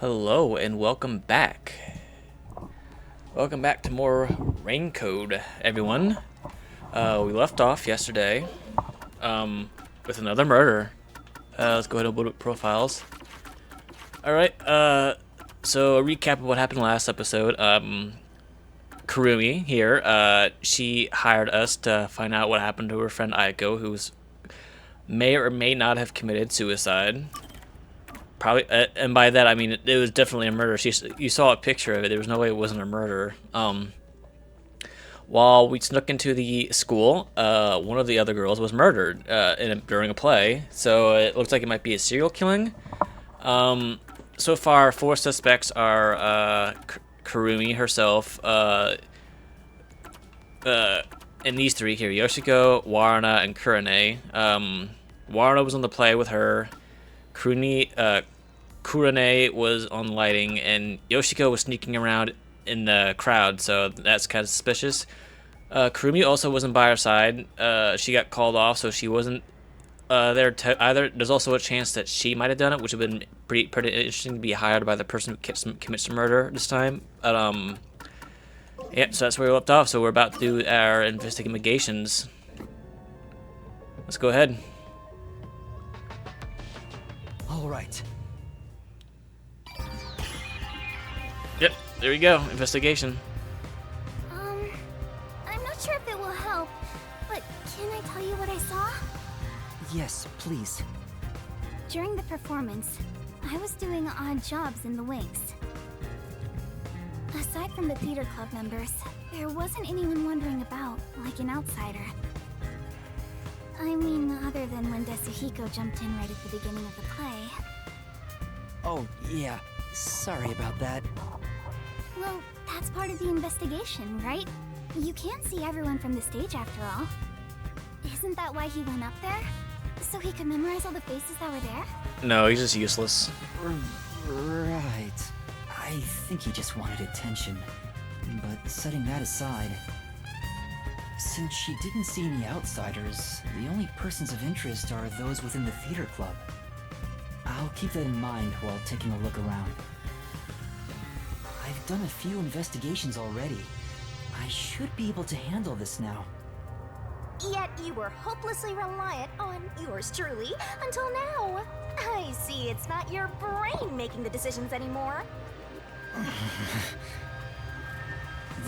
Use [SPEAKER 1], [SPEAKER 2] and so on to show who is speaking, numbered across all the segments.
[SPEAKER 1] Hello and welcome back. Welcome back to more Rain Code, everyone. We left off yesterday with another murder. Let's go ahead and load up profiles. Alright, so a recap of what happened last episode. Kurumi here, she hired us to find out what happened to her friend Aiko, who may or may not have committed suicide. Probably, and by that I mean it was definitely a murder. You saw a picture of it. There was no way it wasn't a murder. While we snuck into the school, one of the other girls was murdered during a play. So it looks like it might be a serial killing. So far, 4 suspects are Kurumi herself, and these 3 here: Yoshiko, Warana, and Kurane. Warana was on the play with her. Kurane was on lighting, and Yoshiko was sneaking around in the crowd, so that's kind of suspicious. Kurumi also wasn't by her side. She got called off, so she wasn't there either. There's also a chance that she might have done it, which would have been pretty interesting to be hired by the person who commits murder this time. But yeah, so that's where we left off. So we're about to do our investigations. Let's go ahead.
[SPEAKER 2] All right.
[SPEAKER 1] Yep, there we go. Investigation.
[SPEAKER 3] I'm not sure if it will help, but can I tell you what I saw?
[SPEAKER 2] Yes, please.
[SPEAKER 3] During the performance, I was doing odd jobs in the wings. Aside from the theater club members, there wasn't anyone wandering about like an outsider. I mean, other than when Desuhiko jumped in right at the beginning of the play.
[SPEAKER 2] Oh, yeah. Sorry about that.
[SPEAKER 3] Well, that's part of the investigation, right? You can't see everyone from the stage after all. Isn't that why he went up there? So he could memorize all the faces that were there?
[SPEAKER 1] No, he's just useless.
[SPEAKER 2] Right. I think he just wanted attention. But setting that aside, since she didn't see any outsiders, the only persons of interest are those within the theater club. I'll keep that in mind while taking a look around. I've done a few investigations already. I should be able to handle this now.
[SPEAKER 4] Yet you were hopelessly reliant on yours truly until now. I see it's not your brain making the decisions anymore.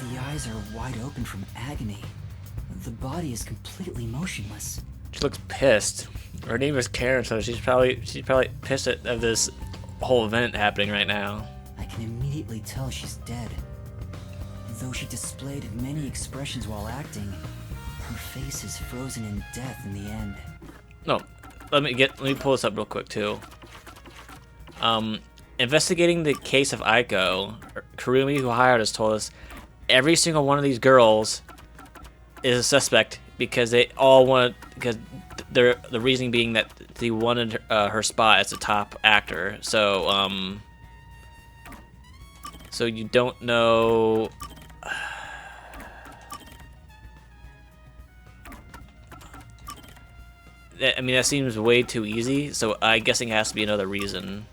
[SPEAKER 2] The eyes are wide open from agony. The body is completely motionless.
[SPEAKER 1] She looks pissed. Her name is Karen, so she's probably pissed of this whole event happening right now.
[SPEAKER 2] I can immediately tell she's dead. Though she displayed many expressions while acting, her face is frozen in death in the end.
[SPEAKER 1] No, let me pull this up real quick too. Investigating the case of Aiko, Kurumi, who hired us, told us every single one of these girls is a suspect because they all wanted, because the reasoning being that they wanted her spot as a top actor. So so you don't know. I mean, that seems way too easy. So I'm guessing it has to be another reason.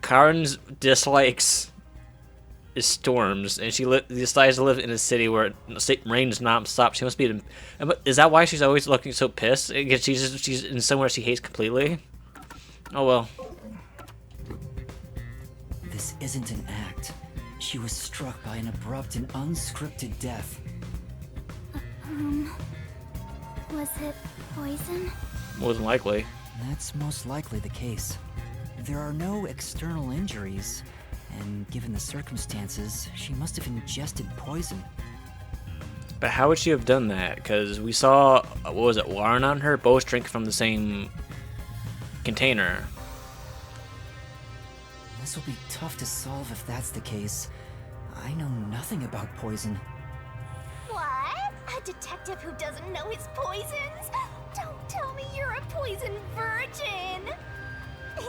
[SPEAKER 1] Karen's dislikes is storms, and she decides to live in a city where rain does not stop. She must be. Is that why she's always looking so pissed? Because she's in somewhere she hates completely. Oh well.
[SPEAKER 2] This isn't an act. She was struck by an abrupt and unscripted death.
[SPEAKER 3] Was it poison?
[SPEAKER 1] More than likely.
[SPEAKER 2] That's most likely the case. There are no external injuries, and given the circumstances, she must have ingested poison.
[SPEAKER 1] But how would she have done that? Because we saw, what was it, Warren on her? Both drink from the same container.
[SPEAKER 2] This will be tough to solve if that's the case. I know nothing about poison.
[SPEAKER 4] What? A detective who doesn't know his poisons? Don't tell me you're a poison virgin! Ew,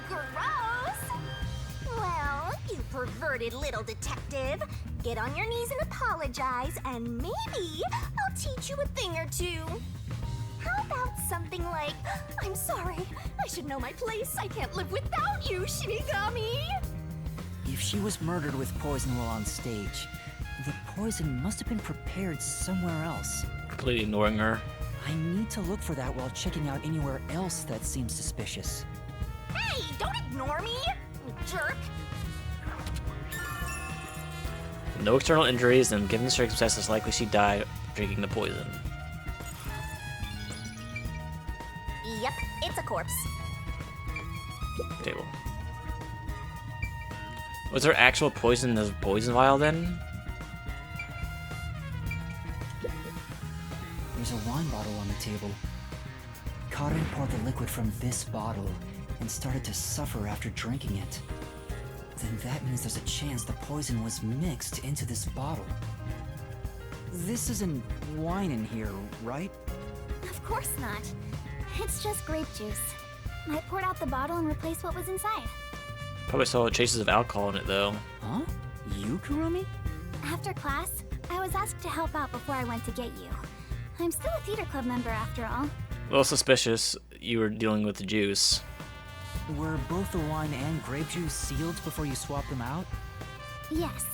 [SPEAKER 4] gross! Well, you perverted little detective. Get on your knees and apologize, and maybe I'll teach you a thing or two. How about something like, I'm sorry, I should know my place. I can't live without you, Shinigami.
[SPEAKER 2] If she was murdered with poison while on stage, the poison must have been prepared somewhere else.
[SPEAKER 1] Completely ignoring her.
[SPEAKER 2] I need to look for that while checking out anywhere else that seems suspicious.
[SPEAKER 4] Hey, don't ignore me, you jerk.
[SPEAKER 1] No external injuries, and given the circumstances, likely she died drinking the poison.
[SPEAKER 4] Yep, it's a corpse.
[SPEAKER 1] Table. Was there actual poison in the poison vial then?
[SPEAKER 2] There's a wine bottle on the table. Karin poured the liquid from this bottle and started to suffer after drinking it. Then that means there's a chance the poison was mixed into this bottle. This isn't wine in here, right?
[SPEAKER 3] Of course not. It's just grape juice. I poured out the bottle and replaced what was inside.
[SPEAKER 1] Probably saw traces of alcohol in it though.
[SPEAKER 2] Huh? You, Kurumi?
[SPEAKER 3] After class, I was asked to help out before I went to get you. I'm still a theater club member after all.
[SPEAKER 1] A little suspicious you were dealing with the juice.
[SPEAKER 2] Were both the wine and grape juice sealed before you swapped them out?
[SPEAKER 3] Yes.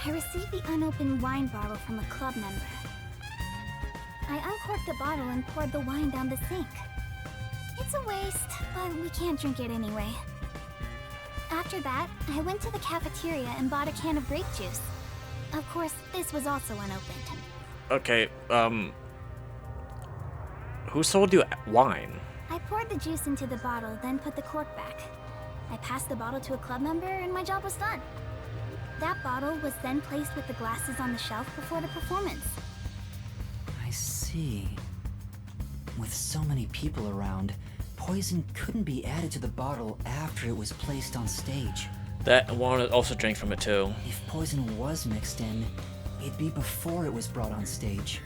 [SPEAKER 3] I received the unopened wine bottle from a club member. I uncorked the bottle and poured the wine down the sink. It's a waste, but we can't drink it anyway. After that, I went to the cafeteria and bought a can of grape juice. Of course, this was also unopened.
[SPEAKER 1] Okay, who sold you wine?
[SPEAKER 3] I poured the juice into the bottle, then put the cork back. I passed the bottle to a club member and my job was done. That bottle was then placed with the glasses on the shelf before the performance.
[SPEAKER 2] I see. With so many people around, poison couldn't be added to the bottle after it was placed on stage.
[SPEAKER 1] That one also drank from it too.
[SPEAKER 2] If poison was mixed in, it'd be before it was brought on stage.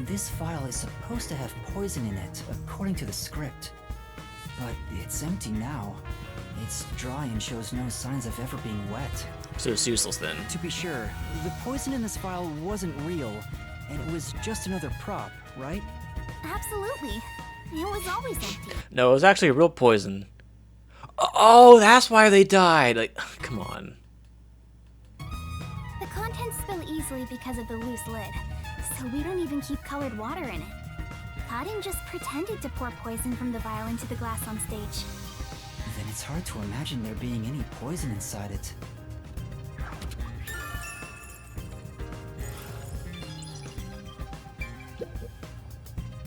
[SPEAKER 2] This file is supposed to have poison in it, according to the script. But it's empty now. It's dry and shows no signs of ever being wet.
[SPEAKER 1] So it's useless then.
[SPEAKER 2] To be sure, the poison in this file wasn't real, and it was just another prop, right?
[SPEAKER 3] Absolutely. It was always empty.
[SPEAKER 1] No, it was actually real poison. Oh, that's why they died. Like, come on.
[SPEAKER 3] The contents spill easily because of the loose lid, so we don't even keep colored water in it. Karin just pretended to pour poison from the vial into the glass on stage.
[SPEAKER 2] Then it's hard to imagine there being any poison inside it.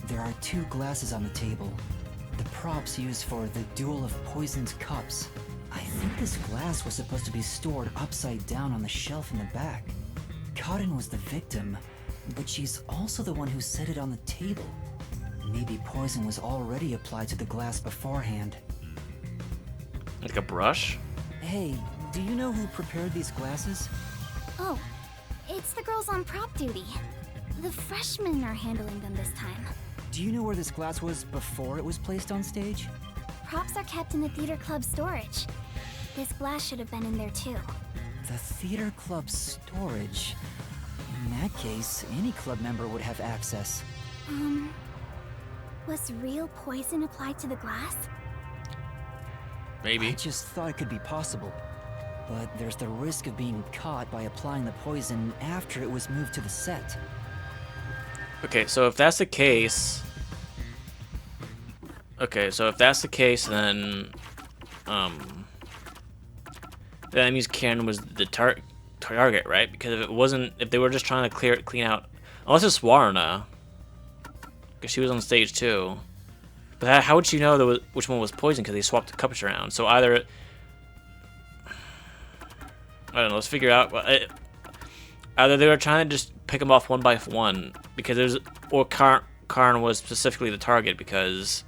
[SPEAKER 2] There are 2 glasses on the table. The props used for the duel of poisoned cups. I think this glass was supposed to be stored upside down on the shelf in the back. Karin was the victim, but she's also the one who set it on the table. Maybe poison was already applied to the glass beforehand.
[SPEAKER 1] Like a brush?
[SPEAKER 2] Hey, do you know who prepared these glasses?
[SPEAKER 3] Oh, it's the girls on prop duty. The freshmen are handling them this time.
[SPEAKER 2] Do you know where this glass was before it was placed on stage?
[SPEAKER 3] Props are kept in the theater club storage. This glass should have been in there too.
[SPEAKER 2] The theater club storage? In that case, any club member would have access.
[SPEAKER 3] Was real poison applied to the glass?
[SPEAKER 1] Maybe.
[SPEAKER 2] I just thought it could be possible. But there's the risk of being caught by applying the poison after it was moved to the set.
[SPEAKER 1] Okay, so if that's the case... Okay, so if that's the case, then... that means Karen was the target, right? Because if it wasn't... If they were just trying to clean out... Unless it's Warna. Because she was on stage too. But how would she know which one was poison? Because they swapped the cups around. So either... I don't know, let's figure out... Either they were trying to just pick them off one by one, because there's... Or Karn was specifically the target, because...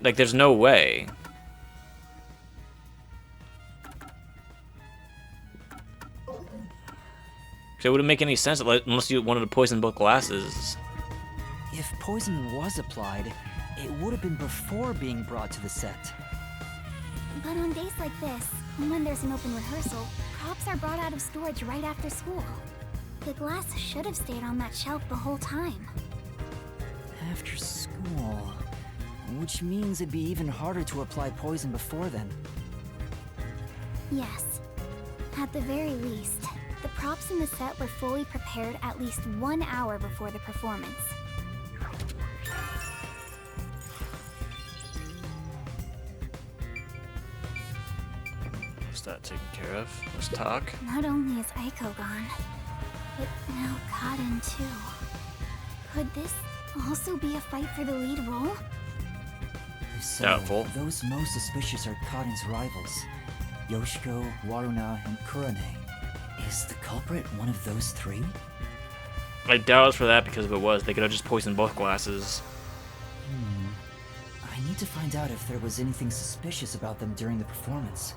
[SPEAKER 1] Like, there's no way. So it wouldn't make any sense unless you wanted to poison both glasses.
[SPEAKER 2] If poison was applied, it would have been before being brought to the set.
[SPEAKER 3] But on days like this, when there's an open rehearsal, props are brought out of storage right after school. The glass should have stayed on that shelf the whole time.
[SPEAKER 2] After school... which means it'd be even harder to apply poison before then.
[SPEAKER 3] Yes. At the very least, the props in the set were fully prepared at least 1 hour before the performance.
[SPEAKER 1] What's that taken care of? Let's talk.
[SPEAKER 3] Not only is Aiko gone, but now Kaden too. Could this also be a fight for the lead role?
[SPEAKER 2] So,
[SPEAKER 1] Doubtful.
[SPEAKER 2] those most suspicious are Kaden's rivals. Yoshiko, Waruna, and Kurane. Is the culprit one of those three?
[SPEAKER 1] I doubt it was for that, because if it was, they could have just poisoned both glasses.
[SPEAKER 2] I need to find out if there was anything suspicious about them during the performance.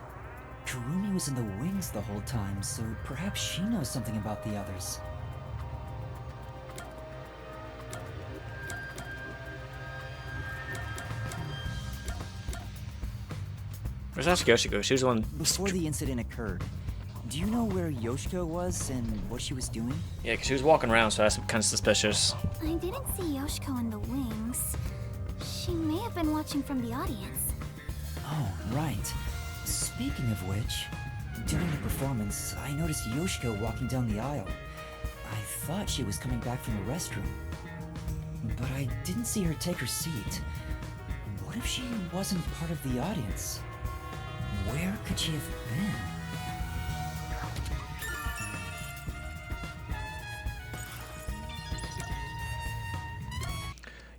[SPEAKER 2] Kurumi was in the wings the whole time, so perhaps she knows something about the others.
[SPEAKER 1] Where's Yoshiko? She was the one.
[SPEAKER 2] Before the incident occurred, do you know where Yoshiko was and what she was doing?
[SPEAKER 1] Yeah, because she was walking around, so that's kind of suspicious.
[SPEAKER 3] I didn't see Yoshiko in the wings. She may have been watching from the audience.
[SPEAKER 2] Oh, right. Speaking of which, during the performance, I noticed Yoshiko walking down the aisle. I thought she was coming back from the restroom, but I didn't see her take her seat. What if she wasn't part of the audience? Where could she have been?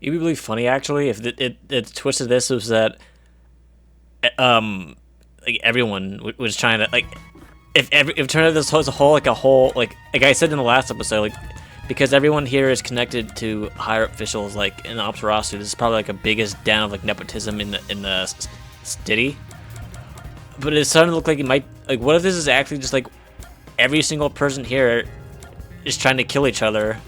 [SPEAKER 1] It'd be really funny, actually, if the twist of this was that, like, everyone was trying to, like, if it turned out this was a whole, like I said in the last episode, like, because everyone here is connected to higher officials, like, in the Amaterasu, this is probably, like, a biggest den of, like, nepotism in the city. But it's starting to look like it might, like, what if this is actually just, like, every single person here is trying to kill each other,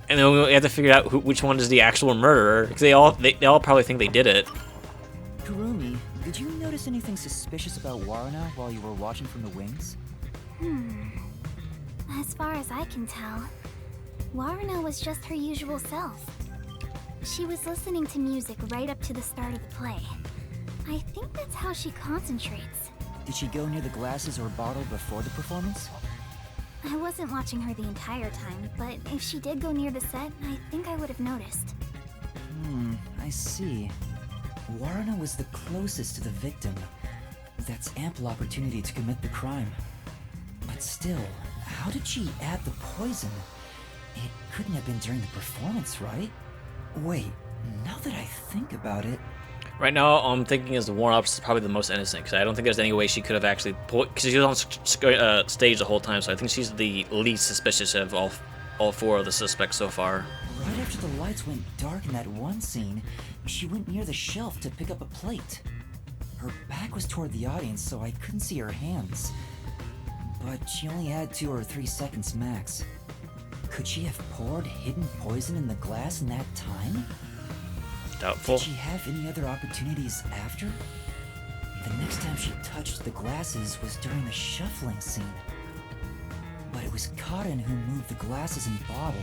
[SPEAKER 1] and then we have to figure out which one is the actual murderer, because they all probably think they did it.
[SPEAKER 2] Kurumi, did you notice anything suspicious about Waruna while you were watching from the wings?
[SPEAKER 3] As far as I can tell, Waruna was just her usual self. She was listening to music right up to the start of the play. I think that's how she concentrates.
[SPEAKER 2] Did she go near the glasses or bottle before the performance?
[SPEAKER 3] I wasn't watching her the entire time, but if she did go near the set, I think I would have noticed.
[SPEAKER 2] I see. Waruna was the closest to the victim. That's ample opportunity to commit the crime. But still, how did she add the poison? It couldn't have been during the performance, right? Wait, now that I think about it...
[SPEAKER 1] Right now, all I'm thinking is the warm-up is probably the most innocent, because I don't think there's any way she could have actually because she was on stage the whole time, so I think she's the least suspicious of all four of the suspects so far.
[SPEAKER 2] Right after the lights went dark in that one scene, she went near the shelf to pick up a plate. Her back was toward the audience, so I couldn't see her hands. But she only had 2 or 3 seconds max. Could she have poured hidden poison in the glass in that time?
[SPEAKER 1] Doubtful.
[SPEAKER 2] Did she have any other opportunities after? The next time she touched the glasses was during the shuffling scene. But it was Kaden who moved the glasses and bottle.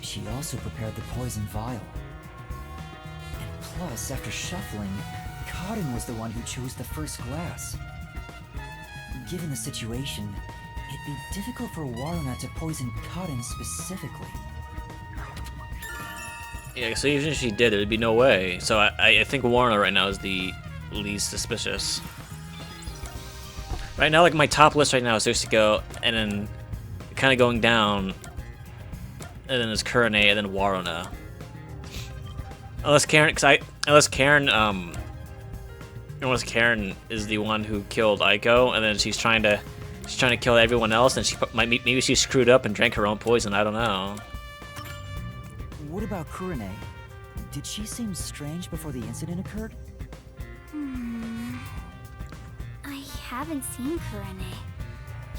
[SPEAKER 2] She also prepared the poison vial. And plus, after shuffling, Kaden was the one who chose the first glass. Given the situation, it'd be difficult for Waruna to poison Kaden specifically.
[SPEAKER 1] Yeah, so even if she did, there'd be no way. So I think Warner right now is the least suspicious. Right now, like, my top list right now is Yoshiko, and then kind of going down, and then there's Kurane, and then Waruna. Unless Karen is the one who killed Aiko, and then she's trying to kill everyone else, and maybe she screwed up and drank her own poison. I don't know.
[SPEAKER 2] What about Kurane? Did she seem strange before the incident occurred?
[SPEAKER 3] I haven't seen Kurane.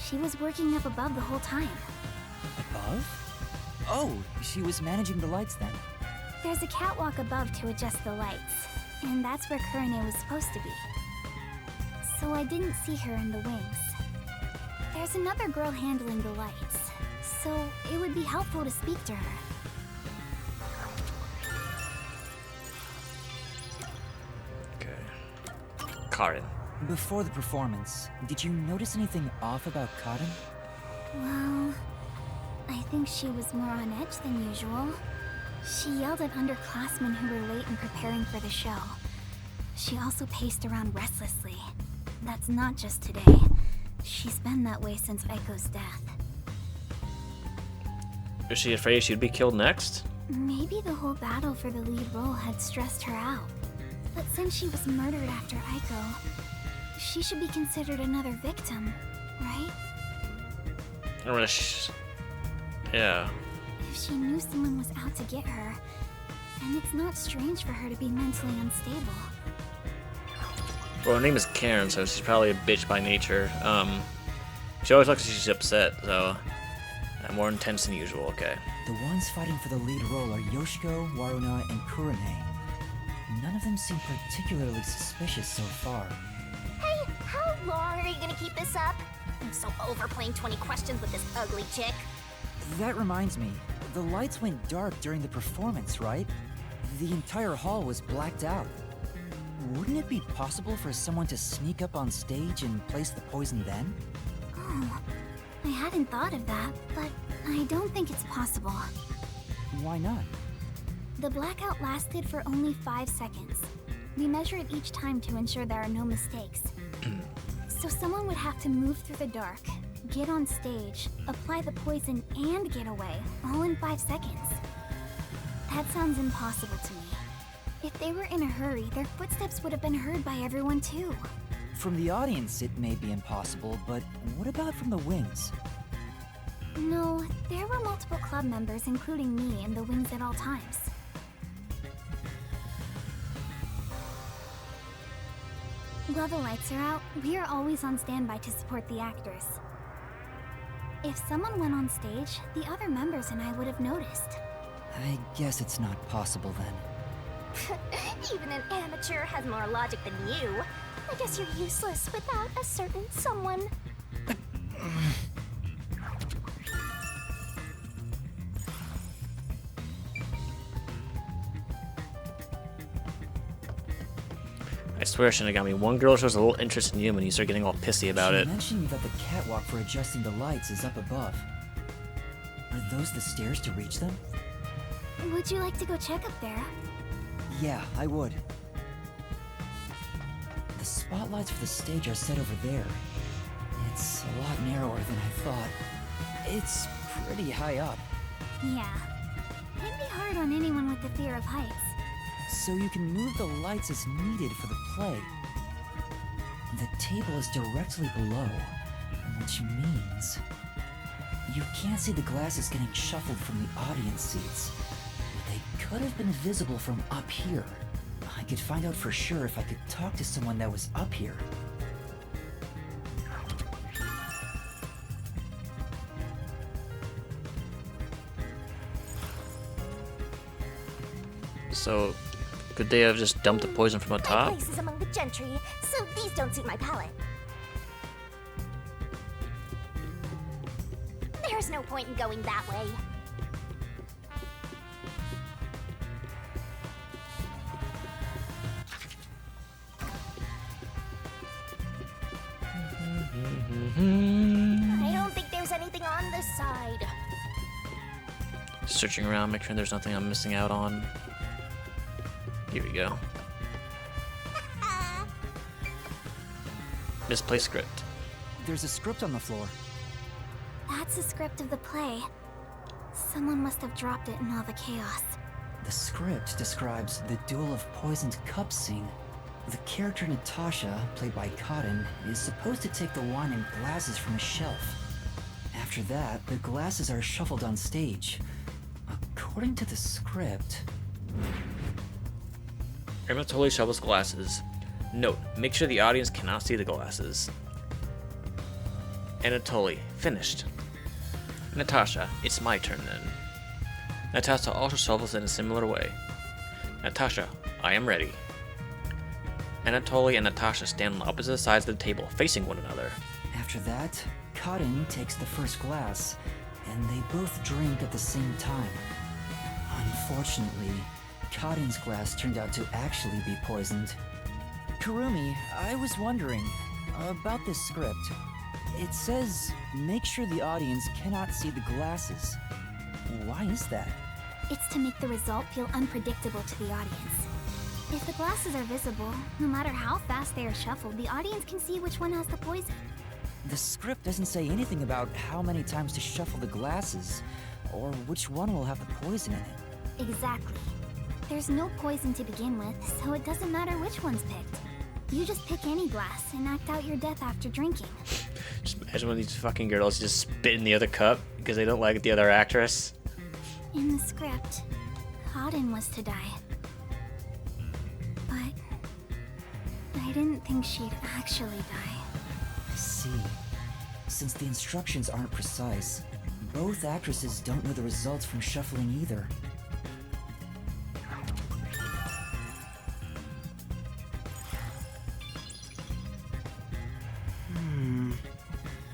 [SPEAKER 3] She was working up above the whole time.
[SPEAKER 2] Above? Oh, she was managing the lights then.
[SPEAKER 3] There's a catwalk above to adjust the lights, and that's where Kurane was supposed to be. So I didn't see her in the wings. There's another girl handling the lights, so it would be helpful to speak to her.
[SPEAKER 1] Okay. Karin.
[SPEAKER 2] Before the performance, did you notice anything off about Karin?
[SPEAKER 3] Well, I think she was more on edge than usual. She yelled at underclassmen who were late in preparing for the show. She also paced around restlessly. That's not just today. She's been that way since Aiko's death.
[SPEAKER 1] Is she afraid she'd be killed next?
[SPEAKER 3] Maybe the whole battle for the lead role had stressed her out. But since she was murdered after Aiko, she should be considered another victim, right?
[SPEAKER 1] Yeah.
[SPEAKER 3] If she knew someone was out to get her, then it's not strange for her to be mentally unstable.
[SPEAKER 1] Well, her name is Karen, so she's probably a bitch by nature. She always looks like she's upset, so more intense than usual. Okay.
[SPEAKER 2] The ones fighting for the lead role are Yoshiko, Waruna, and Kurane. None of them seem particularly suspicious so far.
[SPEAKER 4] Hey, how long are you gonna keep this up? I'm so over playing 20 questions with this ugly chick.
[SPEAKER 2] That reminds me, the lights went dark during the performance, right? The entire hall was blacked out. Wouldn't it be possible for someone to sneak up on stage and place the poison then?
[SPEAKER 3] Oh, I hadn't thought of that, but I don't think it's possible.
[SPEAKER 2] Why not?
[SPEAKER 3] The blackout lasted for only 5 seconds. We measure it each time to ensure there are no mistakes. So someone would have to move through the dark, get on stage, apply the poison, and get away, all in 5 seconds. That sounds impossible to me. If they were in a hurry, their footsteps would have been heard by everyone too.
[SPEAKER 2] From the audience, it may be impossible, but what about from the wings?
[SPEAKER 3] No, there were multiple club members, including me, in the wings at all times. While the lights are out, we are always on standby to support the actors. If someone went on stage, the other members and I would have noticed.
[SPEAKER 2] I guess it's not possible then.
[SPEAKER 4] Even an amateur has more logic than you. I guess you're useless without a certain someone.
[SPEAKER 2] I
[SPEAKER 1] swear Shinigami, one girl shows a little interest in you and you start getting all pissy about it.
[SPEAKER 2] She mentioned that the catwalk for adjusting the lights is up above. Are those the stairs to reach them?
[SPEAKER 3] Would you like to go check up there?
[SPEAKER 2] Yeah, I would. The spotlights for the stage are set over there. It's a lot narrower than I thought. It's pretty high up.
[SPEAKER 3] Yeah. It'd be hard on anyone with the fear of heights.
[SPEAKER 2] So you can move the lights as needed for the play. The table is directly below, which means you can't see the glasses getting shuffled from the audience seats. But they could have been visible from up here. I could find out for sure if I could talk to someone that was up here.
[SPEAKER 1] So, could they have just dumped the poison from the
[SPEAKER 4] My
[SPEAKER 1] top?
[SPEAKER 4] place is among the gentry, so these don't suit my palate. There's no point in going that way. I don't think there's anything on this side.
[SPEAKER 1] Searching around, make sure there's nothing I'm missing out on. Here we go. Misplaced script.
[SPEAKER 2] There's a script on the floor.
[SPEAKER 3] That's the script of the play. Someone must have dropped it in all the chaos.
[SPEAKER 2] The script describes the Duel of Poisoned Cups scene. The character Natasha, played by Cotton, is supposed to take the wine and glasses from a shelf. After that, the glasses are shuffled on stage. According to the script...
[SPEAKER 1] Irma totally shovels glasses. Note, make sure the audience cannot see the glasses. Anatoly, finished. Natasha, it's my turn then. Natasha also shovels in a similar way. Natasha, I am ready. Anatoly and Natasha stand on opposite sides of the table, facing one another.
[SPEAKER 2] After that, Cotton takes the first glass, and they both drink at the same time. Unfortunately, Cotton's glass turned out to actually be poisoned. Kurumi, I was wondering about this script. It says, make sure the audience cannot see the glasses. Why is that?
[SPEAKER 3] It's to make the result feel unpredictable to the audience. If the glasses are visible, no matter how fast they are shuffled, the audience can see which one has the poison.
[SPEAKER 2] The script doesn't say anything about how many times to shuffle the glasses, or which one will have the poison in it.
[SPEAKER 3] Exactly. There's no poison to begin with, so it doesn't matter which one's picked. You just pick any glass and act out your death after drinking.
[SPEAKER 1] Just imagine one of these fucking girls just spit in the other cup because they don't like the other actress.
[SPEAKER 3] In the script, Cotton was to die. But I didn't think she'd actually die.
[SPEAKER 2] I see. Since the instructions aren't precise, both actresses don't know the results from shuffling either.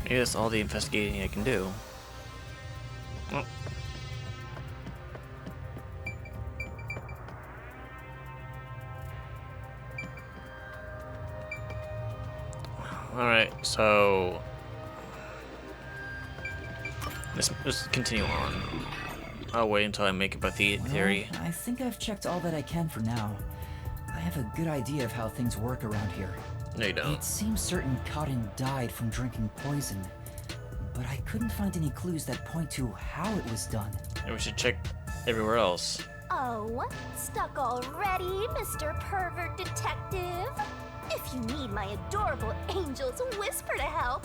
[SPEAKER 1] Maybe that's all the investigating I can do. Oh. Alright, so let's continue on. I'll wait until I make up a theory.
[SPEAKER 2] Well, I think I've checked all that I can for now. I have a good idea of how things work around here.
[SPEAKER 1] No, you don't.
[SPEAKER 2] It seems certain Cotton died from drinking poison, but I couldn't find any clues that point to how it was done.
[SPEAKER 1] And we should check everywhere else.
[SPEAKER 4] Oh, stuck already, Mr. Pervert Detective? If you need my adorable angel's whisper to help,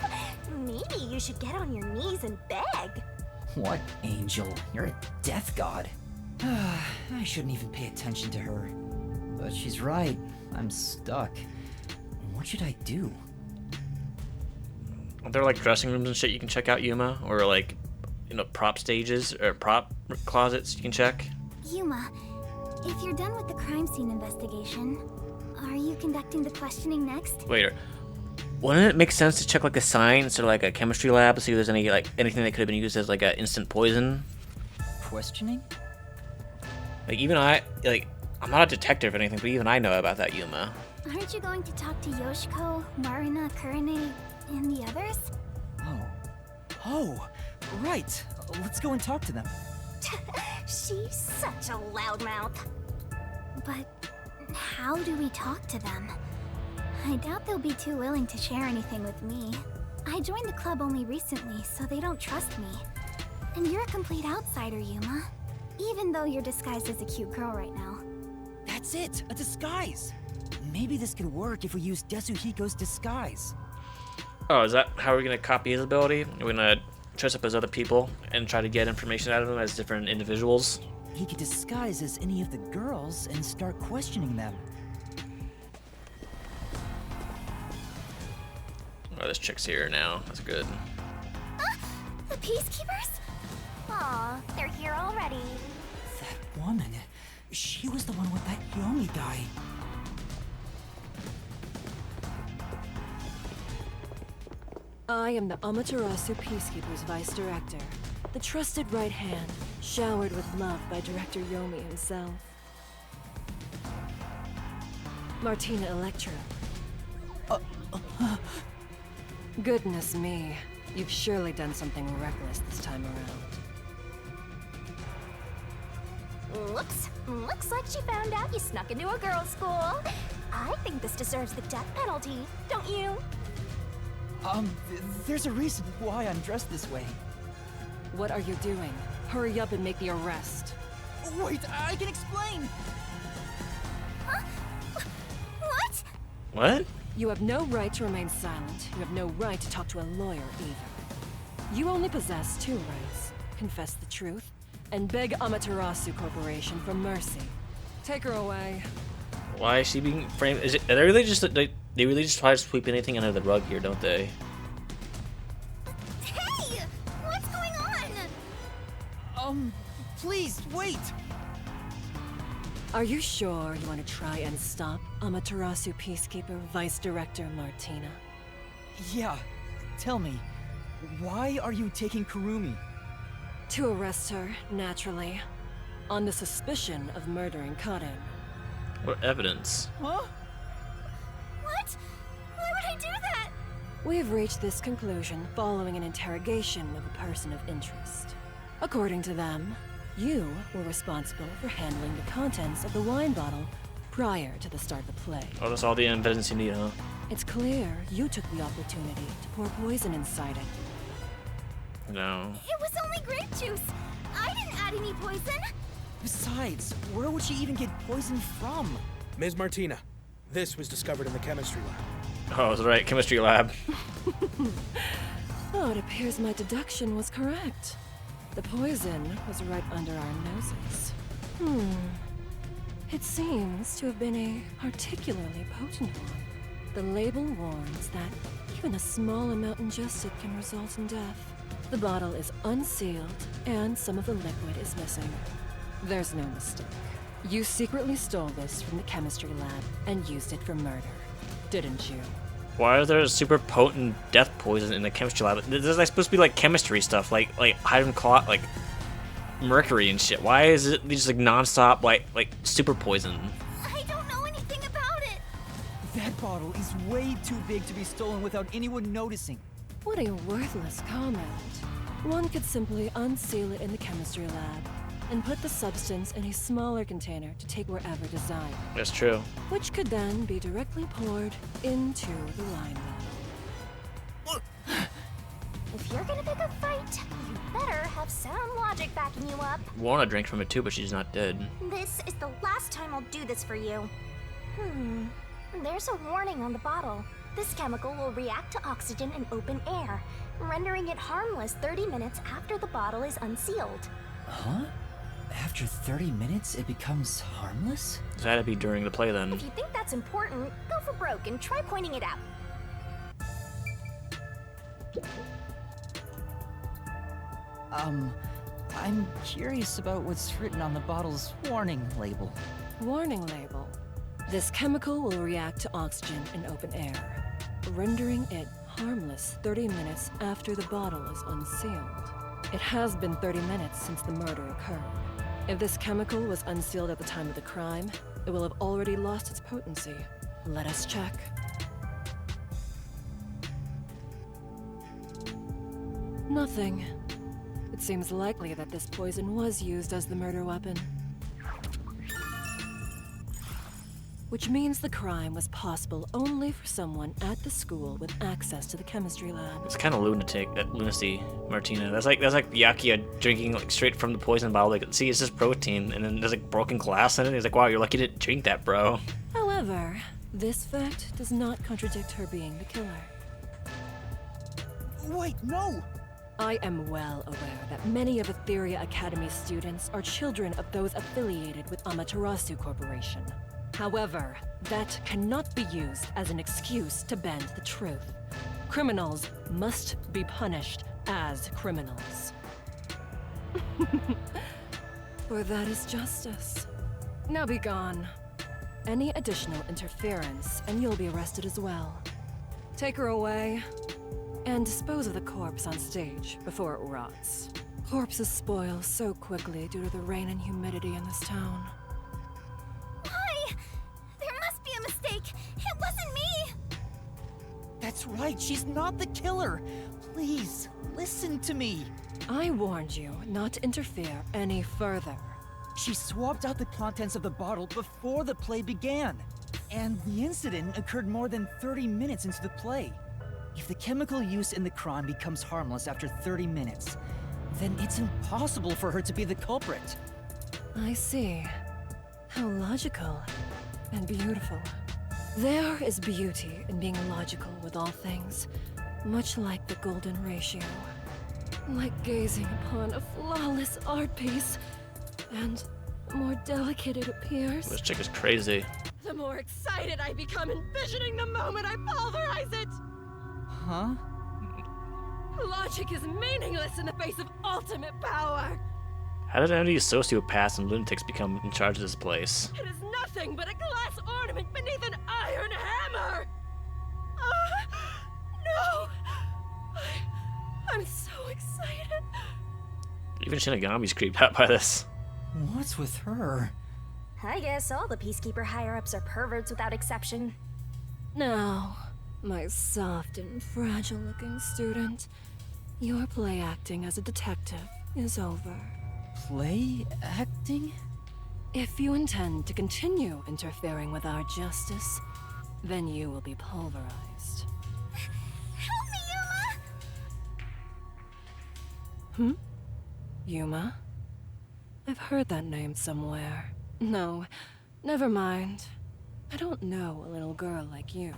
[SPEAKER 4] maybe you should get on your knees and beg.
[SPEAKER 2] What angel? You're a death god. I shouldn't even pay attention to her. But she's right. I'm stuck. What should I do?
[SPEAKER 1] Are there like dressing rooms and shit you can check out, Yuma? Or like, you know, prop stages or prop closets you can check?
[SPEAKER 3] Yuma, if you're done with the crime scene investigation, are you conducting the questioning next?
[SPEAKER 1] Wait, wouldn't it make sense to check like a science or like a chemistry lab to see if there's any like anything that could have been used as like a instant poison?
[SPEAKER 2] Questioning?
[SPEAKER 1] Like even I'm not a detective or anything, but even I know about that, Yuma.
[SPEAKER 3] Aren't you going to talk to Yoshiko, Marina, Kurane, and the others?
[SPEAKER 2] Oh, right. Let's go and talk to them.
[SPEAKER 4] She's such a loudmouth.
[SPEAKER 3] But how do we talk to them? I doubt they'll be too willing to share anything with me. I joined the club only recently, so they don't trust me. And you're a complete outsider, Yuma. Even though you're disguised as a cute girl right now.
[SPEAKER 2] That's it, a disguise. Maybe this could work if we use Desuhiko's disguise.
[SPEAKER 1] Oh, is that how we're gonna copy his ability? We're gonna dress up as other people and try to get information out of them as different individuals?
[SPEAKER 2] He could disguise as any of the girls and start questioning them.
[SPEAKER 1] Oh, this chick's here now. That's good.
[SPEAKER 3] The Peacekeepers?
[SPEAKER 4] Aw, they're here already.
[SPEAKER 2] That woman, she was the one with that Yomi guy.
[SPEAKER 5] I am the Amaterasu Peacekeepers Vice Director, the trusted right hand, showered with love by Director Yomi himself. Martina Electra. Goodness me, you've surely done something reckless this time around.
[SPEAKER 4] Looks like she found out you snuck into a girls' school. I think this deserves the death penalty, don't you?
[SPEAKER 2] There's a reason why I'm dressed this way.
[SPEAKER 5] What are you doing? Hurry up and make the arrest.
[SPEAKER 2] Wait, I can explain!
[SPEAKER 3] What?
[SPEAKER 1] What?
[SPEAKER 5] You have no right to remain silent. You have no right to talk to a lawyer either. You only possess two rights. Confess the truth, and beg Amaterasu Corporation for mercy. Take her away.
[SPEAKER 1] Why is she being framed? Is it? Are they really just they really just try to sweep anything under the rug here, don't they?
[SPEAKER 3] Hey! What's going on?
[SPEAKER 2] Please, wait!
[SPEAKER 5] Are you sure you want to try and stop Amaterasu Peacekeeper Vice Director Martina?
[SPEAKER 2] Yeah, tell me, why are you taking Kurumi?
[SPEAKER 5] To arrest her, naturally. On the suspicion of murdering Kaden.
[SPEAKER 1] What evidence?
[SPEAKER 2] Huh?
[SPEAKER 3] What? Why would I do that?
[SPEAKER 5] We've reached this conclusion following an interrogation of a person of interest. According to them, you were responsible for handling the contents of the wine bottle prior to the start of the play.
[SPEAKER 1] Oh, that's all the evidence you need, huh?
[SPEAKER 5] It's clear you took the opportunity to pour poison inside it.
[SPEAKER 1] No.
[SPEAKER 3] It was only grape juice. I didn't add any poison.
[SPEAKER 2] Besides, where would she even get poison from?
[SPEAKER 6] Ms. Martina, this was discovered in the chemistry lab.
[SPEAKER 1] Oh, that's right, chemistry lab.
[SPEAKER 5] Oh, it appears my deduction was correct. The poison was right under our noses. It seems to have been a particularly potent one. The label warns that even a small amount ingested can result in death. The bottle is unsealed, and some of the liquid is missing. There's no mistake. You secretly stole this from the chemistry lab and used it for murder, didn't you?
[SPEAKER 1] Why is there a super potent death poison in the chemistry lab? This is like supposed to be like chemistry stuff, like hydrogen clot, like mercury and shit. Why is it just like nonstop like super poison?
[SPEAKER 3] I don't know anything about it.
[SPEAKER 2] That bottle is way too big to be stolen without anyone noticing.
[SPEAKER 5] What a worthless comment. One could simply unseal it in the chemistry lab and put the substance in a smaller container to take wherever desired,
[SPEAKER 1] That's true.
[SPEAKER 5] which could then be directly poured into the wine bottle.
[SPEAKER 4] If you're gonna pick a fight, you better have sound logic backing you up.
[SPEAKER 1] Warna drank from it too, but she's not dead.
[SPEAKER 4] This is the last time I'll do this for you. There's a warning on the bottle. This chemical will react to oxygen in open air, rendering it harmless 30 minutes after the bottle is unsealed.
[SPEAKER 2] Huh? After 30 minutes, it becomes harmless?
[SPEAKER 1] It had to be during the play then.
[SPEAKER 4] If you think that's important, go for broke and try pointing it out.
[SPEAKER 2] I'm curious about what's written on the bottle's warning label.
[SPEAKER 5] Warning label. This chemical will react to oxygen in open air, rendering it harmless 30 minutes after the bottle is unsealed. It has been 30 minutes since the murder occurred. If this chemical was unsealed at the time of the crime, it will have already lost its potency. Let us check. Nothing. It seems likely that this poison was used as the murder weapon. Which means the crime was possible only for someone at the school with access to the chemistry lab.
[SPEAKER 1] It's kind of lunacy, Martina. That's like Yakia drinking like straight from the poison bottle. Like, see, it's just protein, and then there's like broken glass in it. He's like, wow, you're lucky to drink that, bro.
[SPEAKER 5] However, this fact does not contradict her being the killer.
[SPEAKER 2] Wait, no!
[SPEAKER 5] I am well aware that many of Etheria Academy's students are children of those affiliated with Amaterasu Corporation. However, that cannot be used as an excuse to bend the truth. Criminals must be punished as criminals. For that is justice. Now be gone. Any additional interference, and you'll be arrested as well. Take her away, and dispose of the corpse on stage before it rots. Corpses spoil so quickly due to the rain and humidity in this town.
[SPEAKER 3] Why? There must be a mistake. It wasn't me.
[SPEAKER 2] That's right, she's not the killer! Please, listen to me!
[SPEAKER 5] I warned you not to interfere any further.
[SPEAKER 2] She swapped out the contents of the bottle before the play began. And the incident occurred more than 30 minutes into the play. If the chemical use in the crime becomes harmless after 30 minutes, then it's impossible for her to be the culprit.
[SPEAKER 5] I see. How logical and beautiful. There is beauty in being logical with all things, much like the golden ratio. Like gazing upon a flawless art piece, and the more delicate it appears,
[SPEAKER 1] This chick is crazy.
[SPEAKER 5] the more excited I become envisioning the moment I pulverize it!
[SPEAKER 2] Huh?
[SPEAKER 5] Logic is meaningless in the face of ultimate power!
[SPEAKER 1] How did any of these sociopaths and lunatics become in charge of this place?
[SPEAKER 5] It is nothing but a glass ornament beneath an iron hammer! No! I'm so excited.
[SPEAKER 1] Even Shinigami's creeped out by this.
[SPEAKER 2] What's with her?
[SPEAKER 4] I guess all the Peacekeeper higher-ups are perverts without exception.
[SPEAKER 5] Now, my soft and fragile-looking student, your play acting as a detective is over.
[SPEAKER 2] Play acting?
[SPEAKER 5] If you intend to continue interfering with our justice, then you will be pulverized.
[SPEAKER 4] Help me, Yuma!
[SPEAKER 5] Yuma? I've heard that name somewhere. No, never mind. I don't know a little girl like you.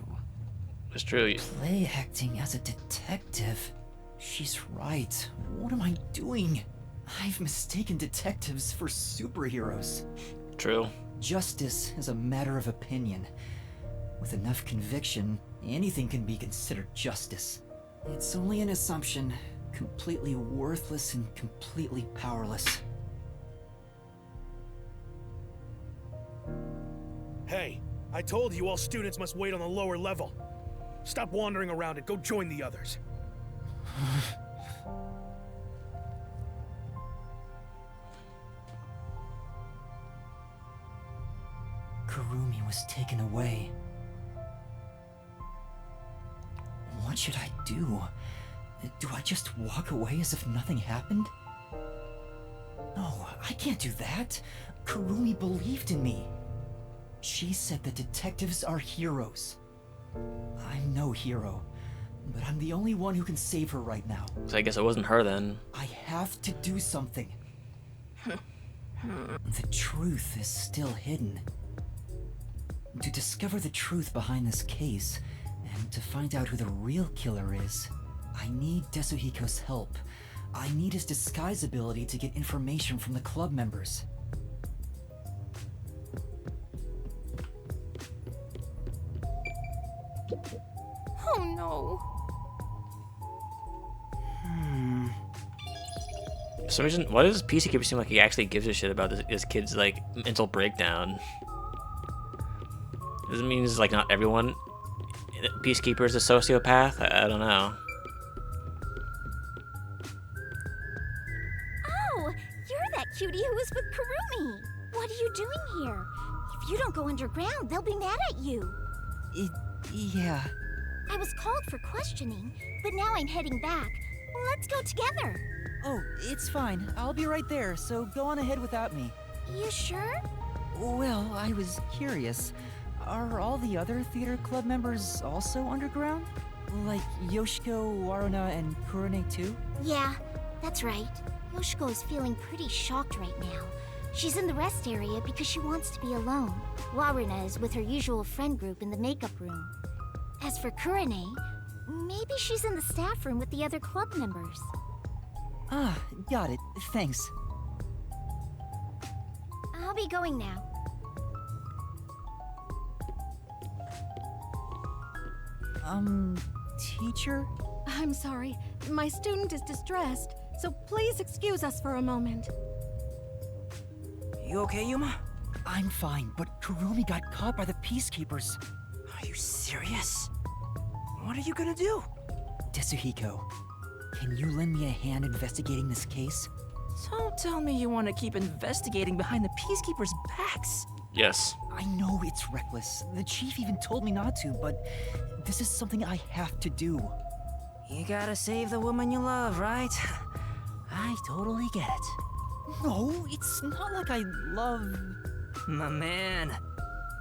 [SPEAKER 1] It's true.
[SPEAKER 2] Play acting as a detective? She's right. What am I doing? I've mistaken detectives for superheroes.
[SPEAKER 1] True.
[SPEAKER 2] Justice is a matter of opinion. With enough conviction, anything can be considered justice. It's only an assumption, completely worthless and completely powerless.
[SPEAKER 6] Hey, I told you all students must wait on the lower level. Stop wandering around and go join the others.
[SPEAKER 2] Kurumi was taken away. What should I do? Do I just walk away as if nothing happened? No, I can't do that. Kurumi believed in me. She said that detectives are heroes. I'm no hero, but I'm the only one who can save her right now.
[SPEAKER 1] So I guess it wasn't her then.
[SPEAKER 2] I have to do something. The truth is still hidden. To discover the truth behind this case, and to find out who the real killer is, I need Desuhiko's help. I need his disguise ability to get information from the club members.
[SPEAKER 4] Oh no.
[SPEAKER 1] For some reason, why does Peacekeeper seem like he actually gives a shit about this kid's like mental breakdown? Does it mean it's like not everyone Peacekeeper is a sociopath? I don't know.
[SPEAKER 4] Oh, you're that cutie who was with Kurumi. What are you doing here? If you don't go underground, they'll be mad at you.
[SPEAKER 2] Yeah.
[SPEAKER 4] I was called for questioning, but now I'm heading back. Let's go together.
[SPEAKER 2] Oh, it's fine. I'll be right there, so go on ahead without me.
[SPEAKER 4] You sure?
[SPEAKER 2] Well, I was curious. Are all the other theater club members also underground? Like Yoshiko, Waruna, and Kurone too?
[SPEAKER 3] Yeah, that's right. Yoshiko is feeling pretty shocked right now. She's in the rest area because she wants to be alone. Waruna is with her usual friend group in the makeup room. As for Kurone, maybe she's in the staff room with the other club members.
[SPEAKER 2] Ah, got it. Thanks.
[SPEAKER 3] I'll be going now.
[SPEAKER 2] Teacher?
[SPEAKER 7] I'm sorry. My student is distressed, so please excuse us for a moment.
[SPEAKER 8] You okay, Yuma?
[SPEAKER 2] I'm fine, but Kurumi got caught by the Peacekeepers.
[SPEAKER 8] Are you serious? What are you gonna do?
[SPEAKER 2] Desuhiko, can you lend me a hand investigating this case?
[SPEAKER 8] Don't tell me you want to keep investigating behind the Peacekeepers' backs.
[SPEAKER 1] Yes.
[SPEAKER 2] I know it's reckless. The chief even told me not to, but this is something I have to do.
[SPEAKER 8] You gotta save the woman you love, right? I totally get it.
[SPEAKER 2] No, it's not like I love...
[SPEAKER 8] My man.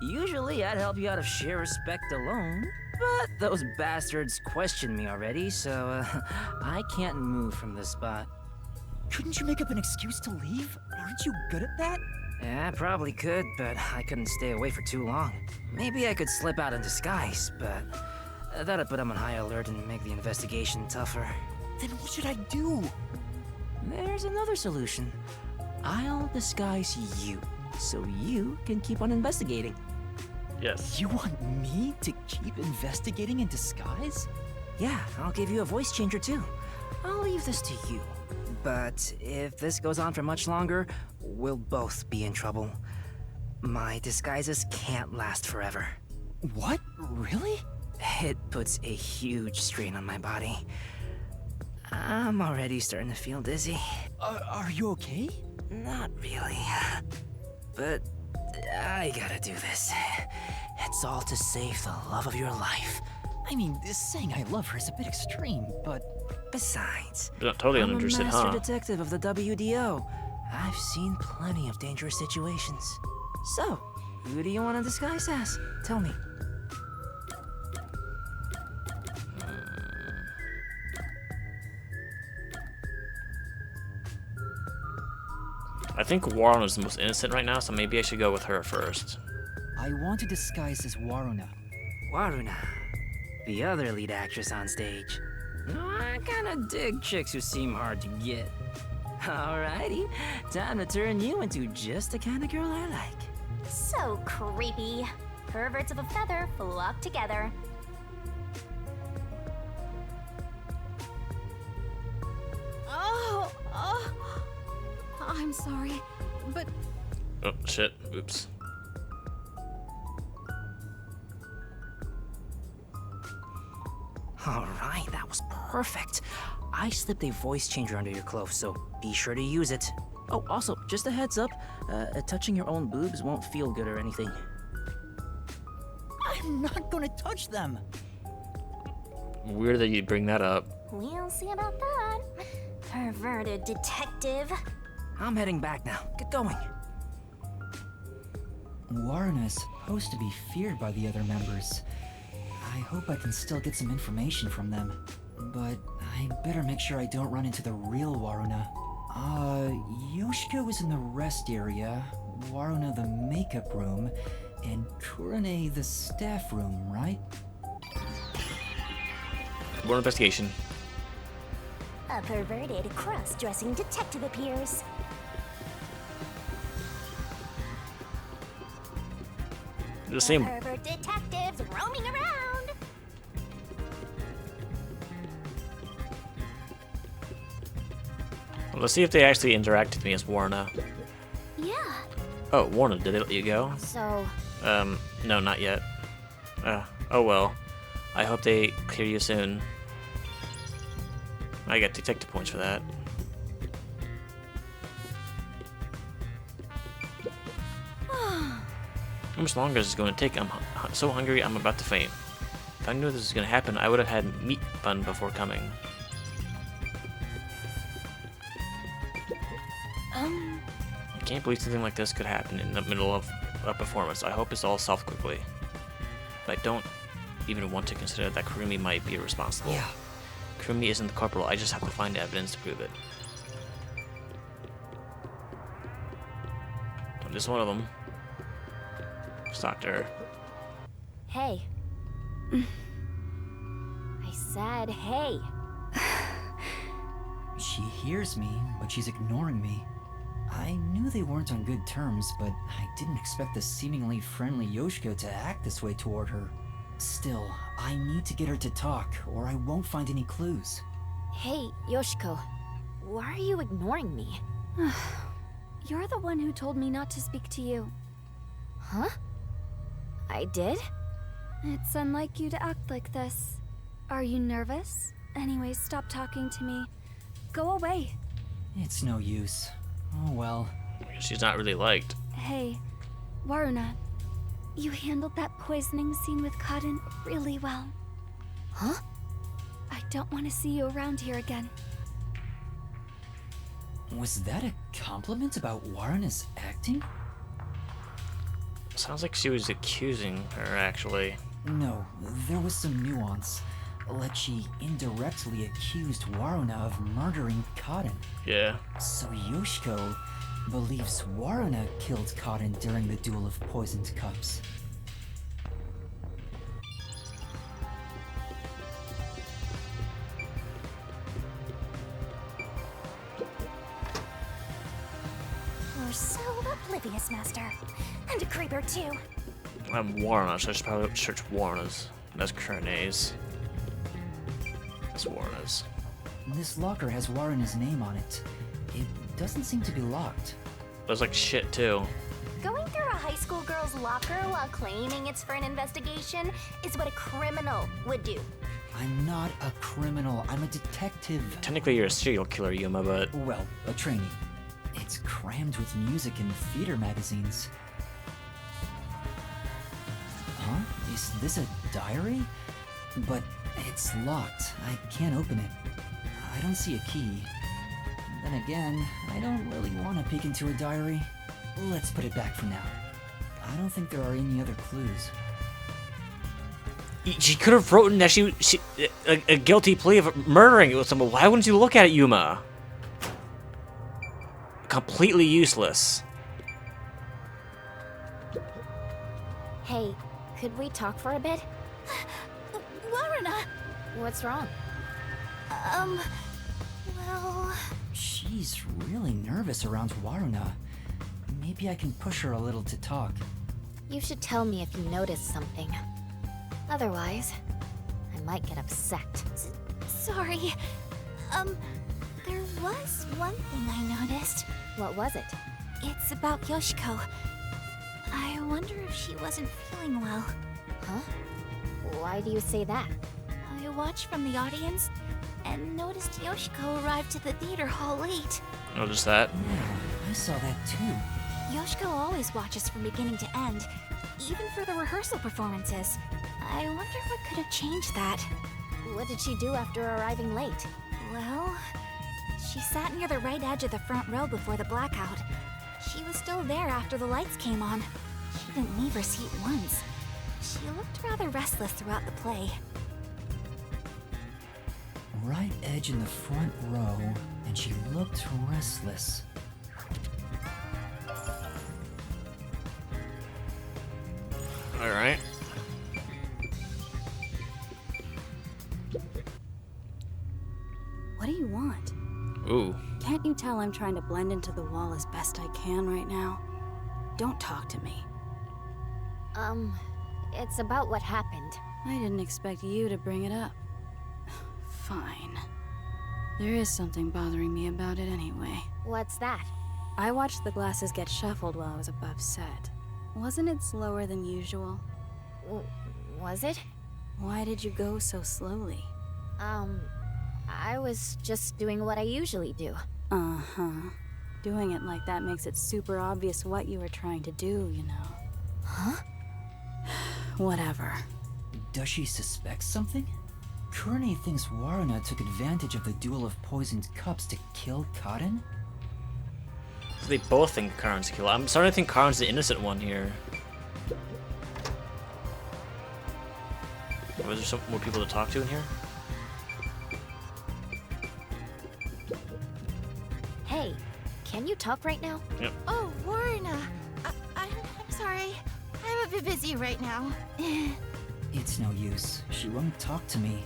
[SPEAKER 8] Usually I'd help you out of sheer respect alone, but those bastards questioned me already, so I can't move from this spot.
[SPEAKER 2] Couldn't you make up an excuse to leave? Aren't you good at that?
[SPEAKER 8] Yeah, I probably could, but I couldn't stay away for too long. Maybe I could slip out in disguise, but that'd put them on high alert and make the investigation tougher.
[SPEAKER 2] Then what should I do?
[SPEAKER 8] There's another solution. I'll disguise you, so you can keep on investigating.
[SPEAKER 1] Yes.
[SPEAKER 2] You want me to keep investigating in disguise?
[SPEAKER 8] Yeah, I'll give you a voice changer too. I'll leave this to you. But if this goes on for much longer, we'll both be in trouble. My disguises can't last forever.
[SPEAKER 2] What? Really?
[SPEAKER 8] It puts a huge strain on my body. I'm already starting to feel dizzy.
[SPEAKER 2] Are you okay?
[SPEAKER 8] Not really. But I gotta do this. It's all to save the love of your life.
[SPEAKER 2] I mean, saying I love her is a bit extreme, but...
[SPEAKER 8] Besides,
[SPEAKER 1] You're not totally
[SPEAKER 8] I'm a
[SPEAKER 1] uninterested,
[SPEAKER 8] master
[SPEAKER 1] huh?
[SPEAKER 8] detective of the WDO. I've seen plenty of dangerous situations. So, who do you want to disguise as? Tell me.
[SPEAKER 1] I think Warren is the most innocent right now, so maybe I should go with her first.
[SPEAKER 2] I want to disguise as Waruna.
[SPEAKER 8] Waruna, the other lead actress on stage. I kinda dig chicks who seem hard to get. Alrighty, time to turn you into just the kind of girl I like.
[SPEAKER 4] So creepy. Perverts of a feather flock together.
[SPEAKER 7] Oh, I'm sorry, but
[SPEAKER 1] Oh, shit. Oops.
[SPEAKER 8] Alright, that was perfect. I slipped a voice changer under your clothes, so be sure to use it. Oh, also, just a heads up, touching your own boobs won't feel good or anything.
[SPEAKER 2] I'm not gonna touch them!
[SPEAKER 1] Weird that you bring that up.
[SPEAKER 4] We'll see about that. Perverted detective.
[SPEAKER 8] I'm heading back now. Get going.
[SPEAKER 2] Waruna is supposed to be feared by the other members. I hope I can still get some information from them. But I better make sure I don't run into the real Waruna. Yoshiko is in the rest area, Waruna the makeup room, and Kurane the staff room, right?
[SPEAKER 1] More investigation.
[SPEAKER 4] A perverted cross-dressing detective appears.
[SPEAKER 1] The same.
[SPEAKER 4] Pervert detectives roaming around.
[SPEAKER 1] Let's see if they actually interact with me as Warna.
[SPEAKER 4] Yeah.
[SPEAKER 1] Oh, Warna, did they let you go?
[SPEAKER 4] So,
[SPEAKER 1] No, not yet. Oh well. I hope they clear you soon. I get detective points for that. How much longer is this going to take? I'm so hungry, I'm about to faint. If I knew this was going to happen, I would have had meat bun before coming. I can't believe something like this could happen in the middle of a performance. I hope it's all solved quickly. But I don't even want to consider that Kurumi might be responsible.
[SPEAKER 2] Yeah.
[SPEAKER 1] Kurumi isn't the corporal, I just have to find evidence to prove it. This is one of them. Doctor.
[SPEAKER 4] hey. I said hey.
[SPEAKER 2] She hears me, but she's ignoring me. I knew they weren't on good terms, but I didn't expect the seemingly friendly Yoshiko to act this way toward her. Still, I need to get her to talk, or I won't find any clues.
[SPEAKER 4] Hey, Yoshiko. Why are you ignoring me?
[SPEAKER 3] You're the one who told me not to speak to you.
[SPEAKER 4] Huh? I did?
[SPEAKER 3] It's unlike you to act like this. Are you nervous? Anyways, stop talking to me. Go away.
[SPEAKER 2] It's no use. Oh well.
[SPEAKER 1] She's not really liked.
[SPEAKER 3] Hey, Waruna. You handled that poisoning scene with Cotton really well.
[SPEAKER 4] Huh?
[SPEAKER 3] I don't want to see you around here again.
[SPEAKER 2] Was that a compliment about Waruna's acting?
[SPEAKER 1] Sounds like she was accusing her, actually.
[SPEAKER 2] No, there was some nuance. Like she indirectly accused Waruna of murdering Cotton.
[SPEAKER 1] Yeah.
[SPEAKER 2] So Yoshiko believes Waruna killed Cotton during the duel of poisoned cups.
[SPEAKER 4] You're so oblivious, Master. And a creeper, too.
[SPEAKER 1] I'm Warna, so I should probably search Warna's. That's Kurne's. That's Warna's.
[SPEAKER 2] This locker has Waruna's name on it. It doesn't seem to be locked.
[SPEAKER 1] Looks like shit too.
[SPEAKER 4] Going through a high school girl's locker while claiming it's for an investigation is what a criminal would do.
[SPEAKER 2] I'm not a criminal. I'm a detective.
[SPEAKER 1] Technically, you're a serial killer, Yuma, but
[SPEAKER 2] Well, a trainee. It's crammed with music and theater magazines. Huh? Is this a diary? But it's locked. I can't open it. I don't see a key. Then again, I don't really want to peek into a diary. Let's put it back for now. I don't think there are any other clues.
[SPEAKER 1] she could have written that a guilty plea of murdering someone. Why wouldn't you look at it, Yuma? Completely useless.
[SPEAKER 4] Hey, could we talk for a bit?
[SPEAKER 3] Waruna!
[SPEAKER 4] What's wrong?
[SPEAKER 3] Well...
[SPEAKER 2] She's really nervous around Waruna. Maybe I can push her a little to talk.
[SPEAKER 4] You should tell me if you notice something. Otherwise, I might get upset.
[SPEAKER 3] Sorry. There was one thing I noticed.
[SPEAKER 4] What was it?
[SPEAKER 3] It's about Yoshiko. I wonder if she wasn't feeling well.
[SPEAKER 4] Huh? Why do you say that?
[SPEAKER 3] I watched from the audience and noticed Yoshiko arrived to the theater hall late.
[SPEAKER 1] Notice that.
[SPEAKER 2] Yeah, I saw that too.
[SPEAKER 3] Yoshiko always watches from beginning to end, even for the rehearsal performances. I wonder what could have changed that.
[SPEAKER 4] What did she do after arriving late?
[SPEAKER 3] Well, she sat near the right edge of the front row before the blackout. She was still there after the lights came on. She didn't leave her seat once. She looked rather restless throughout the play.
[SPEAKER 2] Right edge in the front row, and she looked restless.
[SPEAKER 1] Alright.
[SPEAKER 9] What do you want?
[SPEAKER 1] Ooh.
[SPEAKER 9] Can't you tell I'm trying to blend into the wall as best I can right now? Don't talk to me.
[SPEAKER 4] It's about what happened.
[SPEAKER 9] I didn't expect you to bring it up. Fine. There is something bothering me about it anyway.
[SPEAKER 4] What's that?
[SPEAKER 9] I watched the glasses get shuffled while I was above set. Wasn't it slower than usual?
[SPEAKER 4] Was it?
[SPEAKER 9] Why did you go so slowly?
[SPEAKER 4] I was just doing what I usually do.
[SPEAKER 9] Uh-huh. Doing it like that makes it super obvious what you were trying to do, you know.
[SPEAKER 4] Huh?
[SPEAKER 9] Whatever.
[SPEAKER 2] Does she suspect something? Kurani thinks Waruna took advantage of the duel of poisoned cups to kill Karin?
[SPEAKER 1] So they both think Karin's the killer. I'm starting to think Karin's the innocent one here. Was there some more people to talk to in here?
[SPEAKER 4] Hey, can you talk right now?
[SPEAKER 1] Yep.
[SPEAKER 7] Oh, Waruna. I'm sorry. I'm a bit busy right now.
[SPEAKER 2] It's no use. She won't talk to me.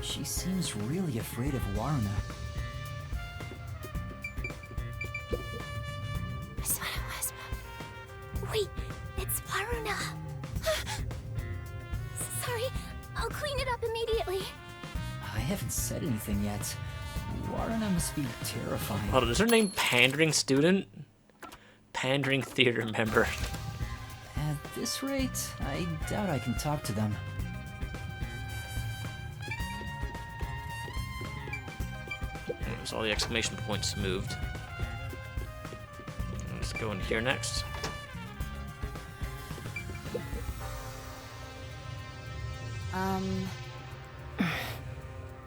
[SPEAKER 2] She seems really afraid of Waruna.
[SPEAKER 3] That's what it was. Wait, it's Waruna. Sorry, I'll clean it up immediately.
[SPEAKER 2] I haven't said anything yet. Waruna must be terrifying.
[SPEAKER 1] Hold on, is her name Pandering Student? Pandering Theater Member.
[SPEAKER 2] At this rate, I doubt I can talk to them.
[SPEAKER 1] There's all the exclamation points moved. Let's go in here next.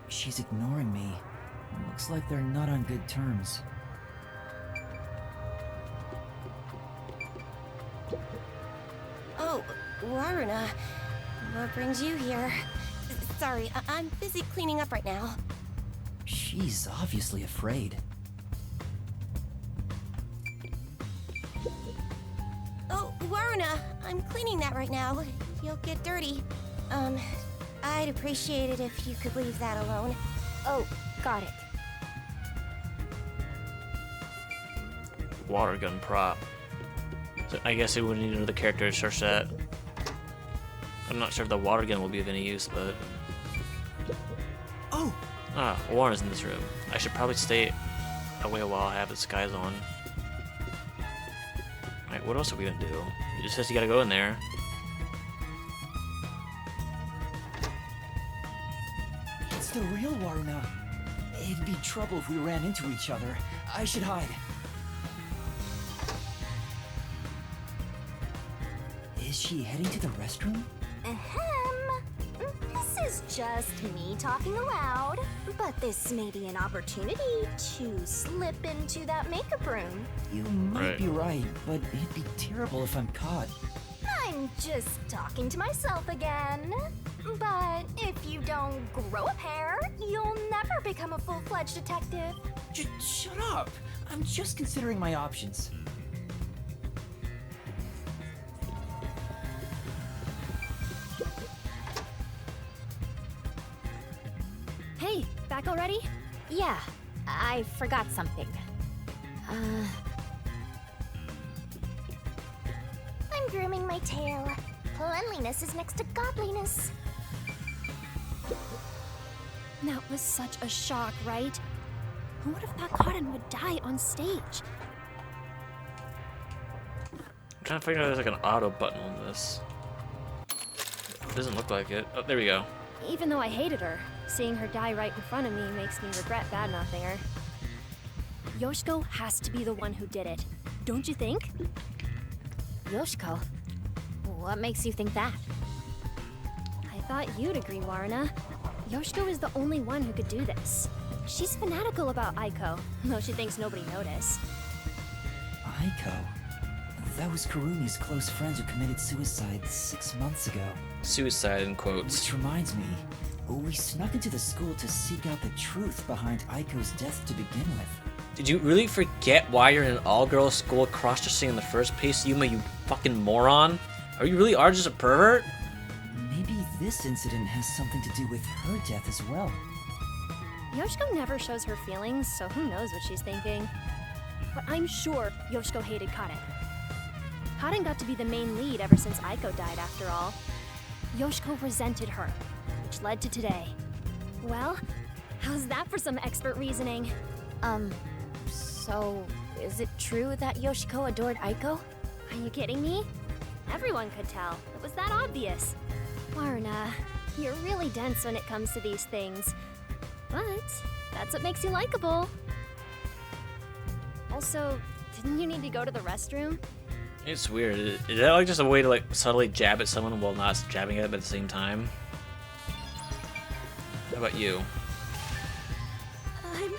[SPEAKER 2] She's ignoring me. Looks like they're not on good terms.
[SPEAKER 10] Oh, Waruna. What brings you here? Sorry, I'm busy cleaning up right now.
[SPEAKER 2] She's obviously afraid.
[SPEAKER 10] Oh, Waruna, I'm cleaning that right now. You'll get dirty. I'd appreciate it if you could leave that alone.
[SPEAKER 4] Oh, got it.
[SPEAKER 1] Water gun prop. So I guess it would need another character to search that. I'm not sure if the water gun will be of any use, but...
[SPEAKER 6] Oh,
[SPEAKER 1] Ah, Warren's in this room. I should probably stay away while I have the skies on. Alright, what else are we gonna do? It just says you gotta go in there.
[SPEAKER 2] It's the real Waruna. It'd be trouble if we ran into each other. I should hide. Is she heading to the restroom?
[SPEAKER 4] Ahem. This is just me talking aloud. But this may be an opportunity to slip into that makeup room.
[SPEAKER 2] You might
[SPEAKER 1] Right.
[SPEAKER 2] be right, but it'd be terrible if I'm caught.
[SPEAKER 4] I'm just talking to myself again. But if you don't grow a pair, you'll never become a full-fledged detective.
[SPEAKER 2] Shut up! I'm just considering my options.
[SPEAKER 11] Hey, back already?
[SPEAKER 4] Yeah, I forgot something. I'm grooming my tail. Cleanliness is next to godliness.
[SPEAKER 11] That was such a shock, right? Who would have thought Cotton would die on stage?
[SPEAKER 1] I'm trying to figure out if there's like an auto button on this. It doesn't look like it. Oh, there we go.
[SPEAKER 11] Even though I hated her, seeing her die right in front of me makes me regret bad-mouthing her. Yoshiko has to be the one who did it. Don't you think?
[SPEAKER 4] Yoshiko? What makes you think that?
[SPEAKER 11] I thought you'd agree, Waruna. Yoshiko is the only one who could do this. She's fanatical about Aiko, though she thinks nobody noticed.
[SPEAKER 2] Aiko? That was Kurumi's close friends who committed suicide 6 months ago.
[SPEAKER 1] Suicide in quotes.
[SPEAKER 2] Which reminds me, we snuck into the school to seek out the truth behind Aiko's death to begin with.
[SPEAKER 1] Did you really forget why you're in an all-girls school cross-dressing in the first place, Yuma, you fucking moron? Are you really just a pervert?
[SPEAKER 2] Maybe this incident has something to do with her death as well.
[SPEAKER 11] Yoshiko never shows her feelings, so who knows what she's thinking. But I'm sure Yoshiko hated Karen. Karen got to be the main lead ever since Aiko died, after all. Yoshiko resented her, which led to today. Well, how's that for some expert reasoning?
[SPEAKER 4] So is it true that Yoshiko adored Aiko?
[SPEAKER 11] Are you kidding me? Everyone could tell. It was that obvious. Waruna, you're really dense when it comes to these things. But that's what makes you likable. Also, didn't you need to go to the restroom?
[SPEAKER 1] It's weird. Is that like just a way to like subtly jab at someone while not jabbing at them at the same time? How about you?
[SPEAKER 5] I'm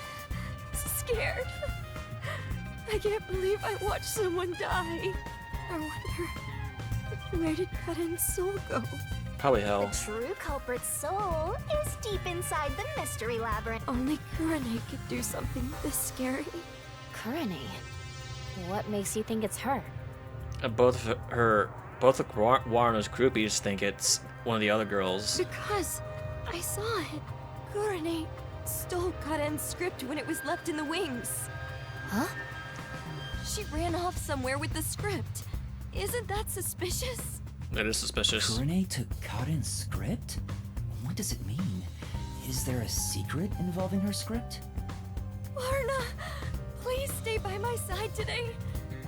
[SPEAKER 5] scared. I can't believe I watched someone die. I wonder, where did Karen's soul go?
[SPEAKER 1] Probably
[SPEAKER 4] The
[SPEAKER 1] hell.
[SPEAKER 4] true culprit's soul is deep inside the mystery labyrinth.
[SPEAKER 5] Only Kurane could do something this scary.
[SPEAKER 4] Kurane? What makes you think it's her?
[SPEAKER 1] Both of Waruna's groupies think it's one of the other girls.
[SPEAKER 5] Because I saw it. Kurane stole Karen's script when it was left in the wings.
[SPEAKER 4] Huh?
[SPEAKER 5] She ran off somewhere with the script. Isn't that suspicious?
[SPEAKER 1] That is suspicious.
[SPEAKER 2] Kurane took Karen's script? What does it mean? Is there a secret involving her script?
[SPEAKER 5] Warna, please stay by my side today.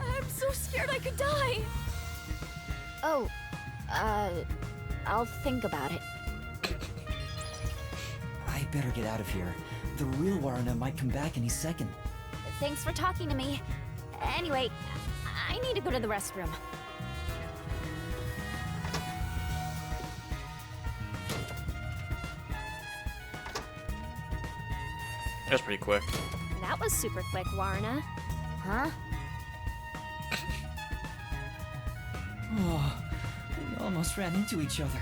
[SPEAKER 5] I'm so scared I could die.
[SPEAKER 4] Oh, I'll think about it.
[SPEAKER 2] I better get out of here. The real Waruna might come back any second.
[SPEAKER 4] Thanks for talking to me. Anyway, I need to go to the restroom.
[SPEAKER 1] That's pretty quick.
[SPEAKER 11] That was super quick, Waruna.
[SPEAKER 4] Huh?
[SPEAKER 2] Oh, we almost ran into each other.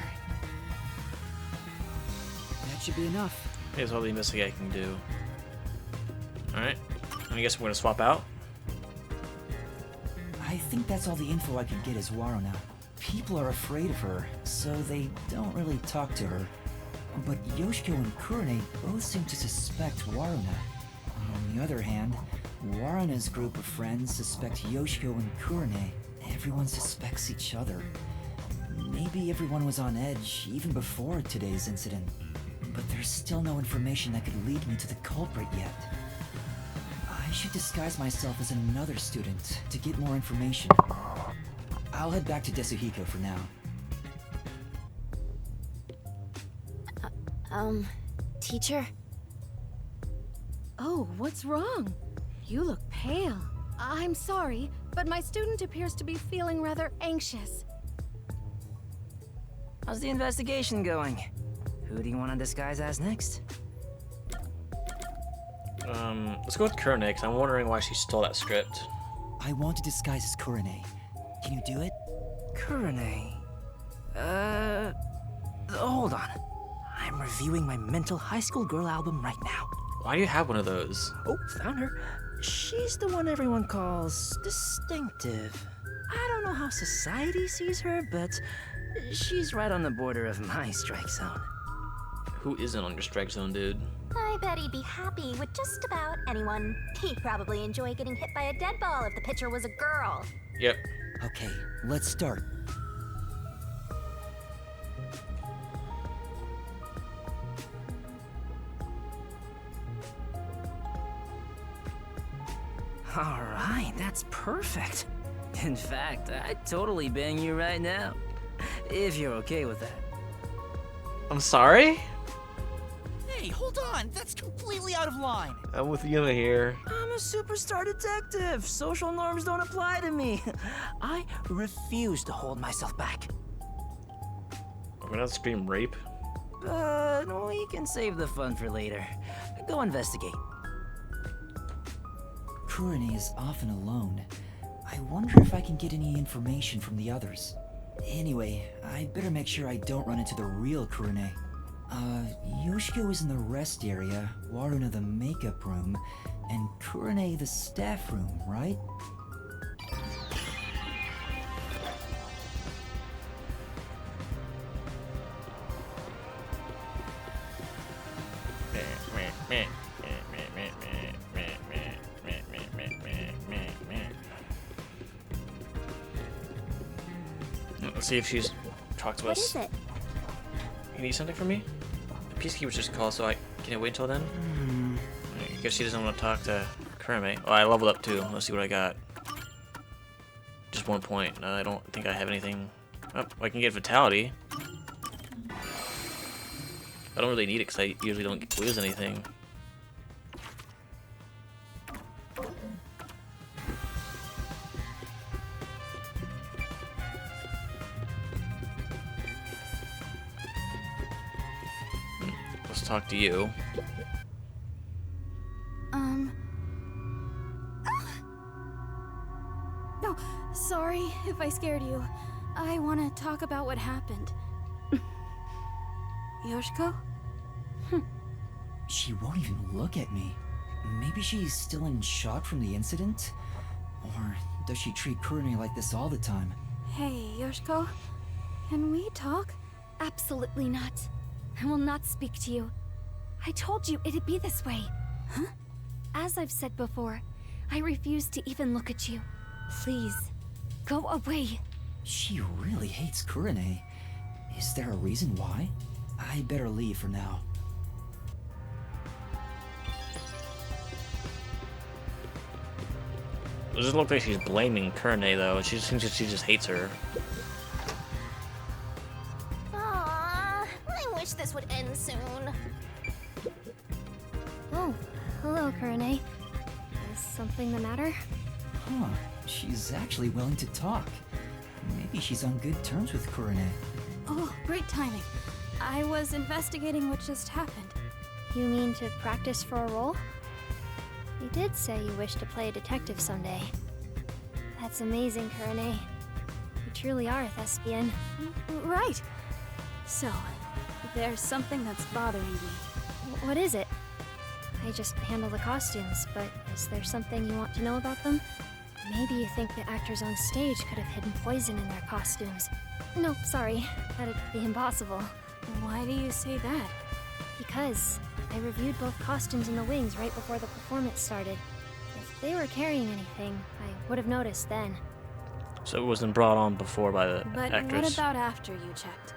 [SPEAKER 2] That should be enough.
[SPEAKER 1] Here's all the investigating I can do. Alright. I guess we're gonna swap out.
[SPEAKER 2] I think that's all the info I can get is Waruna. People are afraid of her, so they don't really talk to her. But Yoshiko and Kurane both seem to suspect Waruna. On the other hand, Waruna's group of friends suspect Yoshiko and Kurane. Everyone suspects each other. Maybe everyone was on edge even before today's incident. but there's still no information that could lead me to the culprit yet. I should disguise myself as another student to get more information. I'll head back to Desuhiko for now.
[SPEAKER 9] Teacher?
[SPEAKER 7] Oh, what's wrong? You look pale. I'm sorry, but my student appears to be feeling rather anxious.
[SPEAKER 8] How's the investigation going? Who do you want to disguise as next?
[SPEAKER 1] Let's go with Kurone, because I'm wondering why she stole that script.
[SPEAKER 2] I want to disguise as Kurone. Can you do it?
[SPEAKER 8] Kurone. Hold on. I'm reviewing my mental high school girl album right now.
[SPEAKER 1] Why do you have one of those?
[SPEAKER 8] Oh, found her. She's the one everyone calls distinctive. I don't know how society sees her, but she's right on the border of my strike zone.
[SPEAKER 1] Who isn't on your strike zone, dude?
[SPEAKER 4] I bet he'd be happy with just about anyone. He'd probably enjoy getting hit by a dead ball if the pitcher was a girl.
[SPEAKER 1] Yep.
[SPEAKER 2] Okay, let's start.
[SPEAKER 8] Alright, that's perfect. In fact, I'd totally bang you right now. If you're okay with that.
[SPEAKER 1] I'm sorry?
[SPEAKER 12] Hey, hold on! That's completely out of line!
[SPEAKER 1] I'm with Yuma here.
[SPEAKER 8] I'm a superstar detective. Social norms don't apply to me. I refuse to hold myself back.
[SPEAKER 1] We're gonna scream rape.
[SPEAKER 8] But we can save the fun for later. Go investigate.
[SPEAKER 2] Kurone is often alone. I wonder if I can get any information from the others. Anyway, I better make sure I don't run into the real Kurone. Yoshiko is in the rest area, Waruna the makeup room, and Kurone the staff room, right?
[SPEAKER 1] Let's see if she's talked to
[SPEAKER 4] What
[SPEAKER 1] us.
[SPEAKER 4] is it?
[SPEAKER 1] You need something from me? The peacekeeper's just called, so can I wait until then? I guess she doesn't want to talk to Kurame. Oh, I leveled up too. Let's see what I got. Just 1 point. No, I don't think I have anything. Oh, I can get Vitality. I don't really need it because I usually don't lose anything. Let's talk to you.
[SPEAKER 9] No, sorry if I scared you. I want to talk about what happened. Yoshiko?
[SPEAKER 2] She won't even look at me. Maybe she's still in shock from the incident? Or does she treat Kurone like this all the time?
[SPEAKER 9] Hey, Yoshiko. Can we talk?
[SPEAKER 3] Absolutely not. I will not speak to you. I told you it'd be this way.
[SPEAKER 9] Huh?
[SPEAKER 3] As I've said before, I refuse to even look at you. Please, go away.
[SPEAKER 2] She really hates Kurone. Is there a reason why? I better leave for now.
[SPEAKER 1] It doesn't look like she's blaming Kurone though. She just thinks that she just hates her.
[SPEAKER 4] Aww, I wish this would end soon.
[SPEAKER 3] Oh, hello, Kurone. Is something the matter?
[SPEAKER 2] Huh, she's actually willing to talk. Maybe she's on good terms with Kurone.
[SPEAKER 9] Oh, great timing. I was investigating what just happened.
[SPEAKER 3] You mean to practice for a role? You did say you wish to play a detective someday. That's amazing, Kurone. You truly are a thespian.
[SPEAKER 9] Right. So, there's something that's bothering me.
[SPEAKER 3] What is it? I just handle the costumes, but is there something you want to know about them? Maybe you think the actors on stage could have hidden poison in their costumes. No, sorry. That'd be impossible.
[SPEAKER 9] Why do you say that?
[SPEAKER 3] Because I reviewed both costumes in the wings right before the performance started. If they were carrying anything, I would have noticed then.
[SPEAKER 1] So it wasn't brought on before by the
[SPEAKER 9] But
[SPEAKER 1] actress.
[SPEAKER 9] what about after you checked?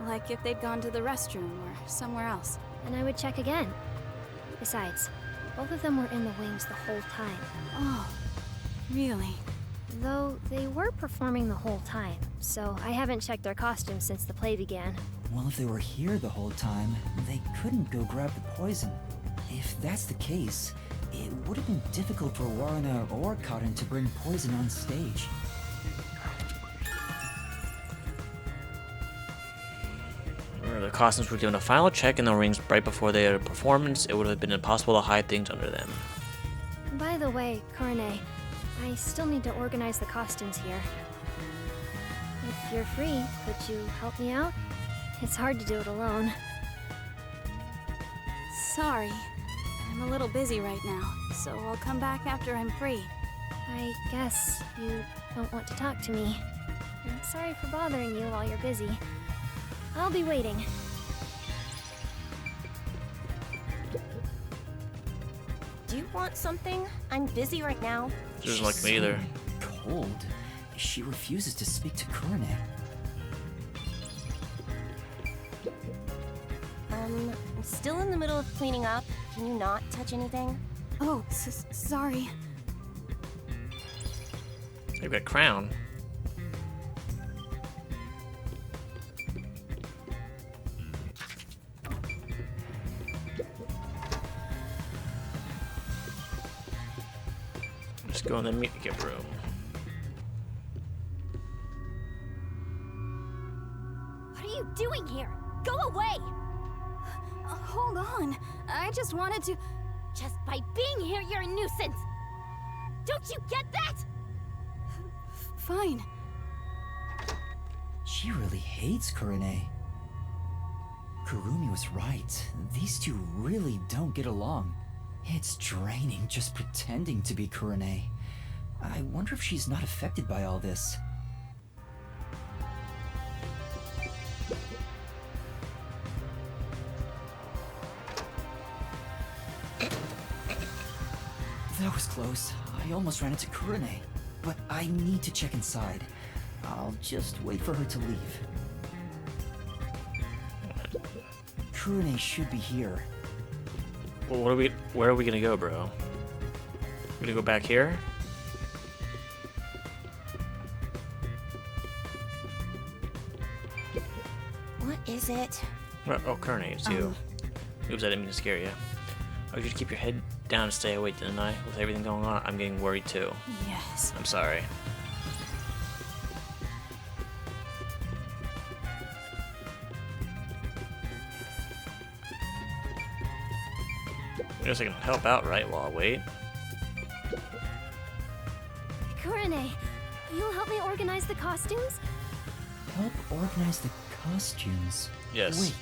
[SPEAKER 9] like if they'd gone to the restroom or somewhere else.
[SPEAKER 11] And I would check again. Besides, both of them were in the wings the whole time.
[SPEAKER 9] Oh, really?
[SPEAKER 11] Though they were performing the whole time, so I haven't checked their costumes since the play began.
[SPEAKER 2] Well, if they were here the whole time, they couldn't go grab the poison. If that's the case, it would have been difficult for Warren or Cotton to bring poison on stage.
[SPEAKER 1] The costumes were given a final check in the rings right before they had a performance. It would have been impossible to hide things under them.
[SPEAKER 11] By the way, Kurane, I still need to organize the costumes here. If you're free, could you help me out? It's hard to do it alone.
[SPEAKER 9] Sorry. I'm a little busy right now, so I'll come back after I'm free.
[SPEAKER 11] I guess you don't want to talk to me. I'm sorry for bothering you while you're busy. I'll be waiting.
[SPEAKER 10] Do you want something? I'm busy right now.
[SPEAKER 1] She doesn't like me either.
[SPEAKER 2] Cold. She refuses to speak to Kurane.
[SPEAKER 10] I'm still in the middle of cleaning up. Can you not touch anything?
[SPEAKER 9] Oh, sorry.
[SPEAKER 1] They've got a crown. Just go in the makeup room.
[SPEAKER 3] What are you doing here? Go away!
[SPEAKER 9] Hold on. I just wanted to...
[SPEAKER 3] Just by being here, you're a nuisance! Don't you get that?
[SPEAKER 9] Fine.
[SPEAKER 2] She really hates Kurane. Kurumi was right. These two really don't get along. It's draining just pretending to be Kurane. I wonder if she's not affected by all this. That was close. I almost ran into Kurane. But I need to check inside. I'll just wait for her to leave. Kurane should be here.
[SPEAKER 1] Well, where are we gonna go, bro? We're gonna go back here?
[SPEAKER 10] What is it?
[SPEAKER 1] Oh, Kurane, it's you. Oops, I didn't mean to scare you. Oh, you should keep your head down and stay awake, didn't I? With everything going on, I'm getting worried too.
[SPEAKER 9] Yes.
[SPEAKER 1] I'm sorry. I guess I can help out, right, while I wait.
[SPEAKER 11] Kurane, you'll help me organize the costumes?
[SPEAKER 2] Help organize the costumes?
[SPEAKER 1] Yes.
[SPEAKER 2] Wait,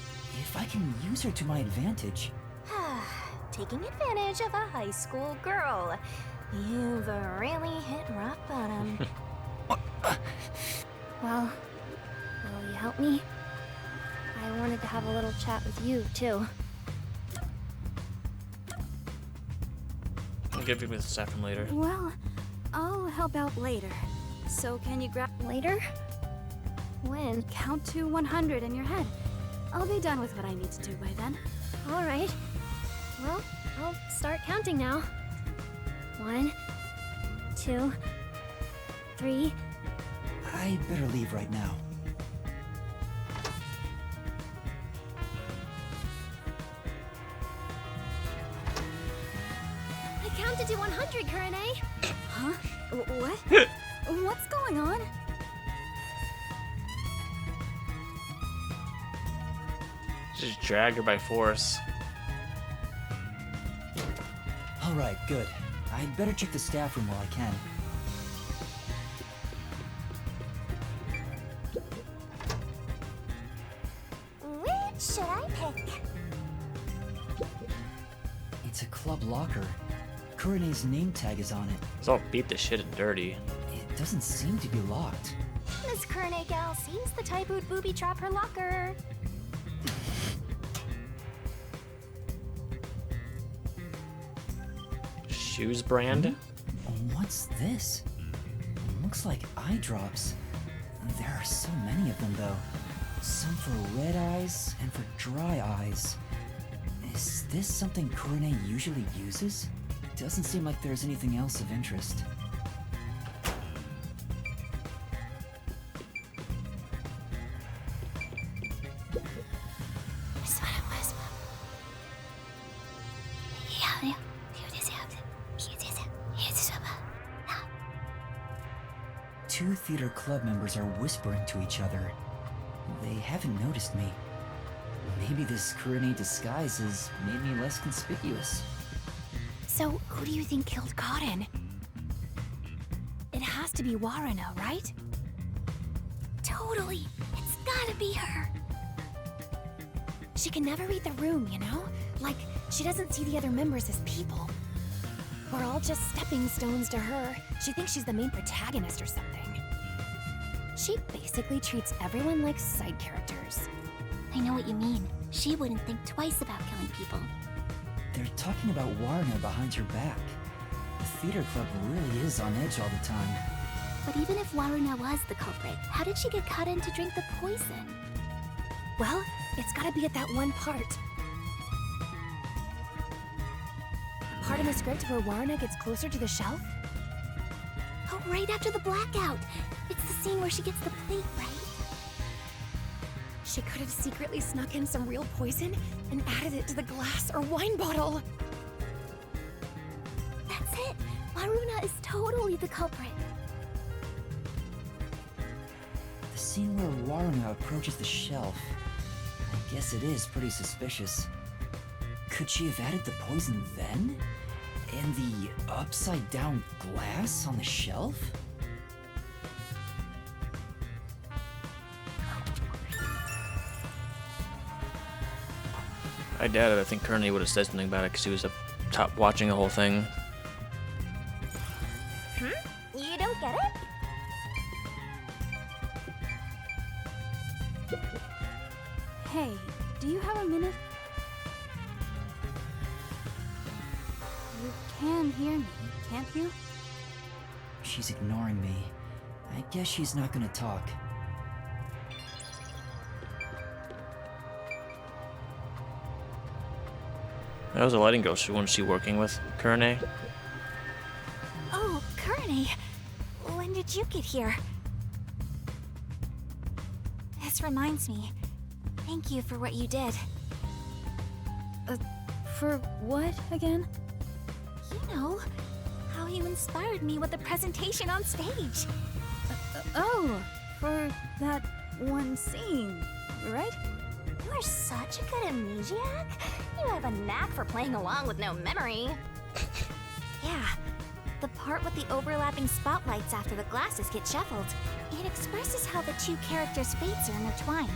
[SPEAKER 2] if I can use her to my advantage.
[SPEAKER 4] Taking advantage of a high school girl. You've really hit rock bottom.
[SPEAKER 11] Well, will you help me? I wanted to have a little chat with you, too.
[SPEAKER 1] I'll give you the saffron later.
[SPEAKER 9] Well, I'll help out later. So can you grab...
[SPEAKER 11] Later? When?
[SPEAKER 9] Count to 100 in your head. I'll be done with what I need to do by then.
[SPEAKER 11] Alright. Well, I'll start counting now. 1, 2, 3.
[SPEAKER 2] I better leave right now.
[SPEAKER 11] I counted to 100, Kurane.
[SPEAKER 9] Huh? What? What's going on?
[SPEAKER 1] Just drag her by force.
[SPEAKER 2] Alright, good. I'd better check the staff room while I can.
[SPEAKER 4] Which should I pick?
[SPEAKER 2] It's a club locker. Kurane's name tag is on it.
[SPEAKER 1] It's all beat the shit and dirty.
[SPEAKER 2] It doesn't seem to be locked.
[SPEAKER 4] This Kurane gal seems the type who'd booby trap her locker.
[SPEAKER 1] Shoes brand?
[SPEAKER 2] What's this? Looks like eye drops. There are so many of them, though. Some for red eyes and for dry eyes. Is this something Kurone usually uses? Doesn't seem like there's anything else of interest. Two theater club members are whispering to each other. They haven't noticed me. Maybe this Kurone disguise has made me less conspicuous.
[SPEAKER 11] So, who do you think killed Cotton? It has to be Waruna, right? Totally! It's gotta be her! She can never read the room, you know? Like, she doesn't see the other members as people. We're all just stepping stones to her. She thinks she's the main protagonist or something. She basically treats everyone like side characters.
[SPEAKER 3] I know what you mean. She wouldn't think twice about killing people.
[SPEAKER 2] They're talking about Waruna behind your back. The theater club really is on edge all the time.
[SPEAKER 3] But even if Waruna was the culprit, how did she get Cotton to drink the poison?
[SPEAKER 11] Well, it's gotta be at that one part. Part in the script where Waruna gets closer to the shelf?
[SPEAKER 3] Oh, right after the blackout! It's the scene where she gets the plate, right?
[SPEAKER 11] She could have secretly snuck in some real poison and added it to the glass or wine bottle.
[SPEAKER 3] That's it! Waruna is totally the culprit.
[SPEAKER 2] The scene where Waruna approaches the shelf. I guess it is pretty suspicious. Could she have added the poison then? And the upside-down glass on the shelf?
[SPEAKER 1] I doubt it. I think Kurone would have said something about it because he was up top watching the whole thing.
[SPEAKER 4] You don't get it?
[SPEAKER 9] Hey, do you have a minute? You can hear me, can't you?
[SPEAKER 2] She's ignoring me. I guess she's not gonna talk.
[SPEAKER 1] That was a lighting girl. Wasn't she working with Kurone?
[SPEAKER 4] Oh, Kurone. When did you get here? This reminds me. Thank you for what you did.
[SPEAKER 9] For what again?
[SPEAKER 4] You know, how you inspired me with the presentation on stage.
[SPEAKER 9] Oh, for that one scene, right?
[SPEAKER 4] You are such a good amnesiac. You have a knack for playing along with no memory. Yeah, the part with the overlapping spotlights after the glasses get shuffled. It expresses how the two characters' fates are intertwined.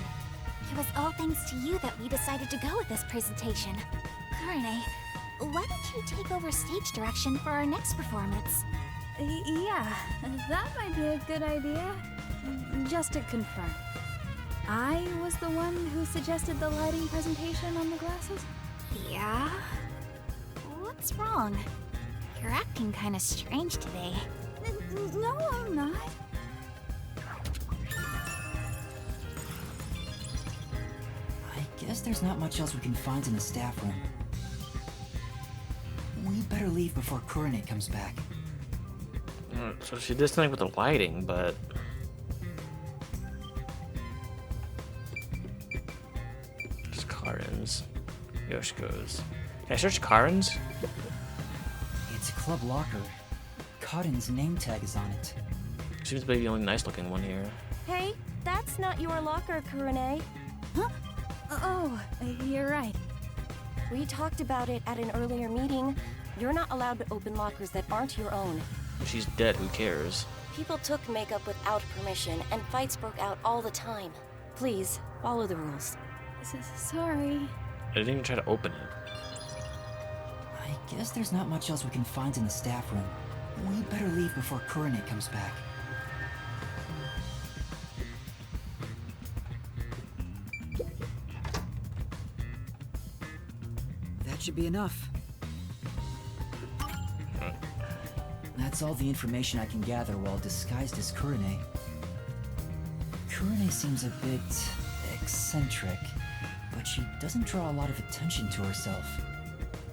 [SPEAKER 4] It was all thanks to you that we decided to go with this presentation. Kurone, why don't you take over stage direction for our next performance?
[SPEAKER 9] Yeah, that might be a good idea. Just to confirm, I was the one who suggested the lighting presentation on the glasses?
[SPEAKER 4] Yeah? What's wrong? You're acting kinda strange today.
[SPEAKER 9] No, I'm not.
[SPEAKER 2] I guess there's not much else we can find in the staff room. We better leave before Kurone comes back.
[SPEAKER 1] So she did something with the lighting, but... Just Karin's. Yoshiko's. Can I search Karin's?
[SPEAKER 2] It's a club locker. Cotton's name tag is on it.
[SPEAKER 1] Seems to be the only nice looking one here.
[SPEAKER 10] Hey, that's not your locker, Kurone.
[SPEAKER 9] Huh? Oh, you're right.
[SPEAKER 10] We talked about it at an earlier meeting. You're not allowed to open lockers that aren't your own.
[SPEAKER 1] If she's dead, who cares?
[SPEAKER 10] People took makeup without permission, and fights broke out all the time. Please, follow the rules.
[SPEAKER 9] Sorry.
[SPEAKER 1] I didn't even try to open it.
[SPEAKER 2] I guess there's not much else we can find in the staff room. We better leave before Kurone comes back. That should be enough. That's all the information I can gather while disguised as Kurone. Kurone seems a bit eccentric, but she doesn't draw a lot of attention to herself.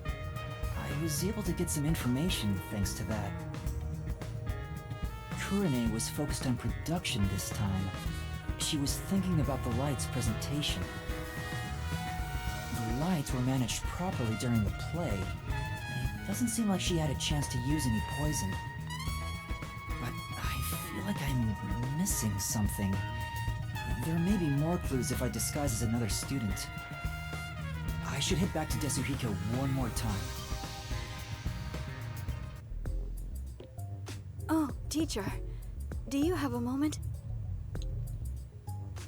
[SPEAKER 2] I was able to get some information thanks to that. Kurine was focused on production this time. She was thinking about the lights presentation. The lights were managed properly during the play. It doesn't seem like she had a chance to use any poison. But I feel like I'm missing something. There may be more clues if I disguise as another student. I should head back to Desuhiko one more time.
[SPEAKER 7] Oh, teacher. Do you have a moment?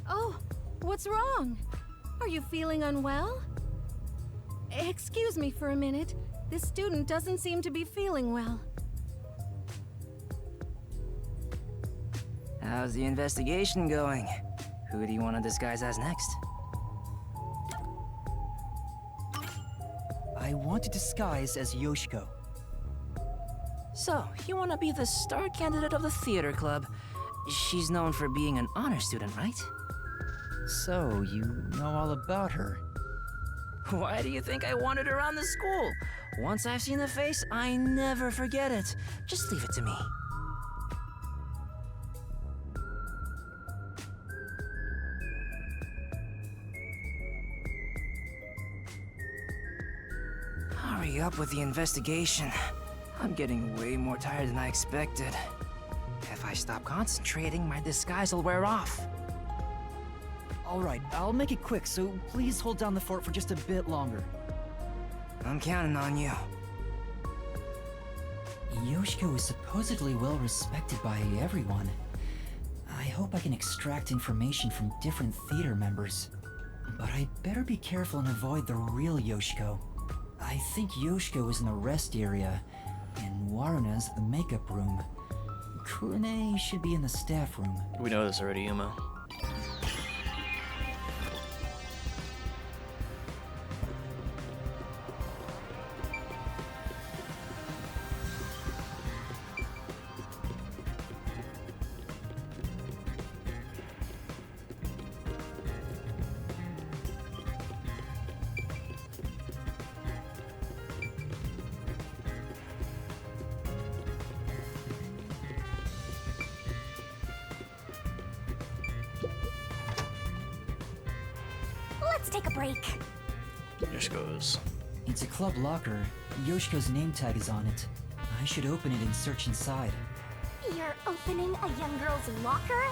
[SPEAKER 7] Oh, what's wrong? Are you feeling unwell? Excuse me for a minute. This student doesn't seem to be feeling well.
[SPEAKER 8] How's the investigation going? Who do you want to disguise as next?
[SPEAKER 2] I want to disguise as Yoshiko.
[SPEAKER 8] So, you want to be the star candidate of the theater club. She's known for being an honor student, right?
[SPEAKER 2] So, you know all about her.
[SPEAKER 8] Why do you think I wandered around the school? Once I've seen the face, I never forget it. Just leave it to me. Hurry up with the investigation. I'm getting way more tired than I expected. If I stop concentrating, my disguise will wear off.
[SPEAKER 2] Alright, I'll make it quick, so please hold down the fort for just a bit longer.
[SPEAKER 8] I'm counting on you.
[SPEAKER 2] Yoshiko is supposedly well respected by everyone. I hope I can extract information from different theater members. But I better be careful and avoid the real Yoshiko. I think Yoshiko is in the rest area, and Waruna's the makeup room. Kurine should be in the staff room.
[SPEAKER 1] We know this already, Uma.
[SPEAKER 4] Let's take a break.
[SPEAKER 1] Here she goes.
[SPEAKER 2] It's a club locker. Yoshiko's name tag is on it. I should open it and search inside.
[SPEAKER 4] You're opening a young girl's locker?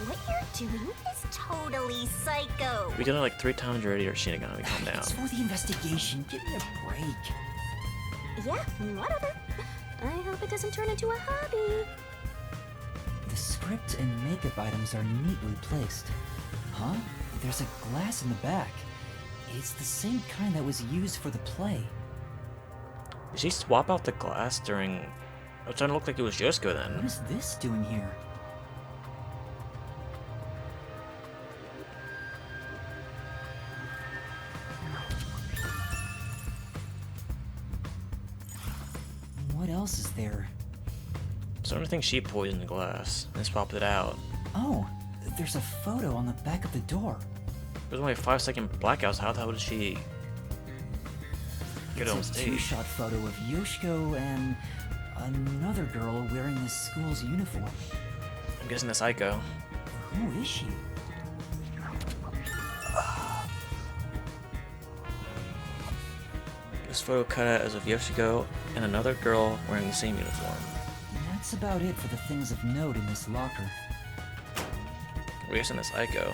[SPEAKER 4] What you're doing is totally psycho.
[SPEAKER 1] We done it like 3 times already, or Shinigami, calm down.
[SPEAKER 2] It's for the investigation. Give me a break.
[SPEAKER 4] Yeah, whatever. I hope it doesn't turn into a hobby.
[SPEAKER 2] The script and makeup items are neatly placed. Huh? There's a glass in the back. It's the same kind that was used for the play.
[SPEAKER 1] Did she swap out the glass during... It was trying to look like it was Yoshiko then.
[SPEAKER 2] What is this doing here? What else is there?
[SPEAKER 1] So I don't think she poisoned the glass and swapped it out.
[SPEAKER 2] Oh, there's a photo on the back of the door.
[SPEAKER 1] It was only a 5-second blackout, so how the hell did she get on
[SPEAKER 2] It's a
[SPEAKER 1] stage?
[SPEAKER 2] two-shot photo of Yoshiko and another girl wearing this school's uniform.
[SPEAKER 1] I'm guessing that's Aiko.
[SPEAKER 2] Who is she?
[SPEAKER 1] This photo cut out as of Yoshiko and another girl wearing the same uniform.
[SPEAKER 2] That's about it for the things of note in this locker.
[SPEAKER 1] We're guessing that's Aiko.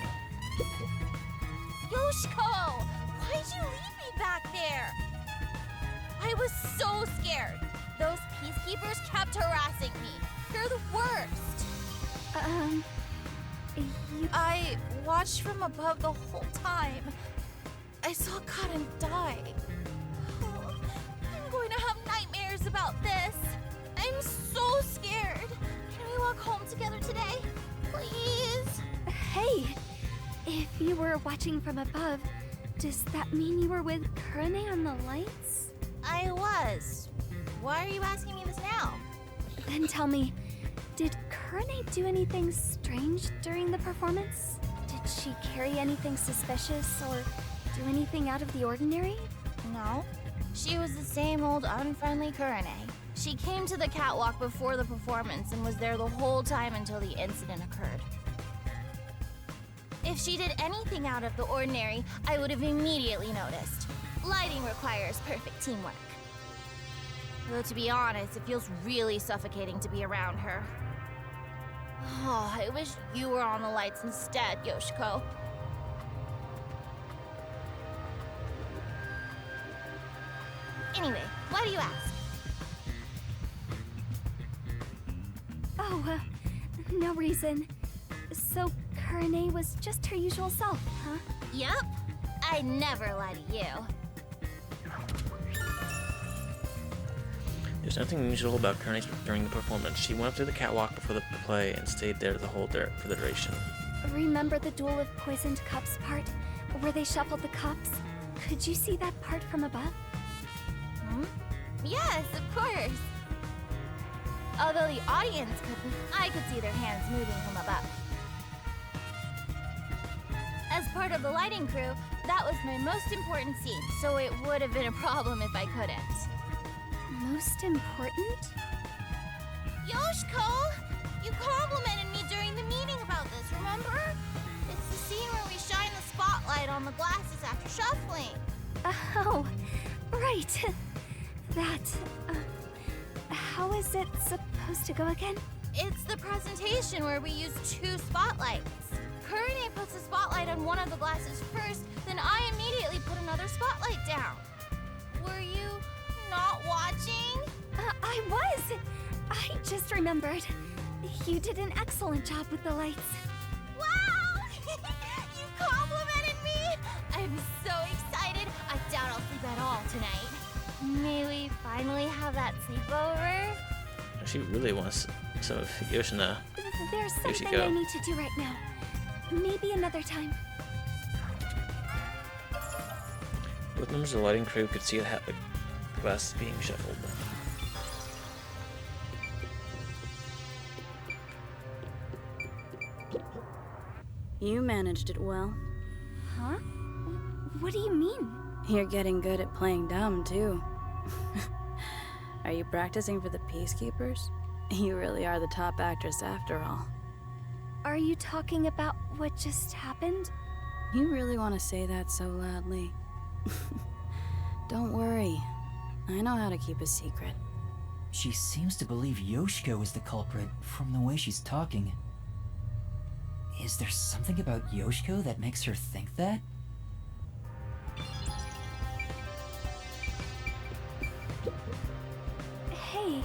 [SPEAKER 10] Yoshiko! Why'd you leave me back there? I was so scared. Those peacekeepers kept harassing me. They're the worst. I watched from above the whole time. I saw Kaden die. Oh, I'm going to have nightmares about this. I'm so scared. Can we walk home together today? Please?
[SPEAKER 3] Hey, if you were watching from above, does that mean you were with Kurine on the lights?
[SPEAKER 10] I was. Why are you asking me this now?
[SPEAKER 3] Then tell me, did Kurine do anything strange during the performance? Did
[SPEAKER 9] she carry anything suspicious or do anything out of the ordinary?
[SPEAKER 10] No. She was the same old unfriendly Kurane. She came to the catwalk before the performance and was there the whole time until the incident occurred. If she did anything out of the ordinary, I would have immediately noticed. Lighting requires perfect teamwork. Though to be honest, it feels really suffocating to be around her. Oh, I wish you were on the lights instead, Yoshiko. Anyway, why do you ask?
[SPEAKER 9] Oh, no reason. So, Kurane was just her usual self, huh?
[SPEAKER 10] Yup. I never lie to you.
[SPEAKER 1] There's nothing unusual about Kearney during the performance. She went up to the catwalk before the play and stayed there for the duration.
[SPEAKER 9] Remember the Duel of Poisoned Cups part, where they shuffled the cups? Could you see that part from above?
[SPEAKER 10] Hmm? Yes, of course. Although the audience couldn't, I could see their hands moving from above. As part of the lighting crew, that was my most important scene, so it would have been a problem if I couldn't.
[SPEAKER 9] Most important?
[SPEAKER 10] Yoshiko! You complimented me during the meeting about this, remember? It's the scene where we shine the spotlight on the glasses after shuffling.
[SPEAKER 9] Oh, right. That, how is it supposed to go again?
[SPEAKER 10] It's the presentation where we use 2 spotlights. Kurane puts a spotlight on one of the glasses first, then I immediately put another spotlight down. Were you not watching?
[SPEAKER 9] I was! I just remembered. You did an excellent job with the lights.
[SPEAKER 10] Wow! You complimented me! I'm so excited. I doubt I'll sleep at all tonight. May we finally have that sleepover?
[SPEAKER 1] She really wants some of Yoshina.
[SPEAKER 9] There's something
[SPEAKER 1] Yoshiko.
[SPEAKER 9] I need to do right now. Maybe another time.
[SPEAKER 1] Both members of the lighting crew could see the glasses being shuffled.
[SPEAKER 13] You managed it well.
[SPEAKER 9] Huh? What do you mean?
[SPEAKER 13] You're getting good at playing dumb, too. Are you practicing for the Peacekeepers? You really are the top actress after all.
[SPEAKER 9] Are you talking about what just happened?
[SPEAKER 13] You really want to say that so loudly? Don't worry. I know how to keep a secret.
[SPEAKER 2] She seems to believe Yoshiko is the culprit from the way she's talking. Is there something about Yoshiko that makes her think that?
[SPEAKER 9] Hey,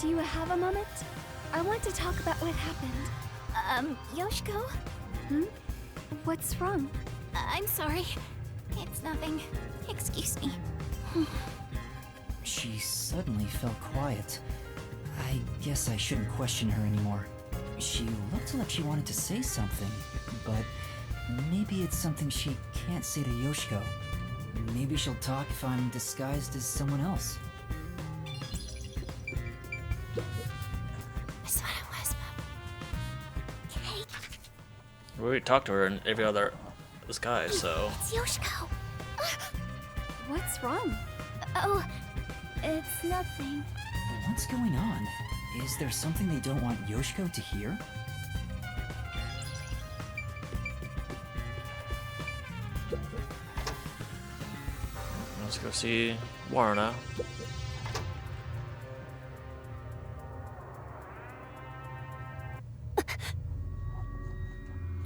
[SPEAKER 9] do you have a moment? I want to talk about what happened.
[SPEAKER 3] Yoshiko?
[SPEAKER 9] Hmm? What's wrong?
[SPEAKER 3] I'm sorry. It's nothing. Excuse me.
[SPEAKER 2] She suddenly fell quiet. I guess I shouldn't question her anymore. She looked like she wanted to say something, but maybe it's something she can't say to Yoshiko. Maybe she'll talk if I'm disguised as someone else.
[SPEAKER 3] That's what it was, Mom. Cake.
[SPEAKER 1] We already talked to her in every other disguise, so.
[SPEAKER 3] It's Yoshiko.
[SPEAKER 9] What's wrong?
[SPEAKER 3] Oh, it's nothing.
[SPEAKER 2] What's going on? Is there something they don't want Yoshiko to hear?
[SPEAKER 1] Let's go see Warna.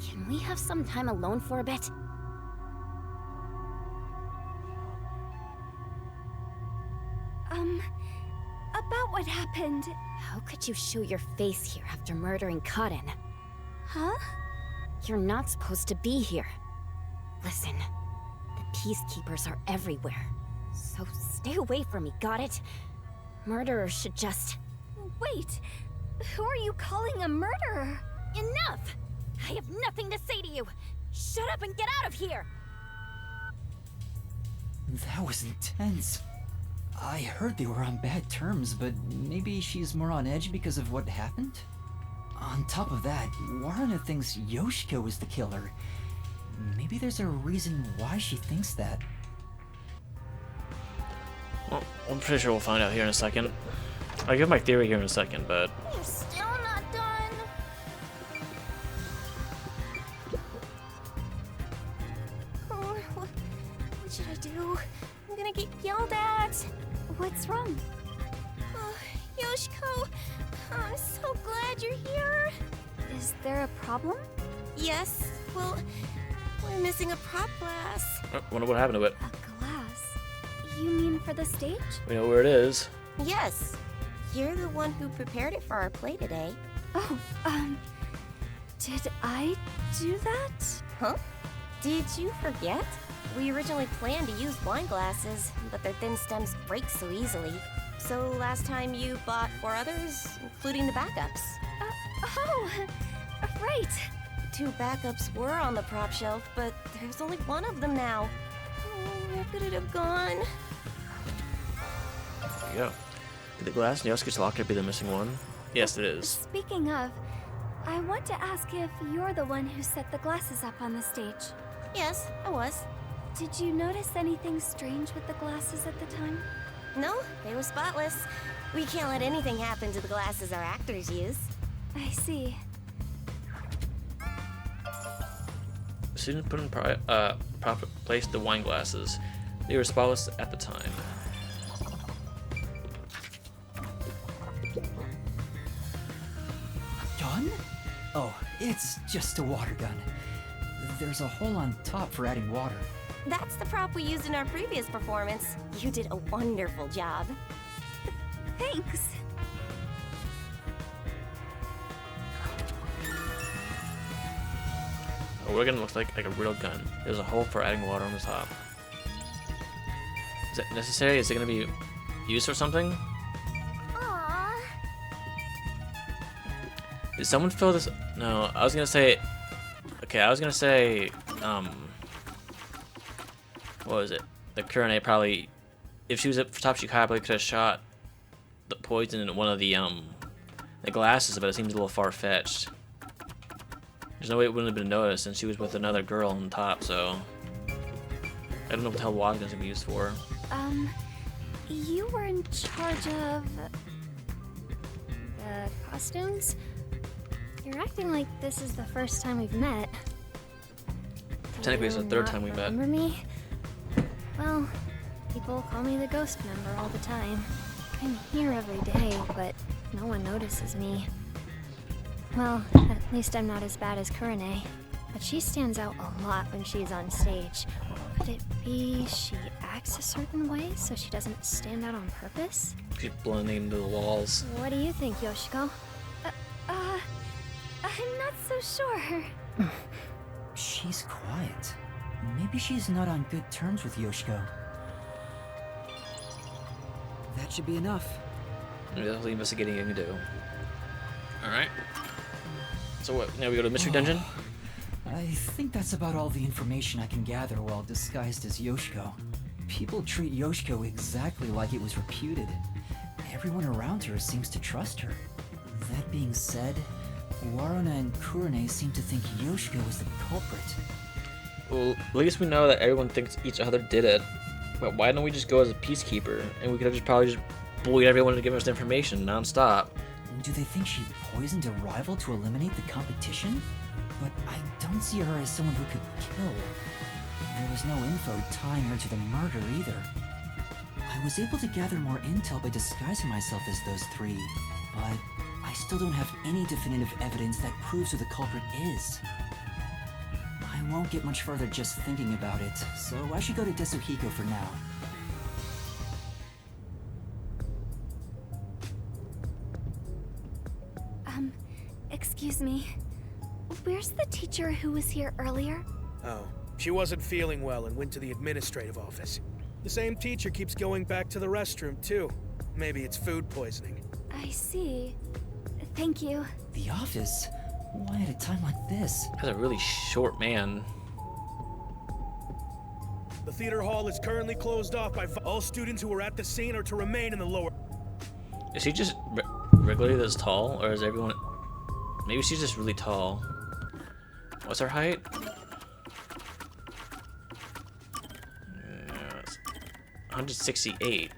[SPEAKER 3] Can we have some time alone for a bit?
[SPEAKER 9] About what happened?
[SPEAKER 3] How could you show your face here after murdering Kaden?
[SPEAKER 9] Huh?
[SPEAKER 3] You're not supposed to be here. Listen, the Peacekeepers are everywhere. So stay away from me, got it? Murderers should just...
[SPEAKER 9] Wait! Who are you calling a murderer?
[SPEAKER 3] Enough! I have nothing to say to you! Shut up and get out of here!
[SPEAKER 2] That was intense. I heard they were on bad terms, but maybe she's more on edge because of what happened? On top of that, Waruna thinks Yoshiko is the killer. Maybe there's a reason why she thinks that.
[SPEAKER 1] Well, I'm pretty sure we'll find out here in a second. I'll give my theory here in a second, but...
[SPEAKER 4] You're still not done. Oh, what should I do? I'm gonna get yelled at.
[SPEAKER 3] What's wrong?
[SPEAKER 4] Oh, Yoshiko, I'm so glad you're here.
[SPEAKER 3] Is there a problem?
[SPEAKER 4] Yes, well, we're missing a prop glass.
[SPEAKER 1] I wonder what happened to it.
[SPEAKER 3] A glass? You mean for the stage?
[SPEAKER 1] We know where it is.
[SPEAKER 4] Yes, you're the one who prepared it for our play today.
[SPEAKER 3] Oh, did I do that?
[SPEAKER 4] Huh? Did you forget? We originally planned to use wine glasses, but their thin stems break so easily. So last time you bought 4 others, including the backups.
[SPEAKER 3] Right.
[SPEAKER 4] 2 backups were on the prop shelf, but there's only 1 of them now. Oh, where could it have gone?
[SPEAKER 1] There you go. Could the glass in Yosuke's locker be the missing one? Yes, it is.
[SPEAKER 3] Speaking of, I want to ask if you're the one who set the glasses up on the stage.
[SPEAKER 4] Yes, I was.
[SPEAKER 3] Did you notice anything strange with the glasses at the time?
[SPEAKER 4] No, they were spotless. We can't let anything happen to the glasses our actors use.
[SPEAKER 3] I see.
[SPEAKER 1] The student put in proper place the wine glasses. They were spotless at the time.
[SPEAKER 2] Gun? Oh, it's just a water gun. There's a hole on top for adding water.
[SPEAKER 4] That's the prop we used in our previous performance. You did a wonderful job.
[SPEAKER 3] Thanks.
[SPEAKER 1] Oh, we're gonna look like a real gun. There's a hole for adding water on the top. Is it necessary? Is it gonna be used for something?
[SPEAKER 4] Aww.
[SPEAKER 1] Did someone fill this? No, I was gonna say. Okay, I was gonna say. What was it? The Kurane probably, if she was up top, she probably could have shot the poison in one of the glasses, but it seems a little far fetched. There's no way it wouldn't have been noticed, and she was with another girl on top, so I don't know what the hell water gonna be used for.
[SPEAKER 3] You were in charge of the costumes? You're acting like this is the first time we've met.
[SPEAKER 1] Technically, it's the third time we met.
[SPEAKER 3] Remember me? Well, people call me the ghost member all the time. I'm here every day, but no one notices me. Well, at least I'm not as bad as Kurane, but she stands out a lot when she's on stage. Could it be she acts a certain way so she doesn't stand out on purpose?
[SPEAKER 1] She's blending into the walls.
[SPEAKER 3] What do you think, Yoshiko? I'm not so sure.
[SPEAKER 2] She's quiet. Maybe she's not on good terms with Yoshiko. That should be enough.
[SPEAKER 1] Maybe that's what the investigating you can do. Alright. So what, now we go to the mystery dungeon?
[SPEAKER 2] I think that's about all the information I can gather while disguised as Yoshiko. People treat Yoshiko exactly like it was reputed. Everyone around her seems to trust her. That being said, Waruna and Kurane seem to think Yoshiko was the culprit.
[SPEAKER 1] Well, at least we know that everyone thinks each other did it. But why don't we just go as a peacekeeper? And we could have just probably just bullied everyone to give us the information non-stop.
[SPEAKER 2] Do they think she poisoned a rival to eliminate the competition? But I don't see her as someone who could kill. There was no info tying her to the murder either. I was able to gather more intel by disguising myself as those 3, but I still don't have any definitive evidence that proves who the culprit is. I won't get much further just thinking about it, so I should go to Desuhiko for now.
[SPEAKER 3] Excuse me. Where's the teacher who was here earlier?
[SPEAKER 6] Oh, she wasn't feeling well and went to the administrative office. The same teacher keeps going back to the restroom, too. Maybe it's food poisoning.
[SPEAKER 3] I see. Thank you.
[SPEAKER 2] The office? Why at a time like this?
[SPEAKER 1] That's a really short man.
[SPEAKER 6] The theater hall is currently closed off by all students who were at the scene are to remain in the lower...
[SPEAKER 1] Is he just regularly this tall, or is everyone... Maybe she's just really tall. What's her height? 168.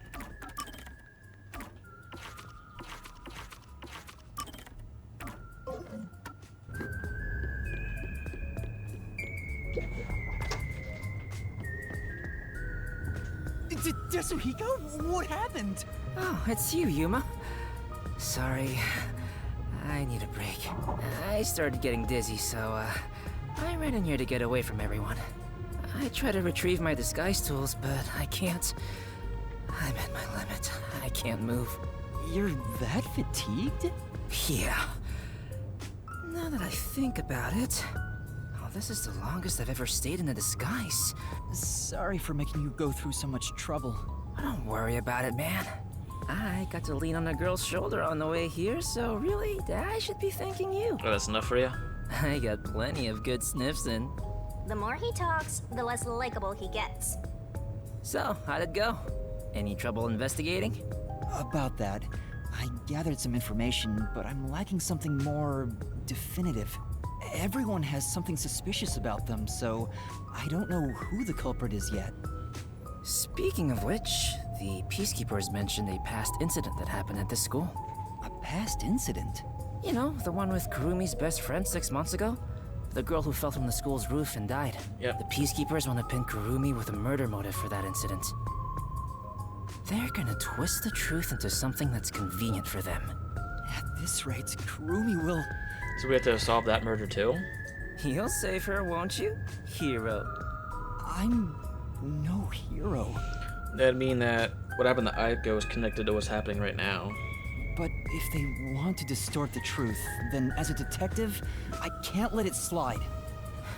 [SPEAKER 2] Yasuhiko? What happened?
[SPEAKER 8] Oh, it's you, Yuma. Sorry. I need a break. I started getting dizzy, so, I ran in here to get away from everyone. I try to retrieve my disguise tools, but I can't. I'm at my limit. I can't move.
[SPEAKER 2] You're that fatigued?
[SPEAKER 8] Yeah. Now that I think about it, oh, this is the longest I've ever stayed in a disguise.
[SPEAKER 2] Sorry for making you go through so much trouble.
[SPEAKER 8] Don't worry about it, man. I got to lean on a girl's shoulder on the way here, so really, I should be thanking you.
[SPEAKER 1] Oh, that's enough for you?
[SPEAKER 8] I got plenty of good sniffs in.
[SPEAKER 4] The more he talks, the less likable he gets.
[SPEAKER 8] So, how'd it go? Any trouble investigating?
[SPEAKER 2] About that, I gathered some information, but I'm lacking something more definitive. Everyone has something suspicious about them, so I don't know who the culprit is yet.
[SPEAKER 8] Speaking of which, the Peacekeepers mentioned a past incident that happened at this school.
[SPEAKER 2] A past incident?
[SPEAKER 8] You know, the one with Kurumi's best friend 6 months ago? The girl who fell from the school's roof and died.
[SPEAKER 1] Yep.
[SPEAKER 8] The Peacekeepers want to pin Kurumi with a murder motive for that incident. They're gonna twist the truth into something that's convenient for them.
[SPEAKER 2] At this rate, Kurumi will...
[SPEAKER 1] So we have to solve that murder too?
[SPEAKER 8] You'll save her, won't you? Hero.
[SPEAKER 2] I'm no hero.
[SPEAKER 1] That'd mean that what happened to Aiko is connected to what's happening right now.
[SPEAKER 2] But if they want to distort the truth, then as a detective, I can't let it slide.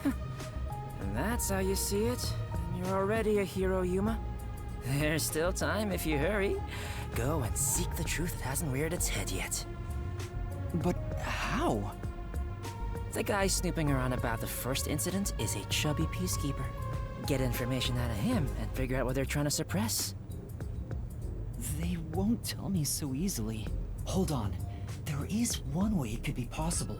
[SPEAKER 8] And that's how you see it? You're already a hero, Yuma. There's still time if you hurry. Go and seek the truth that hasn't reared its head yet.
[SPEAKER 2] But how?
[SPEAKER 8] The guy snooping around about the first incident is a chubby peacekeeper. Get information out of him and figure out what they're trying to suppress.
[SPEAKER 2] They won't tell me so easily. Hold on. There is one way it could be possible.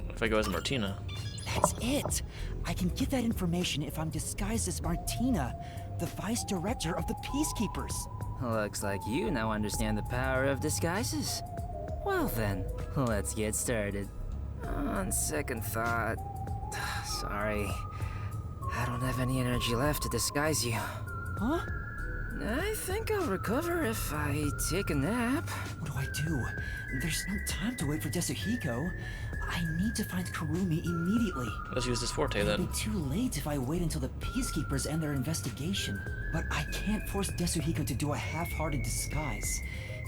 [SPEAKER 1] If I go as Martina.
[SPEAKER 2] That's it! I can get that information if I'm disguised as Martina, the vice director of the Peacekeepers.
[SPEAKER 8] Looks like you now understand the power of disguises. Well then, let's get started. On second thought... Sorry. I don't have any energy left to disguise you.
[SPEAKER 2] Huh?
[SPEAKER 8] I think I'll recover if I take a nap.
[SPEAKER 2] What do I do? There's no time to wait for Yasuhiko. I need to find Kurumi immediately.
[SPEAKER 1] Let's use this forte then.
[SPEAKER 2] It'll be too late if I wait until the Peacekeepers end their investigation. But I can't force Yasuhiko to do a half-hearted disguise.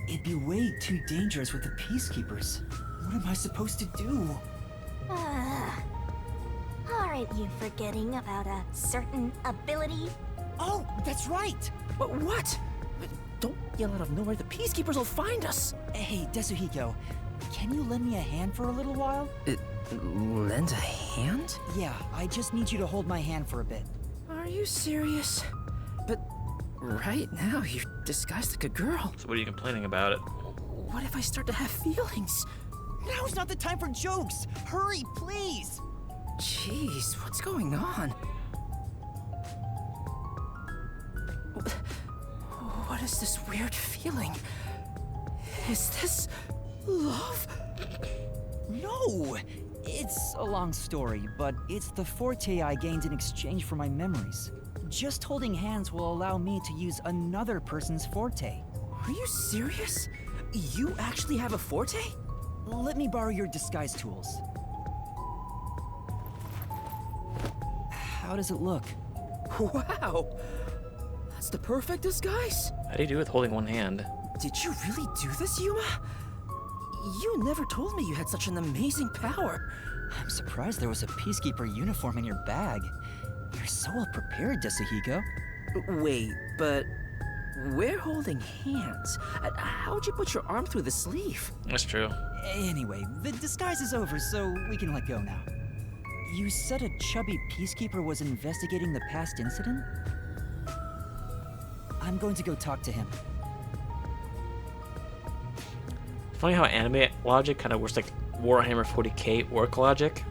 [SPEAKER 2] It'd be way too dangerous with the Peacekeepers. What am I supposed to do?
[SPEAKER 4] Aren't you forgetting about a certain ability?
[SPEAKER 2] Oh, that's right!
[SPEAKER 8] But what? Don't yell out of nowhere, the Peacekeepers will find us!
[SPEAKER 2] Hey, Yasuhiko, can you lend me a hand for a little while?
[SPEAKER 8] Lend a hand?
[SPEAKER 2] Yeah, I just need you to hold my hand for a bit.
[SPEAKER 8] Are you serious? But right now, you're disguised like a girl.
[SPEAKER 1] So what are you complaining about it?
[SPEAKER 8] What if I start to have feelings?
[SPEAKER 2] Now's not the time for jokes! Hurry, please!
[SPEAKER 8] Jeez, what's going on? What is this weird feeling? Is this love?
[SPEAKER 2] No! It's a long story, but it's the forte I gained in exchange for my memories. Just holding hands will allow me to use another person's forte.
[SPEAKER 8] Are you serious? You actually have a forte?
[SPEAKER 2] Let me borrow your disguise tools. How does it look?
[SPEAKER 8] Wow! That's the perfect disguise!
[SPEAKER 1] How do you do with holding one hand?
[SPEAKER 8] Did you really do this, Yuma? You never told me you had such an amazing power.
[SPEAKER 2] I'm surprised there was a Peacekeeper uniform in your bag. You're so well prepared, Yasuhiko.
[SPEAKER 8] Wait, but we're holding hands. How'd you put your arm through the sleeve?
[SPEAKER 1] That's true.
[SPEAKER 2] Anyway, the disguise is over, so we can let go now. You said a chubby Peacekeeper was investigating the past incident? I'm going to go talk to him.
[SPEAKER 1] funny how anime logic kind of works like Warhammer 40k orc logic.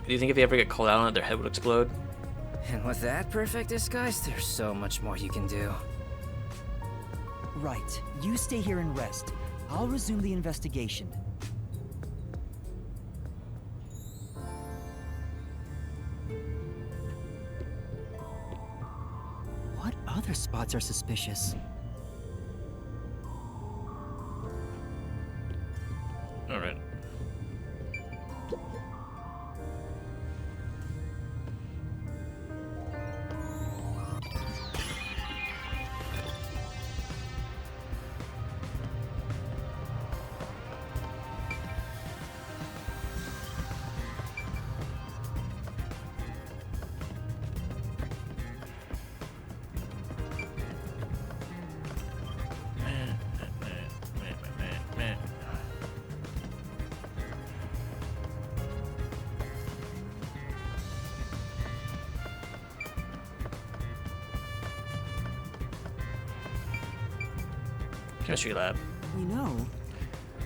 [SPEAKER 1] Do you think if they ever get called out on it, their head would explode?
[SPEAKER 8] And with that perfect disguise, there's so much more you can do.
[SPEAKER 2] Right. You stay here and rest. I'll resume the investigation. What other spots are suspicious?
[SPEAKER 1] All right. Chemistry lab.
[SPEAKER 2] You know,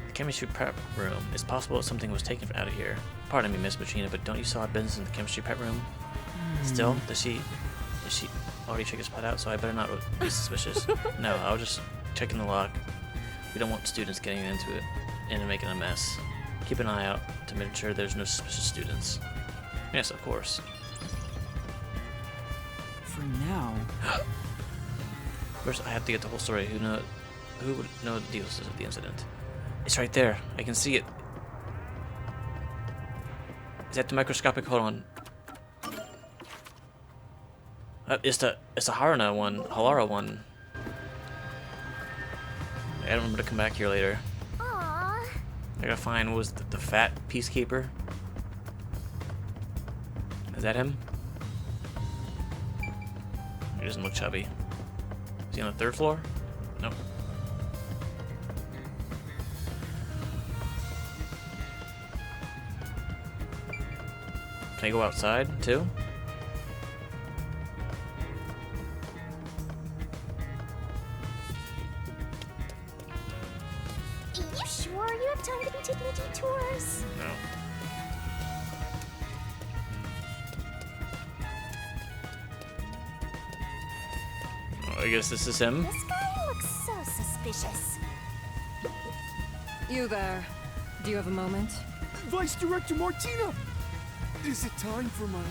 [SPEAKER 1] The chemistry prep room. It's possible that something was taken out of here. Pardon me, Miss Machina, but don't you still have business in the chemistry prep room? Still? Does she already check his pot out? So I better not be suspicious. No, I was just checking the lock. We don't want students getting into it and making a mess. Keep an eye out to make sure there's no suspicious students. Yes, of course.
[SPEAKER 2] for now.
[SPEAKER 1] First, I have to get the whole story. Who would know the details of the incident? It's right there. I can see it. Is that the microscopic? Hold on. It's the Halara one. I don't remember to come back here later.
[SPEAKER 4] Aww.
[SPEAKER 1] I gotta find was the fat peacekeeper. Is that him? He doesn't look chubby. Is he on the 3rd floor? Nope. Can I go outside too?
[SPEAKER 4] You sure you have time to be taking detours?
[SPEAKER 1] No. Oh, I guess this is him.
[SPEAKER 4] This guy looks so suspicious.
[SPEAKER 5] You there. Do you have a moment?
[SPEAKER 14] Vice Director Martina! Is it time for my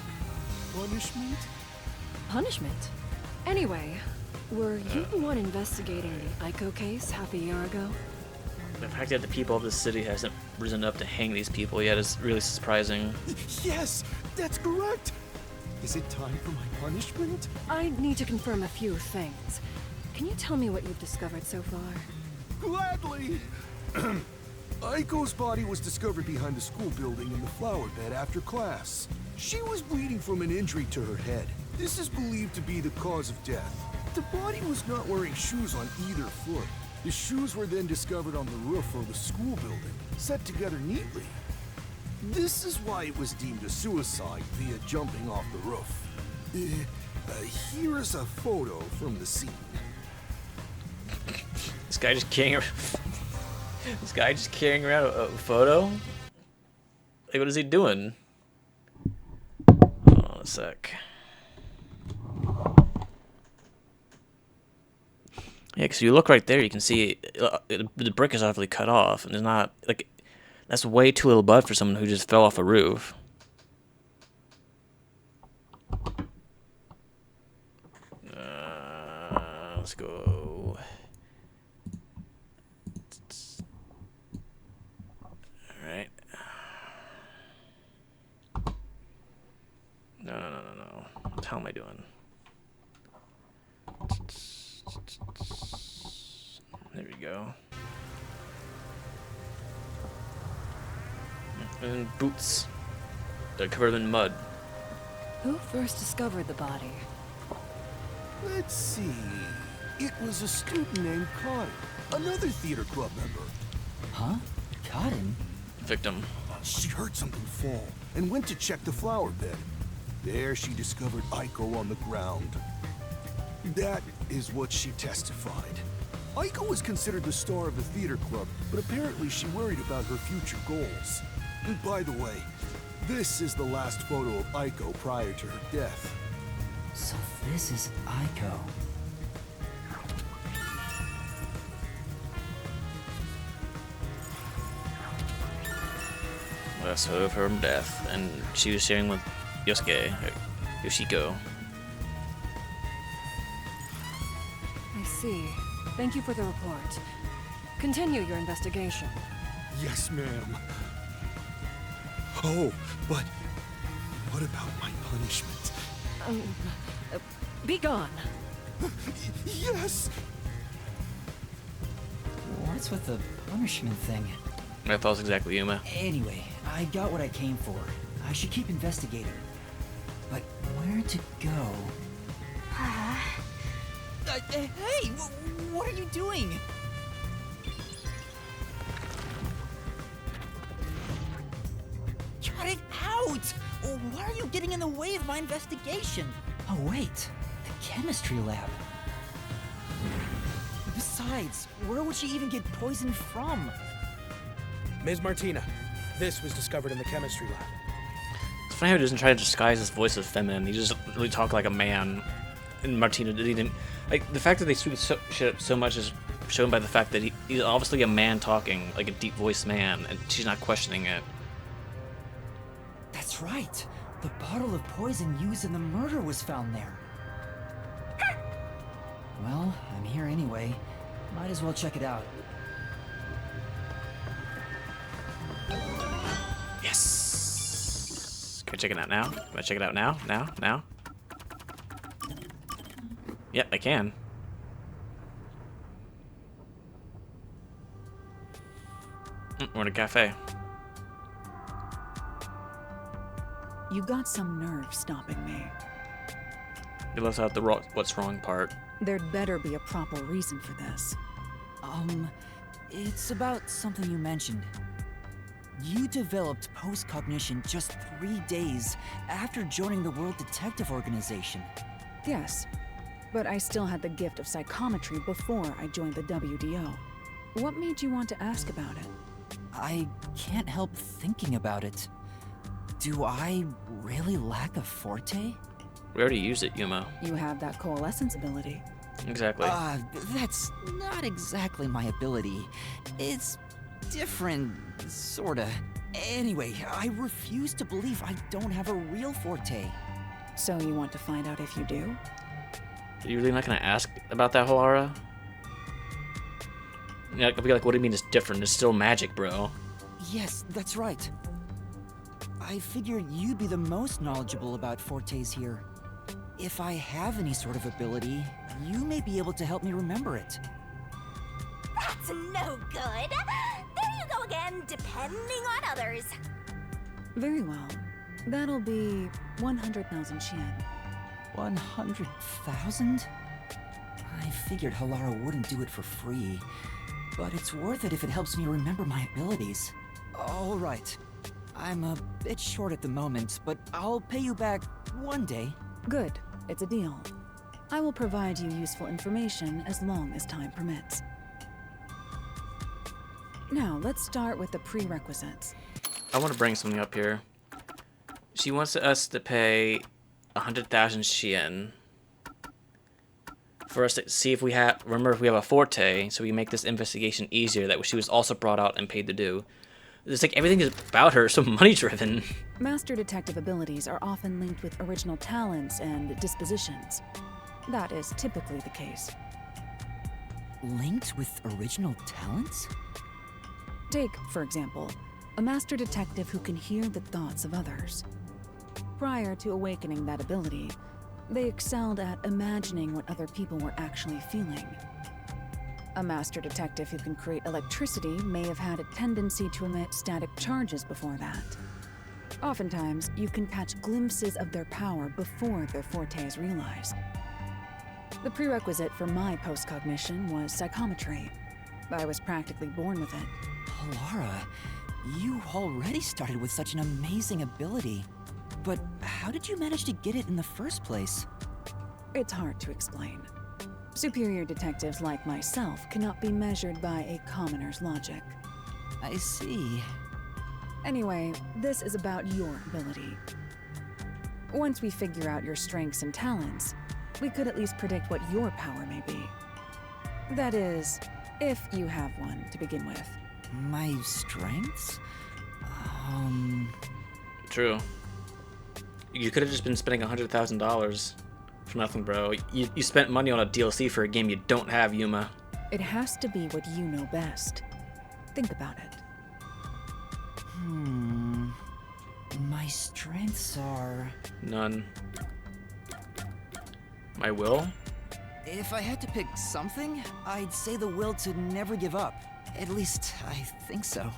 [SPEAKER 14] punishment?
[SPEAKER 5] Punishment? Anyway, were you the one investigating the Aiko case half a year ago?
[SPEAKER 1] The fact that the people of this city hasn't risen up to hang these people yet is really surprising.
[SPEAKER 14] Yes, that's correct! Is it time for my punishment?
[SPEAKER 5] I need to confirm a few things. Can you tell me what you've discovered so far?
[SPEAKER 14] Gladly! Aiko's body was discovered behind the school building in the flower bed after class. She was bleeding from an injury to her head. This is believed to be the cause of death. The body was not wearing shoes on either foot. The shoes were then discovered on the roof of the school building, set together neatly. This is why it was deemed a suicide via jumping off the roof. Here is a photo from the scene.
[SPEAKER 1] This guy just carrying this guy just carrying around a photo? Like, what is he doing? Hold on a sec. Yeah, because you look right there, you can see the brick is obviously cut off, and there's not like that's way too little blood for someone who just fell off a roof. Let's go. All right. No. What the hell am I doing? There we go. And boots. They're covered in mud.
[SPEAKER 5] Who first discovered the body?
[SPEAKER 14] Let's see. It was a student named Cotton, another theater club member.
[SPEAKER 2] Huh? Cotton?
[SPEAKER 1] Victim.
[SPEAKER 14] She heard something fall and went to check the flower bed. There she discovered Aiko on the ground. That is what she testified. Aiko was considered the star of the theater club, but apparently she worried about her future goals. And by the way, this is the last photo of Aiko prior to her death.
[SPEAKER 2] So this is Aiko.
[SPEAKER 1] Last photo of her death, and she was sharing with Yosuke, or Yoshiko.
[SPEAKER 5] I see. Thank you for the report. Continue your investigation.
[SPEAKER 14] Yes, ma'am. Oh, but what about my punishment?
[SPEAKER 5] Be gone.
[SPEAKER 14] Yes!
[SPEAKER 2] What's with the punishment thing?
[SPEAKER 1] I thought it was exactly Yuma.
[SPEAKER 2] Anyway, I got what I came for. I should keep investigating. But where to go?
[SPEAKER 12] Hey, what are you doing? Cut it out! Why are you getting in the way of my investigation?
[SPEAKER 2] Oh wait, the chemistry lab.
[SPEAKER 12] Besides, where would she even get poison from?
[SPEAKER 6] Ms. Martina, this was discovered in the chemistry lab.
[SPEAKER 1] It's funny how he doesn't try to disguise his voice as feminine. He just really talked like a man. And Martina didn't. Like, the fact that they screwed shit up so much is shown by the fact that he's obviously a man talking, like a deep voiced man, and she's not questioning it.
[SPEAKER 2] That's right. The bottle of poison used in the murder was found there. Well, I'm here anyway. Might as well check it out.
[SPEAKER 1] Yes! Can I check it out now? Can I check it out now? Now? Yep, I can. We're in a cafe.
[SPEAKER 15] You got some nerve stopping me.
[SPEAKER 1] He left out the what's wrong part.
[SPEAKER 15] There'd better be a proper reason for this.
[SPEAKER 2] It's about something you mentioned. You developed post-cognition just 3 days after joining the World Detective Organization.
[SPEAKER 15] Yes, but I still had the gift of psychometry before I joined the WDO. What made you want to ask about it?
[SPEAKER 2] I can't help thinking about it. Do I really lack a forte?
[SPEAKER 1] We already used it, Yuma.
[SPEAKER 15] You have that coalescence ability.
[SPEAKER 1] Exactly.
[SPEAKER 2] That's not exactly my ability. It's different, sorta. Anyway, I refuse to believe I don't have a real forte.
[SPEAKER 15] So you want to find out if you do?
[SPEAKER 1] Are you really not gonna ask about that, Halara? Yeah, I'll be like, what do you mean it's different? It's still magic, bro.
[SPEAKER 2] Yes, that's right. I figured you'd be the most knowledgeable about fortes here. If I have any sort of ability, you may be able to help me remember it.
[SPEAKER 4] That's no good. There you go again, depending on others.
[SPEAKER 15] Very well. That'll be 100,000 Yen.
[SPEAKER 2] 100,000? I figured Halara wouldn't do it for free, but it's worth it if it helps me remember my abilities. All right. I'm a bit short at the moment, but I'll pay you back one day.
[SPEAKER 15] Good. It's a deal. I will provide you useful information as long as time permits. Now, let's start with the prerequisites.
[SPEAKER 1] I want to bring something up here. She wants us to pay 100,000 Yen for us to see if we have, remember if we have a forte, so we make this investigation easier that she was also brought out and paid to do. It's like everything is about her, so money driven.
[SPEAKER 15] Master detective abilities are often linked with original talents and dispositions. That is typically the case.
[SPEAKER 2] Linked with original talents?
[SPEAKER 15] Take, for example, a master detective who can hear the thoughts of others. Prior to awakening that ability, they excelled at imagining what other people were actually feeling. A master detective who can create electricity may have had a tendency to emit static charges before that. Oftentimes, you can catch glimpses of their power before their forte is realized. The prerequisite for my post-cognition was psychometry. I was practically born with it.
[SPEAKER 2] Halara, you already started with such an amazing ability. But how did you manage to get it in the first place?
[SPEAKER 15] It's hard to explain. Superior detectives like myself cannot be measured by a commoner's logic.
[SPEAKER 2] I see.
[SPEAKER 15] Anyway, this is about your ability. Once we figure out your strengths and talents, we could at least predict what your power may be. That is, if you have one to begin with.
[SPEAKER 2] My strengths?
[SPEAKER 1] True. You could have just been spending $100,000 for nothing, bro. You spent money on a DLC for a game you don't have, Yuma.
[SPEAKER 15] It has to be what you know best. Think about it.
[SPEAKER 2] My strengths are...
[SPEAKER 1] None. My will?
[SPEAKER 2] If I had to pick something, I'd say the will to never give up. At least, I think so.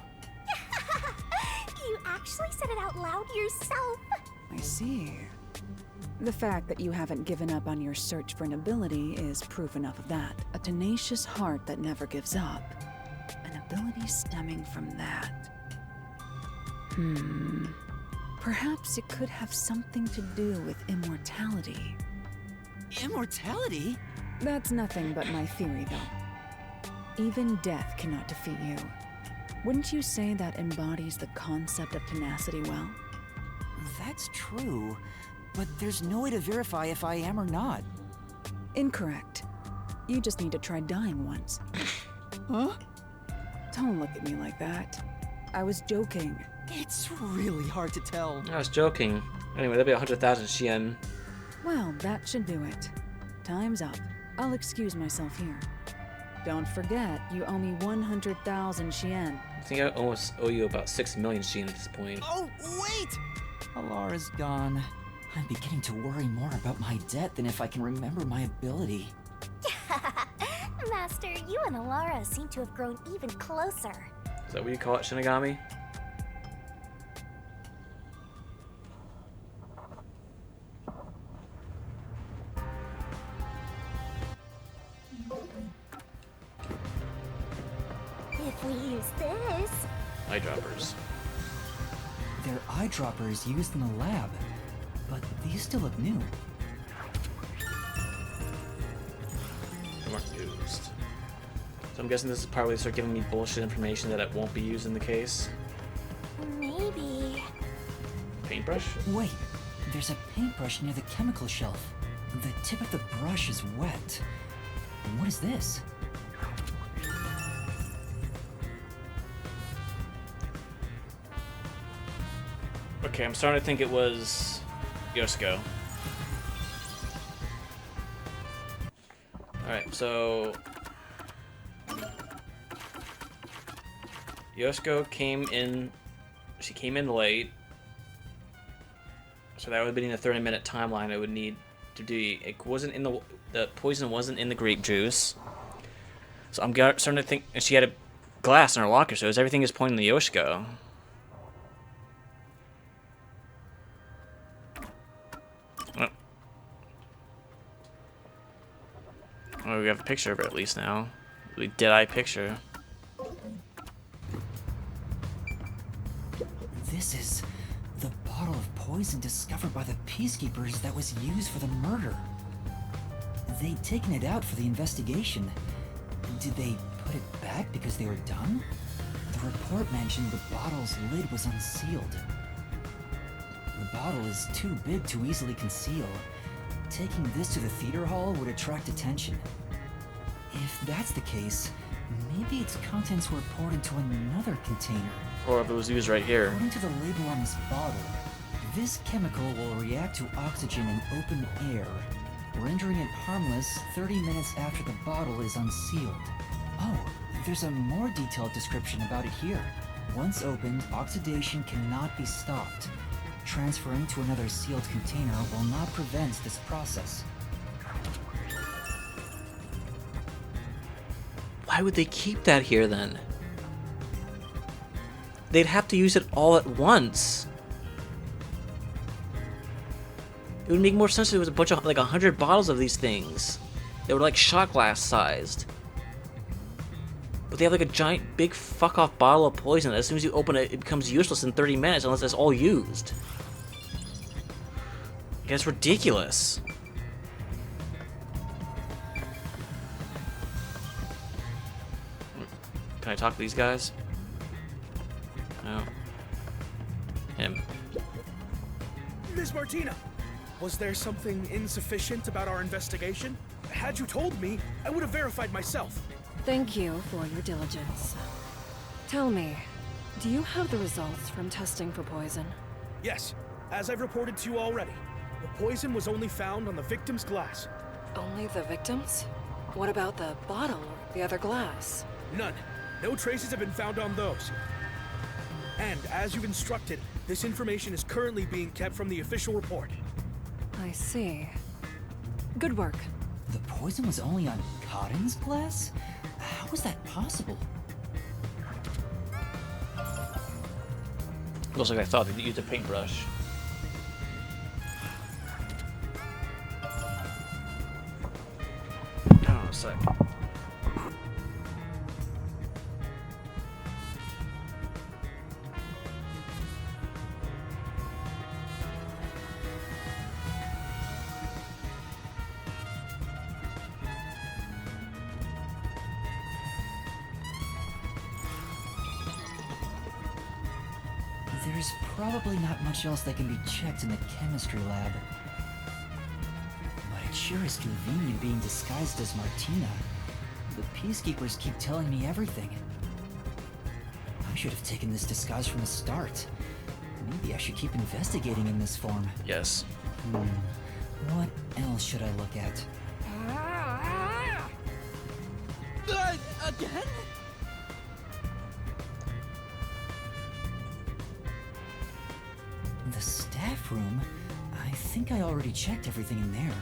[SPEAKER 4] You actually said it out loud yourself.
[SPEAKER 15] I see. The fact that you haven't given up on your search for an ability is proof enough of that. A tenacious heart that never gives up. An ability stemming from that. Perhaps it could have something to do with immortality.
[SPEAKER 2] Immortality?
[SPEAKER 15] That's nothing but my theory, though. Even death cannot defeat you. Wouldn't you say that embodies the concept of tenacity well?
[SPEAKER 2] That's true, but there's no way to verify if I am or not.
[SPEAKER 15] Incorrect. You just need to try dying once.
[SPEAKER 2] Huh?
[SPEAKER 15] Don't look at me like that. I was joking.
[SPEAKER 2] It's really hard to tell.
[SPEAKER 1] I was joking. Anyway, that'll be 100,000 Xian.
[SPEAKER 15] Well, that should do it. Time's up. I'll excuse myself here. Don't forget, you owe me 100,000 Xian.
[SPEAKER 1] I think I almost owe you about 6 million Xian at this point.
[SPEAKER 2] Oh, wait! Alara's gone. I'm beginning to worry more about my debt than if I can remember my ability.
[SPEAKER 4] Master, you and Alara seem to have grown even closer.
[SPEAKER 1] Is that what you call it, Shinigami?
[SPEAKER 4] If we use this...
[SPEAKER 1] Eyedroppers.
[SPEAKER 2] They're eyedroppers used in the lab, but these still look new.
[SPEAKER 1] They weren't used. So I'm guessing this is part where they start giving me bullshit information that it won't be used in the case.
[SPEAKER 4] Maybe...
[SPEAKER 1] Paintbrush?
[SPEAKER 2] Wait, there's a paintbrush near the chemical shelf. The tip of the brush is wet. What is this?
[SPEAKER 1] Okay, I'm starting to think it was Yoshiko. Alright, so Yoshiko came in, she came in late, so that would have been in a 30-minute timeline I would need to do. It wasn't in the poison wasn't in the grape juice, so I'm starting to think, and she had a glass in her locker, so everything is pointing to Yoshiko. Oh, we have a picture of her at least now. Really dead-eye picture.
[SPEAKER 2] This is the bottle of poison discovered by the Peacekeepers that was used for the murder. They'd taken it out for the investigation. Did they put it back because they were done? The report mentioned the bottle's lid was unsealed. The bottle is too big to easily conceal. Taking this to the theater hall would attract attention. If that's the case, maybe its contents were poured into another container.
[SPEAKER 1] Or if it was used right here.
[SPEAKER 2] According to the label on this bottle, this chemical will react to oxygen in open air, rendering it harmless 30 minutes after the bottle is unsealed. Oh, there's a more detailed description about it here. Once opened, oxidation cannot be stopped. Transferring to another sealed container will not prevent this process.
[SPEAKER 1] Why would they keep that here then? They'd have to use it all at once. It would make more sense if it was a bunch of, like 100 bottles of these things. They were like shot glass sized. But they have like a giant, big fuck off bottle of poison that as soon as you open it, it becomes useless in 30 minutes unless it's all used. That's ridiculous. Can I talk to these guys? No. Him.
[SPEAKER 6] Ms. Martina, was there something insufficient about our investigation? Had you told me, I would have verified myself.
[SPEAKER 5] Thank you for your diligence. Tell me, do you have the results from testing for poison?
[SPEAKER 6] Yes, as I've reported to you already. The poison was only found on the victim's glass.
[SPEAKER 5] Only the victims? What about the bottle or the other glass?
[SPEAKER 6] None. No traces have been found on those. And as you've instructed, this information is currently being kept from the official report.
[SPEAKER 5] I see. Good work.
[SPEAKER 2] The poison was only on Cotton's glass? How was that possible?
[SPEAKER 1] Looks like I thought they'd use a paintbrush. Hold on a sec.
[SPEAKER 2] There's probably not much else that can be checked in the chemistry lab. But it sure is convenient being disguised as Martina. The Peacekeepers keep telling me everything. I should have taken this disguise from the start. Maybe I should keep investigating in this form.
[SPEAKER 1] Yes.
[SPEAKER 2] What else should I look at?
[SPEAKER 12] Again?
[SPEAKER 2] The staff room? I think I already checked everything in there.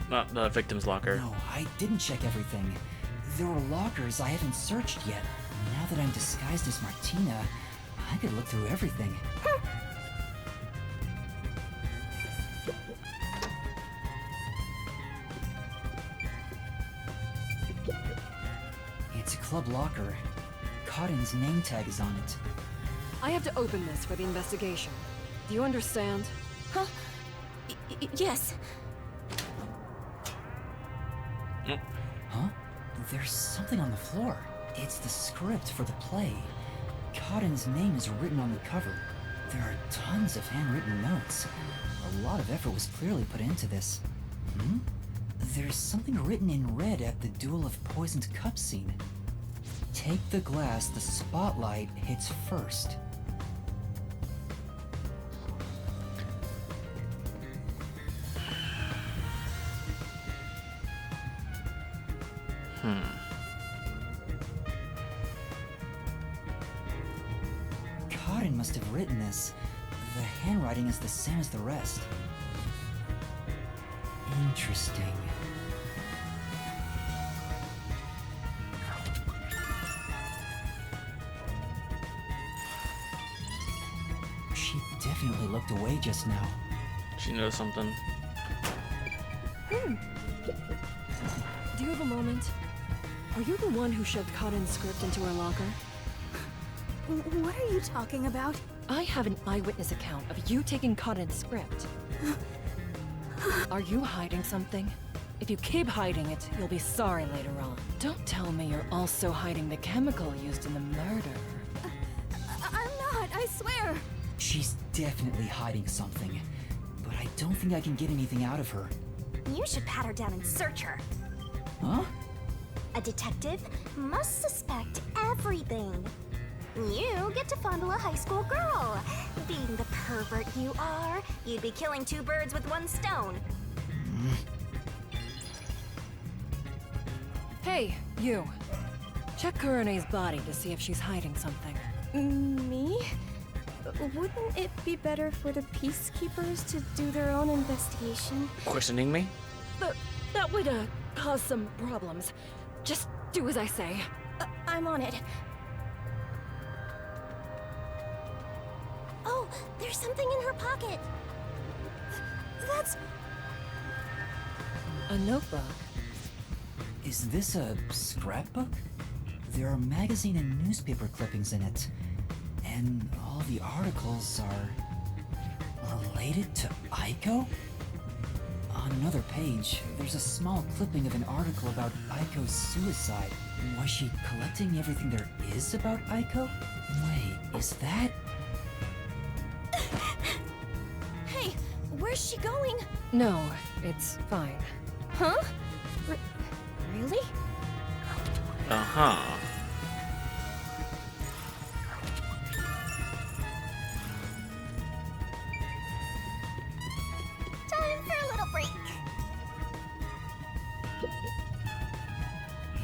[SPEAKER 1] Not the victim's locker.
[SPEAKER 2] No, I didn't check everything. There were lockers I haven't searched yet. Now that I'm disguised as Martina, I could look through everything. It's a club locker. Cotton's name tag is on it.
[SPEAKER 5] I have to open this for the investigation. Do you understand?
[SPEAKER 10] Huh? Yes.
[SPEAKER 2] Huh? There's something on the floor. It's the script for the play. Cotton's name is written on the cover. There are tons of handwritten notes. A lot of effort was clearly put into this. There's something written in red at the Duel of Poisoned Cup scene. Take the glass the spotlight hits first. Cotton must have written this. The handwriting is the same as the rest. Interesting. She definitely looked away just now.
[SPEAKER 1] She knows something.
[SPEAKER 5] Do you have a moment? Are you the one who shoved Cotton's script into her locker?
[SPEAKER 9] What are you talking about?
[SPEAKER 5] I have an eyewitness account of you taking Cotton's script. Are you hiding something? If you keep hiding it, you'll be sorry later on. Don't tell me you're also hiding the chemical used in the murder.
[SPEAKER 9] I'm not, I swear.
[SPEAKER 2] She's definitely hiding something, but I don't think I can get anything out of her.
[SPEAKER 4] You should pat her down and search her.
[SPEAKER 2] Huh?
[SPEAKER 4] A detective must suspect everything. You get to fondle a high school girl. Being the pervert you are, you'd be killing two birds with one stone.
[SPEAKER 5] Hey, you. Check Kurene's body to see if she's hiding something.
[SPEAKER 11] Me? Wouldn't it be better for the Peacekeepers to do their own investigation?
[SPEAKER 1] Questioning me?
[SPEAKER 5] That would, cause some problems. Just do as I say.
[SPEAKER 11] I'm on it.
[SPEAKER 4] Oh, there's something in her pocket. That's...
[SPEAKER 5] A notebook.
[SPEAKER 2] Is this a scrapbook? There are magazine and newspaper clippings in it. And all the articles are related to Aiko? On another page, there's a small clipping of an article about Aiko's suicide. Was she collecting everything there is about Aiko? Wait, is that...
[SPEAKER 10] Hey, where's she going?
[SPEAKER 5] No, it's fine.
[SPEAKER 10] Huh? Really?
[SPEAKER 1] Uh-huh.
[SPEAKER 4] Time for a little break.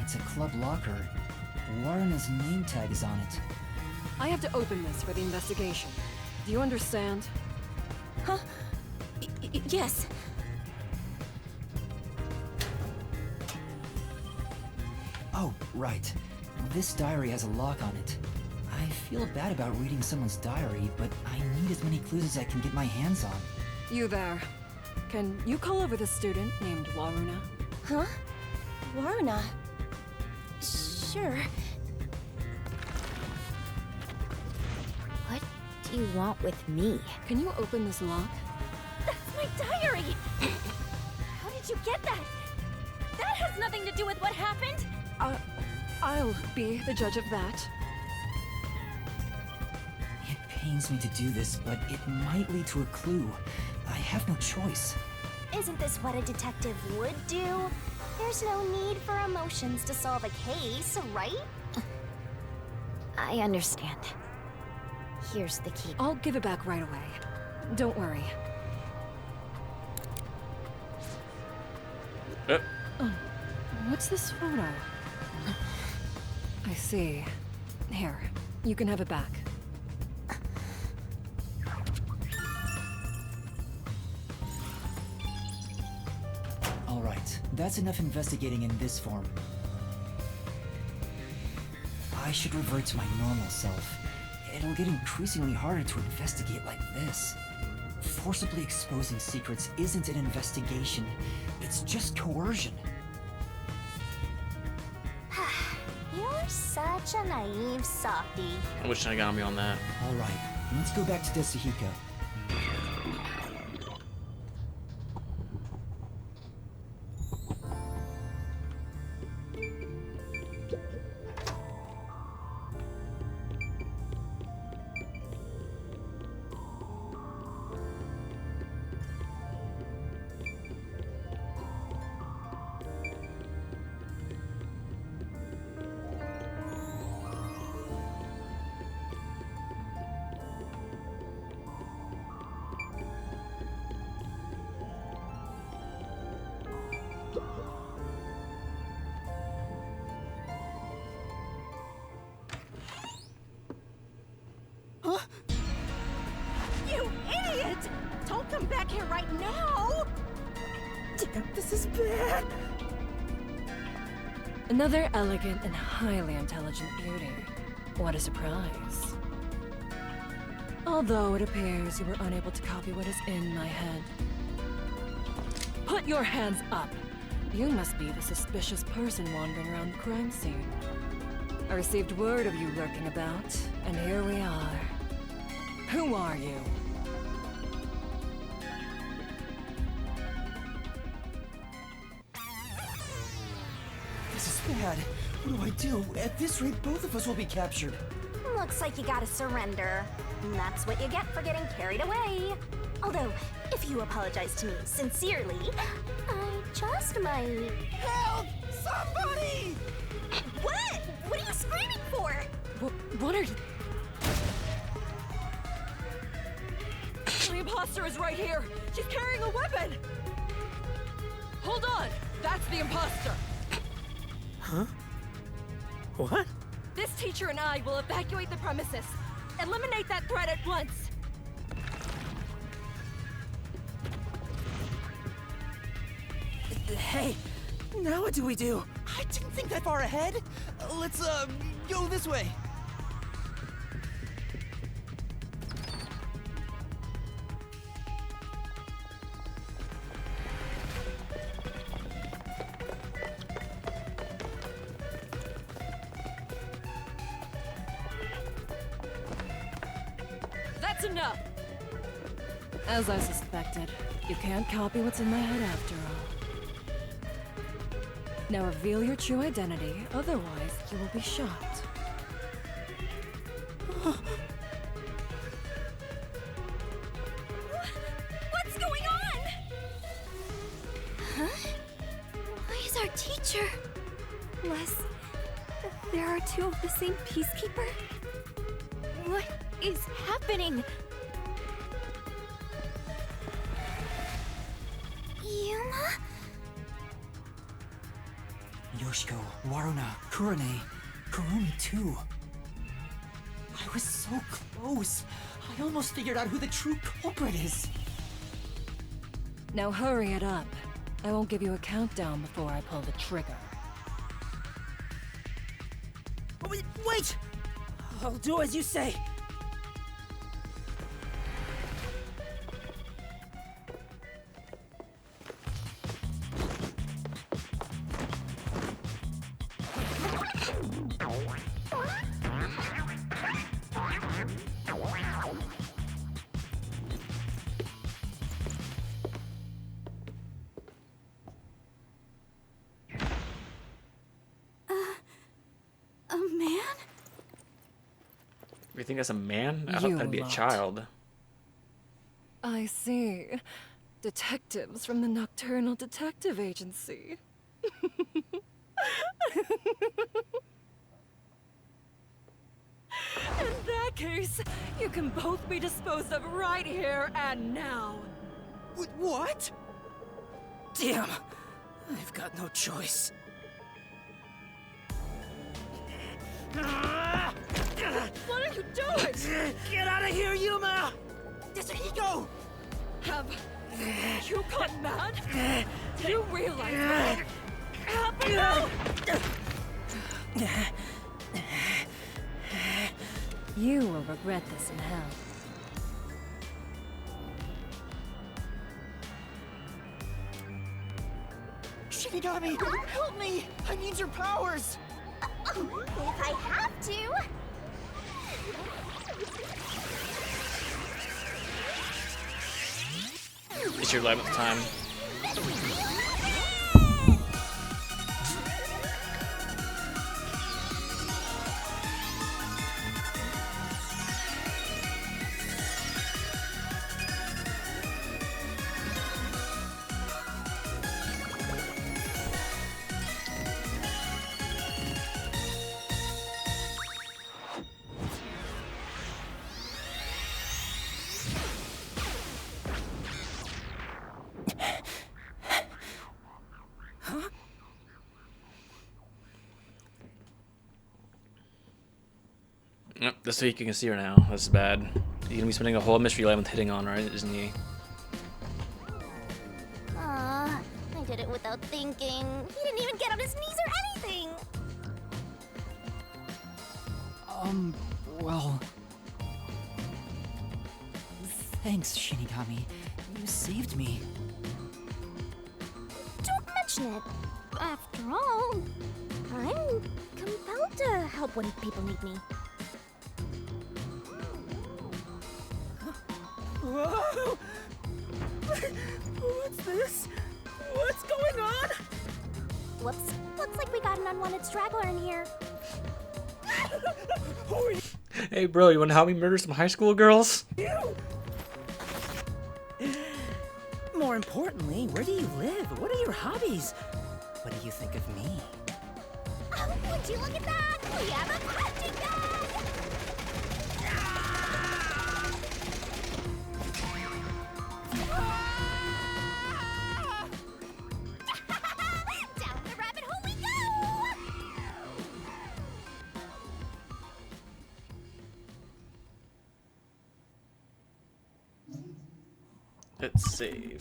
[SPEAKER 2] It's a club locker. Waruna's name tag is on it.
[SPEAKER 5] I have to open this for the investigation. Do you understand?
[SPEAKER 10] Huh? Yes.
[SPEAKER 2] Oh, right. This diary has a lock on it. I feel bad about reading someone's diary, but I need as many clues as I can get my hands on.
[SPEAKER 5] You there. Can you call over this student named Waruna?
[SPEAKER 10] Huh? Waruna? Sure.
[SPEAKER 11] What do you want with me?
[SPEAKER 5] Can you open this lock?
[SPEAKER 10] That's my diary! How did you get that? That has nothing to do with what happened!
[SPEAKER 5] I'll be the judge of that.
[SPEAKER 2] It pains me to do this, but it might lead to a clue. I have no choice.
[SPEAKER 4] Isn't this what a detective would do? There's no need for emotions to solve a case, right?
[SPEAKER 11] I understand. Here's the key.
[SPEAKER 5] I'll give it back right away. Don't worry. Oh, what's this photo? I see. Here, you can have it back.
[SPEAKER 2] All right, that's enough investigating in this form. I should revert to my normal self. It'll get increasingly harder to investigate like this. Forcibly exposing secrets isn't an investigation. It's just coercion.
[SPEAKER 4] You're such a naive softie.
[SPEAKER 1] I wish I got me on that.
[SPEAKER 2] All right, let's go back to Tetsuhiko.
[SPEAKER 10] You idiot! Don't come back here right now! Damn, this is bad!
[SPEAKER 5] Another elegant and highly intelligent beauty. What a surprise. Although it appears you were unable to copy what is in my head. Put your hands up! You must be the suspicious person wandering around the crime scene. I received word of you lurking about, and here we are. Who are you?
[SPEAKER 2] This is bad. What do I do? At this rate, both of us will be captured.
[SPEAKER 4] Looks like you gotta surrender. And that's what you get for getting carried away. Although, if you apologize to me sincerely, I just might...
[SPEAKER 12] Help! Somebody!
[SPEAKER 4] What? What are you screaming for?
[SPEAKER 5] What are you... The imposter is right here! She's carrying a weapon! Hold on! That's the imposter!
[SPEAKER 6] Huh? What?
[SPEAKER 5] This teacher and I will evacuate the premises. Eliminate that threat at once!
[SPEAKER 12] Hey, now what do we do? I didn't think that far ahead. Let's, go this way.
[SPEAKER 5] That's enough! As I suspected, you can't copy what's in my head after all. Now reveal your true identity, otherwise you will be shot.
[SPEAKER 10] What's going on? Huh? Why is our teacher? Les, there are two of the same peacekeeper? What is happening?
[SPEAKER 3] Yuma?
[SPEAKER 2] Yoshiko, Waruna, Kurane, Kurumi too. I was so close. I almost figured out who the true culprit is.
[SPEAKER 5] Now hurry it up. I won't give you a countdown before I pull the trigger.
[SPEAKER 12] Wait! I'll do as you say.
[SPEAKER 9] A man?
[SPEAKER 1] You think that's a man? I thought that'd be a
[SPEAKER 5] lot.
[SPEAKER 1] child.
[SPEAKER 5] I see. Detectives from the Nocturnal Detective Agency. In that case, you can both be disposed of right here and now.
[SPEAKER 12] What? Damn. I've got no choice.
[SPEAKER 5] What are you doing?
[SPEAKER 12] Get out of here, Yuma! Disahiko!
[SPEAKER 5] Have you gone mad? Do you realize what happened now? You will regret this in hell.
[SPEAKER 12] Shinigami, help me! I need your powers!
[SPEAKER 4] If I have to.
[SPEAKER 1] It's your 11th time. Yep, this week you can see her now. That's bad. You're gonna be spending a whole mystery 11th hitting on, right? Isn't he?
[SPEAKER 4] I did it without thinking. He didn't even get on his knees or anything.
[SPEAKER 2] Well... Thanks, Shinigami. You saved me.
[SPEAKER 4] Don't mention it. After all, I'm compelled to help when people need me.
[SPEAKER 12] Whoa! What's this? What's going on?
[SPEAKER 4] Whoops. Looks like we got an unwanted straggler in here.
[SPEAKER 12] Who are you?
[SPEAKER 1] Hey bro, you wanna help me murder some high school girls?
[SPEAKER 12] More importantly, where do you live? What are your hobbies? What do you think of me?
[SPEAKER 4] Oh, would you look at that? We have a punching bag! Down the rabbit hole we go!
[SPEAKER 1] Let's save.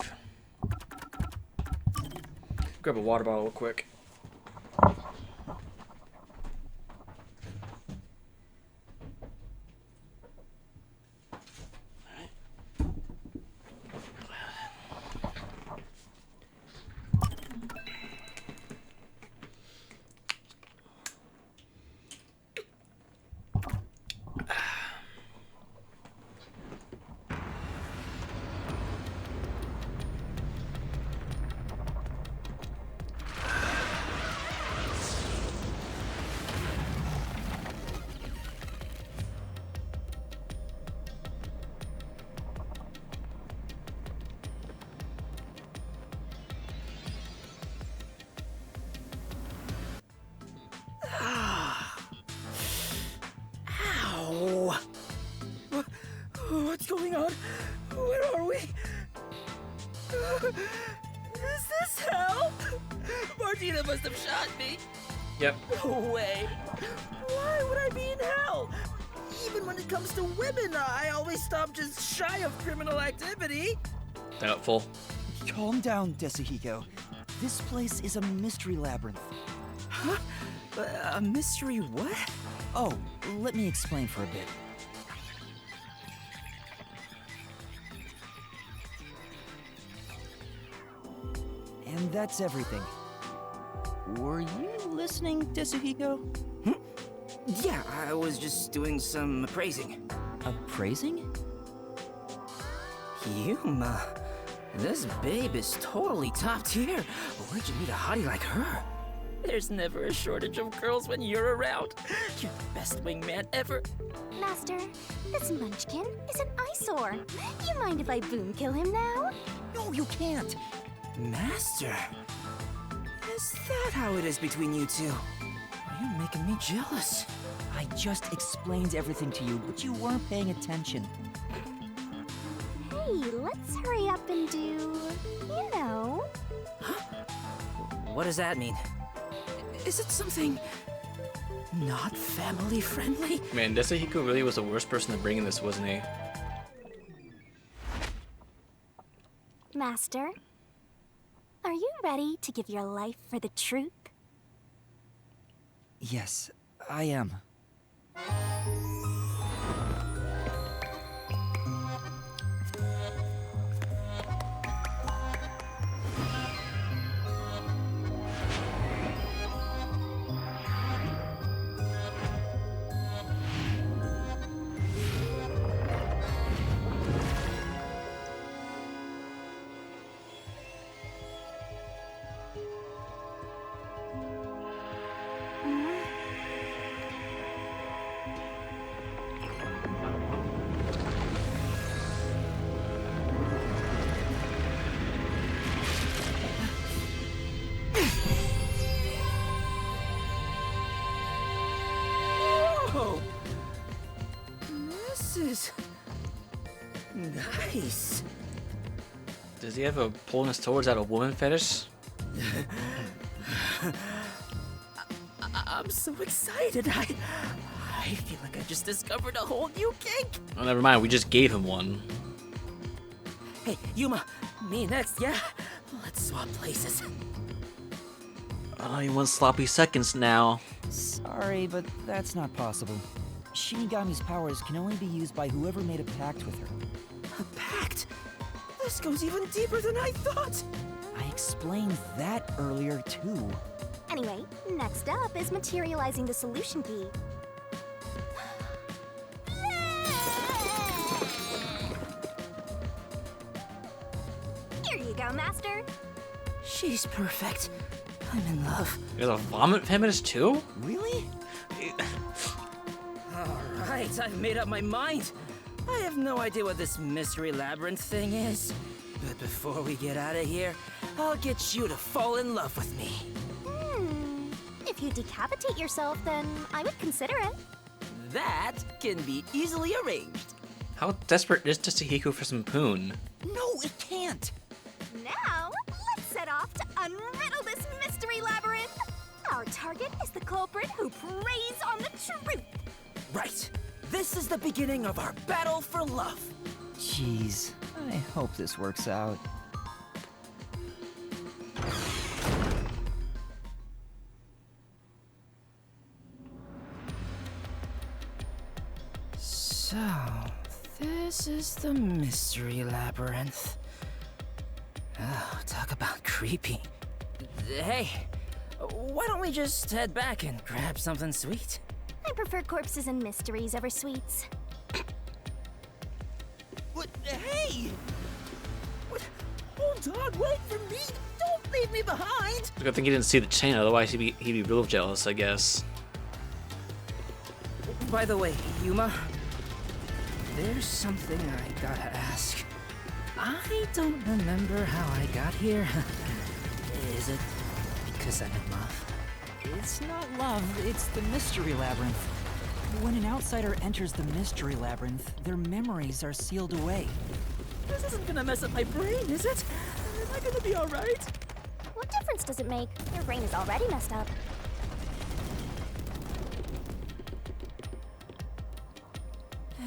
[SPEAKER 1] Grab a water bottle real quick.
[SPEAKER 12] Hang on. Where are we? Is this hell? Martina must have shot me.
[SPEAKER 1] Yep.
[SPEAKER 12] No way. Why would I be in hell? Even when it comes to women, I always stop just shy of criminal activity.
[SPEAKER 1] Doubtful.
[SPEAKER 2] Calm down, Desuhiko. This place is a mystery labyrinth.
[SPEAKER 8] Huh? A mystery what?
[SPEAKER 2] Oh, let me explain for a bit. And that's everything. Were you listening, Desuhiko?
[SPEAKER 8] Yeah, I was just doing some appraising.
[SPEAKER 2] Appraising?
[SPEAKER 8] Yuma, this babe is totally top tier. Where'd you meet a hottie like her? There's never a shortage of girls when you're around. You're the best wingman ever.
[SPEAKER 4] Master, this munchkin is an eyesore. You mind if I boom kill him now?
[SPEAKER 2] No, you can't.
[SPEAKER 8] Master, is that how it is between you two? You're making me jealous.
[SPEAKER 2] I just explained everything to you, but you weren't paying attention.
[SPEAKER 4] Hey, let's hurry up and do, you know.
[SPEAKER 8] What does that mean? Is it something not family friendly?
[SPEAKER 1] Man, Desuhiko really was the worst person to bring in this, wasn't he?
[SPEAKER 4] Master, are you ready to give your life for the truth?
[SPEAKER 2] Yes, I am.
[SPEAKER 8] Whoa! This is nice.
[SPEAKER 1] Does he have a pulling us towards that a woman fetish?
[SPEAKER 8] I'm so excited. I feel like I just discovered a whole new kink.
[SPEAKER 1] Oh, never mind. We just gave him one.
[SPEAKER 8] Hey, Yuma, me next, yeah? Let's swap places.
[SPEAKER 1] Oh, he wants sloppy seconds now.
[SPEAKER 2] Sorry, but that's not possible. Shinigami's powers can only be used by whoever made a pact with her.
[SPEAKER 8] A pact? This goes even deeper than I thought.
[SPEAKER 2] I explained that earlier, too.
[SPEAKER 4] Anyway, next up is materializing the solution key. Here you go, Master.
[SPEAKER 8] She's perfect. I'm in love.
[SPEAKER 1] You're the vomit feminist too?
[SPEAKER 2] Really?
[SPEAKER 8] Alright, I've made up my mind. I have no idea what this mystery labyrinth thing is. But before we get out of here, I'll get you to fall in love with me.
[SPEAKER 4] If you decapitate yourself, then I would consider it.
[SPEAKER 8] That can be easily arranged.
[SPEAKER 1] How desperate is Desuhiko for some poon?
[SPEAKER 2] No, it can't.
[SPEAKER 4] Now, let's set off to unriddle this mystery labyrinth. Our target is the culprit who preys on the truth.
[SPEAKER 8] Right. This is the beginning of our battle for love.
[SPEAKER 2] Jeez, I hope this works out.
[SPEAKER 8] So, this is the mystery labyrinth. Oh, talk about creepy. Hey, why don't we just head back and grab something sweet?
[SPEAKER 4] I prefer corpses and mysteries over sweets.
[SPEAKER 12] What? Hey! What? Hold on, wait for me! Don't leave me behind!
[SPEAKER 1] Good thing he didn't see the chain, otherwise he'd be real jealous, I guess.
[SPEAKER 8] By the way, Yuma, there's something I gotta ask. I don't remember how I got here. Is it because I'm in love?
[SPEAKER 2] It's not love, it's the mystery labyrinth. When an outsider enters the mystery labyrinth, their memories are sealed away.
[SPEAKER 12] This isn't gonna mess up my brain, is it? Am I gonna be alright?
[SPEAKER 3] What difference does it make? Your brain is already messed up.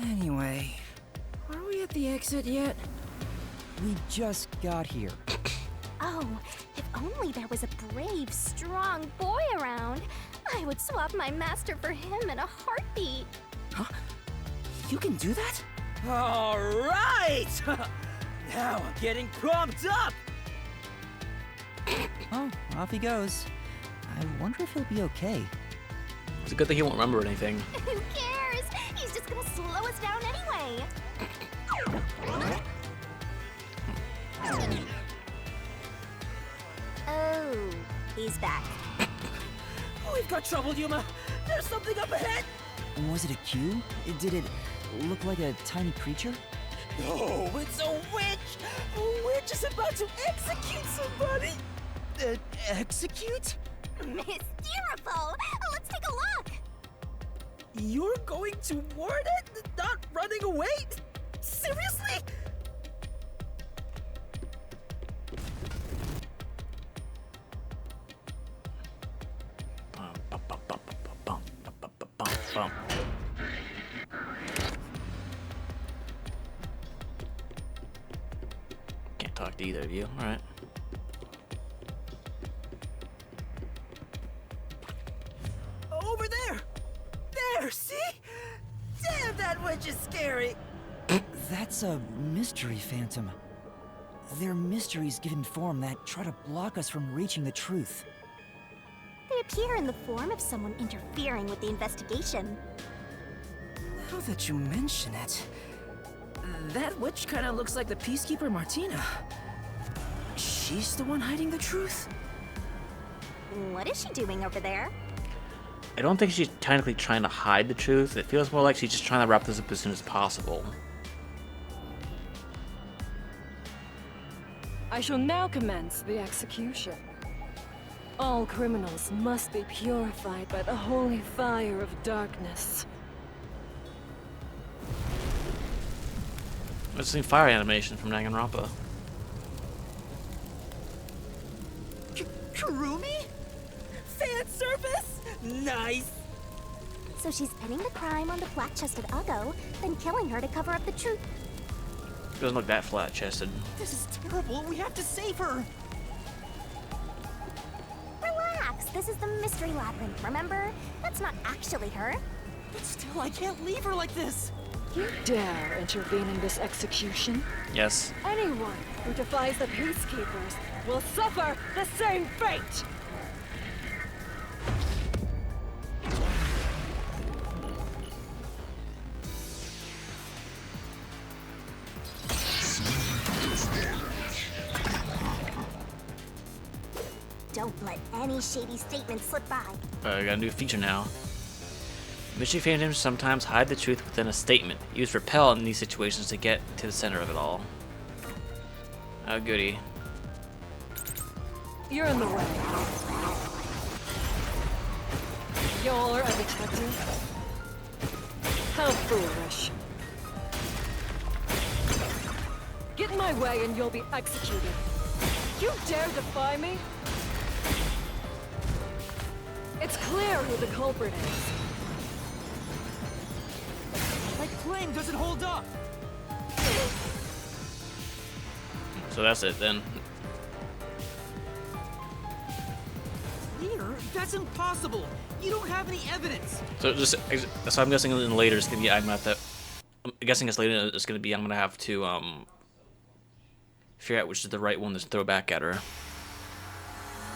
[SPEAKER 8] Anyway, are we at the exit yet?
[SPEAKER 2] We just got here.
[SPEAKER 3] Oh, if only there was a brave, strong boy around. I would swap my master for him in a heartbeat.
[SPEAKER 8] Huh? You can do that?
[SPEAKER 12] Alright! Now I'm getting pumped up!
[SPEAKER 2] Oh, off he goes. I wonder if he'll be okay.
[SPEAKER 1] It's a good thing he won't remember anything.
[SPEAKER 3] Who cares? He's just gonna slow us down anyway. Oh, he's back.
[SPEAKER 12] We've got trouble, Yuma! There's something up ahead!
[SPEAKER 2] Was it a cue? Did it look like a tiny creature?
[SPEAKER 12] No, it's a witch! A witch is about to execute somebody!
[SPEAKER 2] Execute?
[SPEAKER 3] Mysteriful! Let's take a look!
[SPEAKER 12] You're going toward it? Not running away? Seriously?
[SPEAKER 1] Can't talk to either of you. All right.
[SPEAKER 12] Over there! There, see? Damn, that witch is scary!
[SPEAKER 2] That's a mystery phantom. They're mysteries given form that try to block us from reaching the truth.
[SPEAKER 3] They appear in the form of someone interfering with the investigation.
[SPEAKER 8] Now that you mention it, that witch kind of looks like the peacekeeper Martina. She's the one hiding the truth?
[SPEAKER 3] What is she doing over there?
[SPEAKER 1] I don't think she's technically trying to hide the truth. It feels more like she's just trying to wrap this up as soon as possible.
[SPEAKER 5] I shall now commence the execution. All criminals must be purified by the holy fire of darkness.
[SPEAKER 1] I've seen fire animation from Danganronpa.
[SPEAKER 12] Kurumi? Fan service? Nice!
[SPEAKER 3] So she's pinning the crime on the flat-chested Uggo, then killing her to cover up the truth.
[SPEAKER 1] Doesn't look that flat-chested.
[SPEAKER 12] This is terrible. We have to save her.
[SPEAKER 3] Relax, this is the mystery labyrinth, remember? That's not actually her.
[SPEAKER 12] But still, I can't leave her like this.
[SPEAKER 5] You dare intervene in this execution?
[SPEAKER 1] Yes.
[SPEAKER 5] Anyone who defies the peacekeepers will suffer the same fate!
[SPEAKER 3] Don't let any shady statements slip by.
[SPEAKER 1] I got a new feature now. Mystery phantoms sometimes hide the truth within a statement. Use repel in these situations to get to the center of it all. Oh, goody.
[SPEAKER 5] You're in the way. You're a detective? How foolish. Get in my way and you'll be executed. You dare defy me? It's clear who the culprit is.
[SPEAKER 12] My claim doesn't hold up.
[SPEAKER 1] So that's it then.
[SPEAKER 12] Here? That's impossible. You don't have any evidence.
[SPEAKER 1] So just so I'm guessing in later it's gonna be I'm guessing it's later it's gonna be I'm gonna have to figure out which is the right one to throw back at her.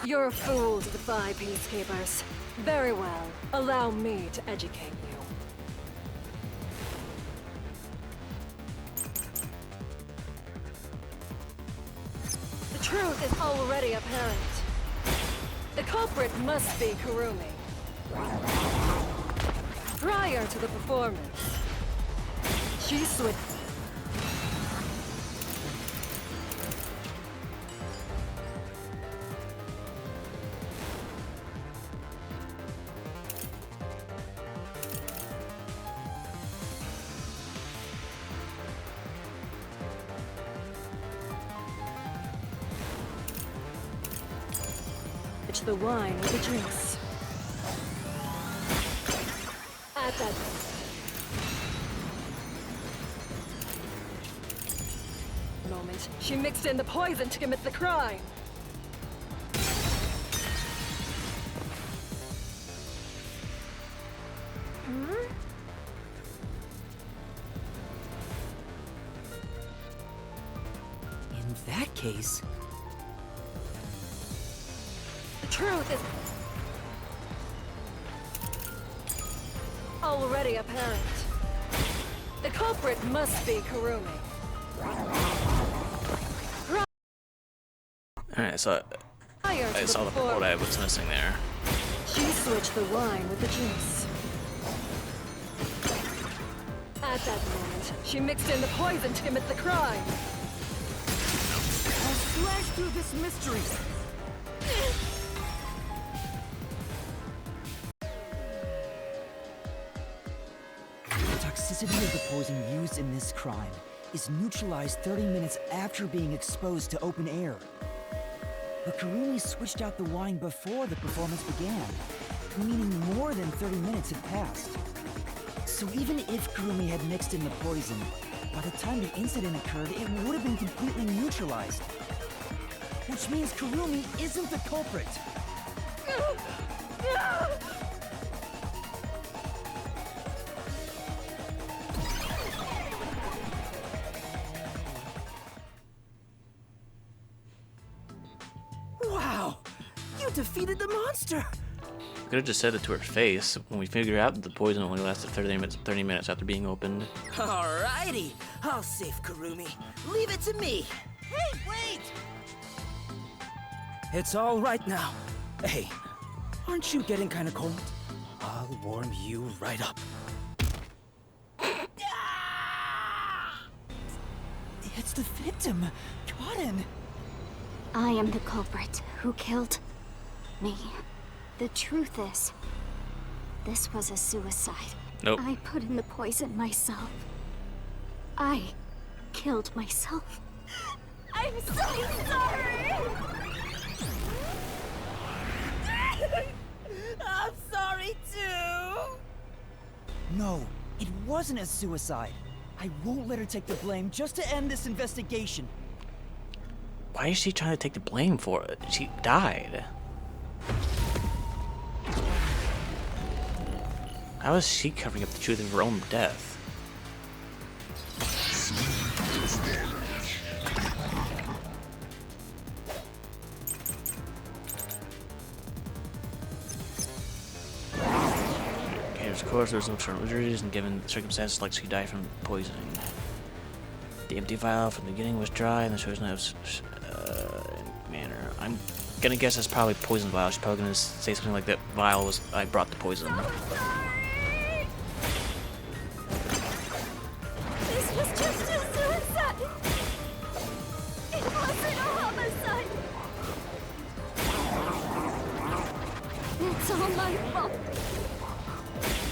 [SPEAKER 5] You're a fool to defy peacekeepers. Very well. Allow me to educate you. The truth is already apparent. The culprit must be Kurumi. Prior to the performance, she switched. switch the wine with the juice. At that moment, she mixed in the poison to commit the crime.
[SPEAKER 2] In that case...
[SPEAKER 5] The truth is already apparent. The culprit must be Kurumi.
[SPEAKER 1] Alright, so I saw what I was missing there.
[SPEAKER 5] She switched the wine with the juice. At that moment, she mixed in the poison to commit the crime.
[SPEAKER 12] I'll slash through this mystery.
[SPEAKER 2] The toxicity of the poison used in this crime is neutralized 30 minutes after being exposed to open air. But Kurumi switched out the wine before the performance began, meaning more than 30 minutes had passed. So even if Kurumi had mixed in the poison, by the time the incident occurred, it would have been completely neutralized. Which means Kurumi isn't the culprit.
[SPEAKER 12] Wow! You defeated the monster!
[SPEAKER 1] We could have just said it to her face when we figured out that the poison only lasted 30 minutes after being opened.
[SPEAKER 12] Alrighty, I'll save Kurumi. Leave it to me. Hey, wait! It's all right now. Hey, aren't you getting kind of cold? I'll warm you right up.
[SPEAKER 2] It's the victim, Kaden.
[SPEAKER 3] I am the culprit who killed me. The truth is, this was a suicide.
[SPEAKER 1] Nope.
[SPEAKER 3] I put in the poison myself. I killed myself. I'm so sorry!
[SPEAKER 12] I'm sorry too!
[SPEAKER 2] No, it wasn't a suicide. I won't let her take the blame just to end this investigation.
[SPEAKER 1] Why is she trying to take the blame for it? She died. How is she covering up the truth of her own death? Okay, of course there's no short injuries, and given circumstances like she died from poisoning. The empty vial from the beginning was dry, and the choice knives manner. I'm gonna guess that's probably poison vial. She's probably gonna say something like that vial was I brought the poison.
[SPEAKER 3] This was just a suicide! It wasn't a homicide! It's all my fault.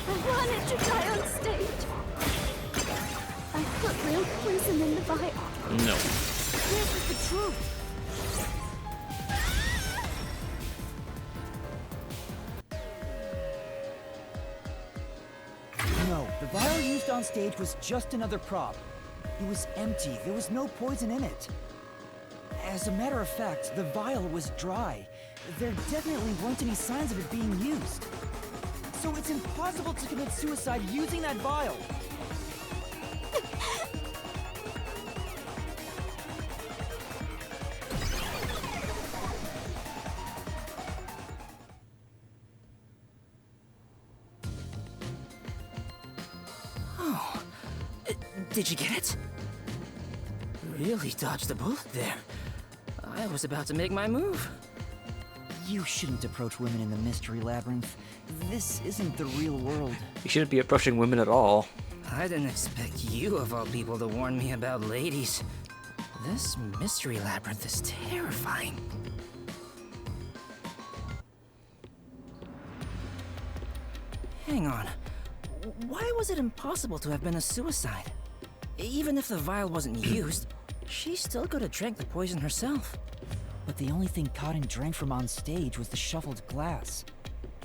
[SPEAKER 3] I wanted to die on stage. I put real poison in the vial.
[SPEAKER 1] No.
[SPEAKER 12] This is the truth!
[SPEAKER 2] No, the vial used on stage was just another prop. It was empty. There was no poison in it. As a matter of fact, the vial was dry. There definitely weren't any signs of it being used. So it's impossible to commit suicide using that vial.
[SPEAKER 12] Oh, did you get it? Really dodged the bullet there. I was about to make my move.
[SPEAKER 2] You shouldn't approach women in the Mystery Labyrinth. This isn't the real world.
[SPEAKER 1] You shouldn't be approaching women at all.
[SPEAKER 8] I didn't expect you, of all people, to warn me about ladies. This Mystery Labyrinth is terrifying. Hang on. Why was it impossible to have been a suicide? Even if the vial wasn't used, she still could have drank the poison herself.
[SPEAKER 2] But the only thing Cotton drank from on stage was the shuffled glass.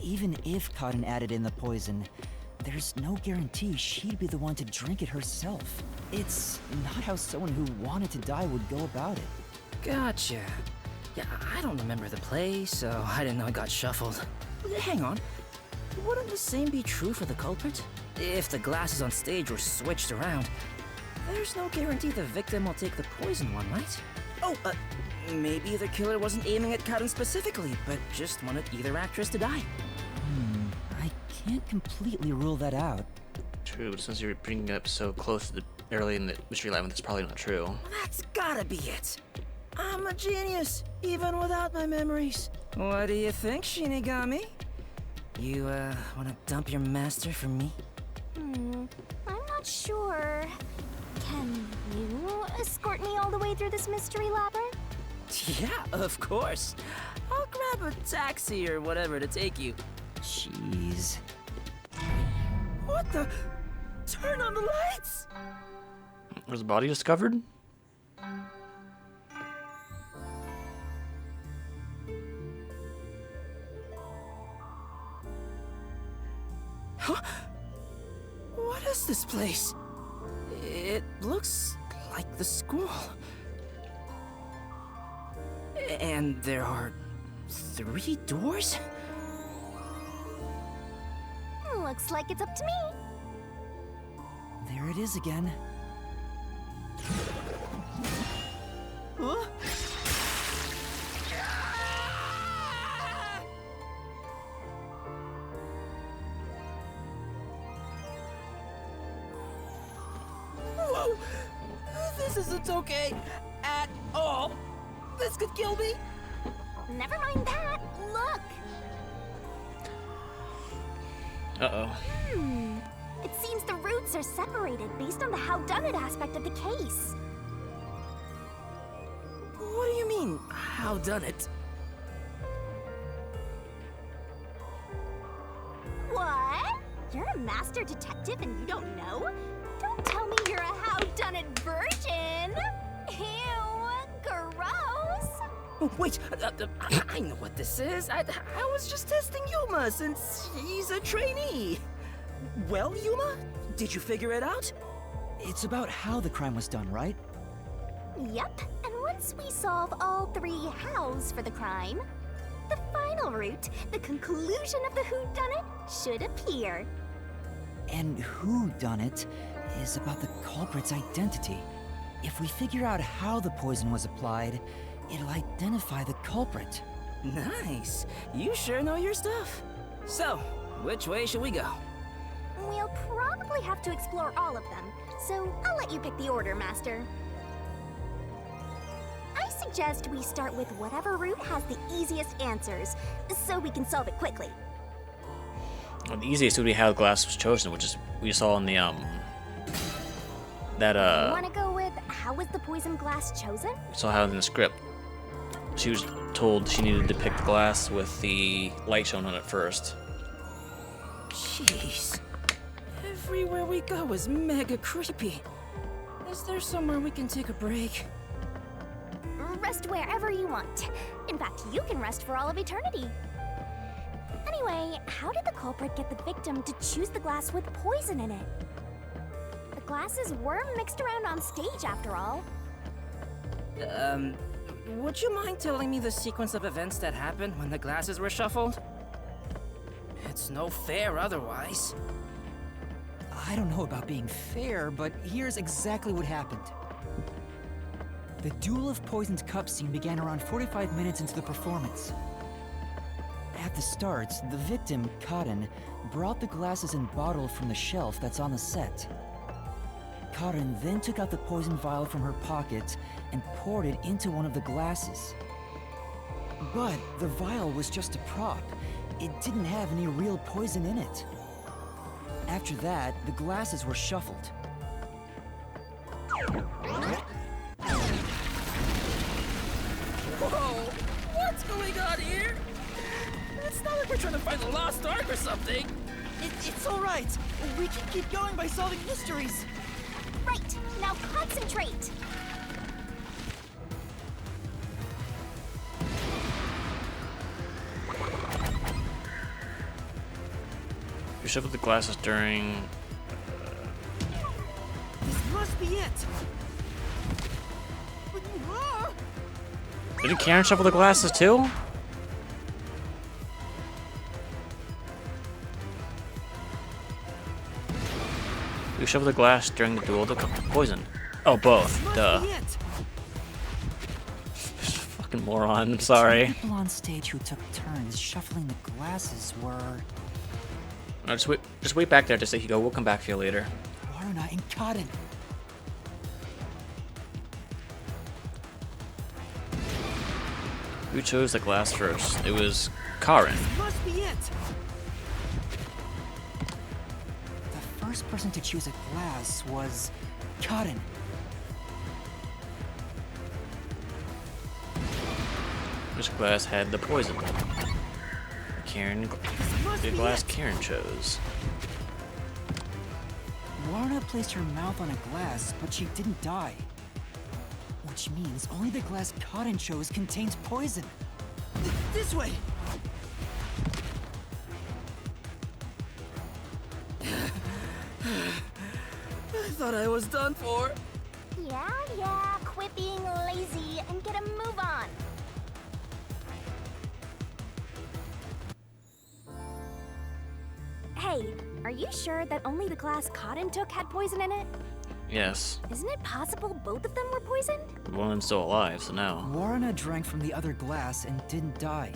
[SPEAKER 2] Even if Cotton added in the poison, there's no guarantee she'd be the one to drink it herself. It's not how someone who wanted to die would go about it.
[SPEAKER 8] Gotcha. Yeah, I don't remember the play, so I didn't know it got shuffled. Hang on. Wouldn't the same be true for the culprit? If the glasses on stage were switched around, there's no guarantee the victim will take the poison one, right? Oh, maybe the killer wasn't aiming at Karen specifically, but just wanted either actress to die.
[SPEAKER 2] I can't completely rule that out.
[SPEAKER 1] True, but since you're bringing it up so close to the early in the Mystery Labyrinth, it's probably not true.
[SPEAKER 8] That's gotta be it. I'm a genius, even without my memories. What do you think, Shinigami? You, wanna dump your master for me?
[SPEAKER 4] I'm not sure. Can you escort me all the way through this mystery labyrinth?
[SPEAKER 8] Yeah, of course. I'll grab a taxi or whatever to take you.
[SPEAKER 2] Jeez.
[SPEAKER 8] What the? Turn on the lights!
[SPEAKER 1] Was the body discovered?
[SPEAKER 8] Huh? What is this place? It looks like the school. And there are 3 doors?
[SPEAKER 4] Looks like it's up to me.
[SPEAKER 2] There it is again.
[SPEAKER 8] Huh? Whoa! This isn't okay at all. This could kill me.
[SPEAKER 4] Never mind that. Look.
[SPEAKER 1] Uh-oh.
[SPEAKER 4] It seems the roots are separated based on the how-done-it aspect of the case.
[SPEAKER 8] What do you mean, how done it?
[SPEAKER 4] What? You're a master detective and you don't know? Don't tell me you're a how-done-it virgin! Ew, gross!
[SPEAKER 8] Oh, wait, I know what this is. I was just testing Yuma since he's a trainee. Well, Yuma, did you figure it out?
[SPEAKER 2] It's about how the crime was done, right?
[SPEAKER 4] Yep, and once we solve all 3 hows for the crime, the final route, the conclusion of the whodunit, should appear.
[SPEAKER 2] And who done it is about the culprit's identity. If we figure out how the poison was applied, it'll identify the culprit.
[SPEAKER 8] Nice. You sure know your stuff. So, which way should we go?
[SPEAKER 4] We'll probably have to explore all of them, so I'll let you pick the order, Master. I suggest we start with whatever route has the easiest answers, so we can solve it quickly.
[SPEAKER 1] Well, the easiest would be how the glass was chosen, which is we saw in the
[SPEAKER 4] You wanna go with how was the poison glass chosen?
[SPEAKER 1] we saw how in the script. She was told she needed to pick the glass with the light shown on it first.
[SPEAKER 8] Jeez. Everywhere we go is mega creepy. Is there somewhere we can take a break?
[SPEAKER 4] Rest wherever you want. In fact, you can rest for all of eternity. Anyway, how did the culprit get the victim to choose the glass with poison in it? The glasses were mixed around on stage, after all.
[SPEAKER 8] Would you mind telling me the sequence of events that happened when the glasses were shuffled? It's no fair otherwise.
[SPEAKER 2] I don't know about being fair, but here's exactly what happened. The Duel of Poisoned Cups scene began around 45 minutes into the performance. At the start, the victim, Cotton, brought the glasses and bottle from the shelf that's on the set. Cotton then took out the poison vial from her pocket and poured it into one of the glasses. But the vial was just a prop. It didn't have any real poison in it. After that, the glasses were shuffled.
[SPEAKER 8] Whoa! What's going on here? It's not like we're trying to find the lost ark or something.
[SPEAKER 2] It's all right. We can keep going by solving mysteries.
[SPEAKER 4] Right, now concentrate.
[SPEAKER 1] shuffled the glasses during...
[SPEAKER 12] This must be it.
[SPEAKER 1] Didn't Karen shuffle the glasses too? Who shuffled the glass during the duel to poison? Oh, both. Duh. Fucking moron. I'm sorry.
[SPEAKER 2] The people on stage who took turns shuffling the glasses were
[SPEAKER 1] No, just wait back there to say Hugo. We'll come back for you later.
[SPEAKER 2] Warna and Cotton.
[SPEAKER 1] Who chose the glass first? It was Karen.
[SPEAKER 12] Must be it.
[SPEAKER 2] The first person to choose a glass was Cotton.
[SPEAKER 1] Which glass had the poison? Karen. The glass Karen chose.
[SPEAKER 2] Warna placed her mouth on a glass, but she didn't die. Which means only the glass Cotton chose contains poison.
[SPEAKER 12] This way. I thought I was done for.
[SPEAKER 4] Yeah, quit being lazy and get a move on. Hey, are you sure that only the glass Cotton took had poison in it?
[SPEAKER 1] Yes.
[SPEAKER 4] Isn't it possible both of them were poisoned?
[SPEAKER 1] One of them's still alive, so no.
[SPEAKER 2] Warna drank from the other glass and didn't die.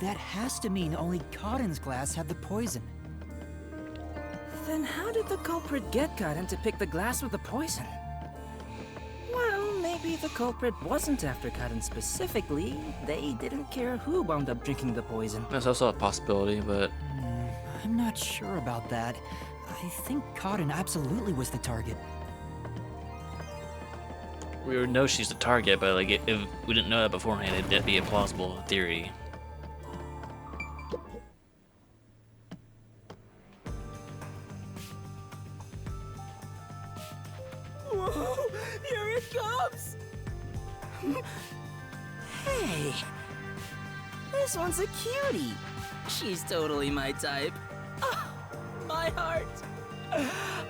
[SPEAKER 2] That has to mean only Cotton's glass had the poison.
[SPEAKER 8] Then how did the culprit get Cotton to pick the glass with the poison? Well, maybe the culprit wasn't after Cotton specifically. They didn't care who wound up drinking the poison.
[SPEAKER 1] That's also a possibility, but...
[SPEAKER 2] I'm not sure about that. I think Cotton absolutely was the target.
[SPEAKER 1] We would know she's the target, but like if we didn't know that beforehand, it'd be a plausible theory.
[SPEAKER 12] Whoa! Here it comes!
[SPEAKER 8] Hey! This one's a cutie. She's totally my type. Oh, my heart.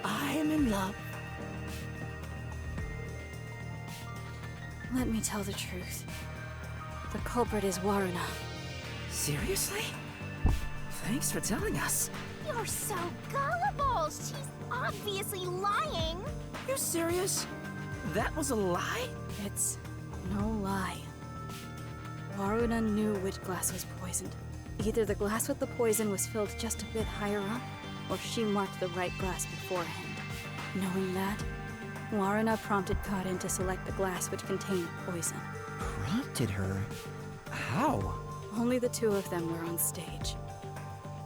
[SPEAKER 8] I am in love.
[SPEAKER 11] Let me tell the truth. The culprit is Warna.
[SPEAKER 8] Seriously? Thanks for telling us.
[SPEAKER 4] You're so gullible. She's obviously lying.
[SPEAKER 8] You serious? That was a lie?
[SPEAKER 11] It's no lie. Waruna knew which glass was poisoned. Either the glass with the poison was filled just a bit higher up, or she marked the right glass beforehand. Knowing that, Waruna prompted Cotton to select the glass which contained poison.
[SPEAKER 2] Prompted her? How?
[SPEAKER 11] Only the two of them were on stage.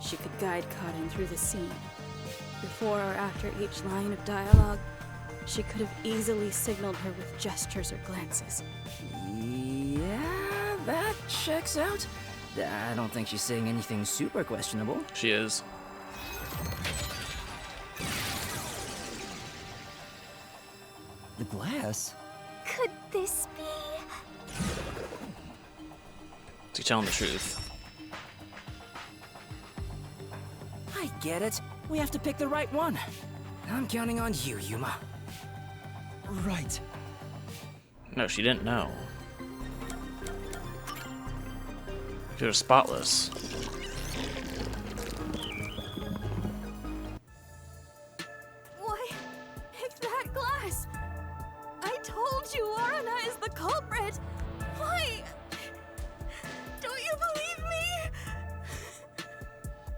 [SPEAKER 11] She could guide Cotton through the scene. Before or after each line of dialogue, she could have easily signaled her with gestures or glances.
[SPEAKER 8] Yeah, that checks out. I don't think she's saying anything super questionable.
[SPEAKER 1] She is.
[SPEAKER 2] The glass?
[SPEAKER 4] Could this be?
[SPEAKER 1] To tell him the truth.
[SPEAKER 8] I get it. We have to pick the right one. I'm counting on you, Yuma.
[SPEAKER 2] Right.
[SPEAKER 1] No, she didn't know. She was spotless.
[SPEAKER 7] Why, it's that glass! I told you Warna is the culprit! Why? Don't you believe me?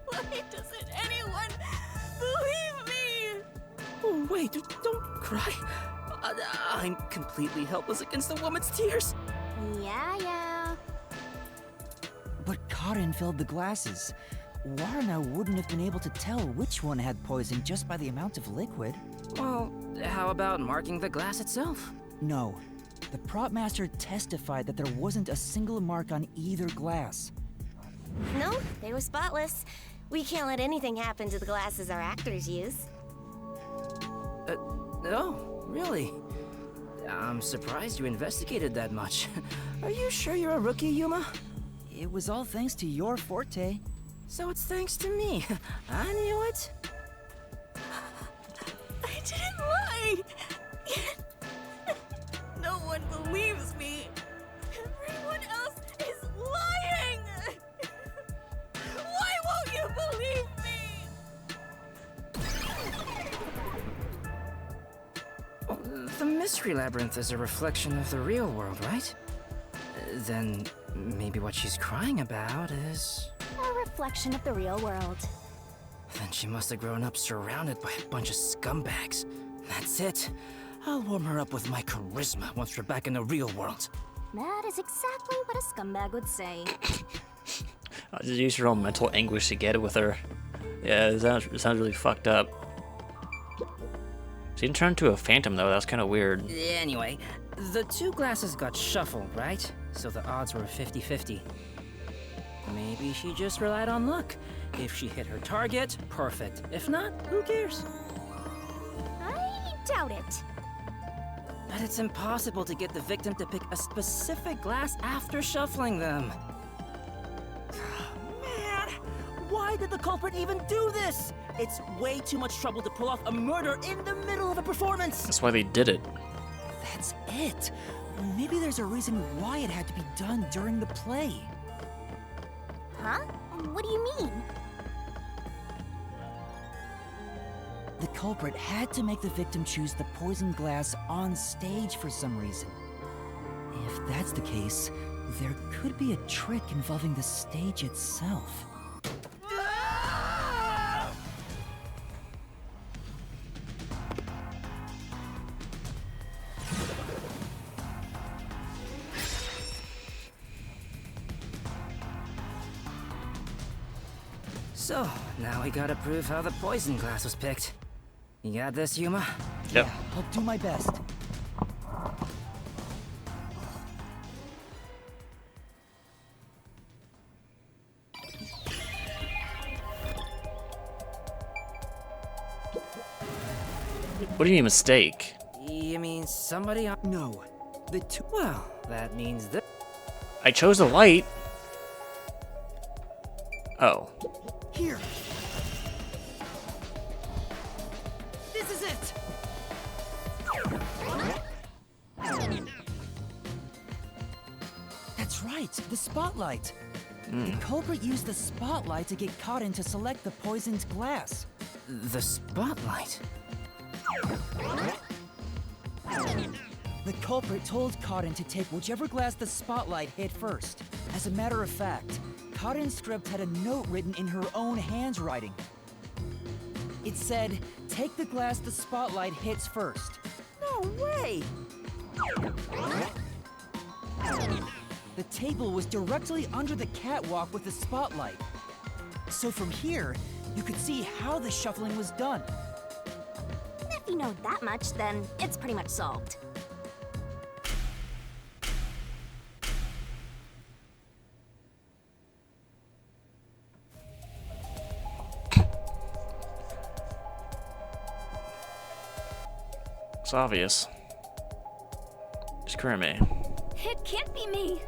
[SPEAKER 7] Why doesn't anyone believe me?
[SPEAKER 8] Oh, wait, don't cry. I'm completely helpless against the woman's tears.
[SPEAKER 4] Yeah.
[SPEAKER 2] But Cotton filled the glasses. Warna wouldn't have been able to tell which one had poison just by the amount of liquid.
[SPEAKER 8] Well, how about marking the glass itself?
[SPEAKER 2] No. The prop master testified that there wasn't a single mark on either glass.
[SPEAKER 4] No, they were spotless. We can't let anything happen to the glasses our actors use.
[SPEAKER 8] No, really? I'm surprised you investigated that much. Are you sure you're a rookie, Yuma?
[SPEAKER 2] It was all thanks to your forte.
[SPEAKER 8] So it's thanks to me. I knew it.
[SPEAKER 7] I didn't lie! No one believes me! Everyone else is lying! Why won't you believe me?
[SPEAKER 8] The Mystery Labyrinth is a reflection of the real world, right? Then maybe what she's crying about is...
[SPEAKER 11] A reflection of the real world.
[SPEAKER 8] Then she must have grown up surrounded by a bunch of scumbags. That's it. I'll warm her up with my charisma once we're back in the real world.
[SPEAKER 11] That is exactly what a scumbag would say.
[SPEAKER 1] I'll just use your own mental anguish to get it with her. Yeah, it sounds really fucked up. She didn't turn into a phantom though, that was kind of weird.
[SPEAKER 8] Anyway, the two glasses got shuffled, right? So the odds were 50-50. Maybe she just relied on luck. If she hit her target, perfect. If not, who cares?
[SPEAKER 11] I doubt it.
[SPEAKER 8] But it's impossible to get the victim to pick a specific glass after shuffling them. Man, why did the culprit even do this? It's way too much trouble to pull off a murder in the middle of a performance.
[SPEAKER 1] That's why they did it.
[SPEAKER 2] That's it. Maybe there's a reason why it had to be done during the play.
[SPEAKER 4] Huh? What do you mean?
[SPEAKER 2] The culprit had to make the victim choose the poison glass on stage for some reason. If that's the case, there could be a trick involving the stage itself.
[SPEAKER 8] So, now we gotta prove how the poison glass was picked. You got this, Yuma?
[SPEAKER 1] Yep.
[SPEAKER 2] Yeah, I'll do my best.
[SPEAKER 1] What do you mean mistake?
[SPEAKER 8] You mean somebody on...
[SPEAKER 2] No, the two...
[SPEAKER 8] Well, that means that...
[SPEAKER 1] I chose the light. Oh.
[SPEAKER 2] Here. This is it. That's right, the spotlight. The culprit used the spotlight to get caught in to select the poisoned glass.
[SPEAKER 8] The spotlight?
[SPEAKER 2] The culprit told Cotton to take whichever glass the spotlight hit first. As a matter of fact, Cotton's script had a note written in her own handwriting. It said, "Take the glass the spotlight hits first."
[SPEAKER 12] No way!
[SPEAKER 2] The table was directly under the catwalk with the spotlight. So from here, you could see how the shuffling was done.
[SPEAKER 4] If you know that much, then it's pretty much solved.
[SPEAKER 1] It's obvious. Screw me.
[SPEAKER 3] It can't be me.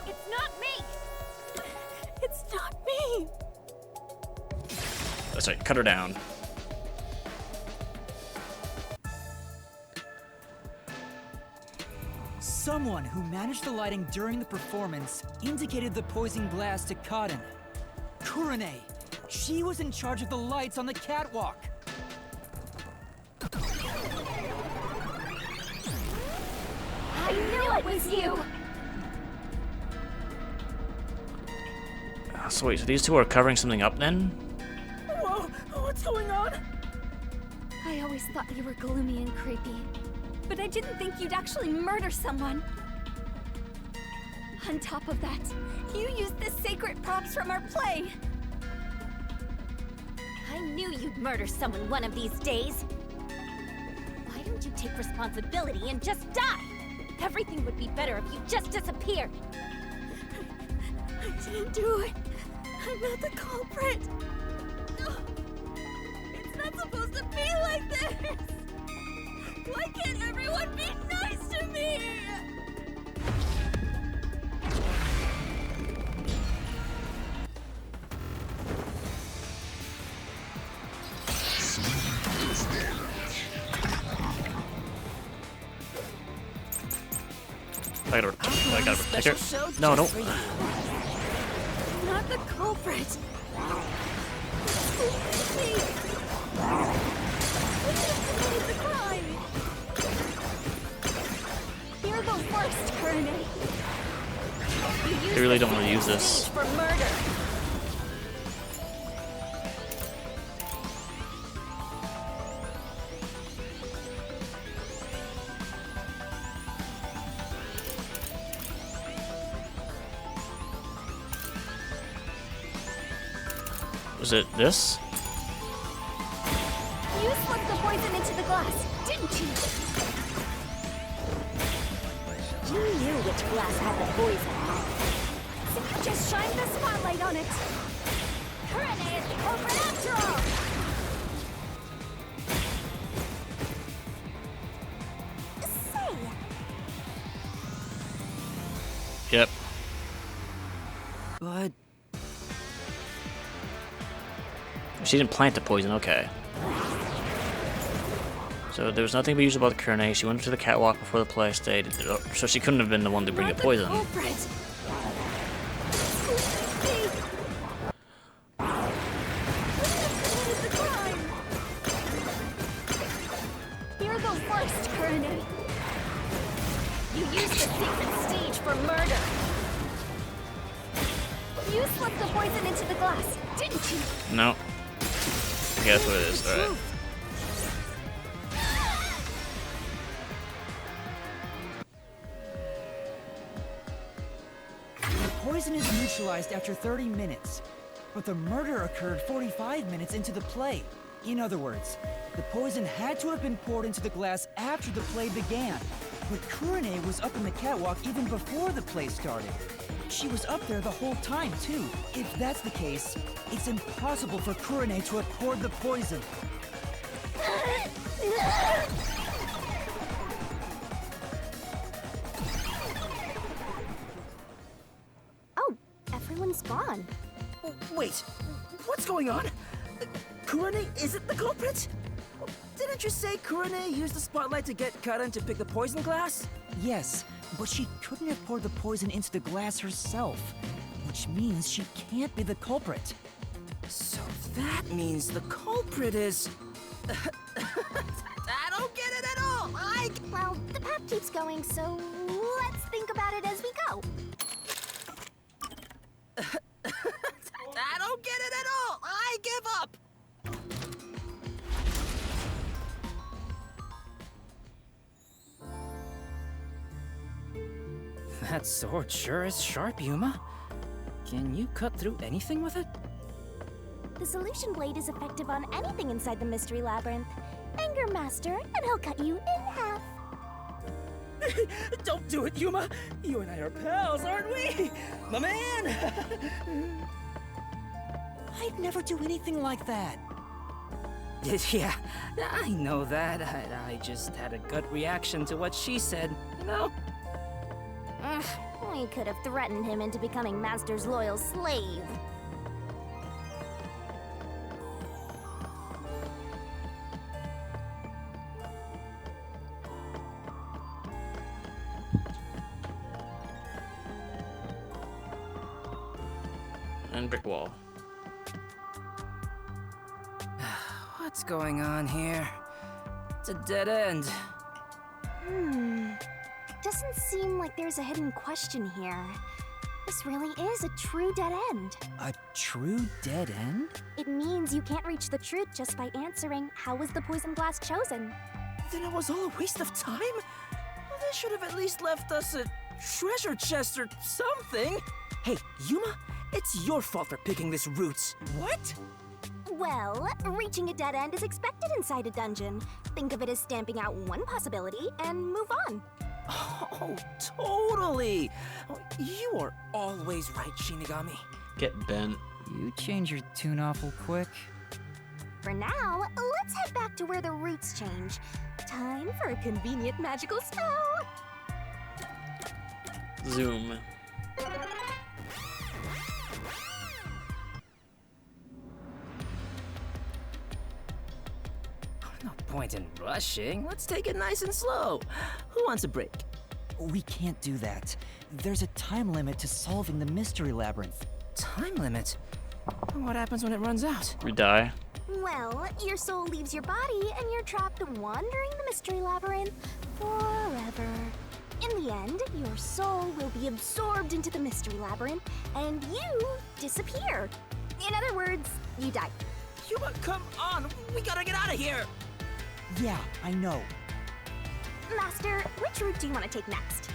[SPEAKER 3] It's not me.
[SPEAKER 7] It's not me.
[SPEAKER 1] That's right, cut her down.
[SPEAKER 2] Someone who managed the lighting during the performance indicated the poison glass to Cotton. Kurane. She was in charge of the lights on the catwalk.
[SPEAKER 3] I knew it was you.
[SPEAKER 1] So wait, so these two are covering something up then?
[SPEAKER 7] Whoa, what's going on?
[SPEAKER 3] I always thought you were gloomy and creepy, but I didn't think you'd actually murder someone. On top of that, you used the sacred props from our play.
[SPEAKER 4] I knew you'd murder someone one of these days. Why don't you take responsibility and just die? Everything would be better if you just disappeared.
[SPEAKER 7] I didn't do it. I'm not the culprit. No. It's not supposed to be like this. Why can't everyone be nice to me?
[SPEAKER 1] I gotta protect her.
[SPEAKER 12] Special show
[SPEAKER 1] No,
[SPEAKER 12] just
[SPEAKER 1] don't.
[SPEAKER 12] for you.
[SPEAKER 7] Not the culprit. The crime.
[SPEAKER 3] You're the worst, Kurene.
[SPEAKER 1] I really don't want to use this.
[SPEAKER 11] For murder.
[SPEAKER 1] Was it this?
[SPEAKER 3] You slipped the poison into the glass, didn't you? You knew which glass had the poison. So you just shined the spotlight on it. Kurene is the culprit after all!
[SPEAKER 4] Say,
[SPEAKER 1] Yep.
[SPEAKER 8] But
[SPEAKER 1] She didn't plant the poison, okay. So there was nothing to be used about the Kurene. She went up to the catwalk before the play stayed, so she couldn't have been the one to bring the poison.
[SPEAKER 7] Culprit.
[SPEAKER 3] You're the worst, Kurene.
[SPEAKER 11] You used the secret stage for murder.
[SPEAKER 3] You slipped the poison into the glass, didn't you?
[SPEAKER 1] No. Okay, that's what it is. Alright.
[SPEAKER 16] The poison is neutralized after 30 minutes, but the murder occurred 45 minutes into the play. In other words, the poison had to have been poured into the glass after the play began. But Kurene was up in the catwalk even before the play started. She was up there the whole time, too. If that's the case, it's impossible for Kurene to have poured the poison.
[SPEAKER 3] Oh, everyone's gone.
[SPEAKER 12] Wait, what's going on? Kurene isn't the culprit? Didn't you say Kurene used the spotlight to get Karen to pick the poison glass?
[SPEAKER 16] Yes, but she couldn't have poured the poison into the glass herself, which means she can't be the culprit.
[SPEAKER 12] So that means the culprit is... I don't get it at all!
[SPEAKER 3] Well, the path keeps going, so let's think about it as we go.
[SPEAKER 12] I don't get it at all! I give up!
[SPEAKER 8] that sword sure is sharp, Yuma. Can you cut through anything with it?
[SPEAKER 3] The solution blade is effective on anything inside the mystery labyrinth. Anger Master, and he'll cut you in half.
[SPEAKER 12] Don't do it, Yuma! You and I are pals, aren't we? My man!
[SPEAKER 16] I'd never do anything like that.
[SPEAKER 8] Yeah, I know that. I just had a gut reaction to what she said, you know?
[SPEAKER 3] We could have threatened him into becoming Master's loyal slave.
[SPEAKER 1] And brick wall.
[SPEAKER 8] What's going on here? It's a dead end.
[SPEAKER 3] Doesn't seem like there's a hidden question here. This really is a true dead end.
[SPEAKER 16] A true dead end?
[SPEAKER 3] It means you can't reach the truth just by answering, how was the poison glass chosen?
[SPEAKER 12] Then it was all a waste of time? Well, they should have at least left us a treasure chest or something. Hey, Yuma, it's your fault for picking this route. What?
[SPEAKER 3] Well, reaching a dead end is expected inside a dungeon. Think of it as stamping out one possibility and move on.
[SPEAKER 12] Oh, totally. You are always right, Shinigami.
[SPEAKER 1] Get bent.
[SPEAKER 2] You change your tune awful quick.
[SPEAKER 3] For now, let's head back to where the roots change. Time for a convenient magical spell.
[SPEAKER 1] Zoom.
[SPEAKER 8] No point in rushing. Let's take it nice and slow. Who wants a break?
[SPEAKER 16] We can't do that. There's a time limit to solving the mystery labyrinth.
[SPEAKER 12] Time limit? What happens when it runs out?
[SPEAKER 1] We die.
[SPEAKER 4] Well, your soul leaves your body and you're trapped wandering the mystery labyrinth forever. In the end, your soul will be absorbed into the mystery labyrinth and you disappear. In other words, you die.
[SPEAKER 12] Yuma, come on! We gotta get out of here!
[SPEAKER 16] Yeah, I know.
[SPEAKER 4] Master, which route do you want to take next?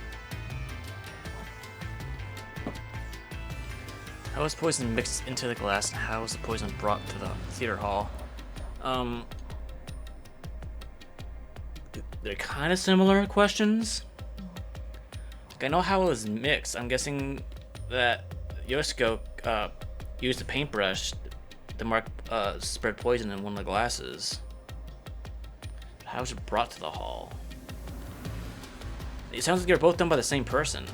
[SPEAKER 1] How was poison mixed into the glass, and how was the poison brought to the theater hall? They're kind of similar questions. Like, I know how it was mixed. I'm guessing that Yoshiko used a paintbrush to mark spread poison in one of the glasses. But how was it brought to the hall? It sounds like they're both done by the same person.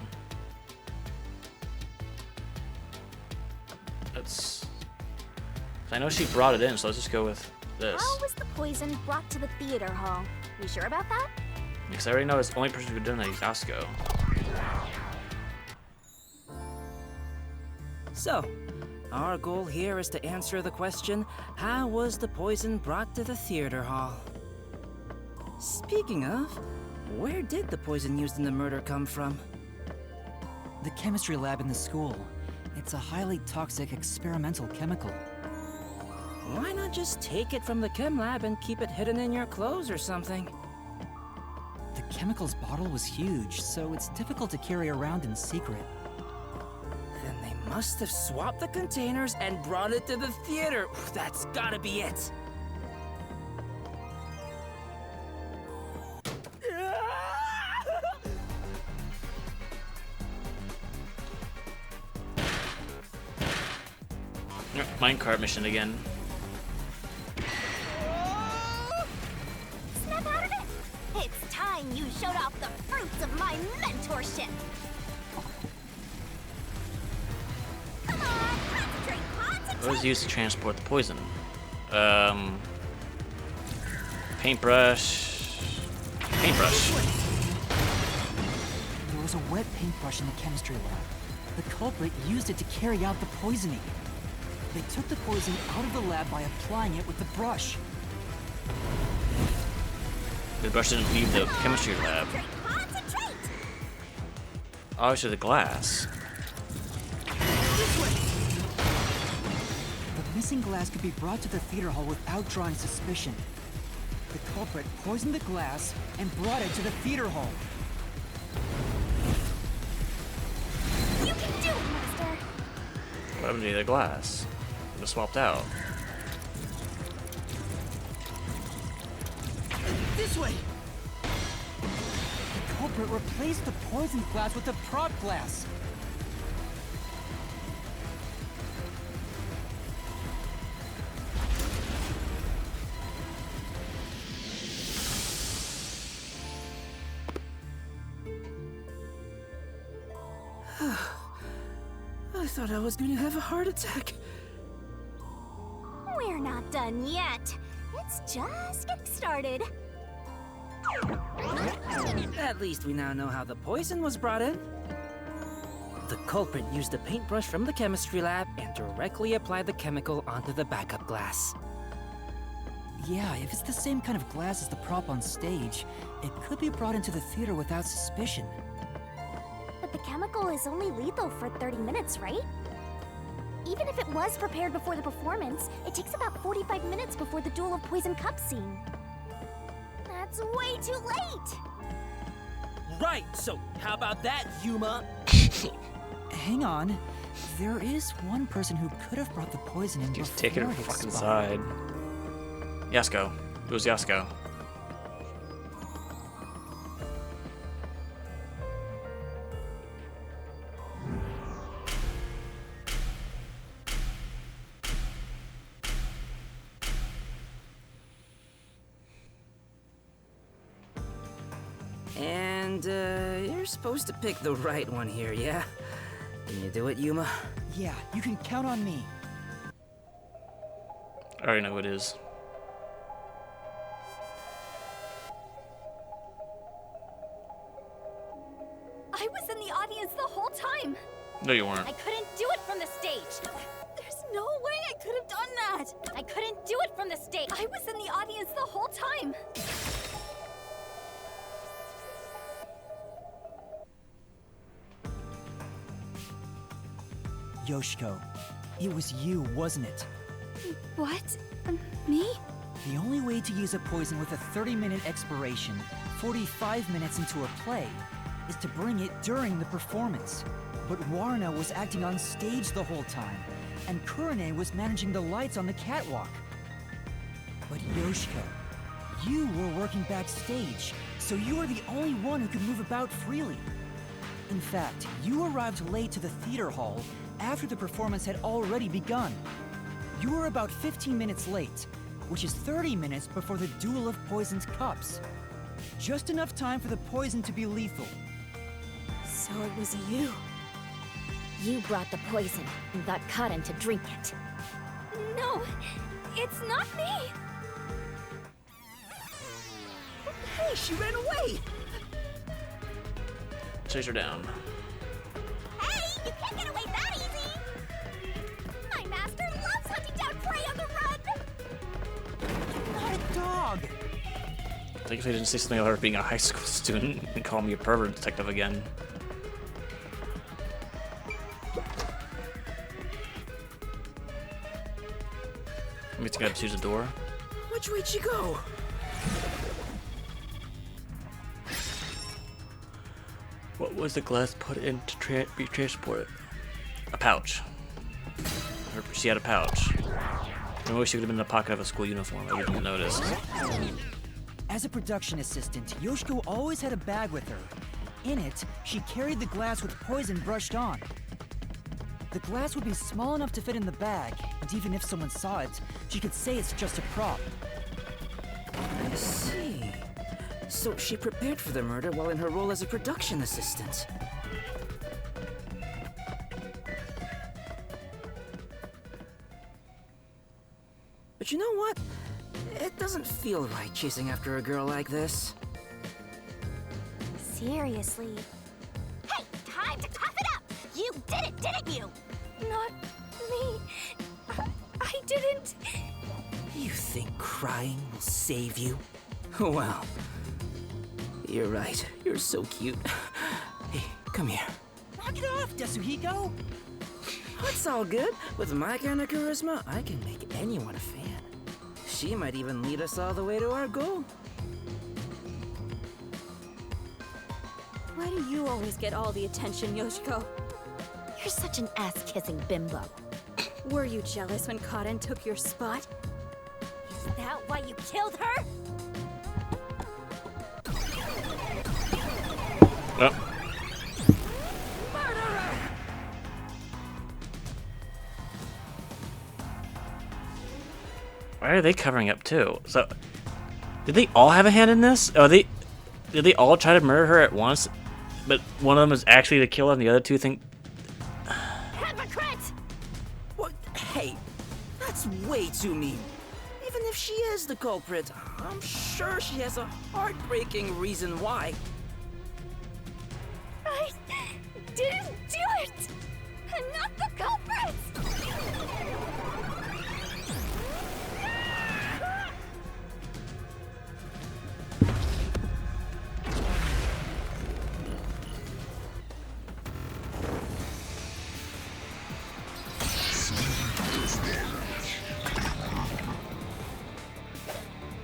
[SPEAKER 1] I know she brought it in, so let's just go with this.
[SPEAKER 4] How was the poison brought to the theater hall? You sure about that?
[SPEAKER 1] Because I already know it's the only person who done that is Yasuko.
[SPEAKER 8] So, our goal here is to answer the question, how was the poison brought to the theater hall? Speaking of, where did the poison used in the murder come from?
[SPEAKER 2] The chemistry lab in the school. It's a highly toxic experimental chemical.
[SPEAKER 8] Why not just take it from the chem lab and keep it hidden in your clothes or something?
[SPEAKER 2] The chemicals bottle was huge, so it's difficult to carry around in secret.
[SPEAKER 8] Then they must have swapped the containers and brought it to the theater. That's gotta be it.
[SPEAKER 1] Minecart mission again.
[SPEAKER 4] Snap out of it! It's time you showed off the fruits of my mentorship! Come on, concentrate, concentrate!
[SPEAKER 1] What was used to transport the poison? Paintbrush. Paintbrush.
[SPEAKER 2] There was a wet paintbrush in the chemistry lab. The culprit used it to carry out the poisoning. They took the poison out of the lab by applying it with the brush.
[SPEAKER 1] The brush didn't leave the chemistry lab. Obviously the glass.
[SPEAKER 2] The missing glass could be brought to the theater hall without drawing suspicion. The culprit poisoned the glass and brought it to the theater hall.
[SPEAKER 4] You can do it, Master!
[SPEAKER 1] What happened to the glass? It was swapped out.
[SPEAKER 16] This way!
[SPEAKER 2] The culprit replaced the poisoned glass with the prop glass.
[SPEAKER 12] I thought I was gonna have a heart attack.
[SPEAKER 4] We're not done yet. It's just getting started.
[SPEAKER 8] At least we now know how the poison was brought in. The culprit used a paintbrush from the chemistry lab and directly applied the chemical onto the backup glass.
[SPEAKER 2] Yeah, if it's the same kind of glass as the prop on stage, it could be brought into the theater without suspicion.
[SPEAKER 4] But the chemical is only lethal for 30 minutes, right? Even if it was prepared before the performance, it takes about 45 minutes before the Duel of Poison Cup scene. That's way too late!
[SPEAKER 12] Right, so how about that, Yuma?
[SPEAKER 2] Hang on. There is one person who could have brought the poison in
[SPEAKER 1] Just
[SPEAKER 2] before
[SPEAKER 1] take it
[SPEAKER 2] it
[SPEAKER 1] fucking
[SPEAKER 2] expired.
[SPEAKER 1] side. Yasuko. It was Yasuko.
[SPEAKER 8] And, you're supposed to pick the right one here, yeah? Can you do it, Yuma?
[SPEAKER 2] Yeah, you can count on me.
[SPEAKER 1] I already know who it is.
[SPEAKER 7] in the audience the whole time.
[SPEAKER 1] No, you weren't.
[SPEAKER 11] I couldn't do it from the stage.
[SPEAKER 7] There's no way I could have done that.
[SPEAKER 11] I couldn't do it from the stage.
[SPEAKER 7] I was in the audience the whole time.
[SPEAKER 16] Yoshiko, it was you, wasn't it?
[SPEAKER 9] What? Me?
[SPEAKER 16] The only way to use a poison with a 30-minute expiration, 45 minutes into a play, is to bring it during the performance. But Warna was acting on stage the whole time, and Kurane was managing the lights on the catwalk. But Yoshiko, you were working backstage, so you were the only one who could move about freely. In fact, you arrived late to the theater hall after the performance had already begun. You were about 15 minutes late, which is 30 minutes before the Duel of Poison's Cups. Just enough time for the poison to be lethal.
[SPEAKER 11] So it was you. You brought the poison and got Karin to drink it.
[SPEAKER 7] No, it's not me.
[SPEAKER 12] Hey, she ran away!
[SPEAKER 1] Chase her down.
[SPEAKER 4] Hey, you can't get away that easy! My master loves hunting down prey on the run!
[SPEAKER 16] Not a dog!
[SPEAKER 1] I think if they didn't say something about her being a high school student and call me a pervert detective again. Maybe it's gotta choose a door.
[SPEAKER 12] Which way'd she go?
[SPEAKER 1] What was the glass put in to be transported? A pouch. She had a pouch. I wish she would have been in the pocket of a school uniform. I wouldn't have noticed.
[SPEAKER 16] As a production assistant, Yoshiko always had a bag with her. In it, she carried the glass with poison brushed on. The glass would be small enough to fit in the bag, and even if someone saw it, she could say it's just a prop.
[SPEAKER 12] I see. So she prepared for the murder while in her role as a production assistant. But you know what? It doesn't feel right chasing after a girl like this.
[SPEAKER 4] Seriously. Hey, time to cough it up! You did it, didn't you?
[SPEAKER 7] Not me. I didn't.
[SPEAKER 12] You think crying will save you? Well, you're right. You're so cute. Hey, come here.
[SPEAKER 16] Knock it off, Yasuhiko!
[SPEAKER 12] It's all good. With my kind of charisma, I can make anyone a fan. She might even lead us all the way to our goal.
[SPEAKER 9] Why do you always get all the attention, Yoshiko?
[SPEAKER 11] You're such an ass-kissing bimbo.
[SPEAKER 9] Were you jealous when Karin took your spot?
[SPEAKER 11] Is that why you killed her?
[SPEAKER 1] Oh. Why are they covering up too? So, did they all have a hand in this? Oh, did they all try to murder her at once? But one of them was actually the killer, and the other two think.
[SPEAKER 12] Hypocrite! What? Hey, that's way too mean. Even if she is the culprit, I'm sure she has a heartbreaking reason why.
[SPEAKER 7] I didn't do it! I'm not the culprit!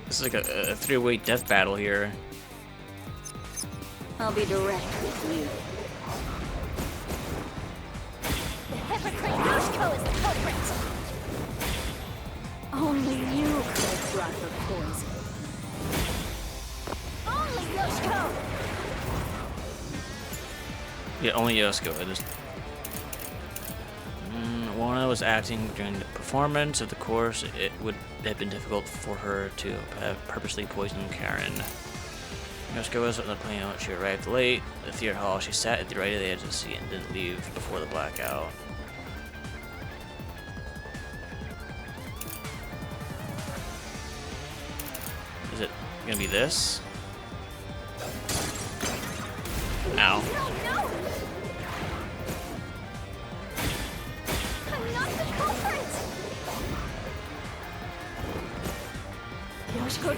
[SPEAKER 1] This is like a three-way death battle here.
[SPEAKER 9] I'll be direct with you.
[SPEAKER 11] The hypocrite Yoshiko is the culprit!
[SPEAKER 9] Only you could have brought her poison.
[SPEAKER 11] Only Yoshiko!
[SPEAKER 1] Yeah, only Yoshiko. I just. Warna was acting during the performance of the course. It would have been difficult for her to have purposely poisoned Karin. Yoshiko was not playing out. She arrived late at the theater hall. She sat at the right of the edge of the seat and didn't leave before the blackout. Is it gonna be this? Ow.
[SPEAKER 7] No, no!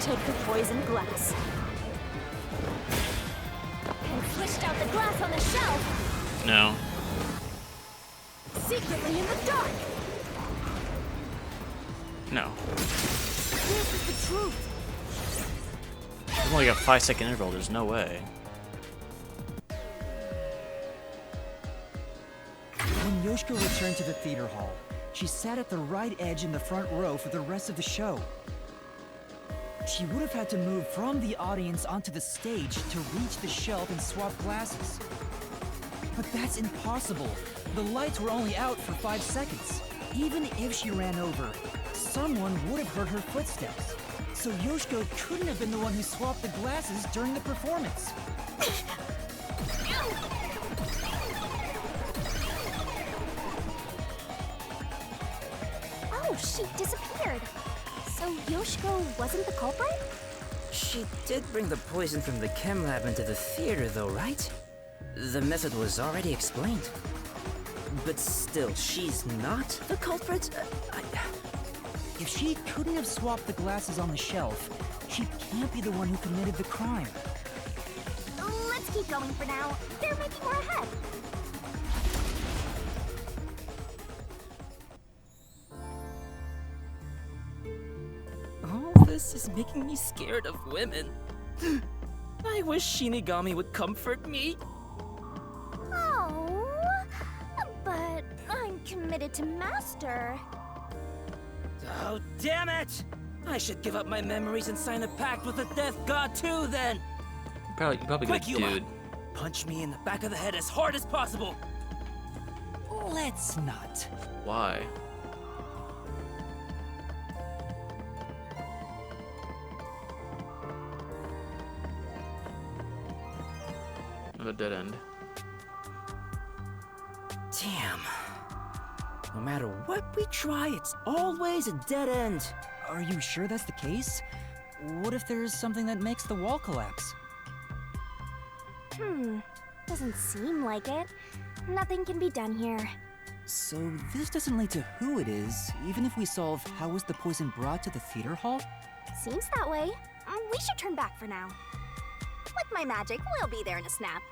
[SPEAKER 11] take the poisoned glass. And switched out the glass on the shelf.
[SPEAKER 1] No.
[SPEAKER 11] Secretly in the dark.
[SPEAKER 1] No.
[SPEAKER 11] This is the truth.
[SPEAKER 1] There's only like a 5-second interval. There's no way.
[SPEAKER 16] When Yoshiko returned to the theater hall, she sat at the right edge in the front row for the rest of the show. She would have had to move from the audience onto the stage to reach the shelf and swap glasses. But that's impossible. The lights were only out for 5 seconds. Even if she ran over, someone would have heard her footsteps. So Yoshiko couldn't have been the one who swapped the glasses during the performance.
[SPEAKER 11] Oh, she disappeared. So Yoshiko wasn't the culprit?
[SPEAKER 8] She did bring the poison from the chem lab into the theater, though, right? The method was already explained. But still, she's not the culprit?
[SPEAKER 16] If she couldn't have swapped the glasses on the shelf, she can't be the one who committed the crime.
[SPEAKER 4] Let's keep going for now. There might be more ahead.
[SPEAKER 8] All this is making me scared of women. I wish Shinigami would comfort me.
[SPEAKER 4] Oh, but I'm committed to Master.
[SPEAKER 8] Oh, damn it! I should give up my memories and sign a pact with the Death God too, then!
[SPEAKER 1] Probably
[SPEAKER 8] Quick,
[SPEAKER 1] good
[SPEAKER 8] Yuma!
[SPEAKER 1] dude.
[SPEAKER 8] Punch me in the back of the head as hard as possible!
[SPEAKER 16] Let's not.
[SPEAKER 1] Why? Another dead end.
[SPEAKER 8] Damn. No matter what we try, it's always a dead end.
[SPEAKER 16] Are you sure that's the case? What if there's something that makes the wall collapse?
[SPEAKER 4] Doesn't seem like it. Nothing can be done here.
[SPEAKER 16] So this doesn't lead to who it is, even if we solve how was the poison brought to the theater hall?
[SPEAKER 4] Seems that way. We should turn back for now. With my magic, we'll be there in a snap.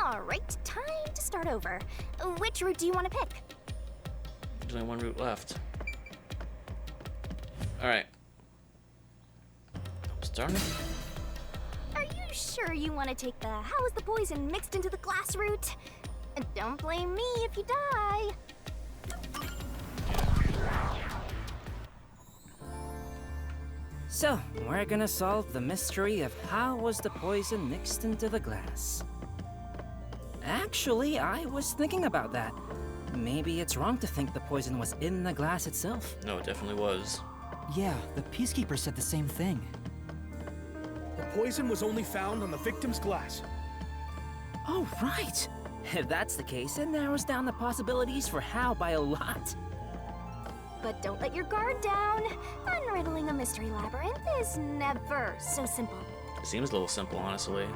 [SPEAKER 4] Alright, time to start over. Which route do you want to pick?
[SPEAKER 1] There's only one route left. Alright. Starting?
[SPEAKER 4] Are you sure you want to take the how is the poison mixed into the glass route? Don't blame me if you die.
[SPEAKER 8] So, we're gonna solve the mystery of how was the poison mixed into the glass. Actually, I was thinking about that. Maybe it's wrong to think the poison was in the glass itself.
[SPEAKER 1] No, it definitely was.
[SPEAKER 16] Yeah, the Peacekeeper said the same thing.
[SPEAKER 6] The poison was only found on the victim's glass.
[SPEAKER 8] Oh, right! If that's the case, it narrows down the possibilities for how by a lot.
[SPEAKER 4] But don't let your guard down. Unriddling a mystery labyrinth is never so simple.
[SPEAKER 1] It seems a little simple, honestly.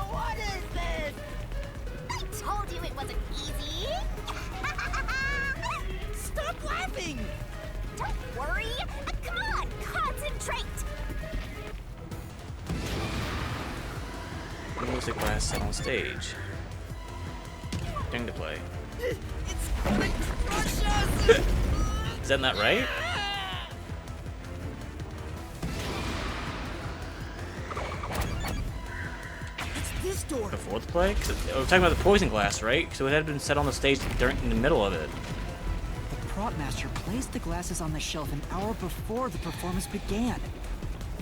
[SPEAKER 4] What is this? I told you it wasn't easy.
[SPEAKER 16] Stop laughing!
[SPEAKER 4] Don't worry. Come on, concentrate.
[SPEAKER 1] When was the glass set on stage? Thing to play.
[SPEAKER 16] It's gonna crush us!
[SPEAKER 1] Is that not right?
[SPEAKER 16] It's this door!
[SPEAKER 1] Before the play? 'Cause we're talking about the poison glass, right? So it had been set on the stage in the middle of it.
[SPEAKER 16] The prop master placed the glasses on the shelf an hour before the performance began.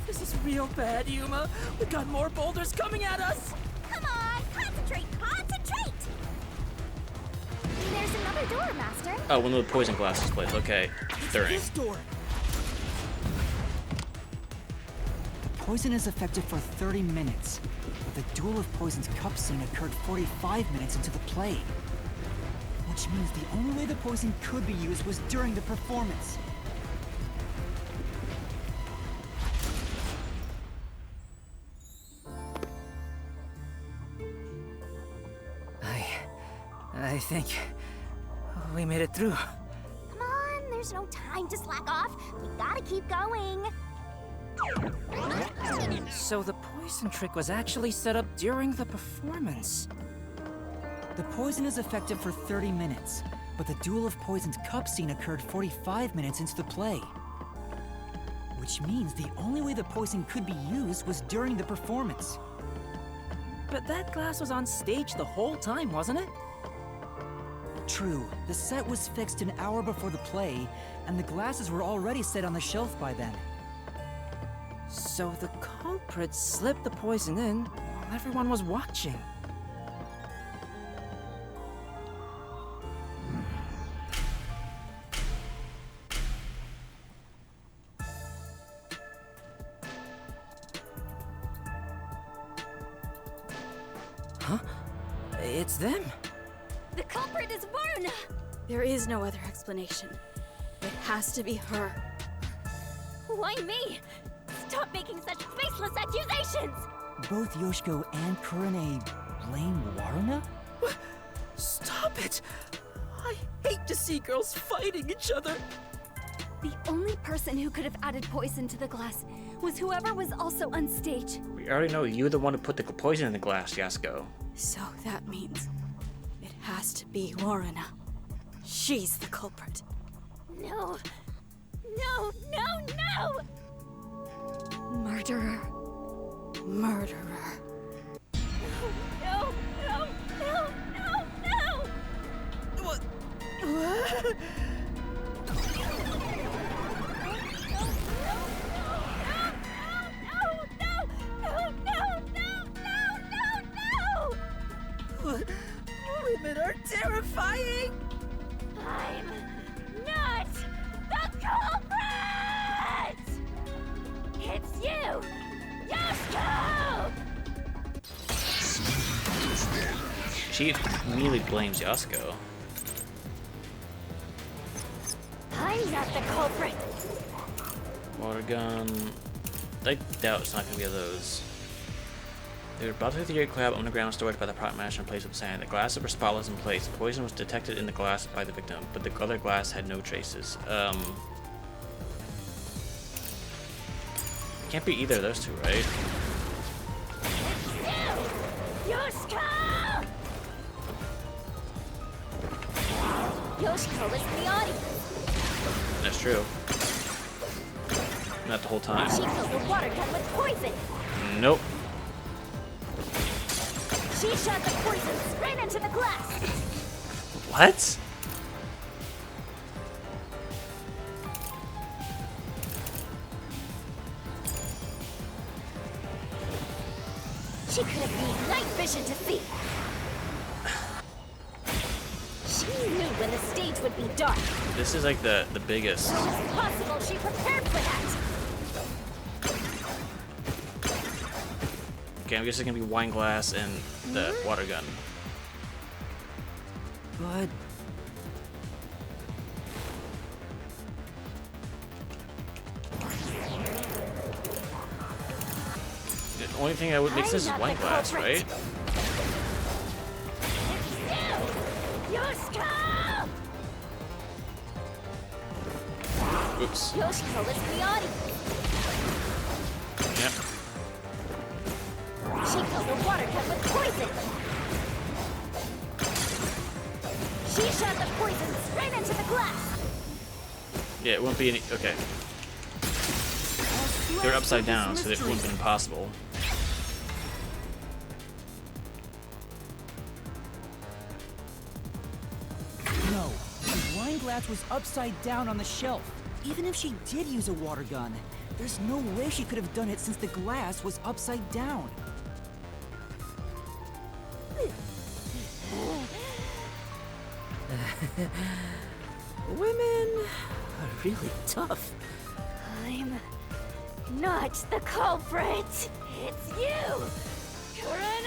[SPEAKER 8] This is real bad, Yuma. We got more boulders coming at us.
[SPEAKER 4] Come on, concentrate, concentrate. There's another door, Master.
[SPEAKER 1] Oh, one of the poison glasses plays. Okay. They're in.
[SPEAKER 16] This door! The poison is effective for 30 minutes, but the Duel of Poison's cup scene occurred 45 minutes into the play. Which means the only way the poison could be used was during the performance.
[SPEAKER 8] I think we made it through.
[SPEAKER 4] Come on, there's no time to slack off. We gotta keep going.
[SPEAKER 8] So the poison trick was actually set up during the performance.
[SPEAKER 16] The poison is effective for 30 minutes, but the Duel of Poison's cup scene occurred 45 minutes into the play. Which means the only way the poison could be used was during the performance.
[SPEAKER 8] But that glass was on stage the whole time, wasn't it?
[SPEAKER 16] True, the set was fixed an hour before the play, and the glasses were already set on the shelf by then.
[SPEAKER 8] So the culprit slipped the poison in while everyone was watching. Huh? It's them.
[SPEAKER 9] The culprit is Varna! There is no other explanation. It has to be her.
[SPEAKER 3] Why me? Stop making such baseless accusations!
[SPEAKER 16] Both Yoshiko and Kurane blame Waruna?
[SPEAKER 12] Stop it! I hate to see girls fighting each other.
[SPEAKER 9] The only person who could have added poison to the glass was whoever was also on stage.
[SPEAKER 1] We already know you're the one who put the poison in the glass, Yasuko.
[SPEAKER 9] So that means it has to be Waruna. She's the culprit.
[SPEAKER 3] No. No, no, no!
[SPEAKER 9] Murderer. Murderer.
[SPEAKER 3] No, no, no, no, no!
[SPEAKER 12] What? Women are terrifying!
[SPEAKER 3] I'm not the culprit! It's you, Yasuko!
[SPEAKER 1] She immediately blames Yasuko.
[SPEAKER 3] I'm not the culprit!
[SPEAKER 1] Water gun. I doubt it's not gonna be of those. They were brought to the theory lab underground, stored by the prop master in place with sand. The glasses were spotless in place. Poison was detected in the glass by the victim, but the other glass had no traces. Can't be either of those two, right?
[SPEAKER 3] Yoshiko! Yoshiko was in the audience.
[SPEAKER 1] That's true. Not the whole time.
[SPEAKER 3] She filled the water gun with poison.
[SPEAKER 1] Nope.
[SPEAKER 3] She shot the poison straight into the glass.
[SPEAKER 1] What?
[SPEAKER 3] She could have used night vision to see. She knew when the stage would be dark.
[SPEAKER 1] This is like the biggest.
[SPEAKER 3] It's possible she prepared for that.
[SPEAKER 1] Okay, I'm guessing it's gonna be wine glass and the water gun.
[SPEAKER 8] But
[SPEAKER 1] the only thing that would make sense is wine glass, right?
[SPEAKER 3] Yoshiko!
[SPEAKER 1] Oops.
[SPEAKER 3] Yoshiko is in the audience.
[SPEAKER 1] Yep.
[SPEAKER 3] She filled the water gun with poison. She shot the poison straight into the glass.
[SPEAKER 1] Yeah, it won't be any. Okay. They're upside down, so it wouldn't be impossible.
[SPEAKER 16] No, the wine glass was upside down on the shelf. Even if she did use a water gun, there's no way she could have done it since the glass was upside down.
[SPEAKER 8] women are really tough.
[SPEAKER 4] not the culprit. It's you, Kurane!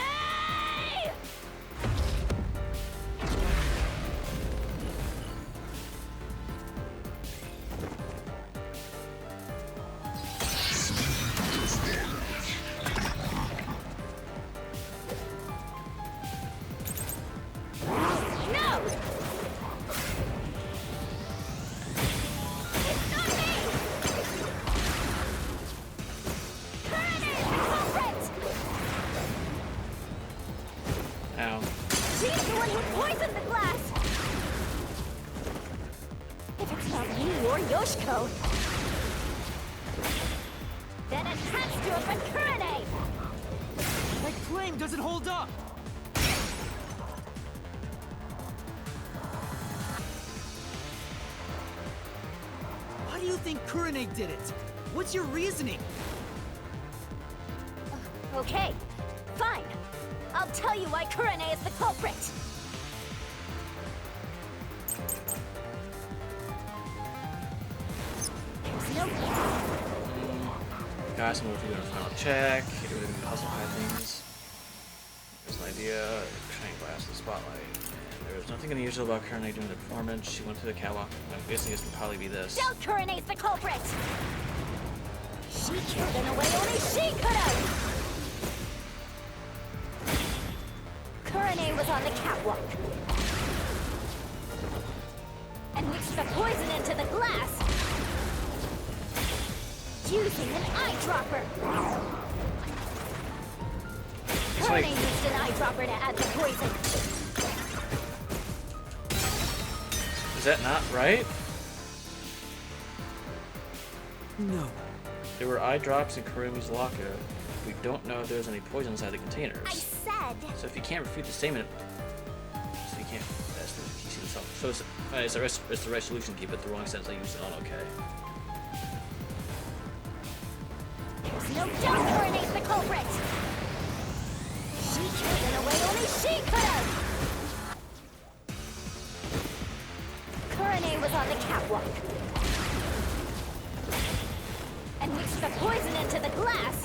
[SPEAKER 4] No! It's not me!
[SPEAKER 1] Ow.
[SPEAKER 4] She's the one who poisoned the glass! If it's not you or Yoshiko, then it has to have been Kurane!
[SPEAKER 16] My claim doesn't hold up! Why do you think Kurane did it? What's your reasoning?
[SPEAKER 4] Okay, fine. I'll tell you why Kurane is the culprit. There's no...
[SPEAKER 1] Guys, I'm going to do a final check. You're doing the puzzle kind of things. There's an idea. Shining glass in the spotlight. And there's nothing unusual about Kurane during the performance. She went through the catwalk. I'm guessing this would probably be this.
[SPEAKER 4] Don't Kurane's the culprit! She killed in a way only she could have! Kurane was on the catwalk and mixed the poison into the glass using an eyedropper. Kurane used an eyedropper to add the poison.
[SPEAKER 1] Is that not right?
[SPEAKER 16] No.
[SPEAKER 1] There were eye drops in Kurumi's locker. We don't know if there's any poison inside the containers.
[SPEAKER 4] I said.
[SPEAKER 1] So if you can't refute the statement, so you can't. That's the key to itself. So it's the right solution to keep it the wrong sense. I used it on okay.
[SPEAKER 4] There's no doubt Kurane's the culprit. She killed in a way only she could have. Kurane was on the catwalk and mixed the poison into the glass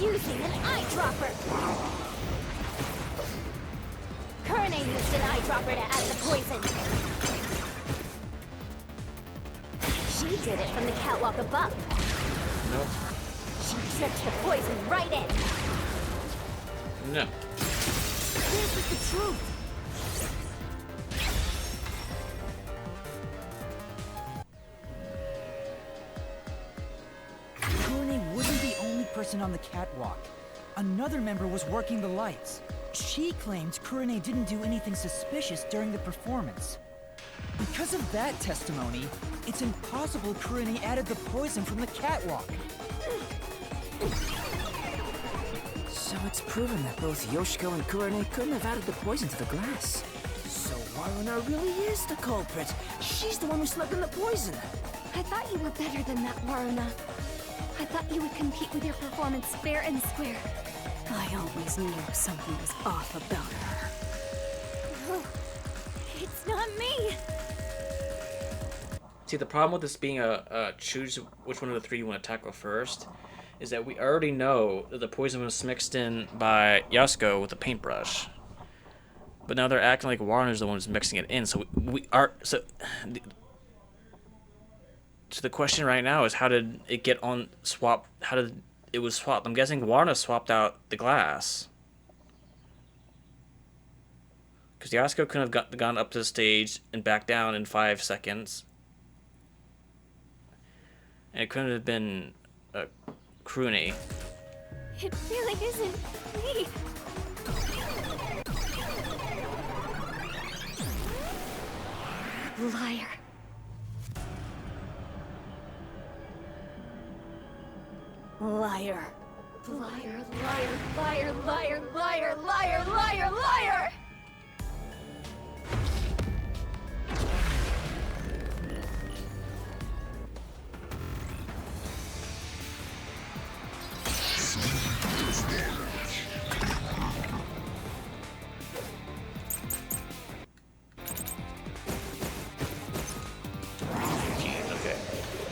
[SPEAKER 4] using an eyedropper. Kurane used an eyedropper to add the poison. She did it from the catwalk above.
[SPEAKER 1] Nope.
[SPEAKER 4] She dripped the poison right in.
[SPEAKER 1] No.
[SPEAKER 16] This is the truth! Kurane wasn't the only person on the catwalk. Another member was working the lights. She claimed Kurane didn't do anything suspicious during the performance. Because of that testimony, it's impossible Kurane added the poison from the catwalk.
[SPEAKER 8] So it's proven that both Yoshiko and Kurane couldn't have added the poison to the glass. So Waruna really is the culprit. She's the one who slipped in the poison.
[SPEAKER 11] I thought you were better than that, Waruna. I thought you would compete with your performance fair and square. I always knew something was off about her.
[SPEAKER 7] Oh, it's not me!
[SPEAKER 1] See, the problem with this being a choose which one of the three you want to tackle first is that we already know that the poison was mixed in by Yasuko with a paintbrush. But now they're acting like Warner's the one who's mixing it in, so we are... So the question right now is how did it get on swap? How did it was swapped? I'm guessing Warner swapped out the glass. Because Yasuko couldn't have gone up to the stage and back down in 5 seconds. And it couldn't have been Kurane.
[SPEAKER 7] It really isn't me.
[SPEAKER 11] Liar.
[SPEAKER 4] Liar.
[SPEAKER 11] Liar, liar, liar, liar, liar, liar, liar, liar!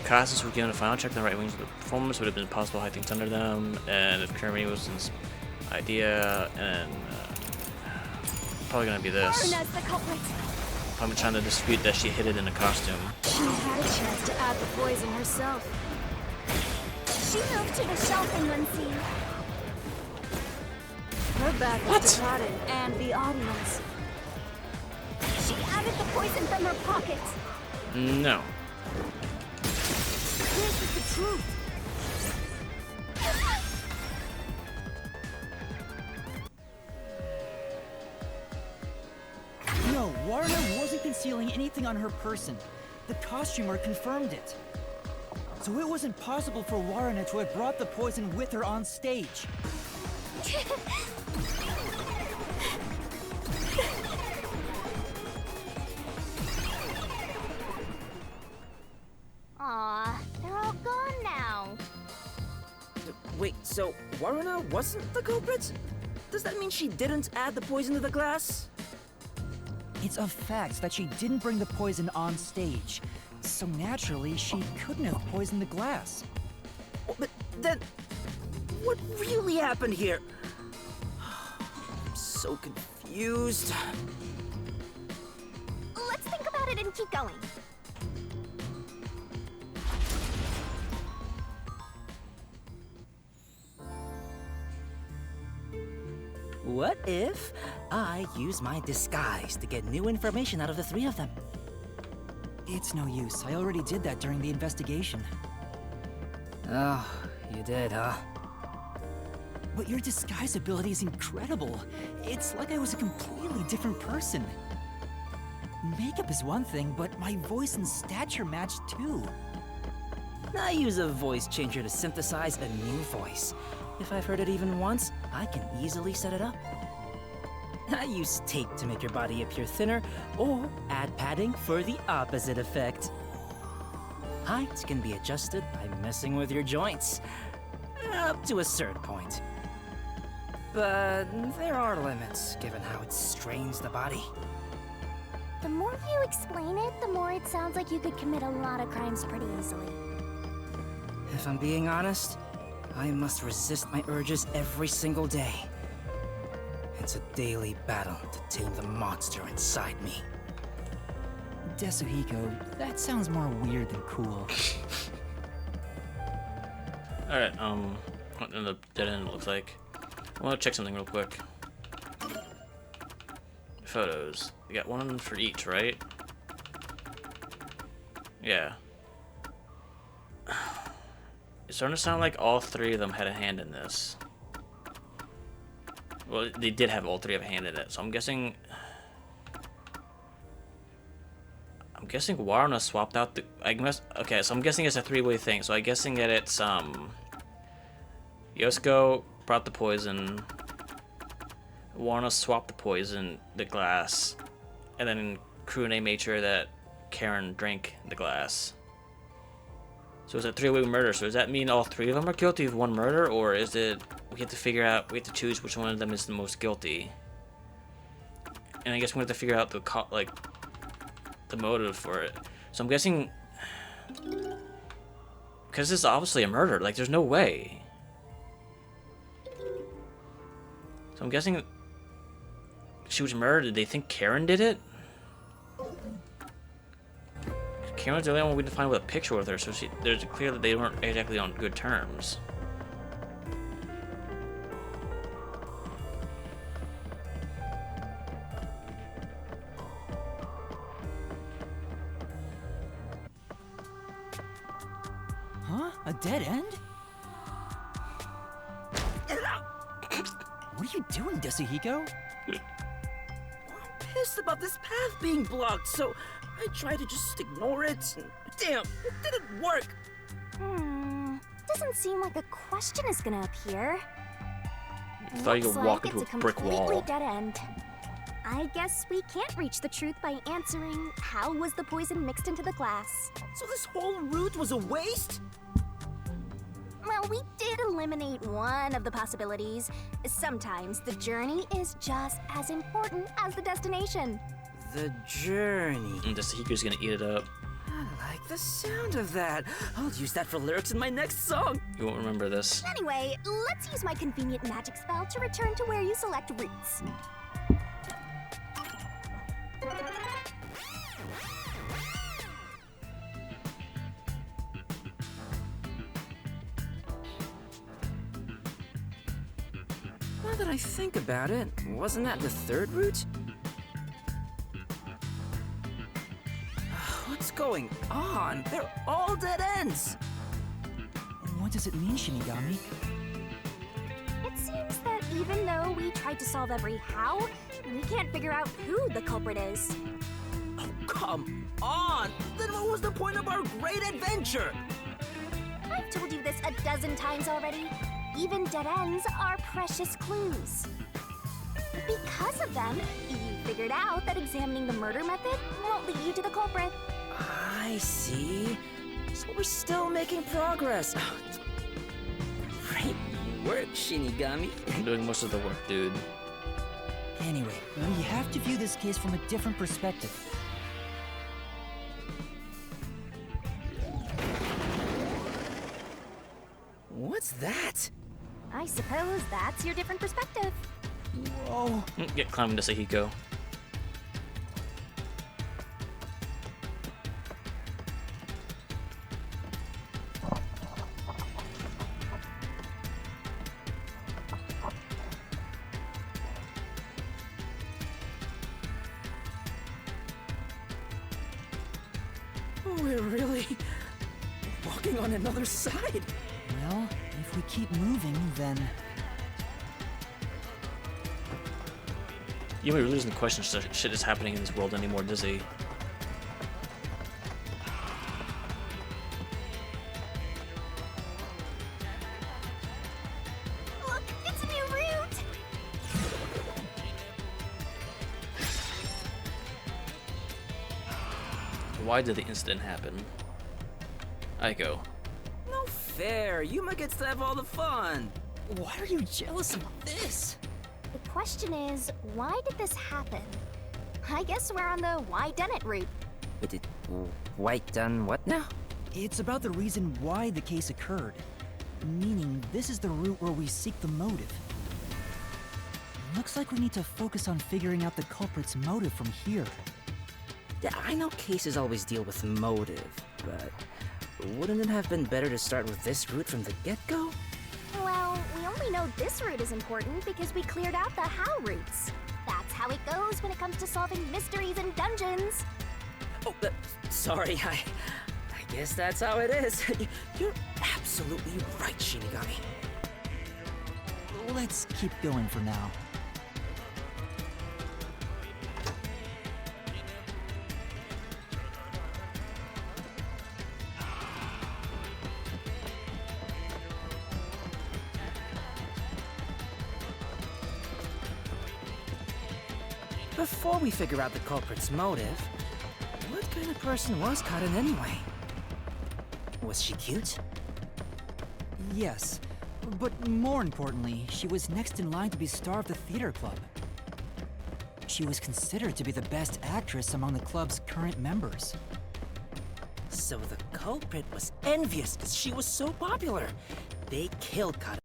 [SPEAKER 1] costumes were given a final check, the right wings of the performance would have been possible to hide things under them, and if Kermit was his idea, and probably gonna be this.
[SPEAKER 3] Aruna's the culprit.
[SPEAKER 1] I'm trying to dispute that she hid it in a costume.
[SPEAKER 3] She had a chance to add the poison herself. She moved to the shelf in one scene.
[SPEAKER 9] Her back was to Cotton and the audience.
[SPEAKER 3] She added the poison from her pocket.
[SPEAKER 1] No.
[SPEAKER 3] This is the truth.
[SPEAKER 16] No, Warner wasn't concealing anything on her person. The costumer confirmed it. So it wasn't possible for Warner to have brought the poison with her on stage.
[SPEAKER 4] Aw, they're all gone now.
[SPEAKER 12] Wait, so Waruna wasn't the culprit? Does that mean she didn't add the poison to the glass?
[SPEAKER 16] It's a fact that she didn't bring the poison on stage. So naturally, she couldn't have poisoned the glass.
[SPEAKER 12] But then, what really happened here? I'm so confused.
[SPEAKER 4] Let's think about it and keep going.
[SPEAKER 8] What if I use my disguise to get new information out of the three of them?
[SPEAKER 16] It's no use. I already did that during the investigation.
[SPEAKER 8] Oh, you did, huh?
[SPEAKER 16] But your disguise ability is incredible. It's like I was a completely different person. Makeup is one thing, but my voice and stature match too.
[SPEAKER 8] I use a voice changer to synthesize a new voice. If I've heard it even once, I can easily set it up. I use tape to make your body appear thinner, or add padding for the opposite effect. Height can be adjusted by messing with your joints, up to a certain point. But there are limits, given how it strains the body.
[SPEAKER 4] The more you explain it, the more it sounds like you could commit a lot of crimes pretty easily.
[SPEAKER 8] If I'm being honest, I must resist my urges every single day. It's a daily battle to tame the monster inside me.
[SPEAKER 16] Desuhiko, that sounds more weird than cool.
[SPEAKER 1] Alright, what the dead end looks like. I want to check something real quick. Photos. We got one for each, right? Yeah. It's starting to sound like all three of them had a hand in this. Well, they did have all three of a hand in it, so I'm guessing Warna swapped out the. Okay, so I'm guessing it's a three-way thing. So I'm guessing that it's Yoshiko brought the poison. Warna swapped the poison, the glass, and then Kurune made sure that Karen drank the glass. So it's a three-way murder. So does that mean all three of them are guilty of one murder, or is it we have to figure out? We have to choose which one of them is the most guilty. And I guess we have to figure out the motive for it. So I'm guessing because this is obviously a murder. Like there's no way. So I'm guessing she was murdered. Did they think Karen did it? Karen's the only one we can find with a picture with her, so there's clear that they weren't exactly on good terms.
[SPEAKER 16] Huh? A dead end? What are you doing, Desuhiko?
[SPEAKER 12] I'm pissed about this path being blocked, so I tried to just ignore it. Damn, it didn't work.
[SPEAKER 4] Doesn't seem like a question is gonna appear.
[SPEAKER 1] I thought you could walk into a brick wall.
[SPEAKER 4] Completely dead end. I guess we can't reach the truth by answering how was the poison mixed into the glass.
[SPEAKER 12] So this whole route was a waste?
[SPEAKER 4] Well, we did eliminate one of the possibilities. Sometimes the journey is just as important as the destination.
[SPEAKER 12] The journey.
[SPEAKER 1] And Desuhiko's gonna eat it up.
[SPEAKER 12] I like the sound of that. I'll use that for lyrics in my next song.
[SPEAKER 1] You won't remember this.
[SPEAKER 4] Anyway, let's use my convenient magic spell to return to where you select roots.
[SPEAKER 8] Now that I think about it, wasn't that the third route? What's going on? They're all dead ends!
[SPEAKER 2] What does it mean, Shinigami?
[SPEAKER 4] It seems that even though we tried to solve every how, we can't figure out who the culprit is.
[SPEAKER 12] Oh, come on! Then what was the point of our great adventure?
[SPEAKER 4] I've told you this a dozen times already. Even dead ends are precious clues. Because of them, you figured out that examining the murder method won't lead you to the culprit.
[SPEAKER 8] I see. So we're still making progress. Great work, Shinigami.
[SPEAKER 1] I'm doing most of the work, dude.
[SPEAKER 2] Anyway, we have to view this case from a different perspective.
[SPEAKER 8] What's that?
[SPEAKER 4] I suppose that's your different perspective.
[SPEAKER 2] Whoa.
[SPEAKER 1] Get climbing to Sahiko.
[SPEAKER 8] We're really walking on another side.
[SPEAKER 2] Well, if we keep moving, then...
[SPEAKER 1] You really doesn't question shit is happening in this world anymore, does he?
[SPEAKER 4] Look, it's a new route!
[SPEAKER 1] Why did the incident happen? Aiko.
[SPEAKER 8] No fair. Yuma gets to have all the fun.
[SPEAKER 2] Why are you jealous of this?
[SPEAKER 4] The question is, why did this happen? I guess we're on the why done it route.
[SPEAKER 8] But it... White done what now?
[SPEAKER 2] It's about the reason why the case occurred. Meaning, this is the route where we seek the motive. Looks like we need to focus on figuring out the culprit's motive from here.
[SPEAKER 8] Yeah, I know cases always deal with motive, but wouldn't it have been better to start with this route from the get-go?
[SPEAKER 4] Well, we only know this route is important because we cleared out the how routes. That's how it goes when it comes to solving mysteries and dungeons.
[SPEAKER 8] Oh, sorry, I guess that's how it is. You're absolutely right, Shinigami.
[SPEAKER 2] Let's keep going for now.
[SPEAKER 8] Before we figure out the culprit's motive, what kind of person was Karin anyway? Was she cute?
[SPEAKER 2] Yes, but more importantly, she was next in line to be star of the theater club. She was considered to be the best actress among the club's current members.
[SPEAKER 8] So the culprit was envious because she was so popular. They killed Karin.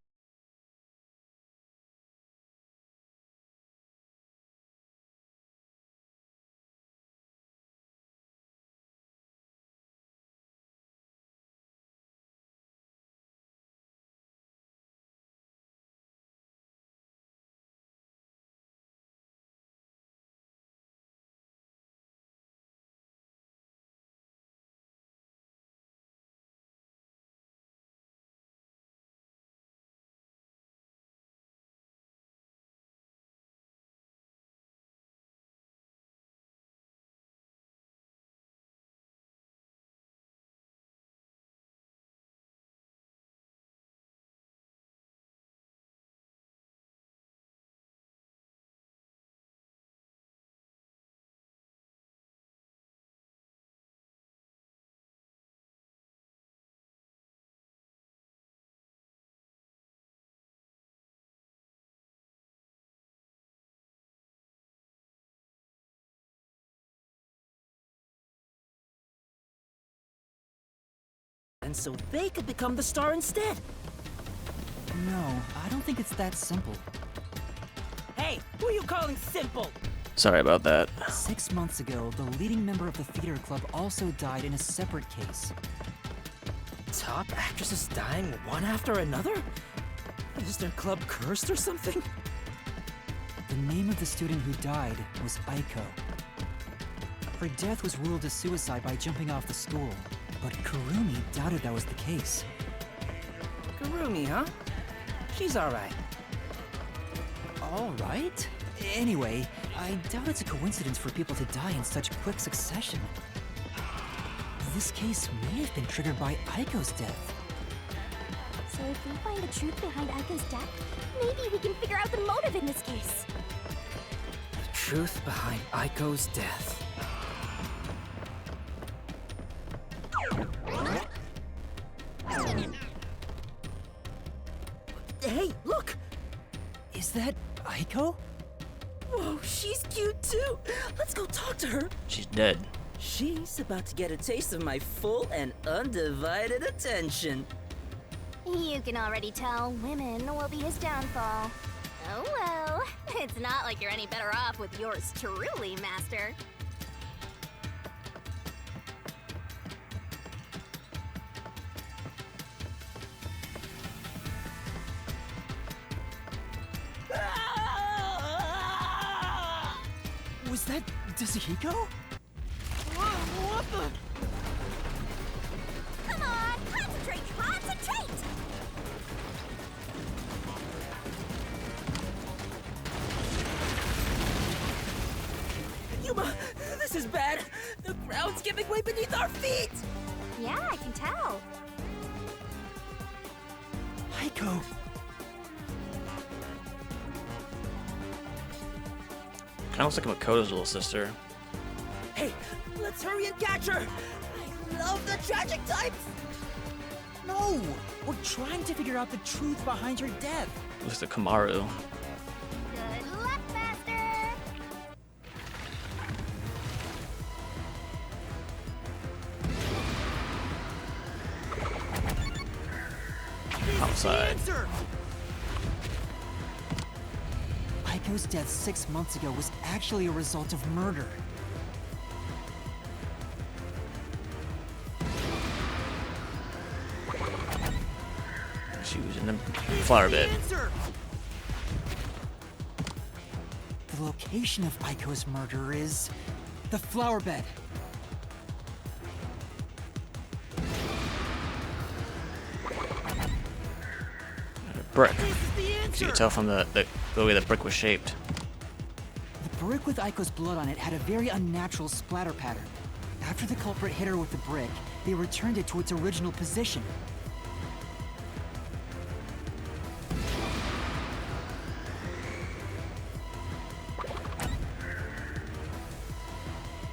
[SPEAKER 12] friends so they could become the star instead.
[SPEAKER 2] No, I don't think it's that simple.
[SPEAKER 12] Hey, who are you calling simple?
[SPEAKER 1] Sorry about that.
[SPEAKER 2] 6 months ago, the leading member of the theater club also died in a separate case.
[SPEAKER 12] Top actresses dying one after another? Is their club cursed or something?
[SPEAKER 2] The name of the student who died was Aiko. Her death was ruled a suicide by jumping off the school, but Kurumi doubted that was the case.
[SPEAKER 12] Kurumi, huh? She's alright.
[SPEAKER 2] Alright? Anyway, I doubt it's a coincidence for people to die in such quick succession. This case may have been triggered by Aiko's death.
[SPEAKER 4] So if we find the truth behind Aiko's death, maybe we can figure out the motive in this case.
[SPEAKER 12] The truth behind Aiko's death. Hey, look!
[SPEAKER 2] Is that Aiko?
[SPEAKER 12] Whoa, she's cute too! Let's go talk to her!
[SPEAKER 1] She's dead.
[SPEAKER 12] She's about to get a taste of my full and undivided attention.
[SPEAKER 4] You can already tell women will be his downfall. Oh well, it's not like you're any better off with yours truly, Master.
[SPEAKER 2] Was that Kazuhiko?
[SPEAKER 12] What the?
[SPEAKER 4] Come on, concentrate, concentrate!
[SPEAKER 12] Yuma, this is bad. The ground's giving way beneath our feet.
[SPEAKER 4] Yeah, I can tell.
[SPEAKER 2] Aiko!
[SPEAKER 1] Kinda looks like Makoto's little sister.
[SPEAKER 12] Hey, let's hurry and catch her. I love the tragic types.
[SPEAKER 2] No! We're trying to figure out the truth behind her death.
[SPEAKER 1] Looks like Kamaru.
[SPEAKER 4] Good luck, Master!
[SPEAKER 1] Outside.
[SPEAKER 2] Aiko's death 6 months ago was actually a result of murder.
[SPEAKER 1] She was in the flower bed.
[SPEAKER 2] The location of Aiko's murder is the flower bed.
[SPEAKER 1] Brick. You can tell from the way the brick was shaped.
[SPEAKER 2] The brick with Aiko's blood on it had a very unnatural splatter pattern. After the culprit hit her with the brick, they returned it to its original position.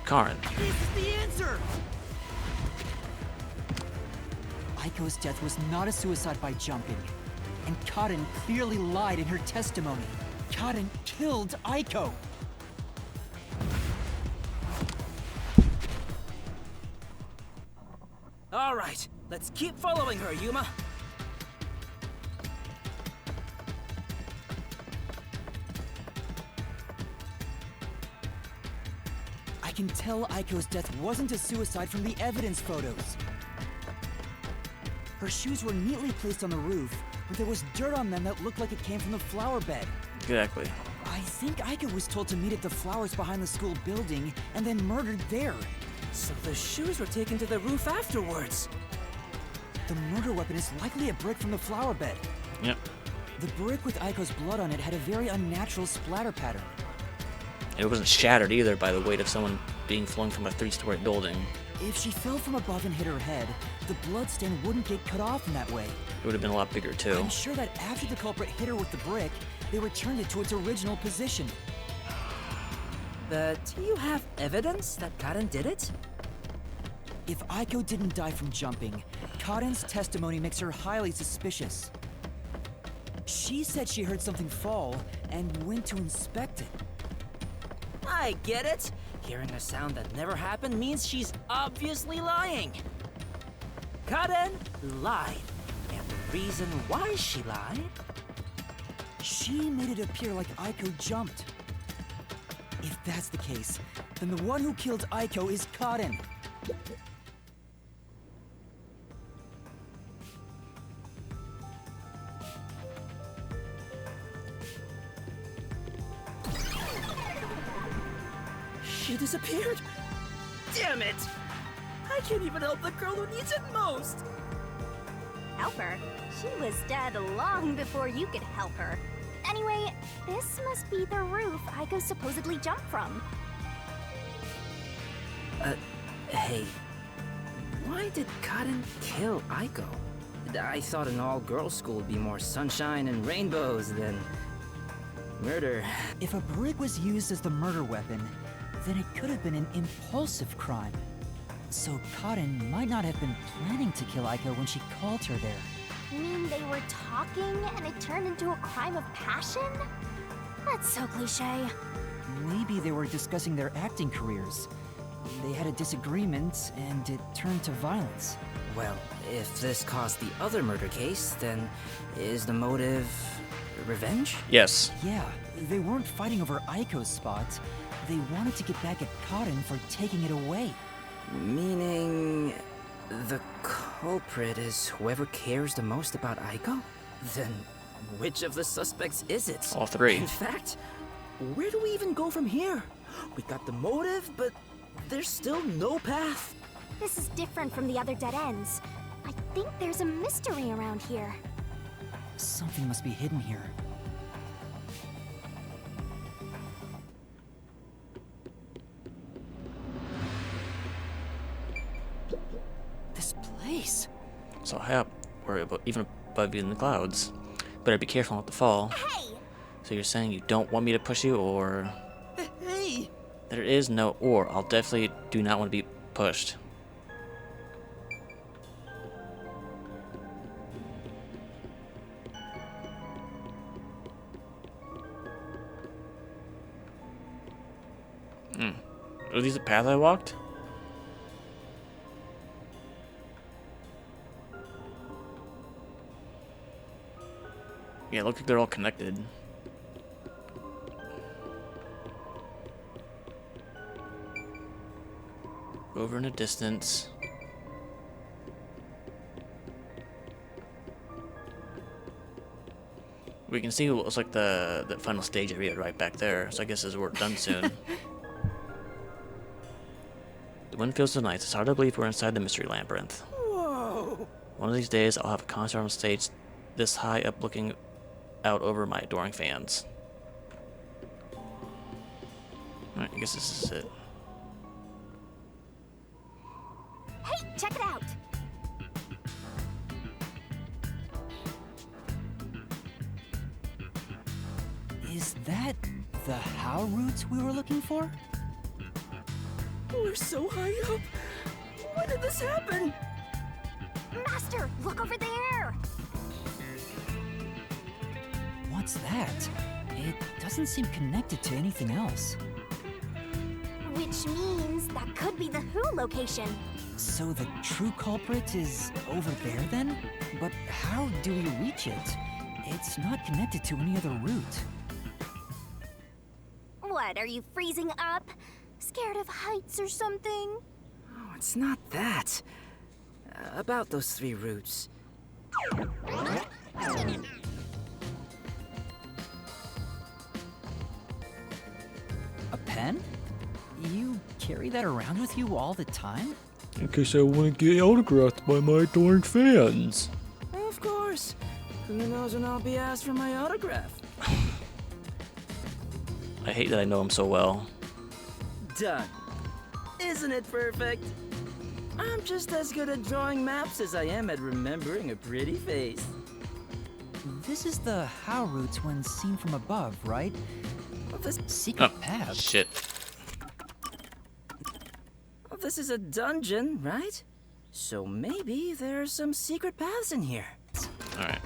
[SPEAKER 1] Karin.
[SPEAKER 2] Aiko's death was not a suicide by jumping. And Karin clearly lied in her testimony. Karin killed Aiko!
[SPEAKER 12] All right, let's keep following her, Yuma.
[SPEAKER 2] I can tell Aiko's death wasn't a suicide from the evidence photos. Her shoes were neatly placed on the roof, but there was dirt on them that looked like it came from the flower bed.
[SPEAKER 1] Exactly.
[SPEAKER 2] I think Aiko was told to meet at the flowers behind the school building and then murdered there.
[SPEAKER 12] So the shoes were taken to the roof afterwards.
[SPEAKER 2] The murder weapon is likely a brick from the flower bed.
[SPEAKER 1] Yep.
[SPEAKER 2] The brick with Aiko's blood on it had a very unnatural splatter pattern.
[SPEAKER 1] It wasn't shattered either by the weight of someone being flung from a 3-story building.
[SPEAKER 2] If she fell from above and hit her head, the bloodstain wouldn't get cut off in that way.
[SPEAKER 1] It would have been a lot bigger too.
[SPEAKER 2] I'm sure that after the culprit hit her with the brick, they returned it to its original position.
[SPEAKER 12] But you have evidence that Karin did it?
[SPEAKER 2] If Aiko didn't die from jumping, Karin's testimony makes her highly suspicious. She said she heard something fall and went to inspect it.
[SPEAKER 12] I get it. Hearing a sound that never happened means she's obviously lying. Karen lied. And the reason why she lied?
[SPEAKER 16] She made it appear like Aiko jumped. If that's the case, then the one who killed Aiko is Karen.
[SPEAKER 12] She disappeared? Damn it! I can't even help the girl who needs it most!
[SPEAKER 4] Help her? She was dead long before you could help her. Anyway, this must be the roof Aiko supposedly jumped from.
[SPEAKER 8] Hey. Why did Karen kill Aiko? I thought an all-girls school would be more sunshine and rainbows than murder.
[SPEAKER 16] If a brick was used as the murder weapon, then it could have been an impulsive crime. So Karen might not have been planning to kill Aiko when she called her there.
[SPEAKER 4] You mean they were talking and it turned into a crime of passion? That's so cliche.
[SPEAKER 16] Maybe they were discussing their acting careers. They had a disagreement, and it turned to violence.
[SPEAKER 8] Well, if this caused the other murder case, then is the motive revenge?
[SPEAKER 1] Yes.
[SPEAKER 16] Yeah, they weren't fighting over Aiko's spot. They wanted to get back at Karen for taking it away.
[SPEAKER 8] Meaning the culprit is whoever cares the most about Aiko? Then which of the suspects is it?
[SPEAKER 1] All three.
[SPEAKER 12] In fact, where do we even go from here? We got the motive, but there's still no path.
[SPEAKER 4] This is different from the other dead ends. I think there's a mystery around here.
[SPEAKER 16] Something must be hidden here. This place.
[SPEAKER 1] So high up, or even above you in the clouds. Better be careful not to fall.
[SPEAKER 4] Hey!
[SPEAKER 1] So you're saying you don't want me to push you, or...
[SPEAKER 12] Hey!
[SPEAKER 1] There is no or. I'll definitely do not want to be pushed. Are these the path I walked? Yeah, look like they're all connected. Over in the distance. We can see what looks like the final stage area right back there, so I guess this work done soon. The wind feels so nice, it's hard to believe we're inside the mystery labyrinth.
[SPEAKER 12] Whoa!
[SPEAKER 1] One of these days, I'll have a concert on stage this high up looking out over my adoring fans. Alright, I guess this is it.
[SPEAKER 4] Hey, check it out!
[SPEAKER 16] Is that the how route we were looking for?
[SPEAKER 12] We're so high up. When did this happen?
[SPEAKER 4] Master, look over there!
[SPEAKER 16] What's that? It doesn't seem connected to anything else.
[SPEAKER 4] Which means that could be the Who location.
[SPEAKER 16] So the true culprit is over there then? But how do we reach it? It's not connected to any other route.
[SPEAKER 4] What, are you freezing up? Scared of heights or something?
[SPEAKER 8] Oh, it's not that. About those three routes.
[SPEAKER 16] A pen? You carry that around with you all the time?
[SPEAKER 1] In case I want to get autographed by my adoring fans.
[SPEAKER 12] Of course. Who knows when I'll be asked for my autograph?
[SPEAKER 1] I hate that I know him so well.
[SPEAKER 12] Done. Isn't it perfect? I'm just as good at drawing maps as I am at remembering a pretty face.
[SPEAKER 16] This is the how route when seen from above, right? This secret path.
[SPEAKER 1] Shit.
[SPEAKER 12] Well, this is a dungeon, right? So maybe there are some secret paths in here.
[SPEAKER 1] Alright.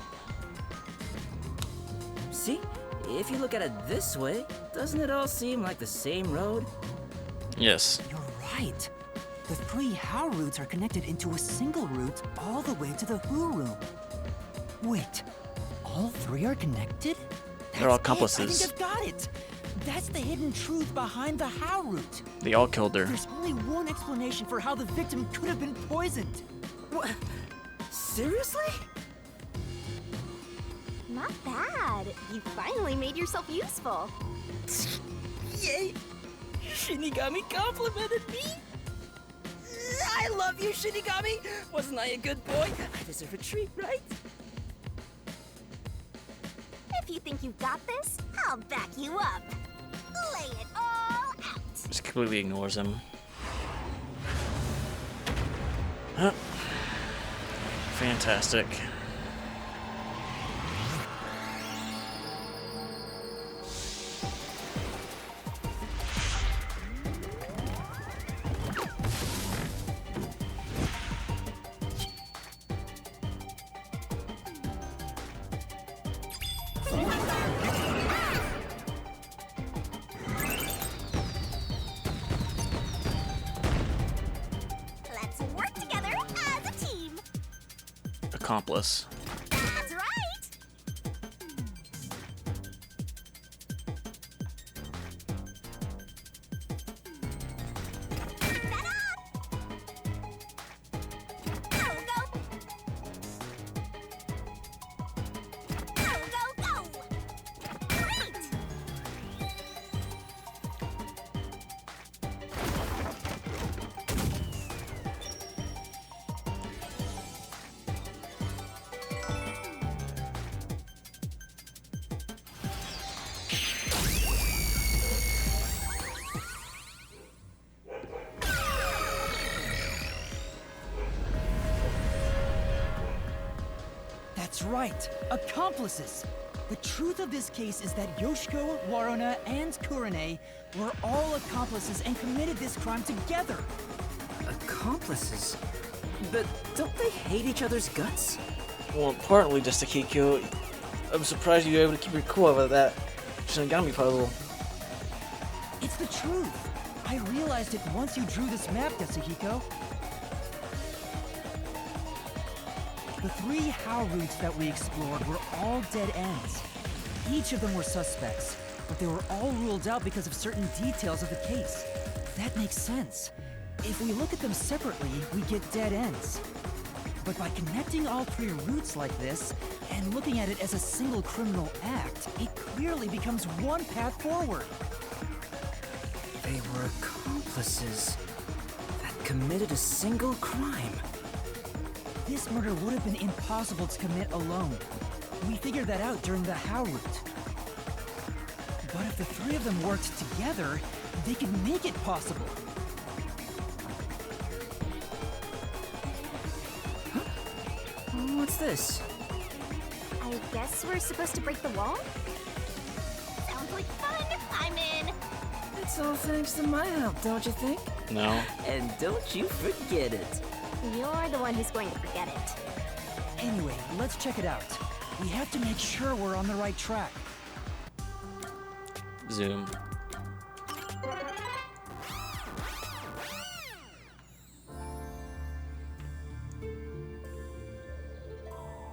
[SPEAKER 12] See? If you look at it this way, doesn't it all seem like the same road?
[SPEAKER 1] Yes.
[SPEAKER 16] You're right.
[SPEAKER 2] The 3 How routes are connected into a single route all the way to the Who room. Wait, all 3 are connected?
[SPEAKER 1] They're all
[SPEAKER 2] That's it.
[SPEAKER 1] accomplices.
[SPEAKER 2] I think I've got it. That's the hidden truth behind the How route.
[SPEAKER 1] They all killed her.
[SPEAKER 2] There's only one explanation for how the victim could have been poisoned.
[SPEAKER 12] What? Seriously?
[SPEAKER 4] Not bad. You finally made yourself useful.
[SPEAKER 12] Yay! Shinigami complimented me! I love you, Shinigami! Wasn't I a good boy? I deserve a treat, right?
[SPEAKER 4] If you think you've got this, I'll back you up. Lay it all out.
[SPEAKER 1] Just completely ignores him. Huh. Fantastic.
[SPEAKER 4] Let's work together as a team.
[SPEAKER 1] Accomplice.
[SPEAKER 4] That's right. Set up. Go, go. Go, go, go. Great.
[SPEAKER 2] That's right, accomplices. The truth of this case is that Yoshiko, Waruna, and Kurane were all accomplices and committed this crime together.
[SPEAKER 12] Accomplices? But don't they hate each other's guts?
[SPEAKER 1] Well, importantly, just Akiko, I'm surprised you were able to keep your cool over that Shinigami puzzle.
[SPEAKER 2] It's the truth. I realized it once you drew this map, Yasuhiko. The 3 How routes that we explored were all dead ends. Each of them were suspects, but they were all ruled out because of certain details of the case. That makes sense. If we look at them separately, we get dead ends. But by connecting all 3 routes like this, and looking at it as a single criminal act, it clearly becomes one path forward.
[SPEAKER 12] They were accomplices that committed a single crime.
[SPEAKER 2] This murder would have been impossible to commit alone. We figured that out during the How route. But if the 3 of them worked together, they could make it possible.
[SPEAKER 12] What's this?
[SPEAKER 4] I guess we're supposed to break the wall? Sounds like fun. I'm in.
[SPEAKER 12] It's all thanks to my help, don't you think?
[SPEAKER 1] No.
[SPEAKER 12] And don't you forget it.
[SPEAKER 4] You're the one who's going to forget it.
[SPEAKER 2] Anyway, let's check it out. We have to make sure we're on the right track.
[SPEAKER 1] Zoom.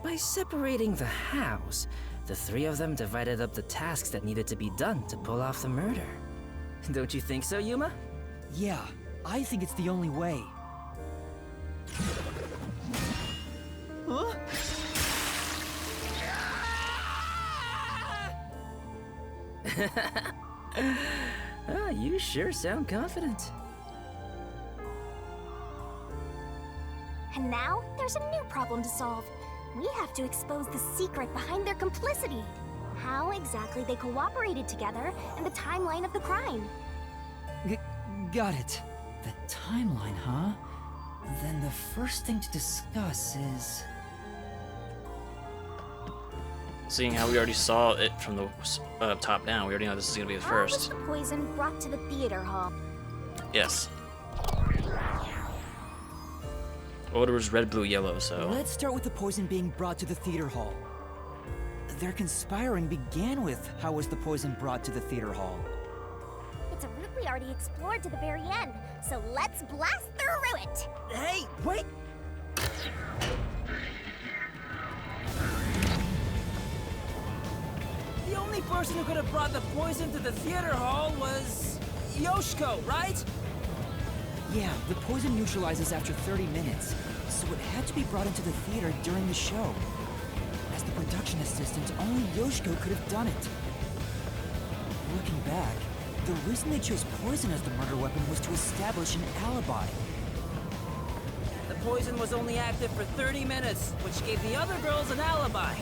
[SPEAKER 8] By separating the hows, the 3 of them divided up the tasks that needed to be done to pull off the murder. Don't you think so, Yuma?
[SPEAKER 2] Yeah, I think it's the only way. Huh?
[SPEAKER 8] You sure sound confident.
[SPEAKER 4] And now, there's a new problem to solve. We have to expose the secret behind their complicity. How exactly they cooperated together, and the timeline of the crime.
[SPEAKER 2] Got it. The timeline, huh? Then the first thing to discuss is...
[SPEAKER 1] Seeing how we already saw it from the top down, we already know this is going to be the
[SPEAKER 4] How was
[SPEAKER 1] first.
[SPEAKER 4] the poison brought to the theater hall?
[SPEAKER 1] Yes. Order was red, blue, yellow, so...
[SPEAKER 2] Let's start with the poison being brought to the theater hall. Their conspiring began with how was the poison brought to the theater hall.
[SPEAKER 4] It's a really already explored to the very end, so let's blast through it!
[SPEAKER 12] Hey, wait! The only person who could have brought the poison to the theater hall was Yoshiko, right?
[SPEAKER 16] Yeah, the poison neutralizes after 30 minutes, so it had to be brought into the theater during the show. As the production assistant, only Yoshiko could have done it. Looking back, the reason they chose poison as the murder weapon was to establish an alibi.
[SPEAKER 12] The poison was only active for 30 minutes, which gave the other girls an alibi.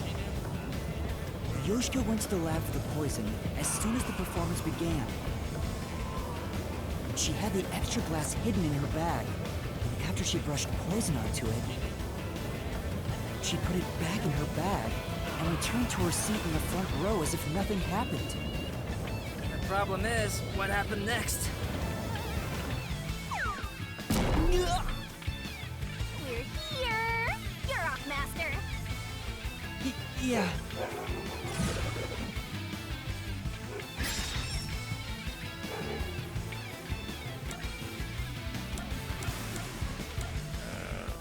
[SPEAKER 16] Yoshiko went to the lab for the poison as soon as the performance began. She had the extra glass hidden in her bag, and after she brushed poison onto it, she put it back in her bag and returned to her seat in the front row as if nothing happened.
[SPEAKER 12] The problem is, what happened next?
[SPEAKER 4] We're here! You're off, Master!
[SPEAKER 16] Yeah.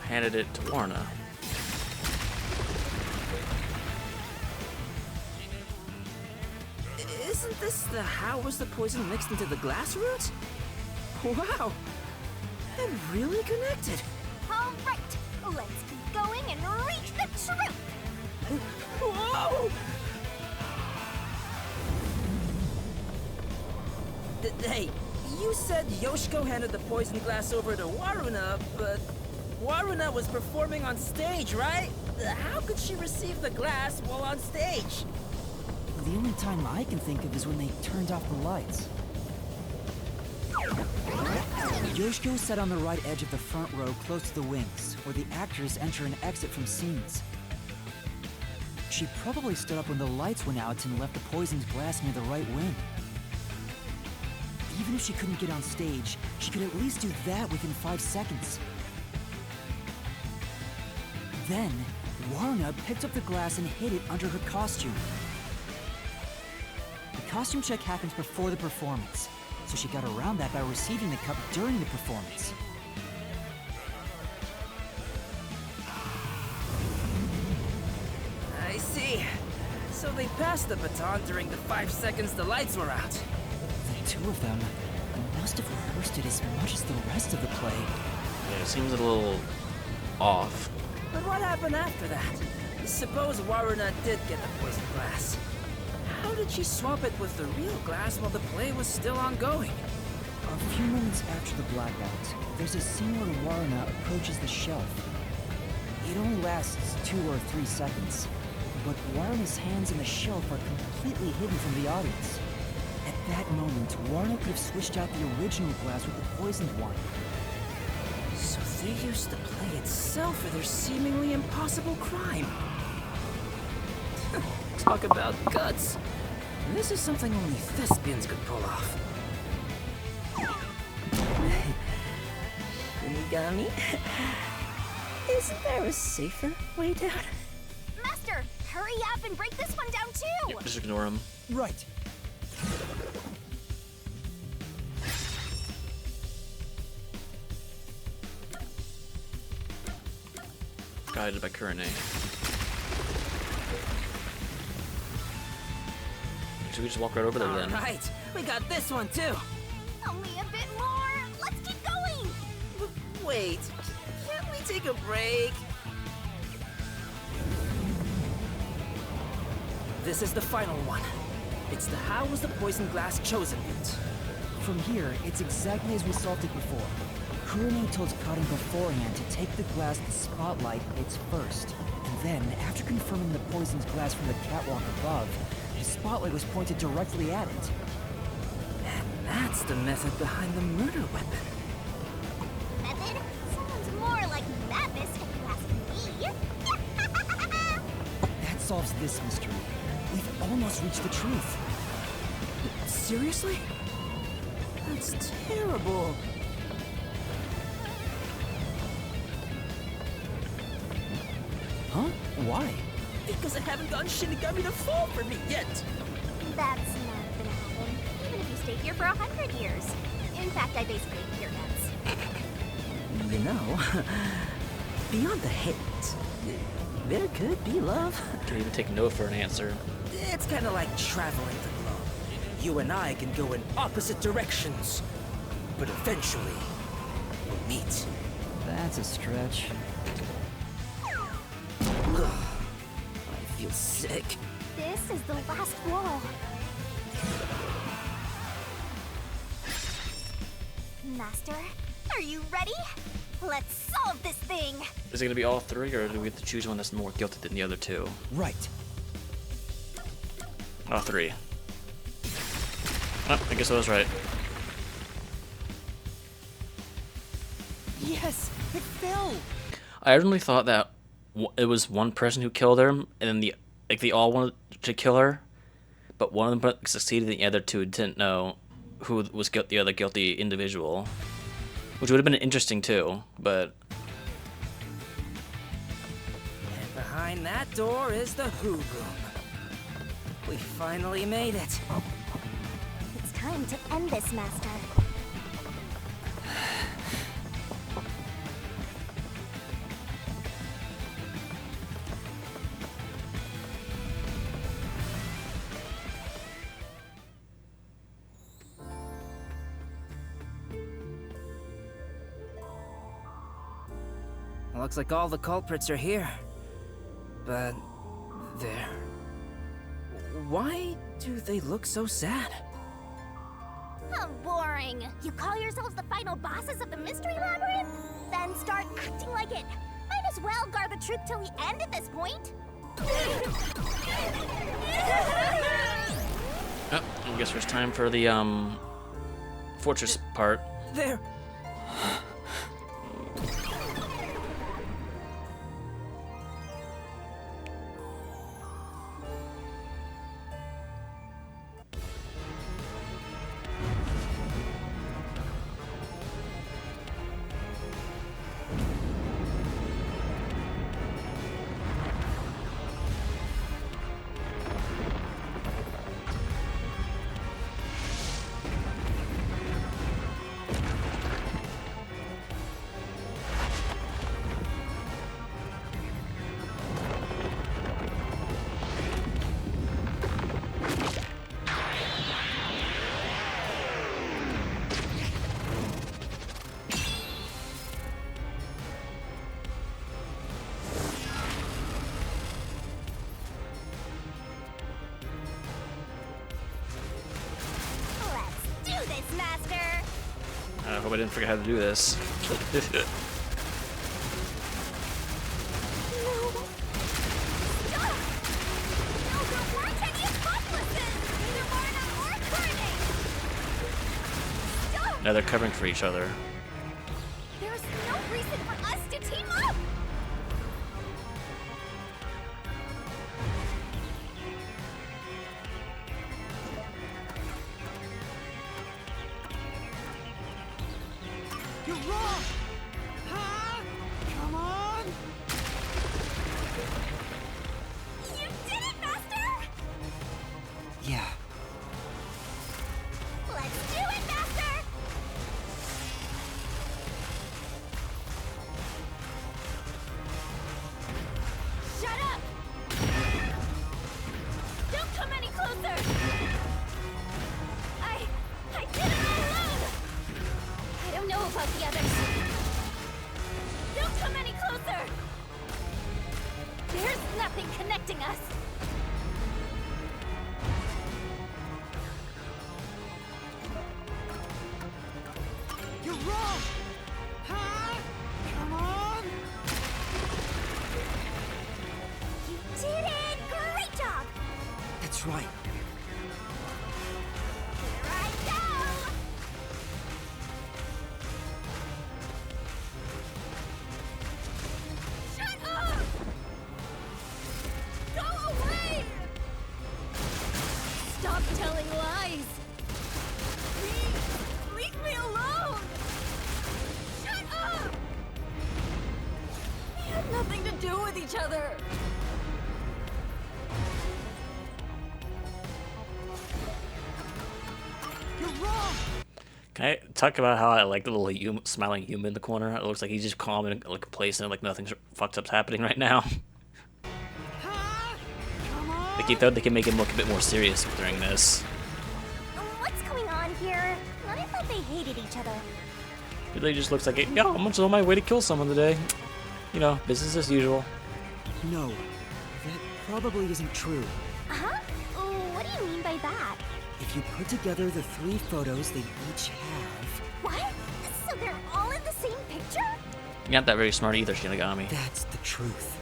[SPEAKER 1] Handed it to Warna.
[SPEAKER 12] Isn't this the how was the poison mixed into the glass root? Wow! It really connected!
[SPEAKER 4] Alright, let's keep going and reach the truth!
[SPEAKER 12] Whoa! Hey, you said Yoshiko handed the poison glass over to Waruna, but Waruna was performing on stage, right? How could she receive the glass while on stage?
[SPEAKER 16] The only time I can think of is when they turned off the lights. Yoshiko sat on the right edge of the front row close to the wings, where the actors enter and exit from scenes. She probably stood up when the lights went out and left the poisoned glass near the right wing. Even if she couldn't get on stage, she could at least do that within 5 seconds. Then, Warna picked up the glass and hid it under her costume. The costume check happens before the performance, so she got around that by receiving the cup during the performance.
[SPEAKER 12] I see. So they passed the baton during the 5 seconds the lights were out.
[SPEAKER 16] The two of them must have rehearsed it as much as the rest of the play.
[SPEAKER 1] Yeah, it seems a little off.
[SPEAKER 12] But what happened after that? Suppose Waruna did get the poison glass. How did she swap it with the real glass while the play was still ongoing?
[SPEAKER 16] A few moments after the blackout, there's a scene where Waruna approaches the shelf. It only lasts 2 or 3 seconds, but Waruna's hands on the shelf are completely hidden from the audience. At that moment, Waruna could have switched out the original glass with the poisoned one.
[SPEAKER 12] So they used the play itself for their seemingly impossible crime. Talk about guts. This is something only thespians could pull off. Shinigami? Isn't there a safer way down?
[SPEAKER 4] Master, hurry up and break this one down too!
[SPEAKER 1] Yep, just ignore him.
[SPEAKER 16] Right.
[SPEAKER 1] Guided by current name. Should we just walk right over there then?
[SPEAKER 12] Alright, we got this one too.
[SPEAKER 4] Only a bit more! Let's keep going!
[SPEAKER 12] Wait, can't we take a break? This is the final one. It's the how was the poison glass chosen bit.
[SPEAKER 16] From here, it's exactly as we solved it before. Kurone told Karin beforehand to take the glass the spotlight hits first. And then, after confirming the poisoned glass from the catwalk above, the spotlight was pointed directly at it.
[SPEAKER 12] And that's the method behind the murder weapon.
[SPEAKER 4] Method? Sounds more like madness if you ask me.
[SPEAKER 16] That solves this mystery. We've almost reached the truth.
[SPEAKER 12] Seriously? That's terrible.
[SPEAKER 16] Huh? Why?
[SPEAKER 12] Because I haven't gotten Shinigami to fall for me yet.
[SPEAKER 4] That's not gonna happen, even if you stay here for 100 years. In fact, I basically hate your guts.
[SPEAKER 8] You know, beyond the hate, there could be love.
[SPEAKER 1] Can't even take no for an answer.
[SPEAKER 12] It's kind of like traveling the globe. You and I can go in opposite directions, but eventually we'll meet.
[SPEAKER 2] That's a stretch.
[SPEAKER 12] Ugh, I feel sick.
[SPEAKER 4] This is the last wall. Master, are you ready? Let's solve this thing!
[SPEAKER 1] Is it gonna be all three, or do we get to choose one that's more guilty than the other two?
[SPEAKER 16] Right.
[SPEAKER 1] All three. Oh, I guess I was right.
[SPEAKER 16] Yes, it fell.
[SPEAKER 1] I originally thought that it was one person who killed her, and then they all wanted to kill her, but one of them succeeded, and the other two didn't know who was the other guilty individual, which would have been interesting too. But
[SPEAKER 12] And behind that door is the Who Room. We finally made it.
[SPEAKER 4] It's time to end this, Master.
[SPEAKER 8] Looks like all the culprits are here. But there. Why do they look so sad?
[SPEAKER 4] How boring! You call yourselves the final bosses of the Mystery Labyrinth? Then start acting like it. Might as well guard the truth till the end at this point.
[SPEAKER 1] oh, I guess it's time for the fortress part.
[SPEAKER 12] There.
[SPEAKER 1] I hope I didn't forget how to do this. Now they're covering for each other.
[SPEAKER 4] There's no reason for us to team up!
[SPEAKER 16] You're wrong! Huh? Come on!
[SPEAKER 4] You did it, Master!
[SPEAKER 2] Yeah.
[SPEAKER 4] Let's do it, Master! Shut up! Don't come any closer! I did it all alone! I don't know about the others. Don't come any closer! There's nothing connecting us!
[SPEAKER 16] You're wrong! Huh? Come on!
[SPEAKER 4] You did it! Great job!
[SPEAKER 2] That's right.
[SPEAKER 4] Here I go!
[SPEAKER 7] Shut up! Go away! Stop telling lies! Please, leave me alone! Shut up! We had nothing to do with each other!
[SPEAKER 16] You're wrong!
[SPEAKER 1] Can I talk about how I like the little smiling human in the corner? It looks like he's just calm and like complacent, like nothing's fucked up's happening right now. Like you thought they could make him look a bit more serious during this.
[SPEAKER 4] What's going on here? I thought they hated each other.
[SPEAKER 1] He really just looks like, yeah, I'm just on my way to kill someone today. You know, business as usual.
[SPEAKER 16] No, that probably isn't true.
[SPEAKER 4] Huh? What do you mean by that?
[SPEAKER 16] If you put together the 3 photos they each have...
[SPEAKER 4] What? So they're all in the same picture?
[SPEAKER 1] You're not that very smart either, Shinigami.
[SPEAKER 16] That's the truth.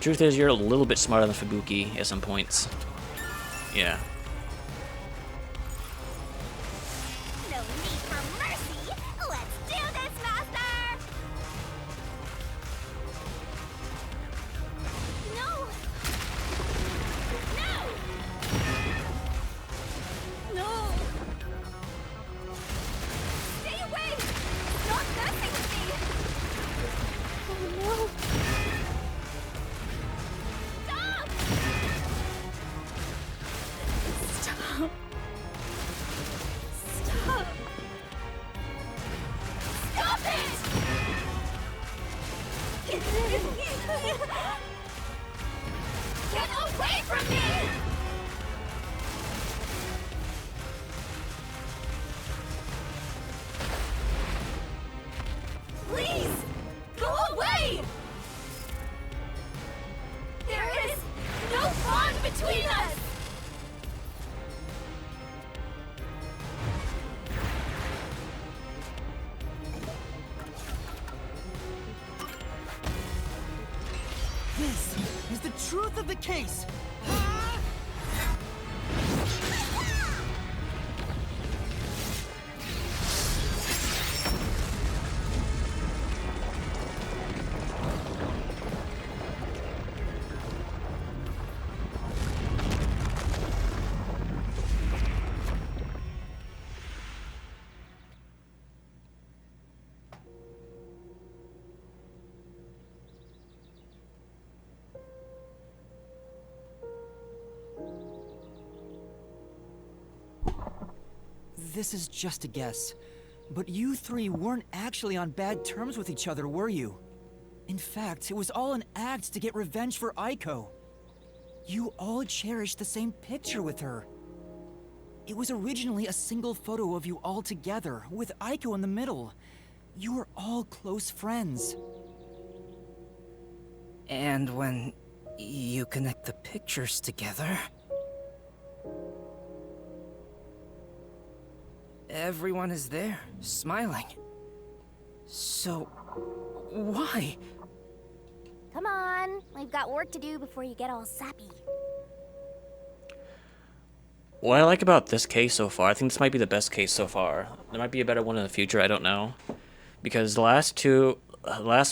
[SPEAKER 1] Truth is, you're a little bit smarter than Fubuki at some points. Yeah.
[SPEAKER 4] No need for mercy! Let's do this, Master! No! No! No! Stay away! Stop messing with me! Oh no! Stop! Stop! Stop it! Get away from me! Please! Go away! There is no bond between us!
[SPEAKER 16] This is the truth of the case! This is just a guess, but you 3 weren't actually on bad terms with each other, were you? In fact, it was all an act to get revenge for Aiko. You all cherished the same picture with her. It was originally a single photo of you all together, with Aiko in the middle. You were all close friends.
[SPEAKER 8] And when you connect the pictures together... everyone is there, smiling. So, why?
[SPEAKER 4] Come on, we've got work to do before you get all sappy.
[SPEAKER 1] What I like about this case so far, I think this might be the best case so far. There might be a better one in the future, I don't know. Because the last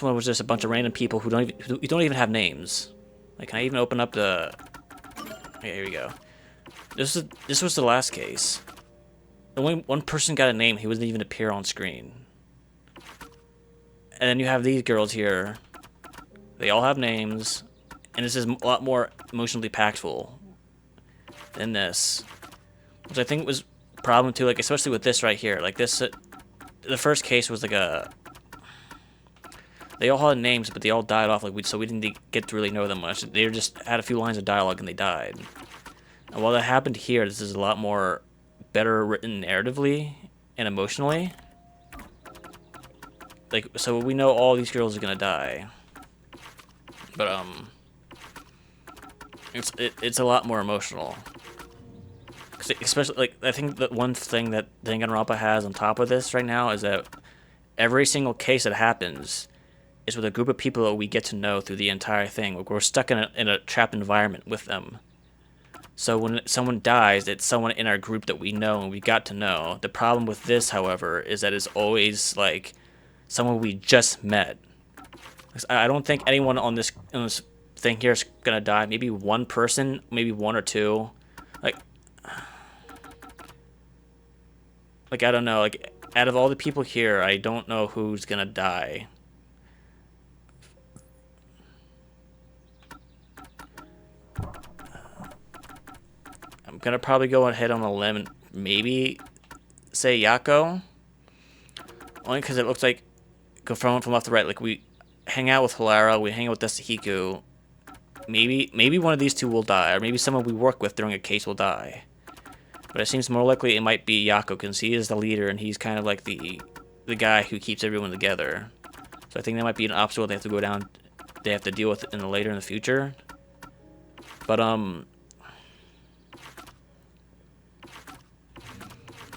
[SPEAKER 1] one was just a bunch of random people who don't even have names. Like, can I even open up the... Okay, here we go. This was the last case. Only one person got a name, he wouldn't even appear on screen. And then you have these girls here. They all have names, and this is a lot more emotionally impactful than this. Which I think was a problem too, like especially with this right here. Like this, the first case was like a... They all had names, but they all died off, like so we didn't get to really know them much. They just had a few lines of dialogue and they died. And while that happened here, this is a lot more better written narratively and emotionally. Like, so we know all these girls are gonna die, but it's a lot more emotional. 'Cause especially, like, I think the one thing that Danganronpa has on top of this right now is that every single case that happens is with a group of people that we get to know through the entire thing. Like, we're stuck in a trapped environment with them. So when someone dies, it's someone in our group that we know and we got to know. The problem with this, however, is that it's always like someone we just met. I don't think anyone on this thing here is gonna die. Maybe one person, maybe one or two. Like I don't know. Like, out of all the people here, I don't know who's gonna die. I'm gonna probably go ahead on a limb and maybe say Yako, Only because it looks like, go from left to right, like we hang out with Hilara, we hang out with Destahiko. Maybe one of these two will die, or maybe someone we work with during a case will die. But it seems more likely it might be Yako, because he is the leader, and he's kind of like the guy who keeps everyone together. So I think that might be an obstacle they have to go down, they have to deal with later in the future. But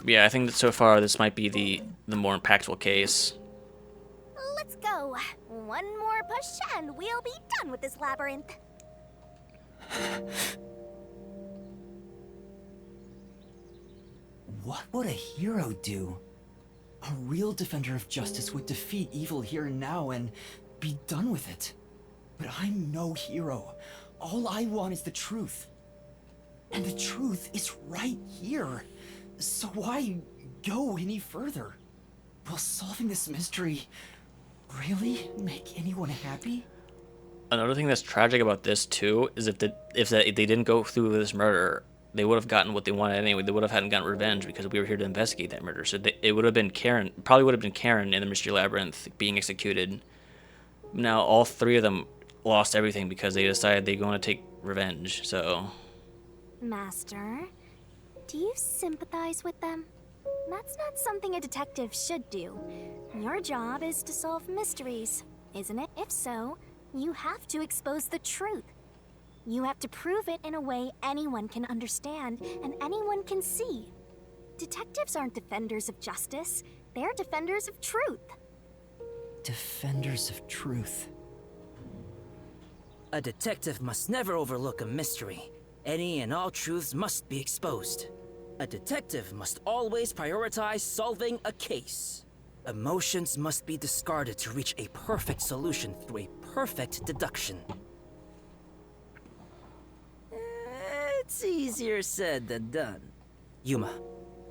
[SPEAKER 1] yeah, I think that so far this might be the more impactful case.
[SPEAKER 4] Let's go. One more push and we'll be done with this labyrinth.
[SPEAKER 2] What would a hero do? A real defender of justice would defeat evil here and now and be done with it. But I'm no hero. All I want is the truth. And the truth is right here. So why go any further? Will solving this mystery really make anyone happy?
[SPEAKER 1] Another thing that's tragic about this too is if they didn't go through with this murder, they would have gotten what they wanted anyway. They would have hadn't gotten revenge because we were here to investigate that murder. So it would have been Karen, probably would have been Karen in the Mystery Labyrinth being executed. Now all three of them lost everything because they decided they're going to take revenge. So,
[SPEAKER 4] Master, do you sympathize with them? That's not something a detective should do. Your job is to solve mysteries, isn't it? If so, you have to expose the truth. You have to prove it in a way anyone can understand and anyone can see. Detectives aren't defenders of justice. They're defenders of truth.
[SPEAKER 2] Defenders of truth.
[SPEAKER 8] A detective must never overlook a mystery. Any and all truths must be exposed. A detective must always prioritize solving a case. Emotions must be discarded to reach a perfect solution through a perfect deduction. It's easier said than done. Yuma,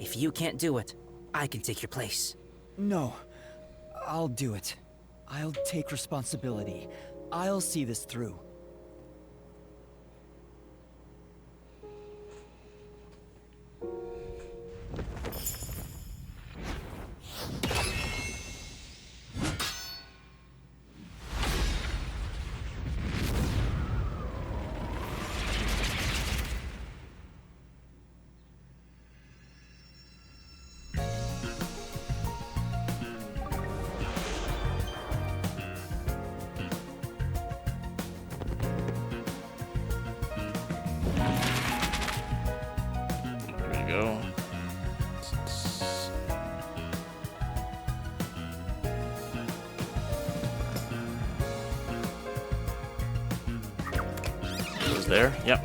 [SPEAKER 8] if you can't do it, I can take your place.
[SPEAKER 2] No, I'll do it. I'll take responsibility. I'll see this through.
[SPEAKER 1] Go. It was there? Yep.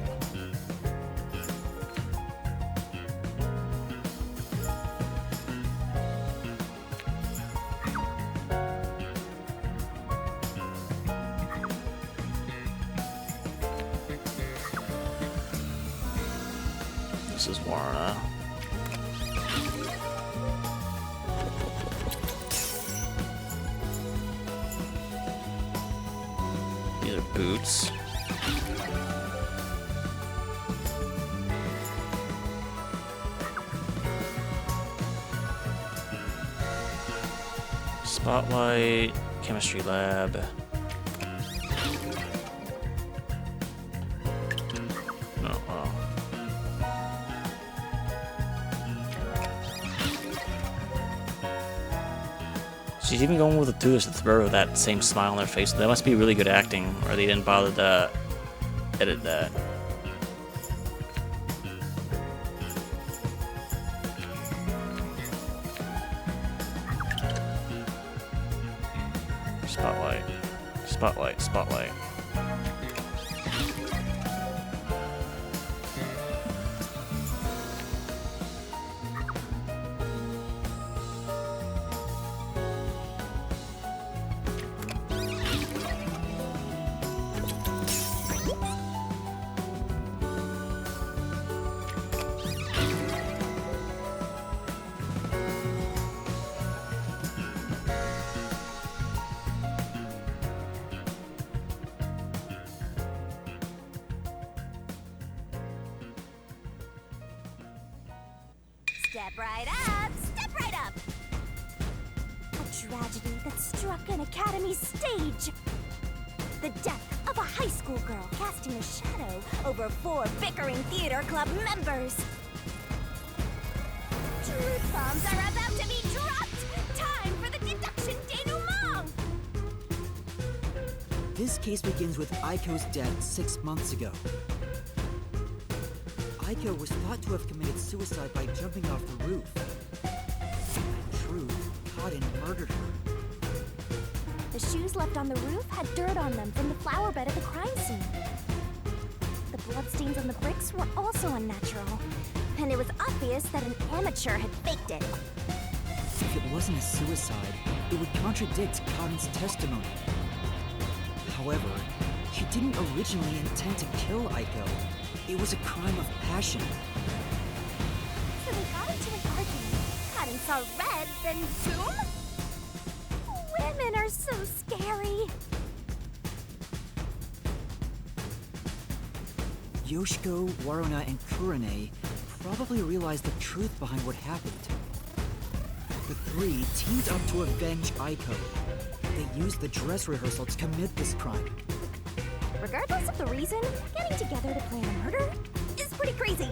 [SPEAKER 1] This is Warna. These are boots. Spotlight, chemistry lab. She's even going with the Tudors with that same smile on their face. That must be really good acting, or they didn't bother to edit that. Spotlight. Spotlight, spotlight.
[SPEAKER 4] Step right up, step right up. A tragedy that struck an academy stage. The death of a high school girl casting a shadow over 4 bickering theater club members. Truth bombs are about to be dropped! Time for the deduction denouement!
[SPEAKER 2] This case begins with Aiko's death 6 months ago. Aiko was thought to have committed suicide by jumping off the roof. In truth, Cotton murdered her.
[SPEAKER 4] The shoes left on the roof had dirt on them from the flower bed at the crime scene. The bloodstains on the bricks were also unnatural, and it was obvious that an amateur had faked it.
[SPEAKER 2] If it wasn't a suicide, it would contradict Cotton's testimony. However, she didn't originally intend to kill Aiko. It was a crime of passion.
[SPEAKER 4] So they got into an argument. Cotton saw red, then boom? Women are so scary.
[SPEAKER 2] Yoshiko, Waruna, and Kurane probably realized the truth behind what happened. The 3 teamed up to avenge Aiko. They used the dress rehearsal to commit this crime.
[SPEAKER 4] Regardless of the reason, getting together to plan a murder is pretty crazy.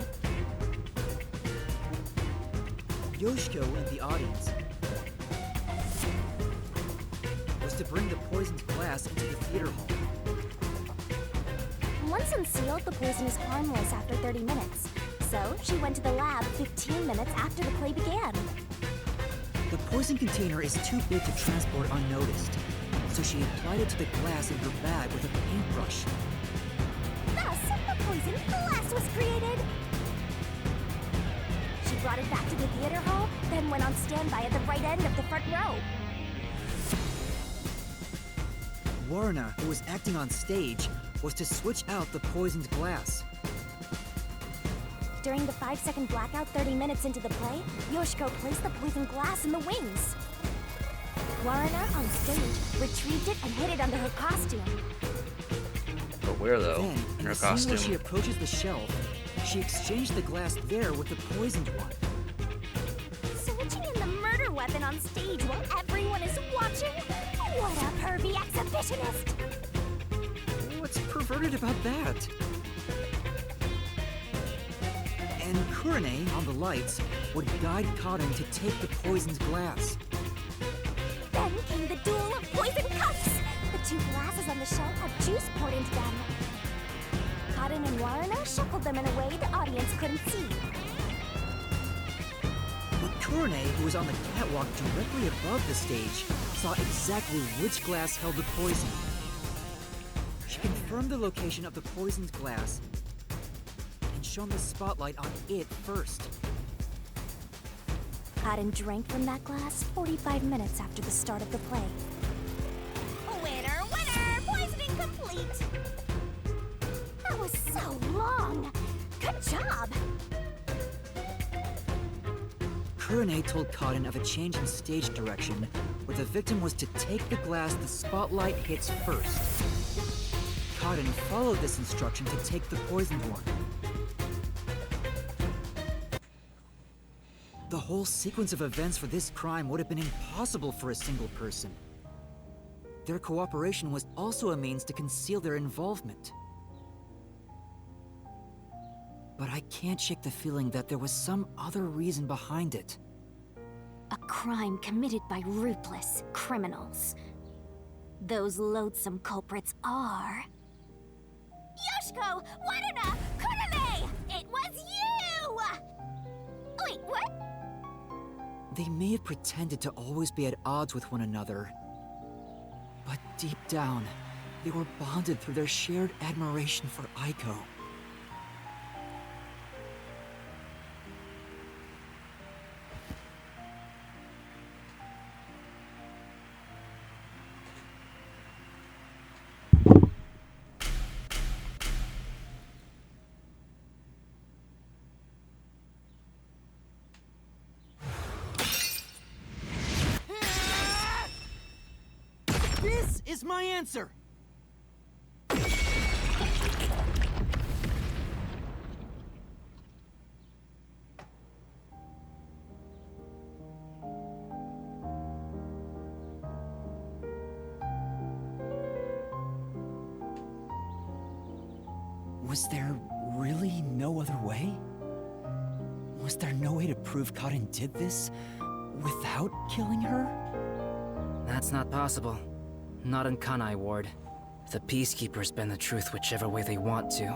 [SPEAKER 2] Yoshiko and the audience was to bring the poisoned glass into the theater hall.
[SPEAKER 4] Once unsealed, the poison is harmless after 30 minutes. So, she went to the lab 15 minutes after the play began.
[SPEAKER 2] The poison container is too big to transport unnoticed, so she applied it to the glass in her bag with a paintbrush.
[SPEAKER 4] Thus, the poison glass was created. She brought it back to the theater hall, then went on standby at the right end of the front row.
[SPEAKER 2] Waruna, who was acting on stage, was to switch out the poisoned glass.
[SPEAKER 4] During the 5-second blackout 30 minutes into the play, Yoshiko placed the poisoned glass in the wings. Waruna, on stage, retrieved it and hid it under her costume.
[SPEAKER 1] But where though?
[SPEAKER 2] Then,
[SPEAKER 1] In her
[SPEAKER 2] the scene where
[SPEAKER 1] costume.
[SPEAKER 2] she approaches the shelf, she exchanged the glass there with the poisoned one.
[SPEAKER 4] Switching in the murder weapon on stage while everyone is watching? What a pervy exhibitionist!
[SPEAKER 2] What's perverted about that? And Kurane, on the lights, would guide Cotton to take the poisoned glass.
[SPEAKER 4] Then came the duel of poison cups! The 2 glasses on the shelf had juice poured into them. Cotton and Waruna shuffled them in a way the audience couldn't see.
[SPEAKER 2] But Kurane, who was on the catwalk directly above the stage, saw exactly which glass held the poison. She confirmed the location of the poisoned glass and shone the spotlight on it first.
[SPEAKER 4] Cotton drank from that glass 45 minutes after the start of the play. Winner, winner! Poisoning complete! That was so long! Good job!
[SPEAKER 2] Kurane told Cotton of a change in stage direction, where the victim was to take the glass the spotlight hits first. Cotton followed this instruction to take the poisoned one. The whole sequence of events for this crime would have been impossible for a single person. Their cooperation was also a means to conceal their involvement. But I can't shake the feeling that there was some other reason behind it.
[SPEAKER 4] A crime committed by ruthless criminals. Those loathsome culprits are... Yoshiko! Waruna! Kurame! It was you! Wait, what?
[SPEAKER 2] They may have pretended to always be at odds with one another, but deep down, they were bonded through their shared admiration for Aiko. This is my answer! Was there really no other way? Was there no way to prove Karin did this without killing her?
[SPEAKER 8] That's not possible. Not in Kanai Ward. The Peacekeepers bend the truth whichever way they want to.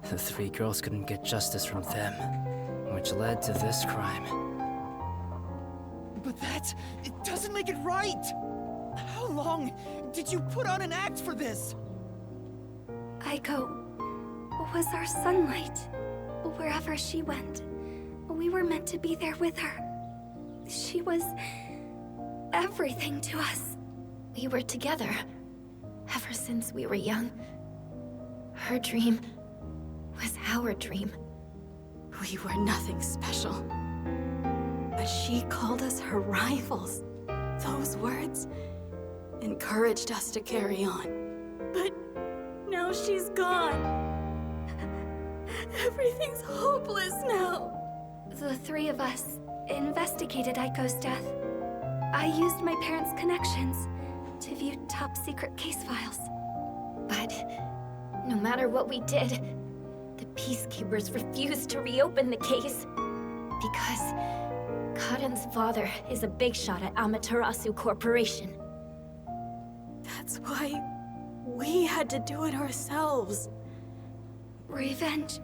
[SPEAKER 8] The three girls couldn't get justice from them, which led to this crime.
[SPEAKER 16] But it doesn't make it right! How long did you put on an act for this?
[SPEAKER 3] Aiko was our sunlight. Wherever she went, we were meant to be there with her. She was everything to us. We were together ever since we were young. Her dream was our dream. We were nothing special. But she called us her rivals. Those words encouraged us to carry on. But now she's gone. Everything's hopeless now. The three of us investigated Aiko's death. I used my parents' connections to view top-secret case files. But no matter what we did, the Peacekeepers refused to reopen the case. Because Karen's father is a big shot at Amaterasu Corporation. That's why we had to do it ourselves. Revenge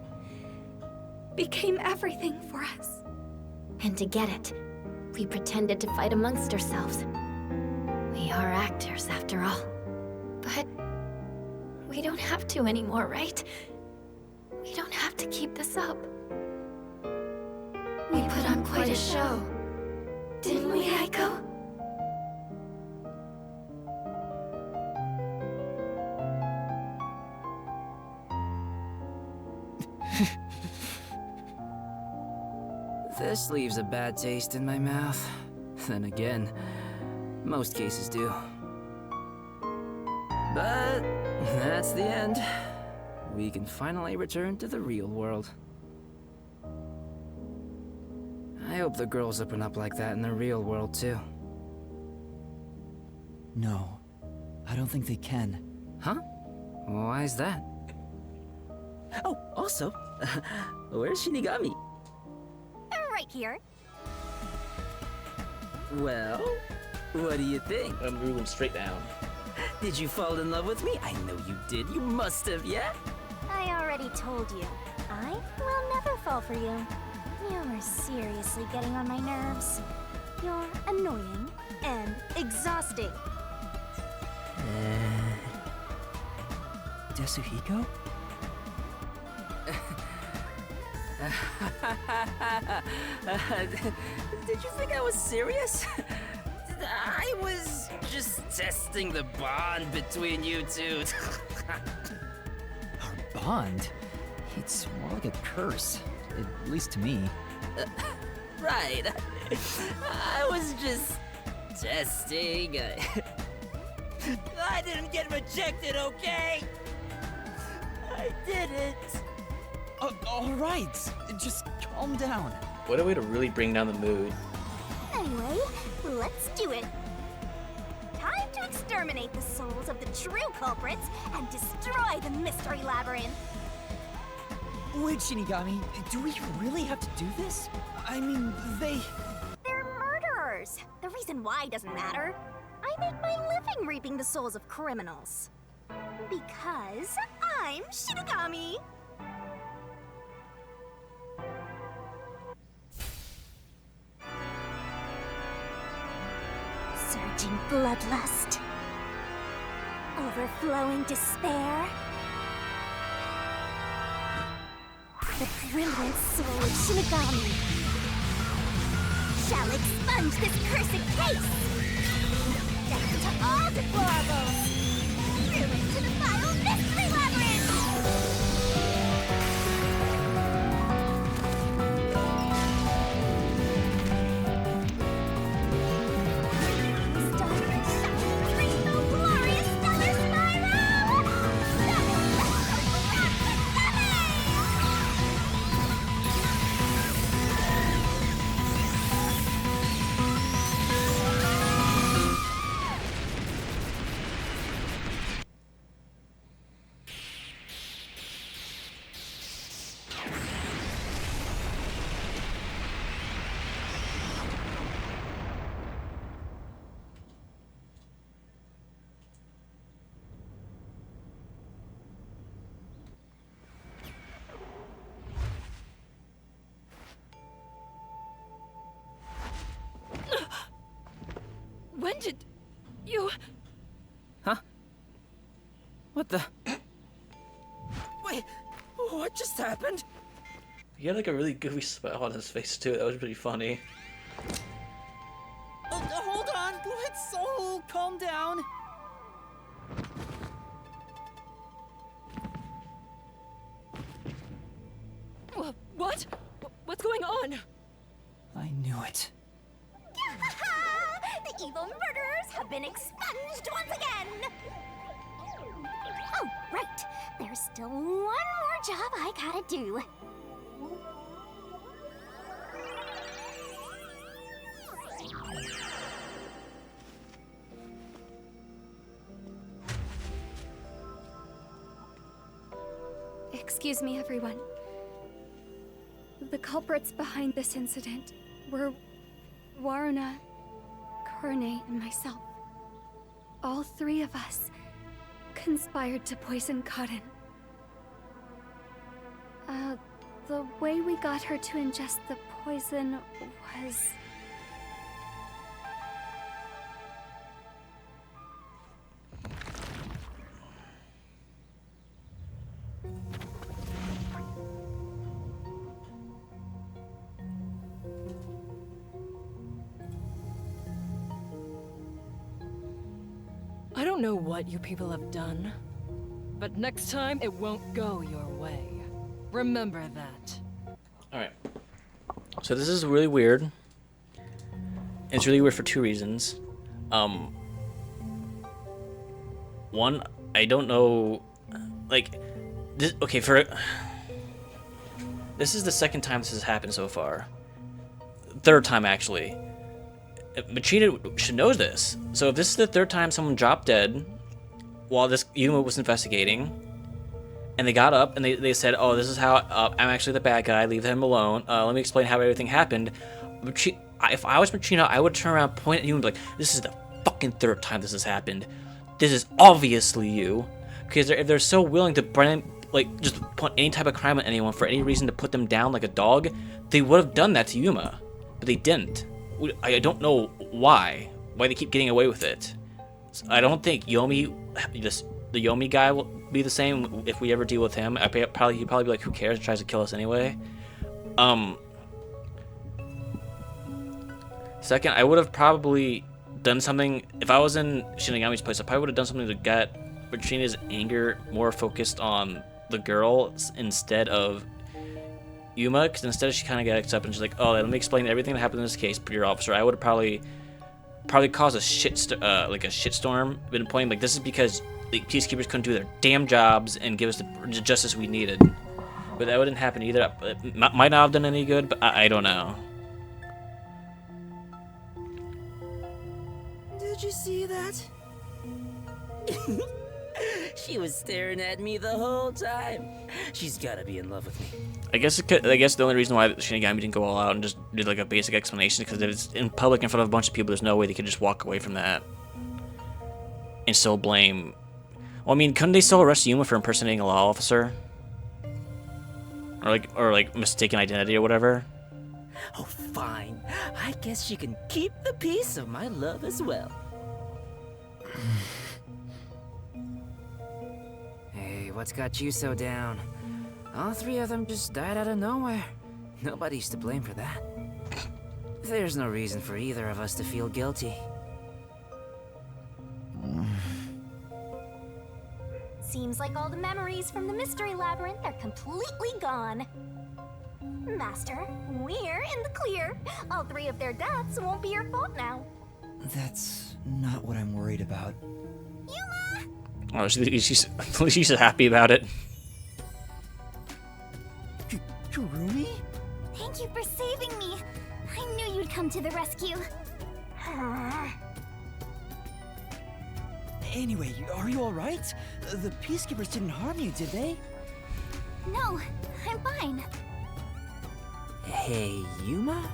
[SPEAKER 3] became everything for us. And to get it, we pretended to fight amongst ourselves. We are actors, after all. But we don't have to anymore, right? We don't have to keep this up. We put on quite a show, didn't we, Aiko?
[SPEAKER 8] This leaves a bad taste in my mouth. Then again, most cases do. But that's the end. We can finally return to the real world. I hope the girls open up like that in the real world too.
[SPEAKER 2] No, I don't think they can.
[SPEAKER 8] Huh? Why is that?
[SPEAKER 12] Oh, also, where's Shinigami?
[SPEAKER 4] Right here.
[SPEAKER 12] Well, what do you think?
[SPEAKER 1] I'm moving straight down.
[SPEAKER 12] Did you fall in love with me? I know you did. You must have, yeah?
[SPEAKER 4] I already told you. I will never fall for you. You're seriously getting on my nerves. You're annoying and exhausting.
[SPEAKER 2] Desuhiko?
[SPEAKER 12] Did you think I was serious? I was just testing the bond between you two.
[SPEAKER 2] Our bond? It's more like a curse, at least to me.
[SPEAKER 12] Right. I was just testing. I didn't get rejected, okay? I didn't.
[SPEAKER 16] All right, just calm down.
[SPEAKER 1] What a way to really bring down the mood.
[SPEAKER 4] Anyway, let's do it. Time to exterminate the souls of the true culprits and destroy the mystery labyrinth.
[SPEAKER 16] Wait, Shinigami, do we really have to do this? I mean,
[SPEAKER 4] They're murderers. The reason why doesn't matter. I make my living reaping the souls of criminals. Because I'm Shinigami. Surging bloodlust. Overflowing despair. The brilliant soul of Shinigami shall expunge this cursed case. Death to all deplorables. Ruin to the vile mystery labyrinth.
[SPEAKER 12] What the? Wait, what just happened?
[SPEAKER 1] He had like a really goofy smile on his face too. That was pretty funny.
[SPEAKER 16] Hold on, let's all calm down.
[SPEAKER 5] What? What's going on?
[SPEAKER 2] I knew it.
[SPEAKER 4] The evil murderers have been expunged once again! Oh, right. There's still one more job I gotta do.
[SPEAKER 9] Excuse me, everyone. The culprits behind this incident were Waruna, Korone, and myself. All three of us conspired to poison Cotton. The way we got her to ingest the poison was...
[SPEAKER 5] I don't know what you people have done, but next time it won't go your way. Remember that.
[SPEAKER 1] Alright. So this is really weird. It's really weird for two reasons. One, I don't know, like, this, okay, this is the second time this has happened so far. Third time, actually. Machina should know this. So if this is the third time someone dropped dead while this Yuma was investigating, and they got up and they said, oh, this is how, I'm actually the bad guy, leave him alone, let me explain how everything happened. If I was Machina, I would turn around, point at you and be like, this is the fucking third time this has happened. This is obviously you. Because if they're so willing to just put any type of crime on anyone for any reason to put them down like a dog, they would have done that to Yuma. But they didn't. I don't know why they keep getting away with it. I don't think Yomi, the Yomi guy will be the same if we ever deal with him. He'd probably be like, who cares? He tries to kill us anyway. Second, I would have probably done something, if I was in Shinigami's place, I probably would have done something to get Regina's anger more focused on the girl instead of Yuma, because instead she kind of gets up and she's like, oh, let me explain everything that happened in this case, your officer. I would have probably caused a shitstorm, been pointing like, this is because the peacekeepers couldn't do their damn jobs and give us the justice we needed. But that wouldn't happen either. It might not have done any good, but I don't know.
[SPEAKER 12] Did you see that? She was staring at me the whole time. She's gotta be in love with me.
[SPEAKER 1] I guess the only reason why Shinigami didn't go all out and just did like a basic explanation is because if it's in public in front of a bunch of people, there's no way they could just walk away from that and still blame. Well, I mean, couldn't they still arrest Yuma for impersonating a law officer, or like mistaken identity or whatever?
[SPEAKER 12] Oh, fine. I guess she can keep the peace of my love as well. Hey, what's got you so down? All three of them just died out of nowhere. Nobody's to blame for that. There's no reason for either of us to feel guilty.
[SPEAKER 4] Seems like all the memories from the Mystery Labyrinth are completely gone. Master, we're in the clear. All three of their deaths won't be your fault now.
[SPEAKER 2] That's not what I'm worried about.
[SPEAKER 4] Yuma!
[SPEAKER 1] Oh, she's happy about it.
[SPEAKER 2] Kurumi?
[SPEAKER 3] Thank you for saving me. I knew you'd come to the rescue.
[SPEAKER 16] Anyway, are you alright? The peacekeepers didn't harm you, did they?
[SPEAKER 3] No, I'm fine.
[SPEAKER 12] Hey, Yuma?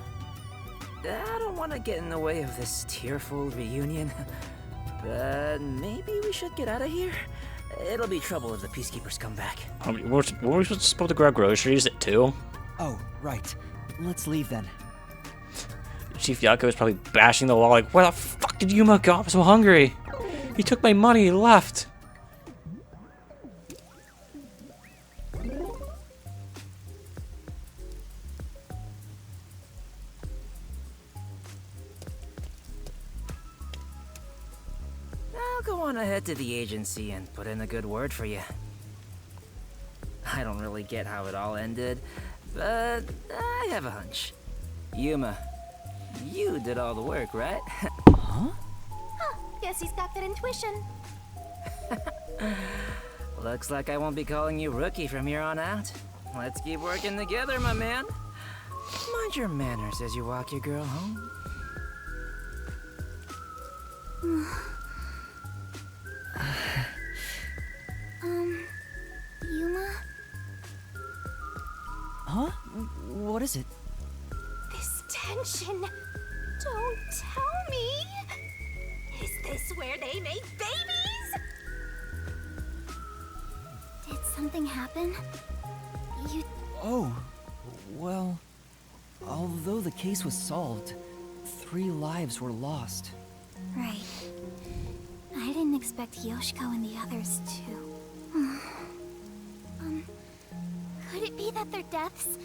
[SPEAKER 12] I don't want to get in the way of this tearful reunion, but maybe we should get out of here. It'll be trouble if the peacekeepers come back.
[SPEAKER 1] Were we supposed to go grab groceries at 2?
[SPEAKER 16] Oh, right. Let's leave then.
[SPEAKER 1] Chief Yako is probably bashing the wall like, where the fuck did Yuma go? I'm so hungry. He took my money, he left.
[SPEAKER 8] gonna head to the agency and put in a good word for you. I don't really get how it all ended, but I have a hunch. Yuma, you did all the work, right?
[SPEAKER 4] Huh, guess he's got good intuition.
[SPEAKER 8] Looks like I won't be calling you Rookie from here on out. Let's keep working together, my man. Mind your manners as you walk your girl home.
[SPEAKER 3] Yuma?
[SPEAKER 16] Huh? What is it?
[SPEAKER 4] This tension. Don't tell me. Is this where they make babies?
[SPEAKER 3] Did something happen? You...
[SPEAKER 16] Oh, well, although the case was solved, 3 lives were lost.
[SPEAKER 3] Right. I didn't expect Yoshiko and the others to... Could it be that their deaths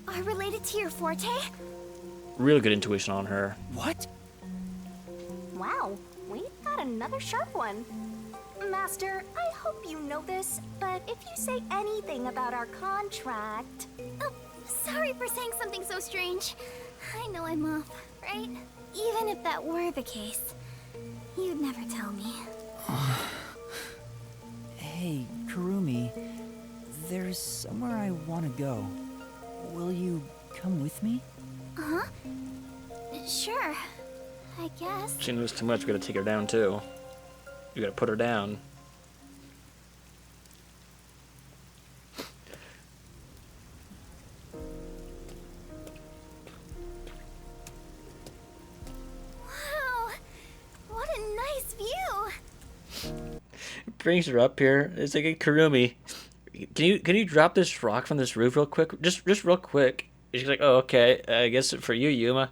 [SPEAKER 3] are related to your forte?
[SPEAKER 1] Real good intuition on her.
[SPEAKER 16] What?
[SPEAKER 4] Wow, we've got another sharp one. Master, I hope you know this, but if you say anything about our contract...
[SPEAKER 3] Oh, sorry for saying something so strange. I know I'm off, right? Even if that were the case, you'd never tell me.
[SPEAKER 16] Hey, Kurumi, there's somewhere I want to go. Will you come with me?
[SPEAKER 3] Uh-huh. Sure, I guess.
[SPEAKER 1] She knows too much. We gotta take her down too. We gotta put her down.
[SPEAKER 3] Wow, what a nice view.
[SPEAKER 1] Brings her up here. It's like, hey, Kurumi, can you drop this rock from this roof real quick? Just real quick. She's like, oh, okay. I guess for you, Yuma.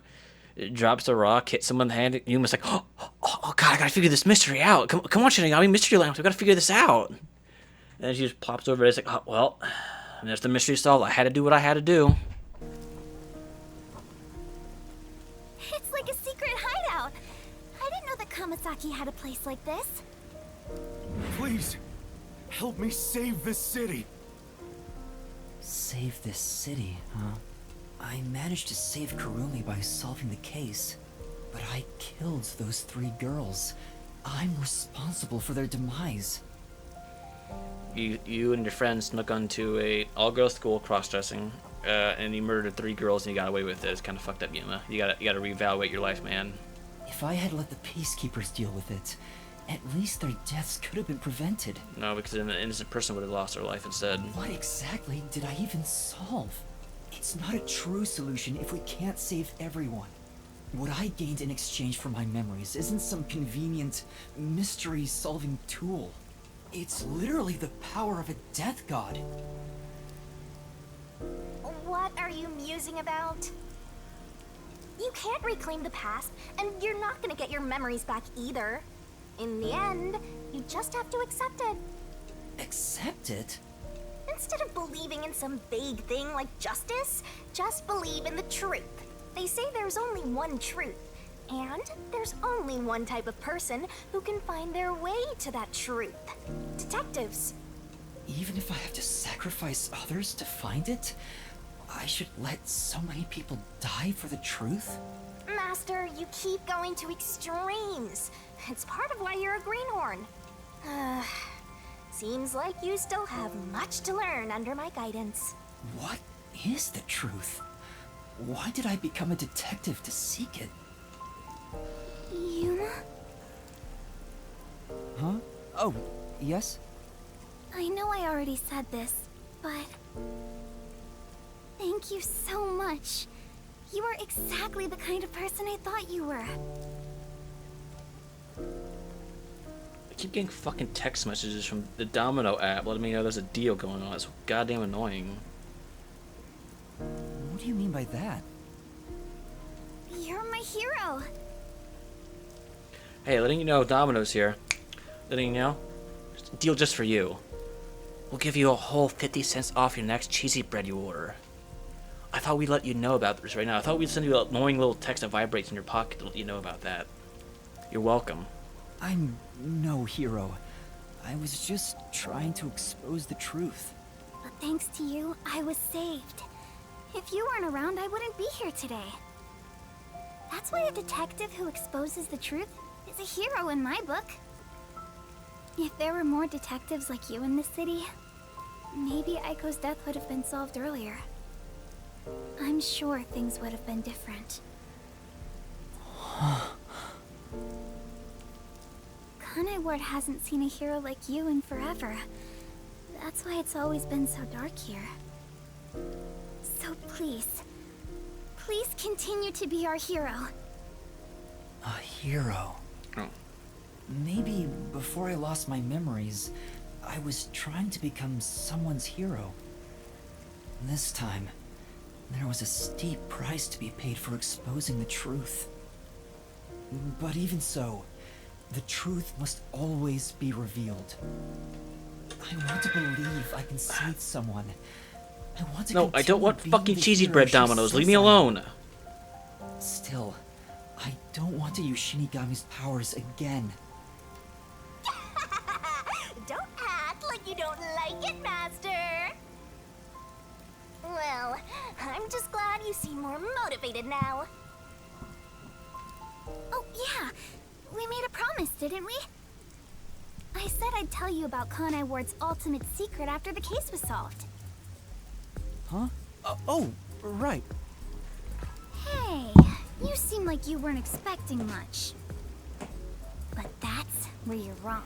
[SPEAKER 1] It drops the rock, hits someone in the hand. Yuma's like, oh God, I gotta figure this mystery out. Come on, Shinigami, mystery lamps. We gotta figure this out. And then she just plops over. It's like, oh, well, there's the mystery solved. I had to do what I had to do.
[SPEAKER 3] It's like a secret hideout. I didn't know that Kamasaki had a place like this.
[SPEAKER 14] Please, help me save this city.
[SPEAKER 2] Save this city, huh? I managed to save Kurumi by solving the case, but I killed those 3 girls. I'm responsible for their demise.
[SPEAKER 1] You and your friends snuck onto a all-girls school cross-dressing, and you murdered 3 girls and you got away with it. It's kind of fucked up, Yuma. You gotta reevaluate your life, man.
[SPEAKER 2] If I had let the peacekeepers deal with it, at least their deaths could have been prevented.
[SPEAKER 1] No, because an innocent person would have lost their life instead.
[SPEAKER 2] What exactly did I even solve? It's not a true solution if we can't save everyone. What I gained in exchange for my memories isn't some convenient, mystery-solving tool. It's literally the power of a death god.
[SPEAKER 4] What are you musing about? You can't reclaim the past, and you're not gonna get your memories back either. In the end, you just have to accept it.
[SPEAKER 2] Accept it?
[SPEAKER 4] Instead of believing in some vague thing like justice, just believe in the truth. They say there's only one truth, and there's only one type of person who can find their way to that truth. Detectives.
[SPEAKER 2] Even if I have to sacrifice others to find it, I should let so many people die for the truth?
[SPEAKER 4] Master, you keep going to extremes. It's part of why you're a greenhorn. Seems like you still have much to learn under my guidance.
[SPEAKER 2] What is the truth? Why did I become a detective to seek it?
[SPEAKER 3] Yuma?
[SPEAKER 16] Huh? Oh, yes?
[SPEAKER 3] I know I already said this, but... Thank you so much. You are exactly the kind of person I thought you were.
[SPEAKER 1] I keep getting fucking text messages from the Domino app letting me know there's a deal going on. It's goddamn annoying.
[SPEAKER 16] What do you mean by that?
[SPEAKER 3] You're my hero.
[SPEAKER 1] Hey, letting you know Domino's here. Letting you know, deal just for you. We'll give you a whole 50 cents off your next cheesy bread you order. I thought we'd let you know about this right now. I thought we'd send you an annoying little text that vibrates in your pocket to let you know about that. You're welcome.
[SPEAKER 2] I'm no hero. I was just trying to expose the truth.
[SPEAKER 3] But thanks to you, I was saved. If you weren't around, I wouldn't be here today. That's why a detective who exposes the truth is a hero in my book. If there were more detectives like you in this city, maybe Aiko's death would have been solved earlier. I'm sure things would have been different. Kanai Ward hasn't seen a hero like you in forever. That's why it's always been so dark here. So please, please continue to be our hero.
[SPEAKER 2] A hero?
[SPEAKER 1] Oh.
[SPEAKER 2] Maybe before I lost my memories, I was trying to become someone's hero. This time, there was a steep price to be paid for exposing the truth. But even so, the truth must always be revealed. I want to believe I can save someone. I want to.
[SPEAKER 1] No, I don't want
[SPEAKER 2] continue
[SPEAKER 1] fucking
[SPEAKER 2] being the
[SPEAKER 1] cheesy
[SPEAKER 2] hero
[SPEAKER 1] bread
[SPEAKER 2] she
[SPEAKER 1] Dominoes.
[SPEAKER 2] says
[SPEAKER 1] Leave me
[SPEAKER 2] I am.
[SPEAKER 1] alone.
[SPEAKER 2] Still, I don't want to use Shinigami's powers again.
[SPEAKER 4] Don't act like you don't like it, Master. Well, I'm just glad you seem more motivated now.
[SPEAKER 3] Oh, yeah. We made a promise, didn't we? I said I'd tell you about Kanai Ward's ultimate secret after the case was solved.
[SPEAKER 16] Huh? Oh, right.
[SPEAKER 3] Hey, you seem like you weren't expecting much. But that's where you're wrong.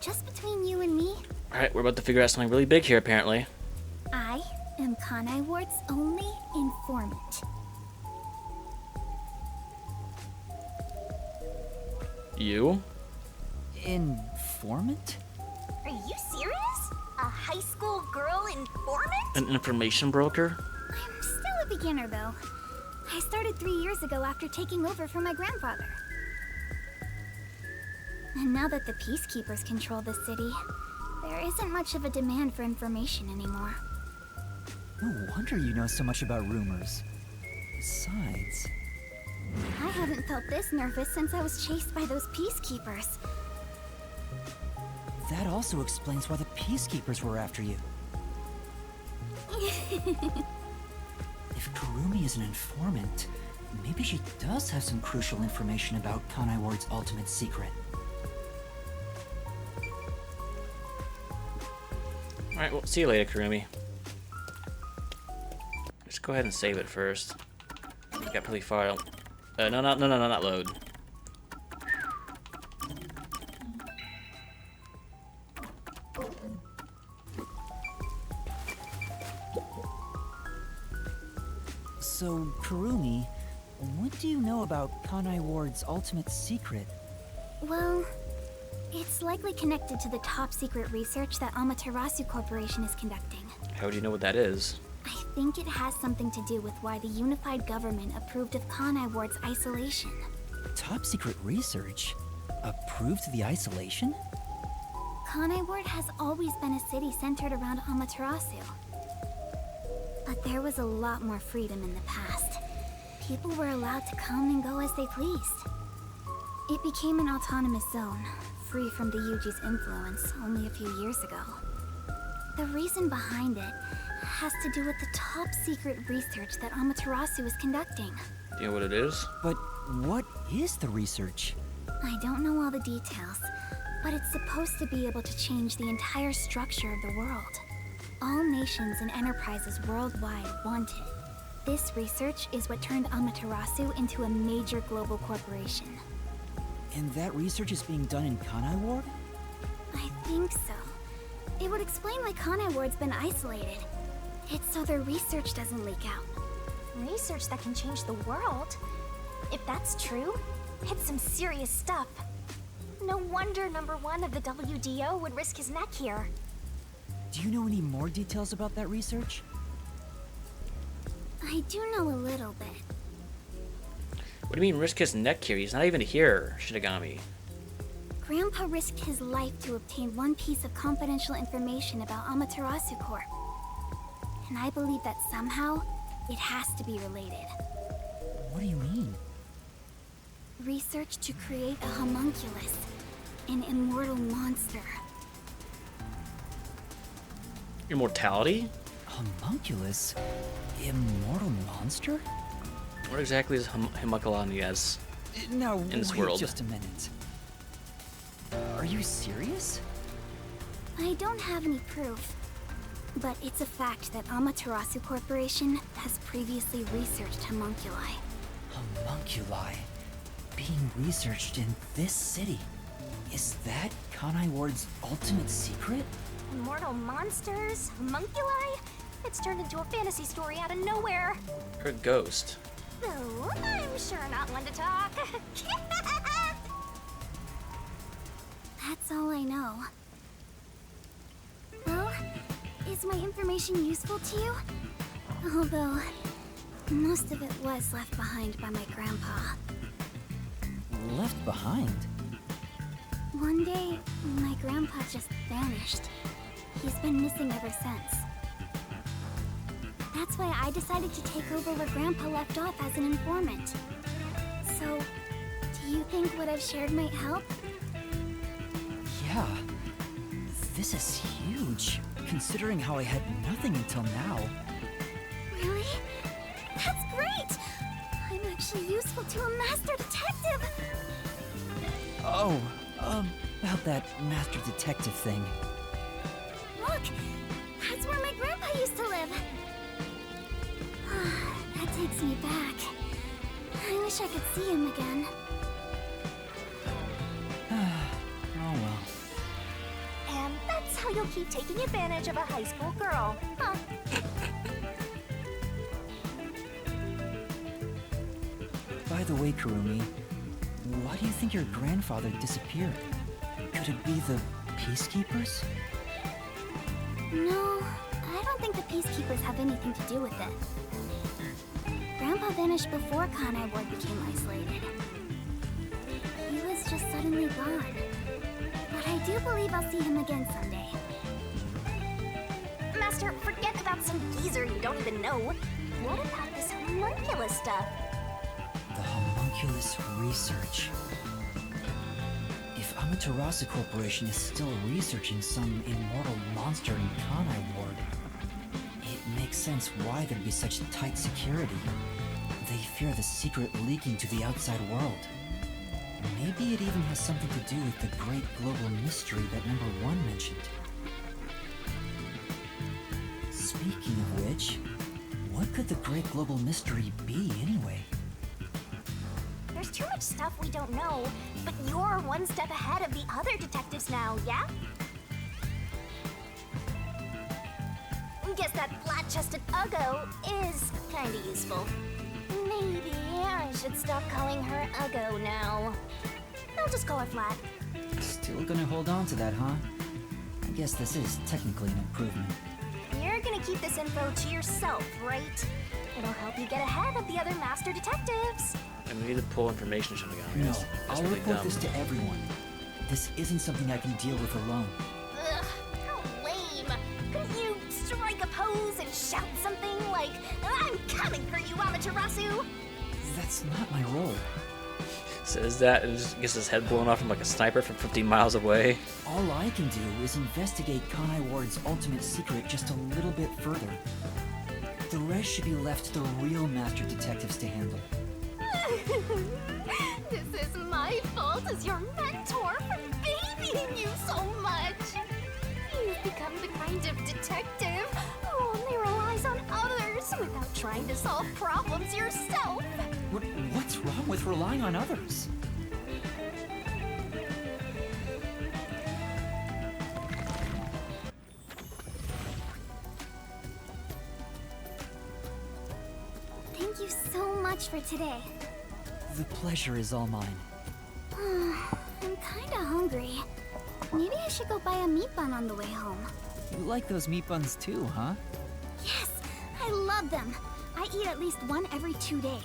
[SPEAKER 3] Just between you and me,
[SPEAKER 1] Alright, we're about to figure out something really big here, apparently.
[SPEAKER 3] I am Kanai Ward's only informant.
[SPEAKER 1] You?
[SPEAKER 2] Informant?
[SPEAKER 4] Are you serious? A high school girl informant?
[SPEAKER 1] An information broker?
[SPEAKER 3] I'm still a beginner, though. I started 3 years ago after taking over from my grandfather. And now that the Peacekeepers control the city, there isn't much of a demand for information anymore.
[SPEAKER 2] No wonder you know so much about rumors. Besides...
[SPEAKER 3] I haven't felt this nervous since I was chased by those Peacekeepers.
[SPEAKER 2] That also explains why the Peacekeepers were after you. If Kurumi is an informant, maybe she does have some crucial information about Kanai Ward's ultimate secret.
[SPEAKER 1] Alright, well, see you later, Kurumi. Just go ahead and save it first. You got pretty far. No, not load.
[SPEAKER 2] So, Kurumi, what do you know about Kanai Ward's ultimate secret?
[SPEAKER 3] Well, it's likely connected to the top secret research that Amaterasu Corporation is conducting.
[SPEAKER 1] How do you know what that is?
[SPEAKER 3] I think it has something to do with why the unified government approved of Kanai Ward's isolation.
[SPEAKER 2] Top secret research? Approved the isolation?
[SPEAKER 3] Kanai Ward has always been a city centered around Amaterasu. But there was a lot more freedom in the past. People were allowed to come and go as they pleased. It became an autonomous zone, free from the Yuji's influence only a few years ago. The reason behind it has to do with the top secret research that Amaterasu is conducting.
[SPEAKER 1] Do you know what it is?
[SPEAKER 2] But what is the research?
[SPEAKER 3] I don't know all the details, but it's supposed to be able to change the entire structure of the world. All nations and enterprises worldwide want it. This research is what turned Amaterasu into a major global corporation.
[SPEAKER 2] And that research is being done in Kanai Ward?
[SPEAKER 3] I think so. It would explain why Kanai Ward's been isolated. It's so their research doesn't leak out.
[SPEAKER 4] Research that can change the world? If that's true, it's some serious stuff. No wonder number one of the WDO would risk his neck here.
[SPEAKER 2] Do you know any more details about that research?
[SPEAKER 3] I do know a little bit.
[SPEAKER 1] What do you mean risk his neck here? He's not even here, Shinigami.
[SPEAKER 3] Grandpa risked his life to obtain one piece of confidential information about Amaterasu Corp. And I believe that somehow, it has to be related.
[SPEAKER 2] What do you mean?
[SPEAKER 3] research to create a homunculus, an immortal monster.
[SPEAKER 1] Immortality?
[SPEAKER 2] Homunculus? Immortal monster?
[SPEAKER 1] What exactly is homunculi as
[SPEAKER 2] Now,
[SPEAKER 1] in this
[SPEAKER 2] wait
[SPEAKER 1] world?
[SPEAKER 2] just a minute. Are you serious?
[SPEAKER 3] I don't have any proof, but it's a fact that Amaterasu Corporation has previously researched homunculi.
[SPEAKER 2] Homunculi? Being researched in this city? Is that Kanai Ward's ultimate secret?
[SPEAKER 4] Immortal monsters? Homunculi? It's turned into a fantasy story out of nowhere.
[SPEAKER 1] Her ghost.
[SPEAKER 4] Though, I'm sure not one to talk.
[SPEAKER 3] That's all I know. Well, is my information useful to you? Although, most of it was left behind by my grandpa.
[SPEAKER 2] Left behind?
[SPEAKER 3] One day, my grandpa just vanished. He's been missing ever since. That's why I decided to take over where Grandpa left off as an informant. So, do you think what I've shared might help?
[SPEAKER 2] Yeah. This is huge, considering how I had nothing until now.
[SPEAKER 3] Really? That's great! I'm actually useful to a master detective!
[SPEAKER 2] Oh, about that master detective thing.
[SPEAKER 3] Look! That's where my grandpa used to live! That takes me back. I wish I could see him again.
[SPEAKER 2] Oh well.
[SPEAKER 4] And that's how you'll keep taking advantage of a high school girl, huh?
[SPEAKER 2] By the way, Kurumi, why do you think your grandfather disappeared? Could it be the Peacekeepers?
[SPEAKER 3] No, I don't think the Peacekeepers have anything to do with it. Grandpa vanished before Kanai Ward became isolated. He was just suddenly gone. But I do believe I'll see him again someday.
[SPEAKER 4] Master, forget about some geezer you don't even know. What about this homunculus stuff?
[SPEAKER 2] The homunculus research. If Amaterasu Corporation is still researching some immortal monster in Kanai Ward, it makes sense why there'd be such tight security. They fear the secret leaking to the outside world. Maybe it even has something to do with the great global mystery that number 1 mentioned. Speaking of which, what could the great global mystery be anyway?
[SPEAKER 4] There's too much stuff we don't know, but you're one step ahead of the other detectives now, yeah? Guess that flat-chested Uggo is kinda useful. Maybe I should stop calling her Uggo now. I'll just call her Flat.
[SPEAKER 2] Still gonna hold on to that, huh? I guess this is technically an improvement.
[SPEAKER 4] You're gonna keep this info to yourself, right? It'll help you get ahead of the other master detectives.
[SPEAKER 1] And we need to pull information from the guy.
[SPEAKER 2] No,
[SPEAKER 1] That's
[SPEAKER 2] I'll
[SPEAKER 1] really
[SPEAKER 2] report
[SPEAKER 1] dumb.
[SPEAKER 2] this to everyone. This isn't something I can deal with alone.
[SPEAKER 4] Ugh, how lame. Couldn't you strike a pose and shout something like, I'm coming for you, Amaterasu?
[SPEAKER 2] That's not my role.
[SPEAKER 1] Says that and just gets his head blown off from like a sniper from 50 miles away.
[SPEAKER 2] All I can do is investigate Kanai Ward's ultimate secret just a little bit further. The rest should be left to the real master detectives to handle.
[SPEAKER 4] This is my fault as your mentor for babying you so much. You've become the kind of detective who only relies on others without trying to solve problems yourself.
[SPEAKER 2] What's wrong with relying on others?
[SPEAKER 3] Thank you so much for today.
[SPEAKER 2] The pleasure is all mine.
[SPEAKER 3] I'm kinda hungry. Maybe I should go buy a meat bun on the way home.
[SPEAKER 2] You like those meat buns too, huh?
[SPEAKER 3] Yes, I love them. I eat at least one every 2 days.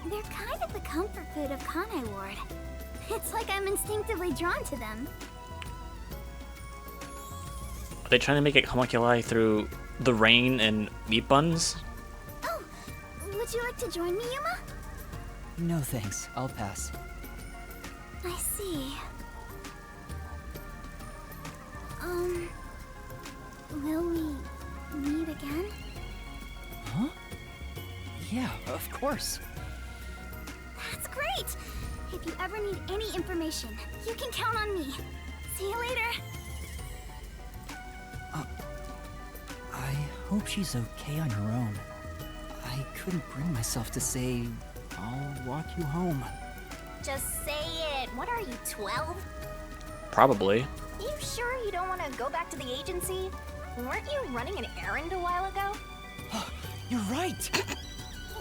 [SPEAKER 3] They're kind of the comfort food of Kanai Ward. It's like I'm instinctively drawn to them.
[SPEAKER 1] Are they trying to make it homunculi through the rain and meat buns?
[SPEAKER 3] Oh, would you like to join me, Yuma?
[SPEAKER 2] No thanks, I'll pass.
[SPEAKER 3] I see. Will we meet again?
[SPEAKER 2] Huh? Yeah, of course.
[SPEAKER 3] That's great! If you ever need any information, you can count on me. See you later.
[SPEAKER 2] I hope she's okay on her own. I couldn't bring myself to say, I'll walk you home.
[SPEAKER 4] Just say it. What are you, 12?
[SPEAKER 1] Probably.
[SPEAKER 4] You sure you don't want to go back to the agency? Weren't you running an errand a while ago?
[SPEAKER 16] You're right!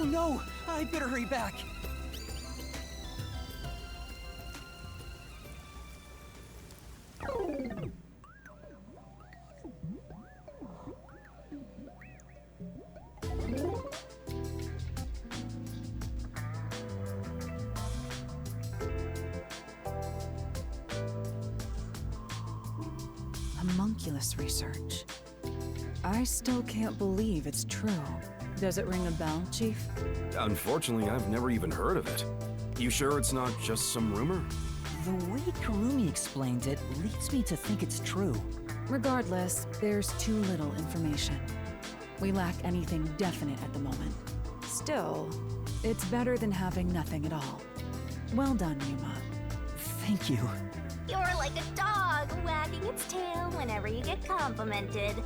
[SPEAKER 16] Oh no, I better hurry back.
[SPEAKER 15] Homunculus research. I still can't believe it's true. Does it ring a bell, Chief?
[SPEAKER 17] Unfortunately, I've never even heard of it. You sure it's not just some rumor?
[SPEAKER 2] The way Kurumi explained it leads me to think it's true.
[SPEAKER 15] Regardless, there's too little information. We lack anything definite at the moment. Still, it's better than having nothing at all. Well done, Yuma.
[SPEAKER 2] Thank you.
[SPEAKER 4] You're like a dog wagging its tail whenever you get complimented.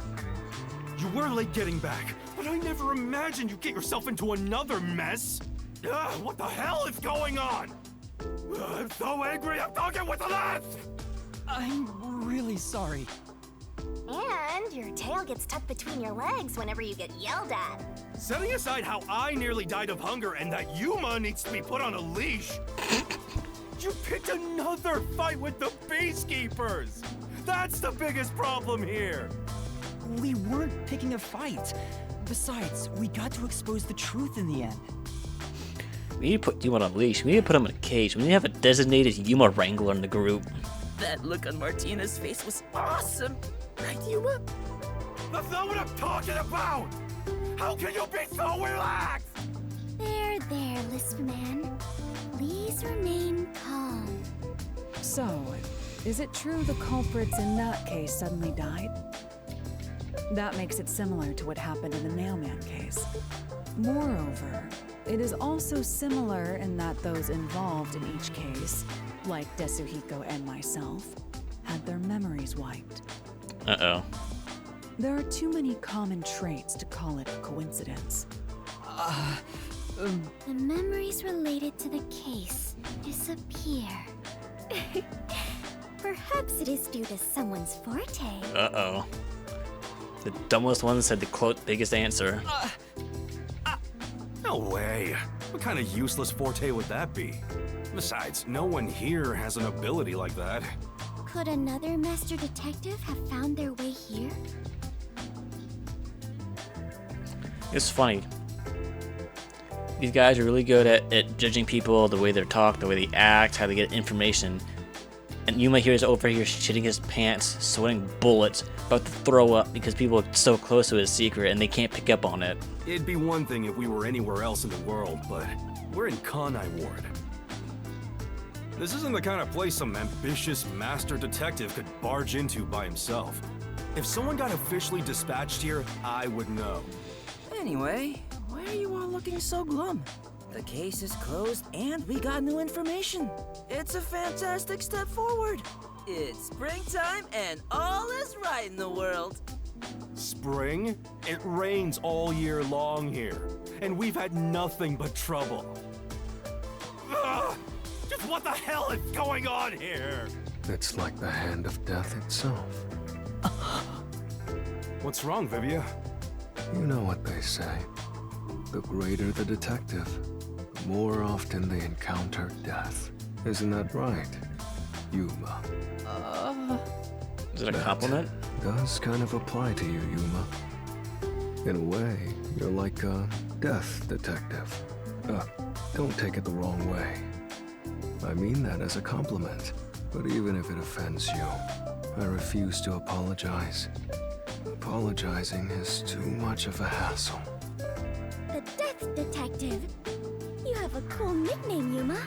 [SPEAKER 17] You were late getting back, but I never imagined you'd get yourself into another mess. What the hell is going on? I'm so angry, I'm talking with the left!
[SPEAKER 2] I'm really sorry.
[SPEAKER 4] And your tail gets tucked between your legs whenever you get yelled at.
[SPEAKER 17] Setting aside how I nearly died of hunger and that Yuma needs to be put on a leash, you picked another fight with the Peacekeepers! That's the biggest problem here!
[SPEAKER 2] We weren't picking a fight. Besides, we got to expose the truth in the end.
[SPEAKER 1] We need to put Yuma on a leash. We need to put him in a cage. We need to have a designated Yuma wrangler in the group.
[SPEAKER 8] That look on Martina's face was awesome. Right, Yuma?
[SPEAKER 17] That's not what I'm talking about! How can you be so relaxed?
[SPEAKER 3] There, Lisp Man. Please remain calm.
[SPEAKER 15] So, is it true the culprits in that case suddenly died? That makes it similar to what happened in the mailman case. Moreover, it is also similar in that those involved in each case, like Desuhiko and myself, had their memories wiped.
[SPEAKER 1] Uh-oh.
[SPEAKER 15] There are too many common traits to call it a coincidence.
[SPEAKER 3] The memories related to the case disappear. Perhaps it is due to someone's forte.
[SPEAKER 1] Uh-oh. The dumbest one said the biggest answer.
[SPEAKER 17] No way. What kind of useless forte would that be? Besides, no one here has an ability like that.
[SPEAKER 3] Could another master detective have found their way here?
[SPEAKER 1] It's funny. These guys are really good at judging people, the way they talk, the way they act, how they get information. And Yuma here is over here shitting his pants, sweating bullets, about to throw up because people are so close to his secret and they can't pick up on it.
[SPEAKER 17] It'd be one thing if we were anywhere else in the world, but we're in Kanai Ward. This isn't the kind of place some ambitious master detective could barge into by himself. If someone got officially dispatched here, I would know.
[SPEAKER 8] Anyway, why are you all looking so glum? The case is closed and we got new information. It's a fantastic step forward. It's springtime and all is right in the world.
[SPEAKER 17] Spring? It rains all year long here, and we've had nothing but trouble. Ugh! Just what the hell is going on here?
[SPEAKER 14] It's like the hand of death itself.
[SPEAKER 17] What's wrong, Vivia?
[SPEAKER 14] You know what they say. The greater the detective, the more often they encounter death. Isn't that right, Yuma?
[SPEAKER 1] Is it a compliment?
[SPEAKER 14] Does kind of apply to you, Yuma. In a way, you're like a death detective. Don't take it the wrong way. I mean that as a compliment. But even if it offends you, I refuse to apologize. Apologizing is too much of a hassle.
[SPEAKER 3] The Death Detective. You have a cool nickname, Yuma.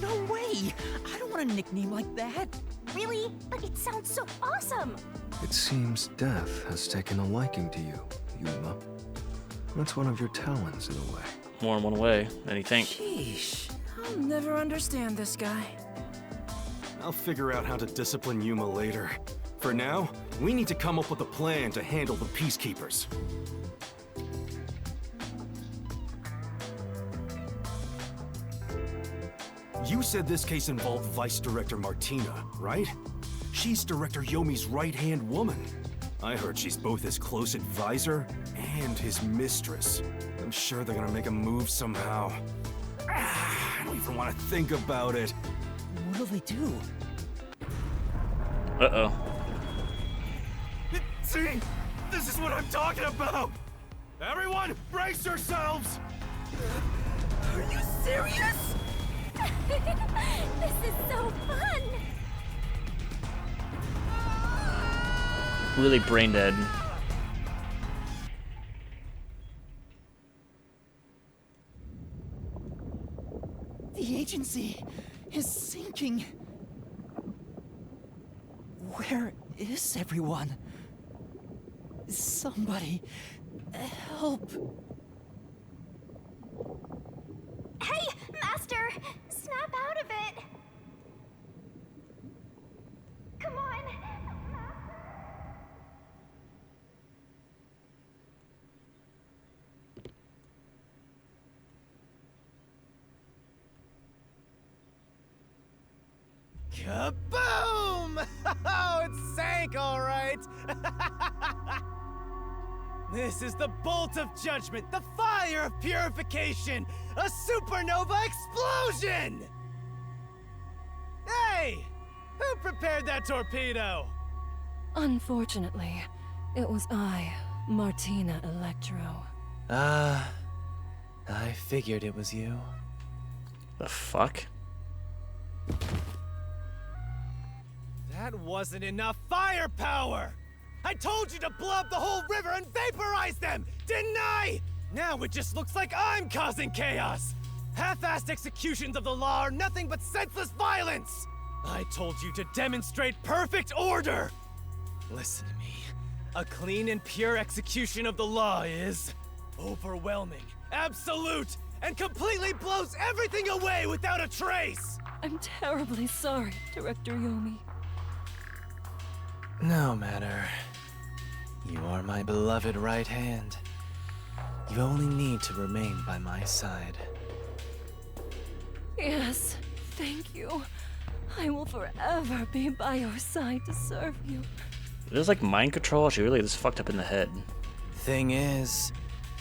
[SPEAKER 16] No way! I don't want a nickname like that.
[SPEAKER 4] Really? But it sounds so awesome!
[SPEAKER 18] It seems death has taken a liking to you, Yuma. That's one of your talents in a way.
[SPEAKER 1] More in one way than you think.
[SPEAKER 12] Sheesh. I'll never understand this guy.
[SPEAKER 17] I'll figure out how to discipline Yuma later. For now, we need to come up with a plan to handle the Peacekeepers. You said this case involved Vice Director Martina, right? She's Director Yomi's right-hand woman. I heard she's both his close advisor and his mistress. I'm sure they're gonna make a move somehow. I don't even want to think about it.
[SPEAKER 16] What'll they do?
[SPEAKER 1] Uh-oh.
[SPEAKER 17] See? This is what I'm talking about! Everyone, brace yourselves!
[SPEAKER 7] Are you serious?
[SPEAKER 3] This is so fun!
[SPEAKER 1] Really brain dead.
[SPEAKER 16] The agency is sinking. Where is everyone? Somebody, help.
[SPEAKER 4] Hey, Master! Snap out of it! Come on!
[SPEAKER 19] Kaboom! Oh, it sank, all right. This is the bolt of judgment, the fire of purification, a supernova explosion! Hey! Who prepared that torpedo?
[SPEAKER 5] Unfortunately, it was I, Martina Electro.
[SPEAKER 20] I figured it was you.
[SPEAKER 1] The fuck?
[SPEAKER 19] That wasn't enough firepower! I told you to blow up the whole river and vaporize them, didn't I? Now it just looks like I'm causing chaos! Half-assed executions of the law are nothing but senseless violence! I told you to demonstrate perfect order! Listen to me. A clean and pure execution of the law is overwhelming, absolute, and completely blows everything away without a trace!
[SPEAKER 5] I'm terribly sorry, Director Yomi.
[SPEAKER 20] No matter. You are my beloved right hand. You only need to remain by my side.
[SPEAKER 5] Yes, thank you. I will forever be by your side to serve you.
[SPEAKER 1] There's like mind control. She really is fucked up in the head.
[SPEAKER 20] Thing is,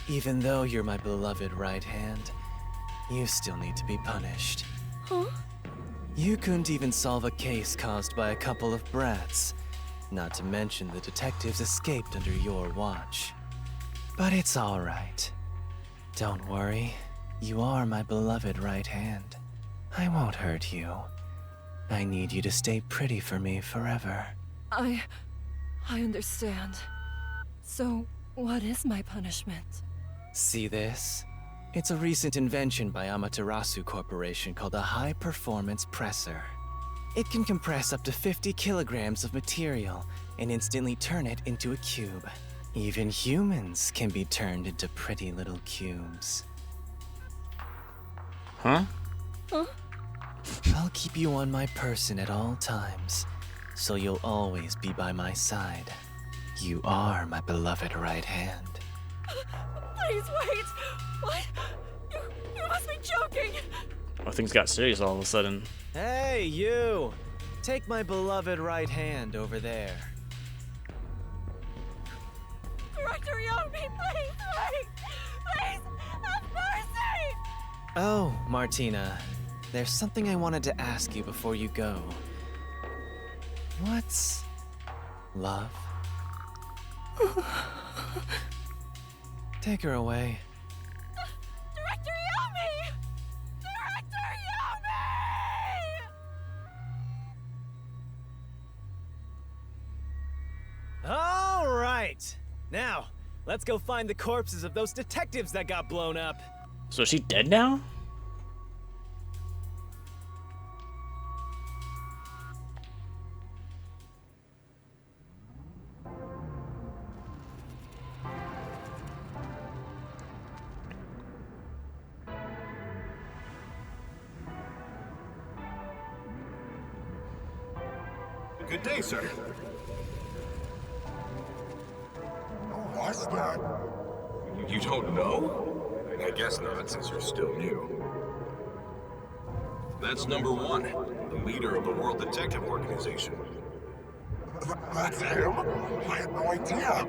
[SPEAKER 20] even though you're my beloved right hand, you still need to be punished.
[SPEAKER 5] Huh?
[SPEAKER 20] You couldn't even solve a case caused by a couple of brats. Not to mention the detectives escaped under your watch. But it's all right. Don't worry. You are my beloved right hand. I won't hurt you. I need you to stay pretty for me forever.
[SPEAKER 5] I understand. So, what is my punishment?
[SPEAKER 20] See this? It's a recent invention by Amaterasu Corporation called a high-performance presser. It can compress up to 50 kilograms of material and instantly turn it into a cube. Even humans can be turned into pretty little cubes.
[SPEAKER 1] Huh?
[SPEAKER 5] Huh?
[SPEAKER 20] I'll keep you on my person at all times, so you'll always be by my side. You are my beloved right hand.
[SPEAKER 7] Please wait! What? You must be joking!
[SPEAKER 1] Oh, things got serious all of a sudden.
[SPEAKER 20] Hey, you! Take my beloved right hand over there.
[SPEAKER 7] Director Yomi, please wait! Please, have mercy!
[SPEAKER 20] Oh, Martina. There's something I wanted to ask you before you go. What's love? Take her away.
[SPEAKER 7] Director Yomi! Director Yomi!
[SPEAKER 19] All right. Now, let's go find the corpses of those detectives that got blown up.
[SPEAKER 1] So is she dead now?
[SPEAKER 17] Good day, sir.
[SPEAKER 14] Who was that?
[SPEAKER 17] You don't know? I guess not, since you're still new. That's number 1, the leader of the World Detective Organization.
[SPEAKER 14] That's him? I had no idea.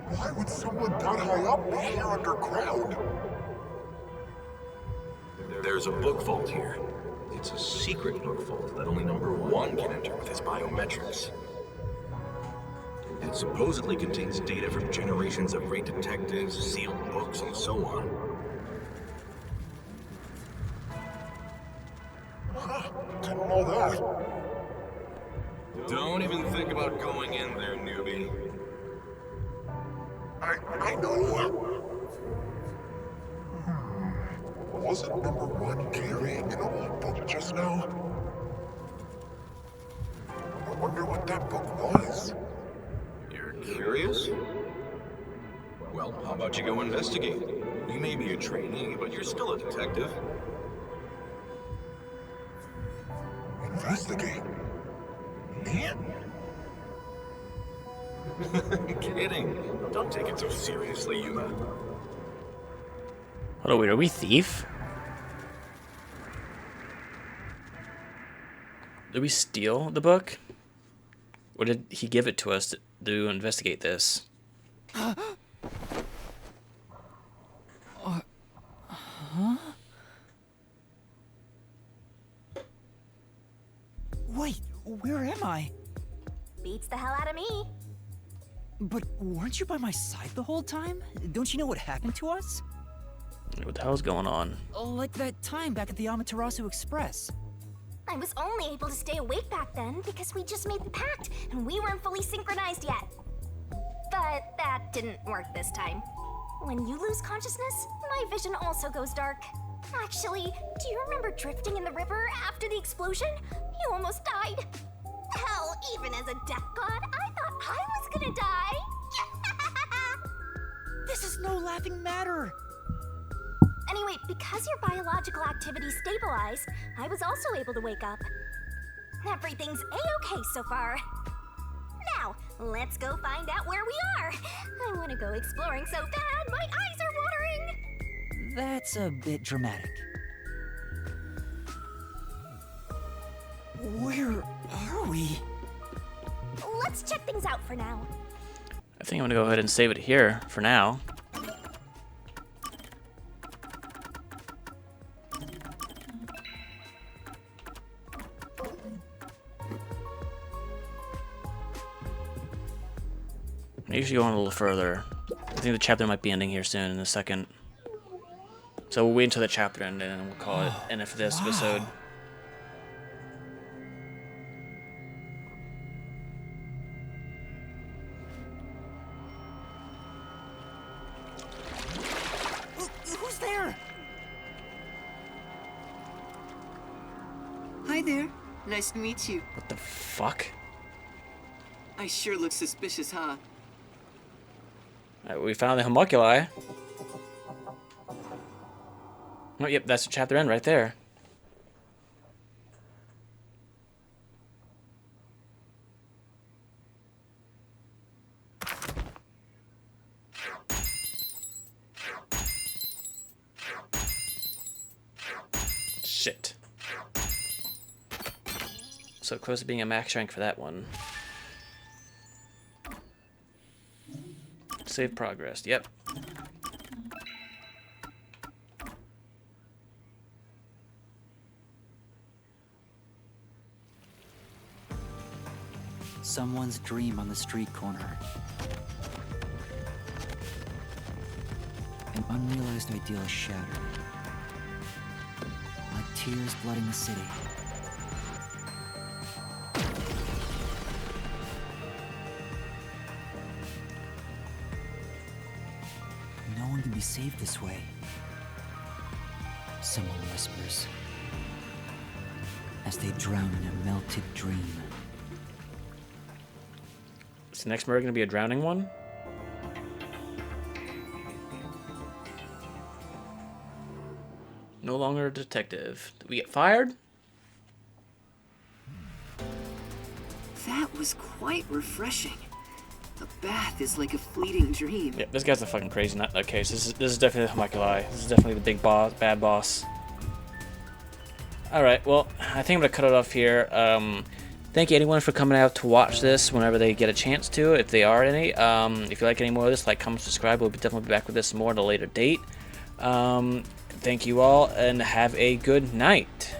[SPEAKER 14] Why would someone that high up be here underground?
[SPEAKER 17] There's a book vault here. It's a secret book vault that only number 1 can enter with his biometrics. It supposedly contains data from generations of great detectives, sealed books, and so on.
[SPEAKER 14] Didn't know that.
[SPEAKER 17] Don't even think about going in there, newbie.
[SPEAKER 14] I know. Wasn't number 1 carrying an old book just now? I wonder what that book was.
[SPEAKER 17] You're curious? Well, how about you go investigate? You may be a trainee, but you're still a detective.
[SPEAKER 14] Investigate? Me?
[SPEAKER 17] Kidding. Don't take it so seriously, Yuma.
[SPEAKER 1] What are we? Are we thief? Did we steal the book? Or did he give it to us to investigate this?
[SPEAKER 16] Huh? Wait, where am I?
[SPEAKER 4] Beats the hell out of me.
[SPEAKER 16] But weren't you by my side the whole time? Don't you know what happened to us?
[SPEAKER 1] What the hell's going on?
[SPEAKER 16] Like that time back at the Amaterasu Express.
[SPEAKER 4] I was only able to stay awake back then because we just made the pact and we weren't fully synchronized yet. But that didn't work this time. When you lose consciousness, my vision also goes dark. Actually, do you remember drifting in the river after the explosion? You almost died. Hell, even as a death god, I thought I was gonna die.
[SPEAKER 16] This is no laughing matter.
[SPEAKER 4] Anyway, because your biological activity stabilized, I was also able to wake up. Everything's a-okay so far. Now, let's go find out where we are. I want to go exploring so bad, my eyes are watering.
[SPEAKER 16] That's a bit dramatic. Where are we?
[SPEAKER 4] Let's check things out for now.
[SPEAKER 1] I think I'm gonna go ahead and save it here for now. I usually go on a little further. I think the chapter might be ending here soon in a second. So we'll wait until the chapter ends and we'll call it end for this episode.
[SPEAKER 16] Who's there?
[SPEAKER 21] Hi there. Nice to meet you.
[SPEAKER 1] What the fuck?
[SPEAKER 21] I sure look suspicious, huh?
[SPEAKER 1] We found the homunculi. Oh, yep, that's the chapter end right there. Shit. So close to being a max rank for that one. Save progress. Yep.
[SPEAKER 2] Someone's dream on the street corner. An unrealized ideal shattered. Like tears flooding the city. No one can be saved this way. Someone whispers. As they drown in a melted dream.
[SPEAKER 1] Is the next murder gonna be a drowning one? No longer a detective. Did we get fired?
[SPEAKER 21] That was quite refreshing. A bath is like a fleeting dream.
[SPEAKER 1] Yeah, this guy's a fucking crazy nutcase. This is definitely the homunculi. This is definitely the big boss, bad boss. Alright, well, I think I'm going to cut it off here. Thank you anyone for coming out to watch this whenever they get a chance to, if they are any. If you like any more of this, like, comment, subscribe. We'll definitely be back with this more at a later date. Thank you all, and have a good night.